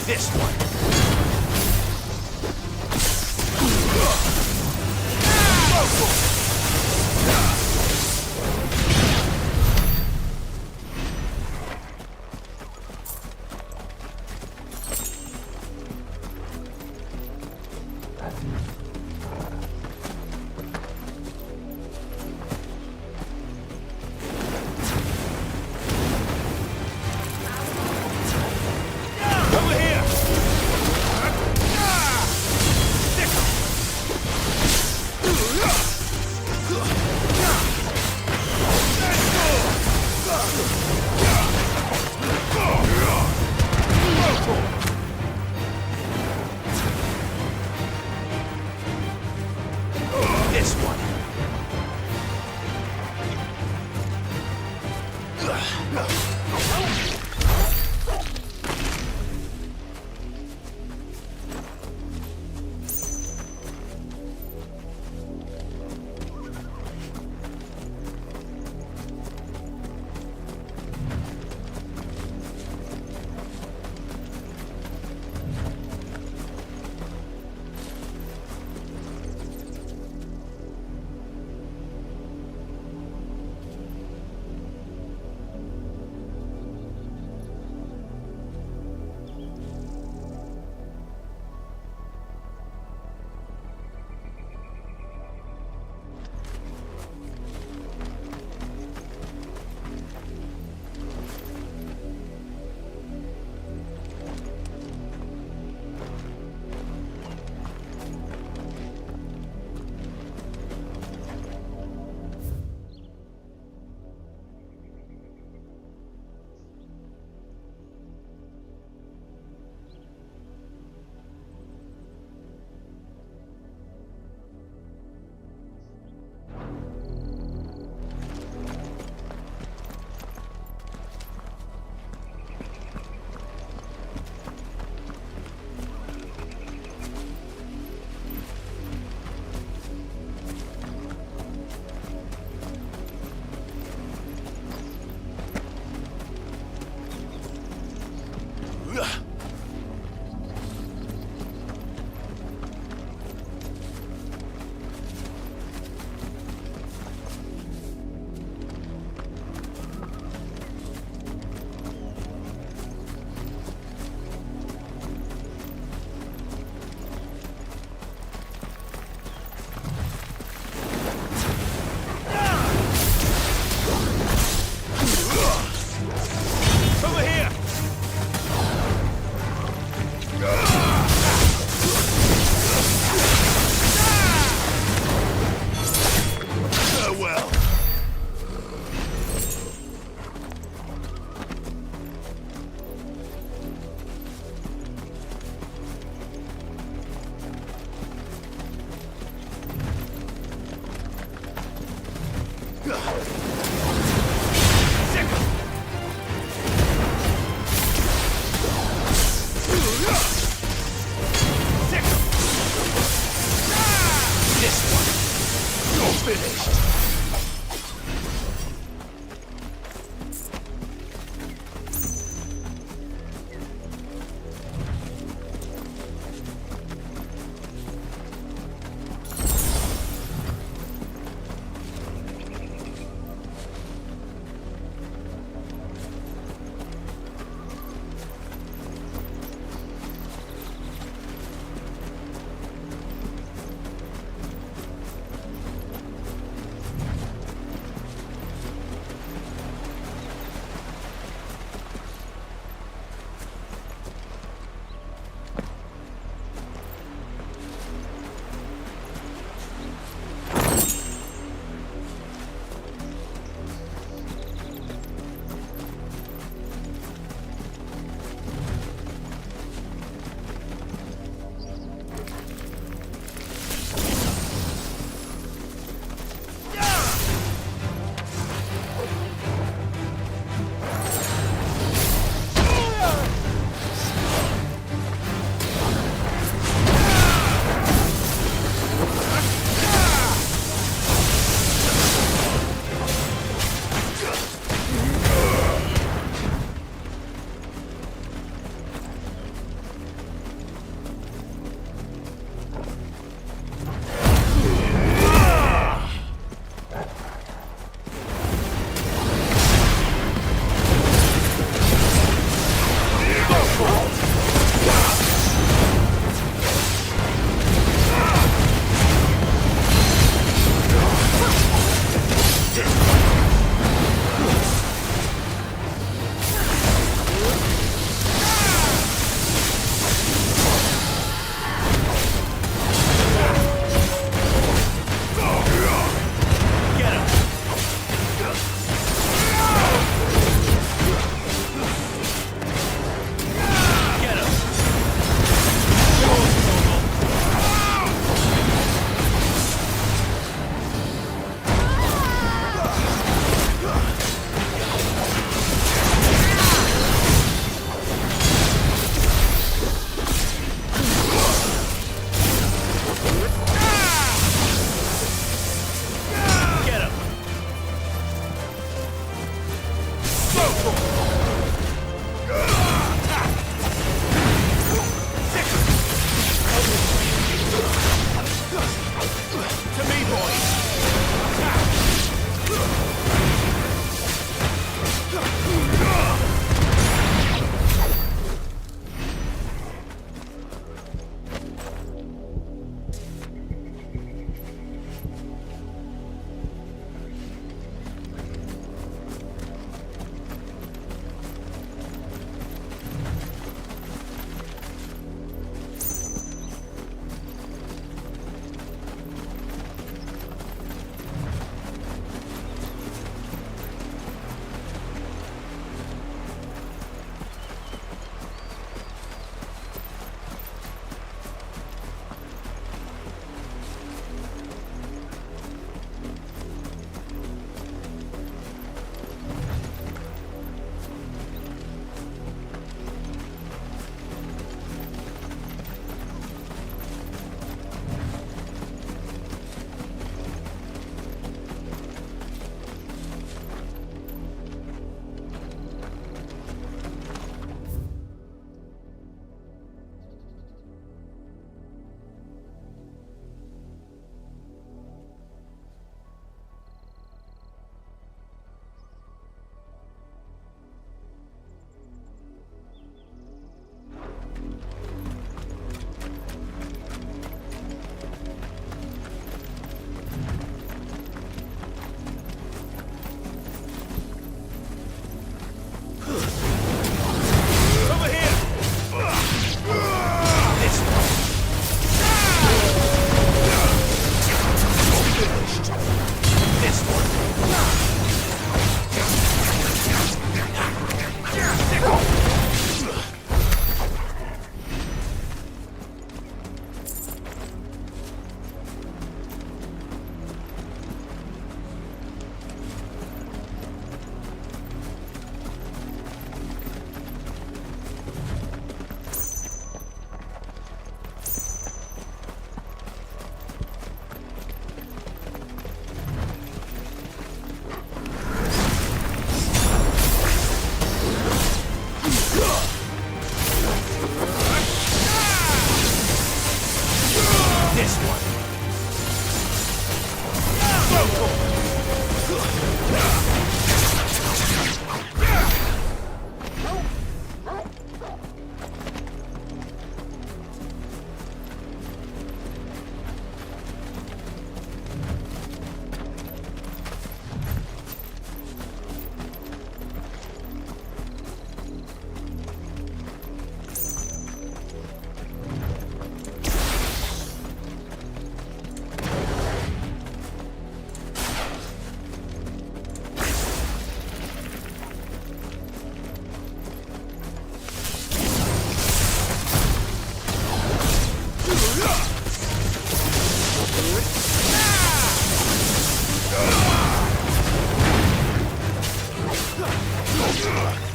Speaker 1: This one. This one.
Speaker 10: finished.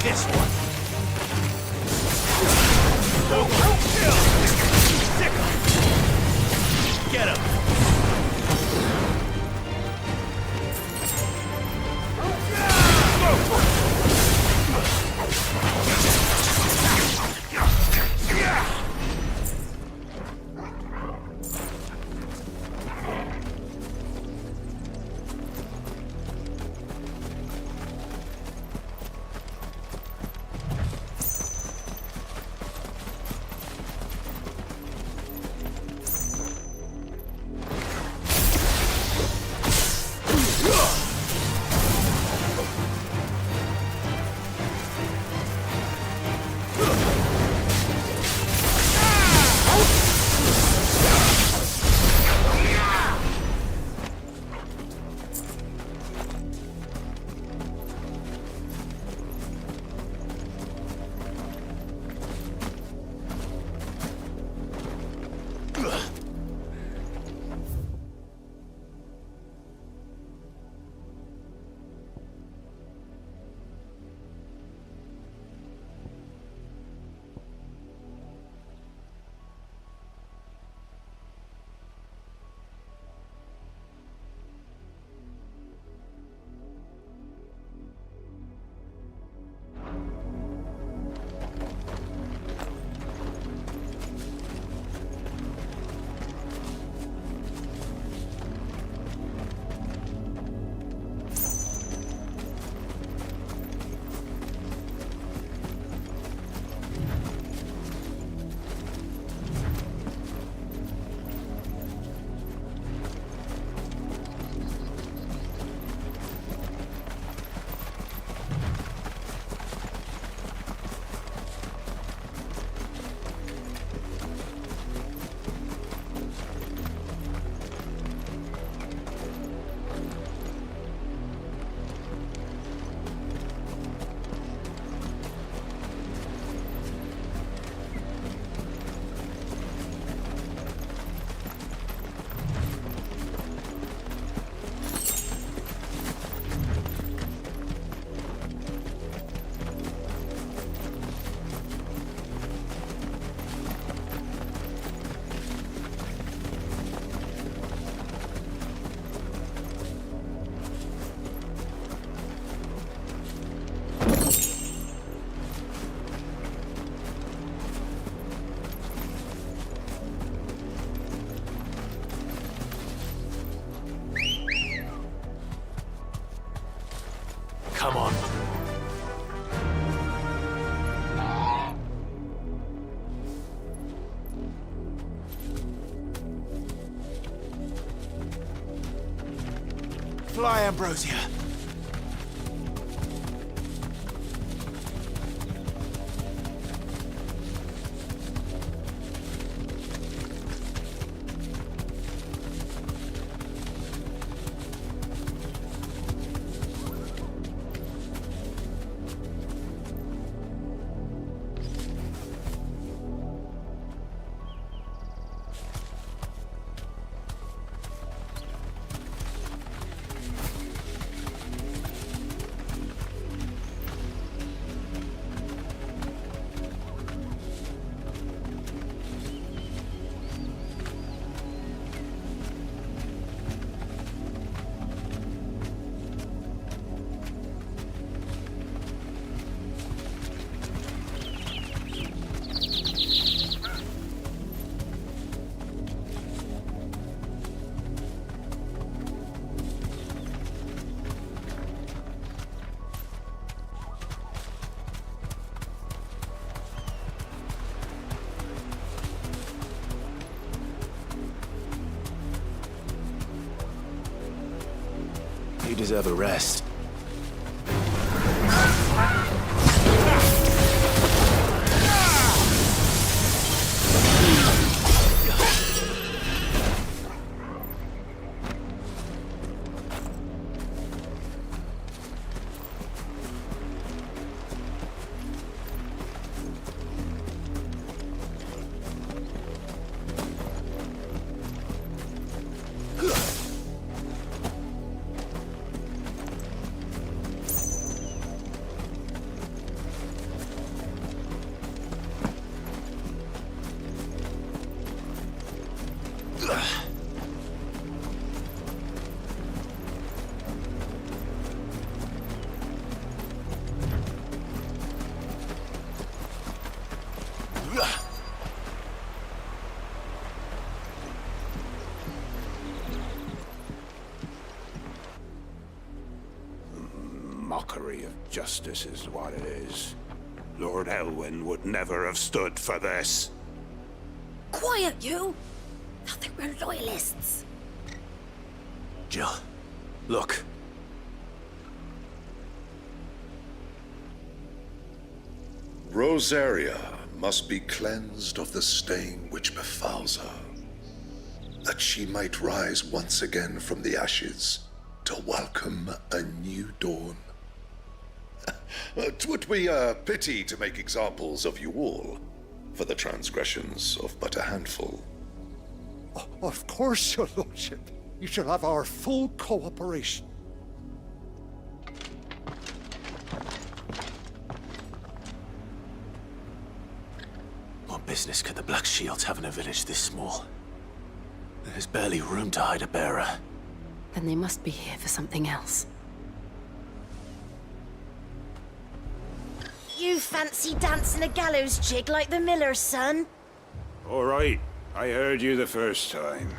Speaker 1: This one. Get him.
Speaker 2: Come on.
Speaker 1: Fly, Ambrosia.
Speaker 2: You deserve a rest.
Speaker 9: mockery of justice is what it is. Lord Elwyn would never have stood for this.
Speaker 23: Quiet, you! Thought they were loyalists.
Speaker 2: Jill, look.
Speaker 10: Rosaria must be cleansed of the stain which befouls her, that she might rise once again from the ashes to welcome a new dawn. 'Twould be a pity to make examples of you all, for the transgressions of but a handful.
Speaker 12: Of course, your lordship. You shall have our full cooperation.
Speaker 2: What business could the Black Shields have in a village this small? There's barely room to hide a bearer.
Speaker 7: Then they must be here for something else.
Speaker 23: You fancy dancing a gallows jig like the miller's son?
Speaker 9: All right, I heard you the first time.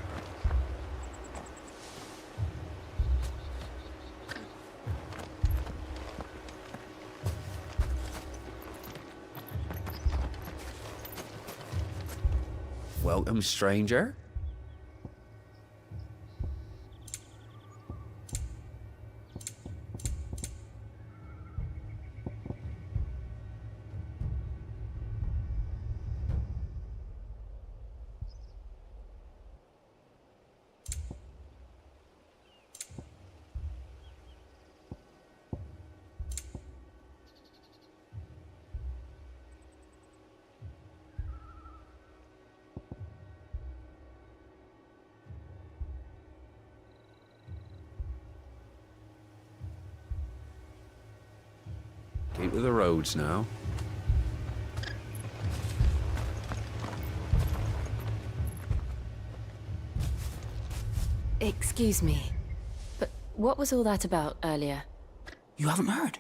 Speaker 18: Welcome, stranger.
Speaker 5: Keep to the roads now.
Speaker 7: Excuse me, but what was all that about earlier?
Speaker 17: You haven't heard?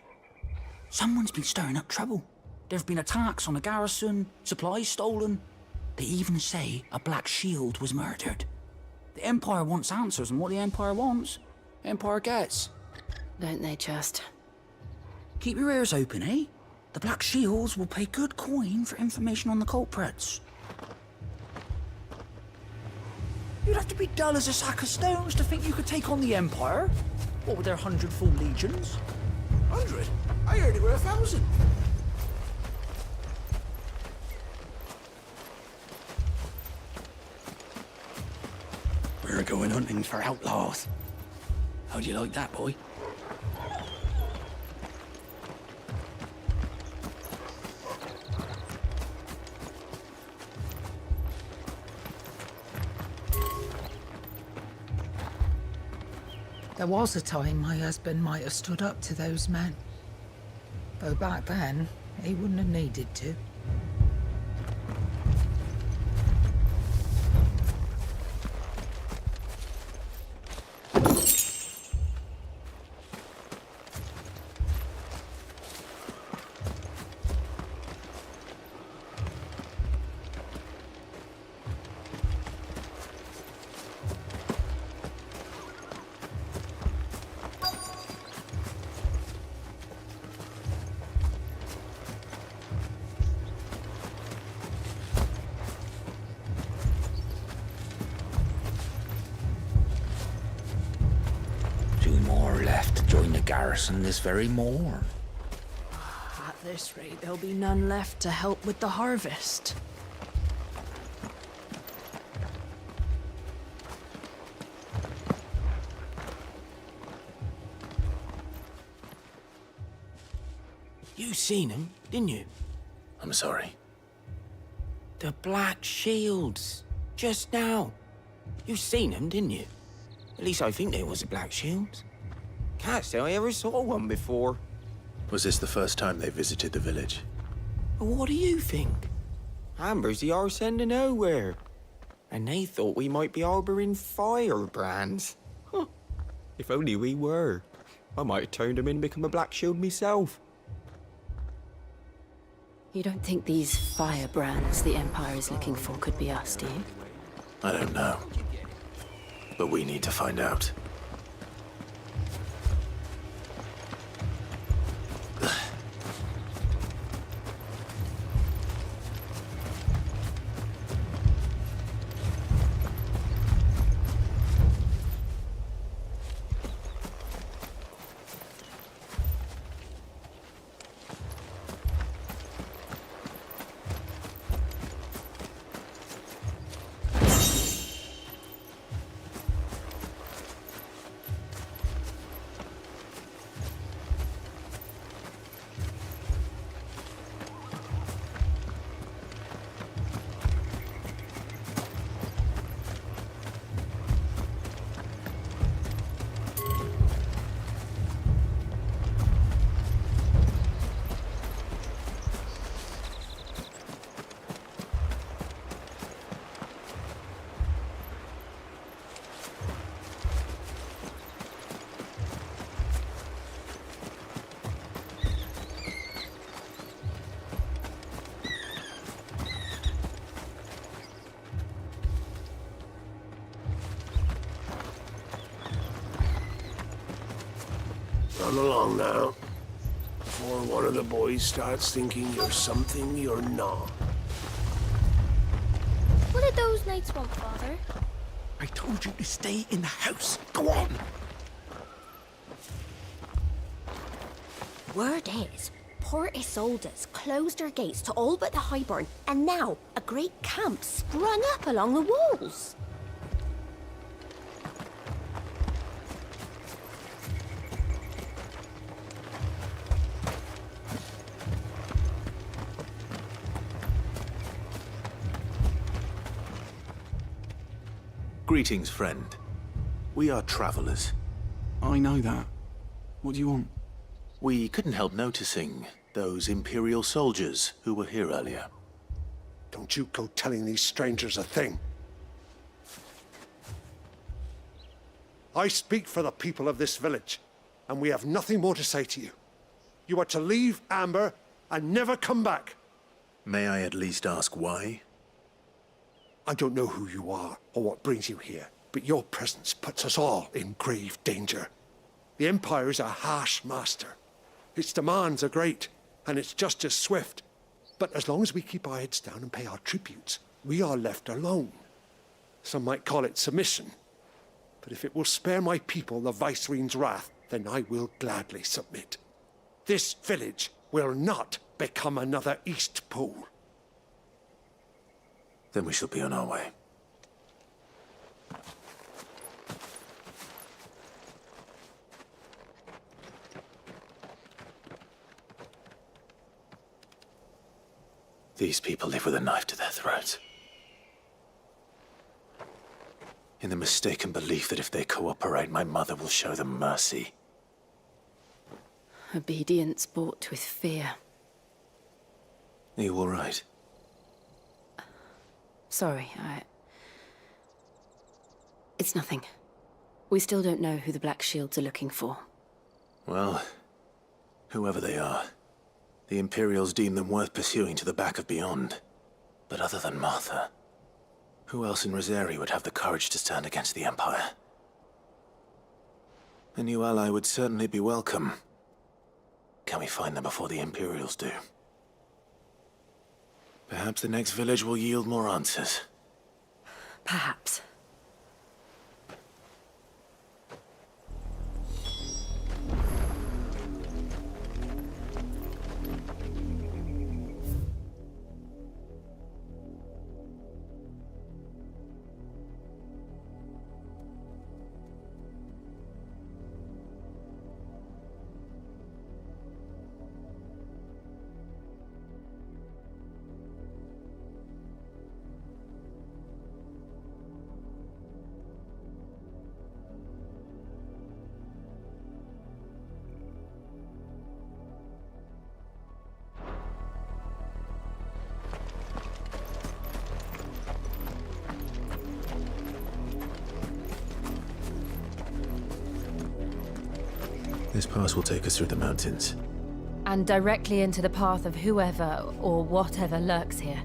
Speaker 17: Someone's been stirring up trouble. There've been attacks on the garrison, supplies stolen. They even say a Black Shield was murdered. The Empire wants answers, and what the Empire wants, Empire gets.
Speaker 7: Don't they just?
Speaker 17: Keep your ears open, eh? The Black Shields will pay good coin for information on the culprits. You'd have to be dull as a sack of stones to think you could take on the Empire. What with their 100 full legions?
Speaker 12: 100? I heard it were 1,000.
Speaker 17: We're going hunting for outlaws. How'd you like that, boy?
Speaker 20: There was a time my husband might have stood up to those men. Though back then, he wouldn't have needed to.
Speaker 17: Garrison this very morn.
Speaker 20: At this rate, there'll be none left to help with the harvest.
Speaker 22: You seen him, didn't you?
Speaker 2: I'm sorry.
Speaker 22: The Black Shields. Just now. You seen them, didn't you? At least I think there was a Black Shields. Can't say I ever saw one before.
Speaker 2: Was this the first time they visited the village?
Speaker 22: What do you think? Amber's the arse end of nowhere. And they thought we might be harbouring firebrands. Huh. If only we were. I might have turned them in and become a Black Shield myself.
Speaker 7: You don't think these firebrands the Empire is looking for could be us, do you?
Speaker 2: I don't know. But we need to find out.
Speaker 6: Run along now, before one of the boys starts thinking you're something you're not.
Speaker 15: What did those knights want, Father?
Speaker 12: I told you to stay in the house. Go on.
Speaker 23: Word is, Port Isolde's closed her gates to all but the highborn, and now a great camp sprung up along the walls.
Speaker 2: Greetings, friend. We are travelers.
Speaker 13: I know that. What do you want?
Speaker 2: We couldn't help noticing those Imperial soldiers who were here earlier.
Speaker 9: Don't you go telling these strangers a thing. I speak for the people of this village, and we have nothing more to say to you. You are to leave Amber and never come back.
Speaker 2: May I at least ask why?
Speaker 9: I don't know who you are or what brings you here, but your presence puts us all in grave danger. The Empire is a harsh master. Its demands are great, and its justice swift. But as long as we keep our heads down and pay our tributes, we are left alone. Some might call it submission. But if it will spare my people the Viceroy's wrath, then I will gladly submit. This village will not become another East Pole.
Speaker 2: Then we shall be on our way. These people live with a knife to their throats. In the mistaken belief that if they cooperate, my mother will show them mercy.
Speaker 7: Obedience bought with fear.
Speaker 2: Are you all right?
Speaker 7: Sorry, It's nothing. We still don't know who the Black Shields are looking for.
Speaker 2: Well, whoever they are, the Imperials deem them worth pursuing to the back of beyond. But other than Martha, who else in Rosari would have the courage to stand against the Empire? A new ally would certainly be welcome. Can we find them before the Imperials do? Perhaps the next village will yield more answers.
Speaker 7: Perhaps.
Speaker 2: This pass will take us through the mountains.
Speaker 7: And directly into the path of whoever or whatever lurks here.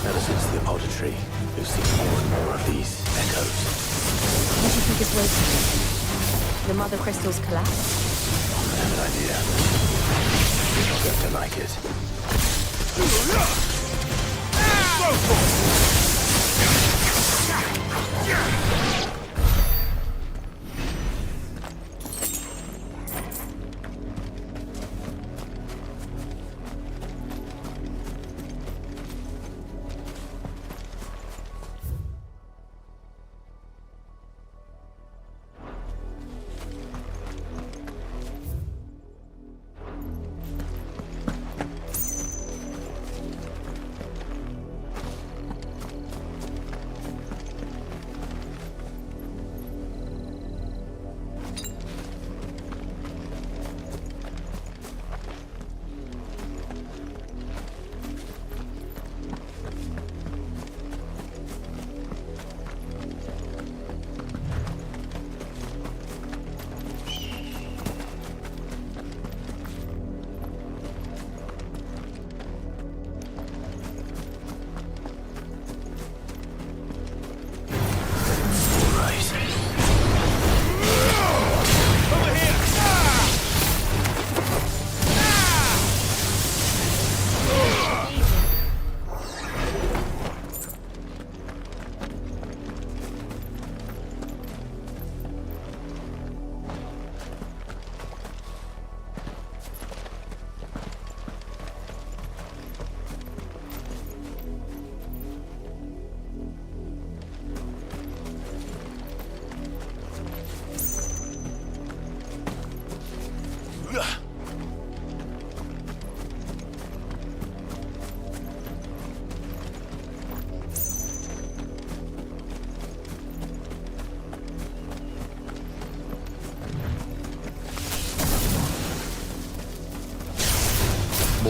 Speaker 2: Ever since the auditory, we've seen more and more of these echoes.
Speaker 7: What do you think is waiting? The Mother Crystal's collapse?
Speaker 2: I have an idea. You're not going to like it.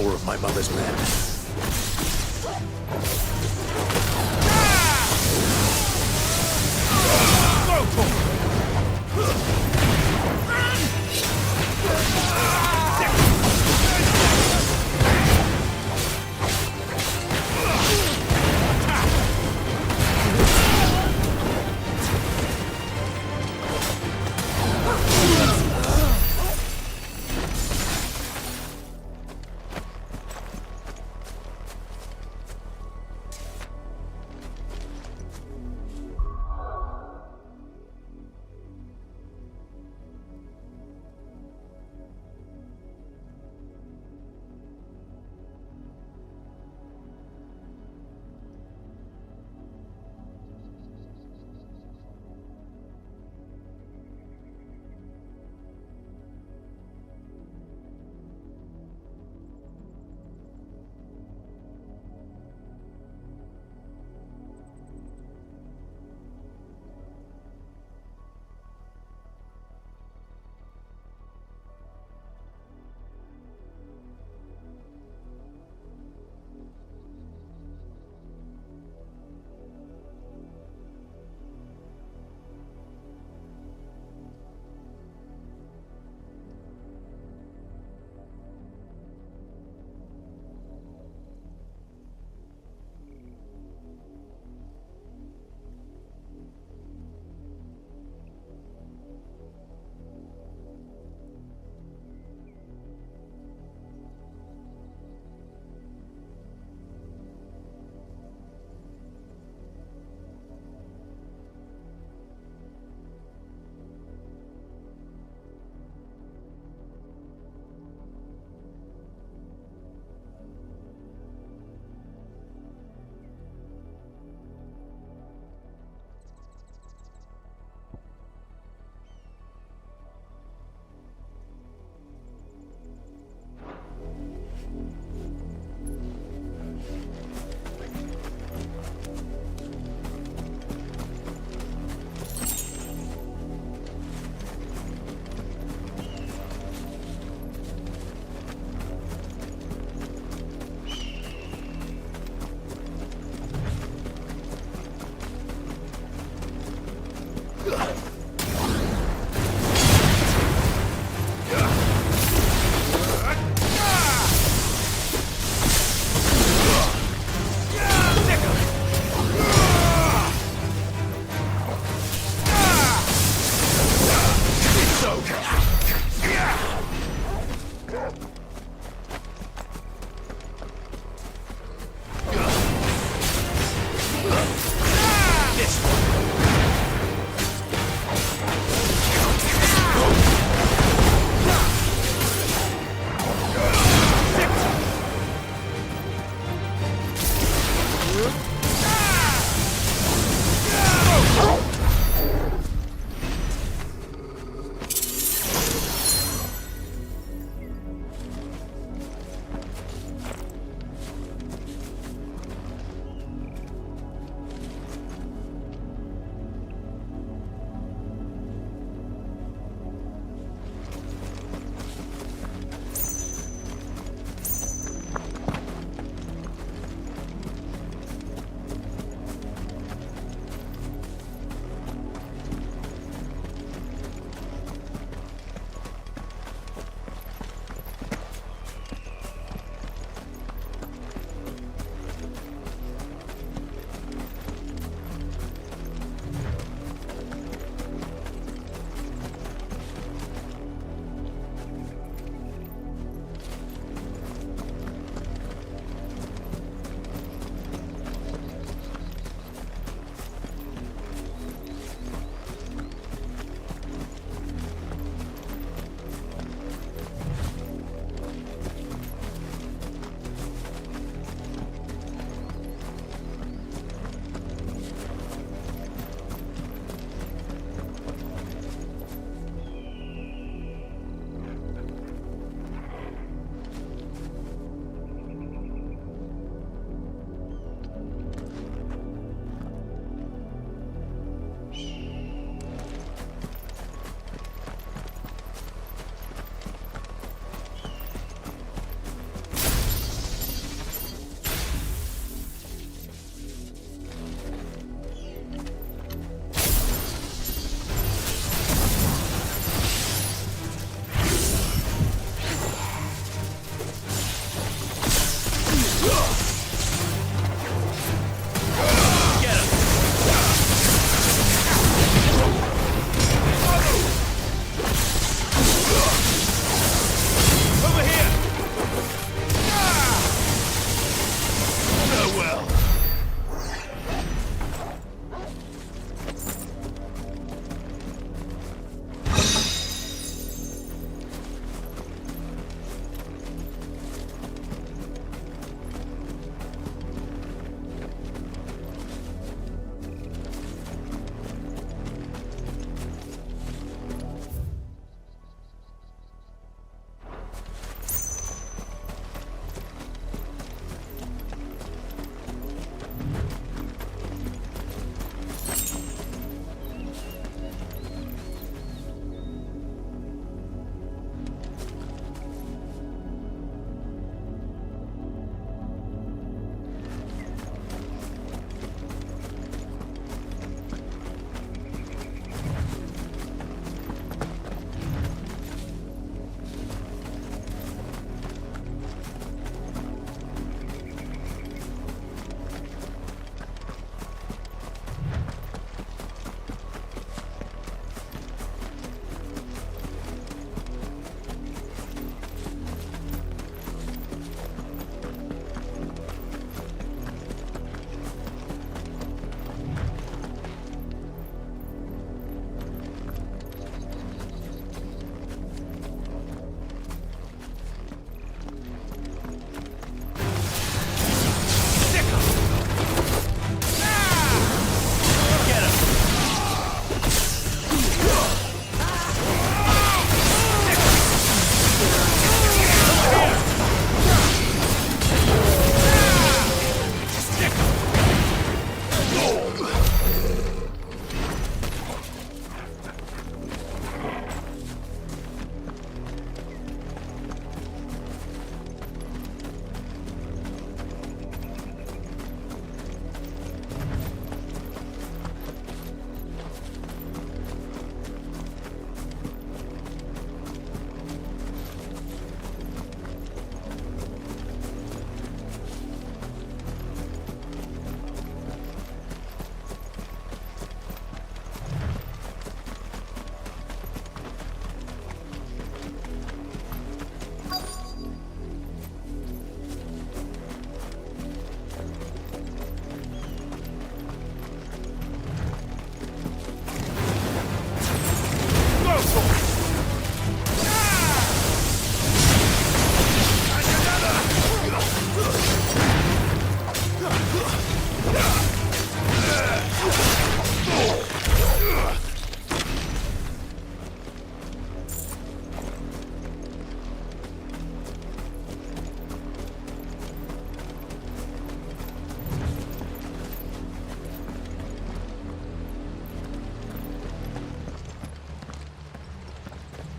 Speaker 2: more of my mother's men.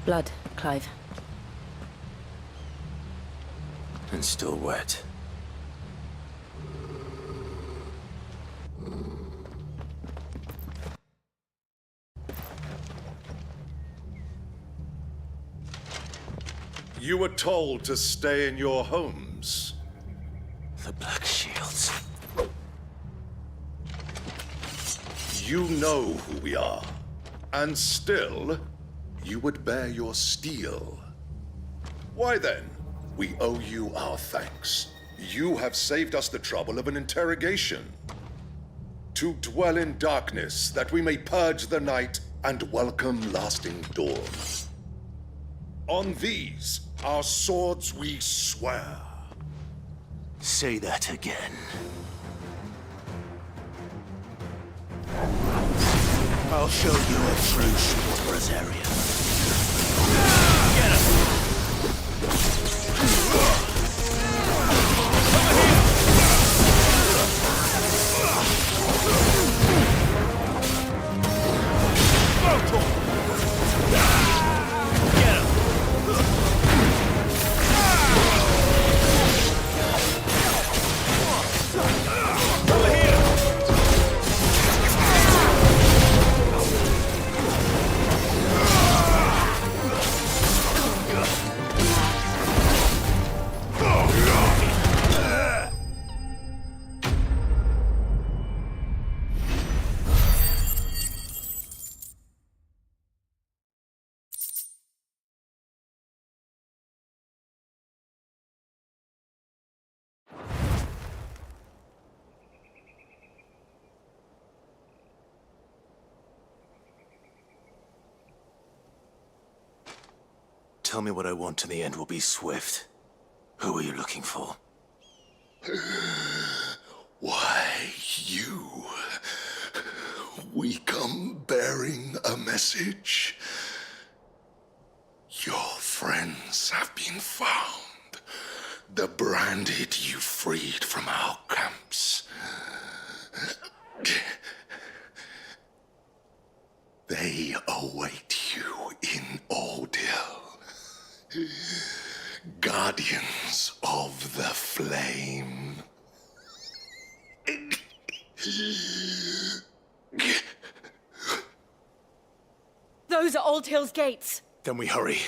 Speaker 7: Blood, Clive.
Speaker 2: And still wet.
Speaker 10: You were told to stay in your homes.
Speaker 2: The Black Shields.
Speaker 10: You know who we are. And still, you would bear your steel. Why then? We owe you our thanks. You have saved us the trouble of an interrogation. To dwell in darkness, that we may purge the night and welcome lasting dawn. On these, our swords we swear.
Speaker 2: Say that again. I'll show you a true shield Brazarian. Get him! Tell me what I want and the end will be swift. Who are you looking for?
Speaker 10: Why, you. We come bearing a message. Your friends have been found. The branded you freed from our camps. They await you in Ordeal. Guardians of the Flame.
Speaker 7: Those are Old Hill's gates.
Speaker 2: Then we hurry.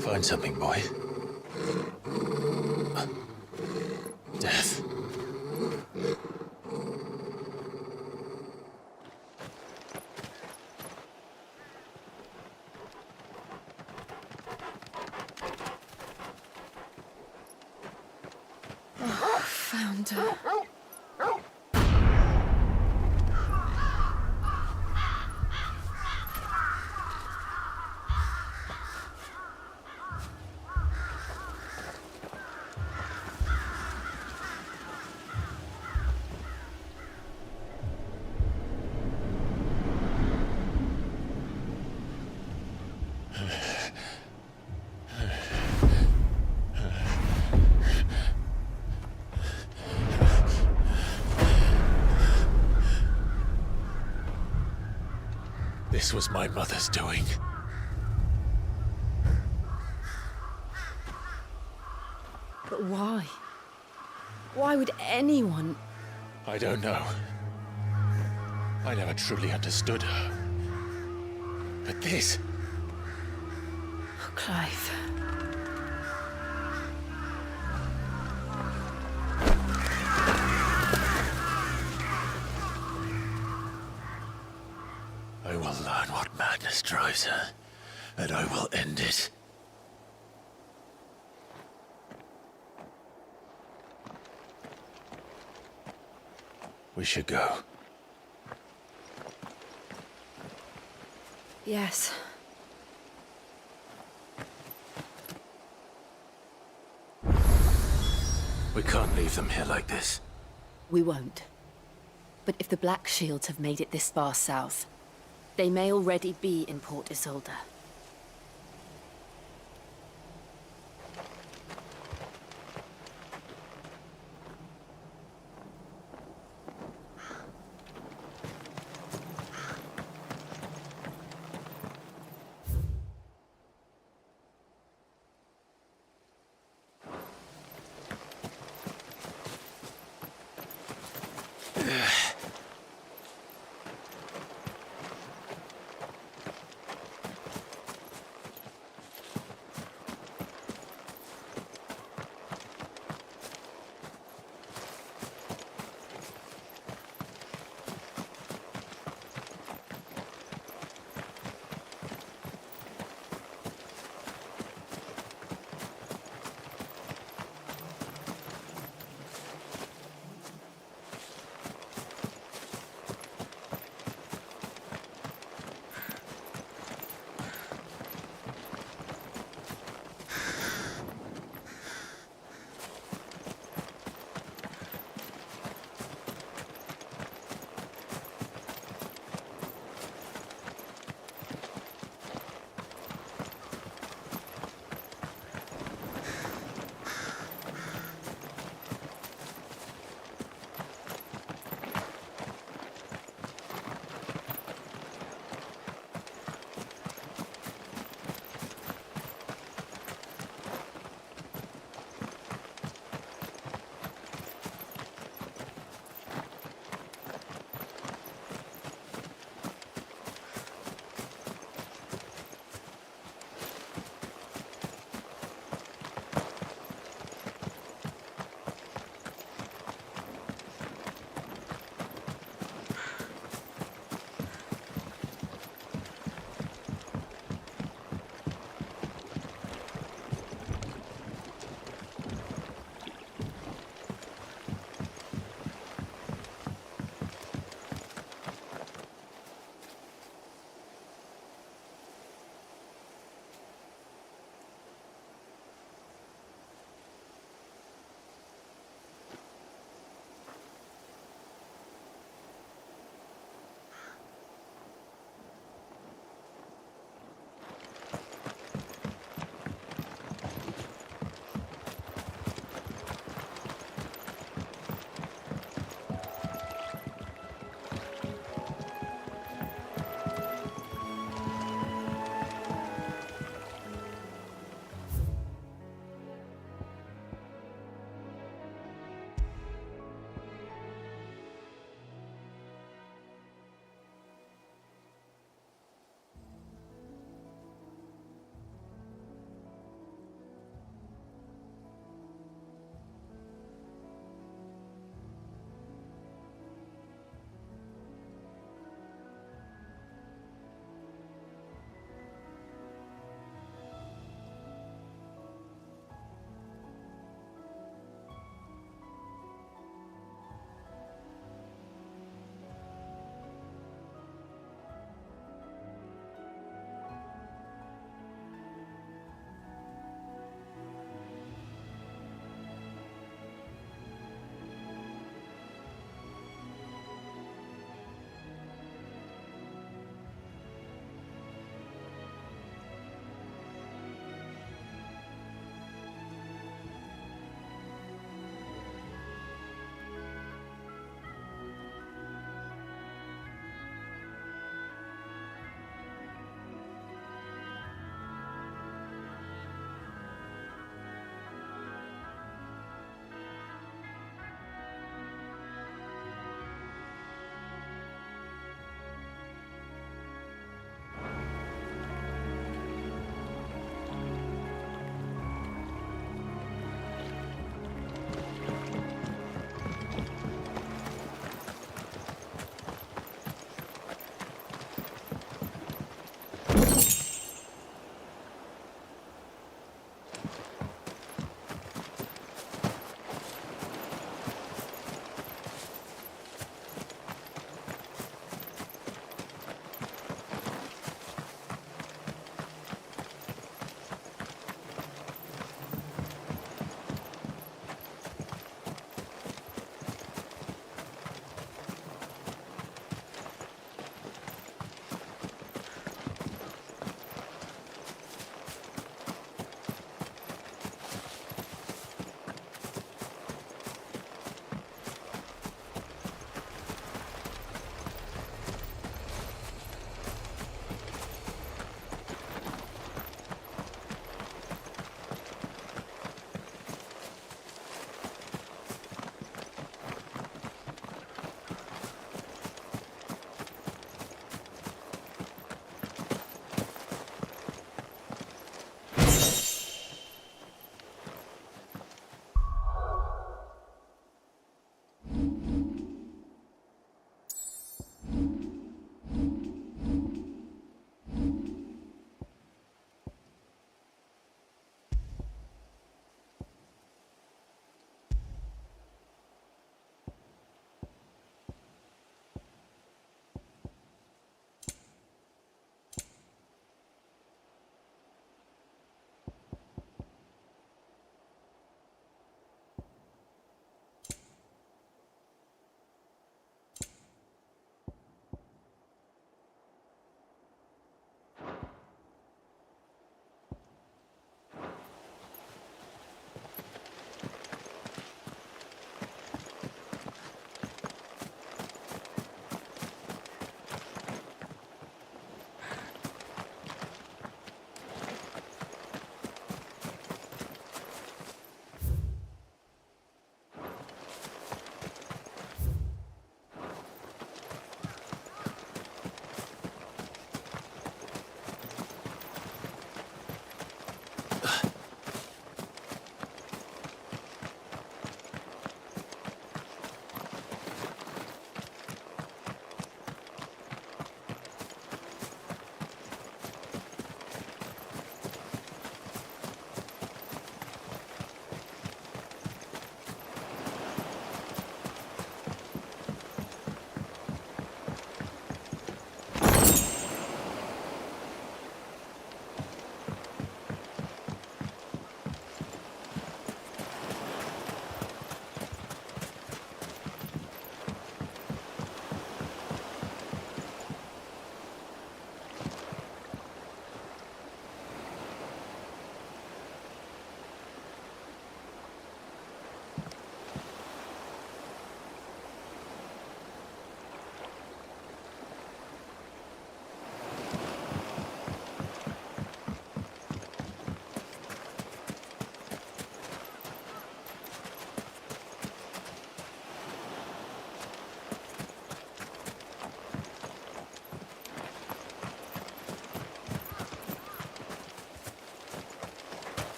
Speaker 2: Find something, boy. Death.
Speaker 7: Oh, found her.
Speaker 2: This was my mother's doing.
Speaker 7: But why? Why would anyone...
Speaker 2: I don't know. I never truly understood her. But this...
Speaker 7: Oh, Clive.
Speaker 2: I will learn what madness drives her, and I will end it. We should go.
Speaker 7: Yes.
Speaker 2: We can't leave them here like this.
Speaker 7: We won't. But if the Black Shields have made it this far south, they may already be in Port Isolde.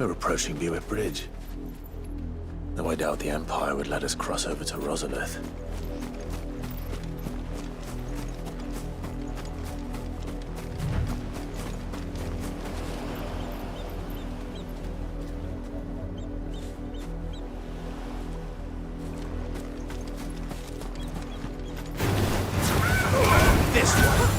Speaker 2: We're approaching Buick Bridge. Though I doubt the Empire would let us cross over to Rosalith.
Speaker 1: This one.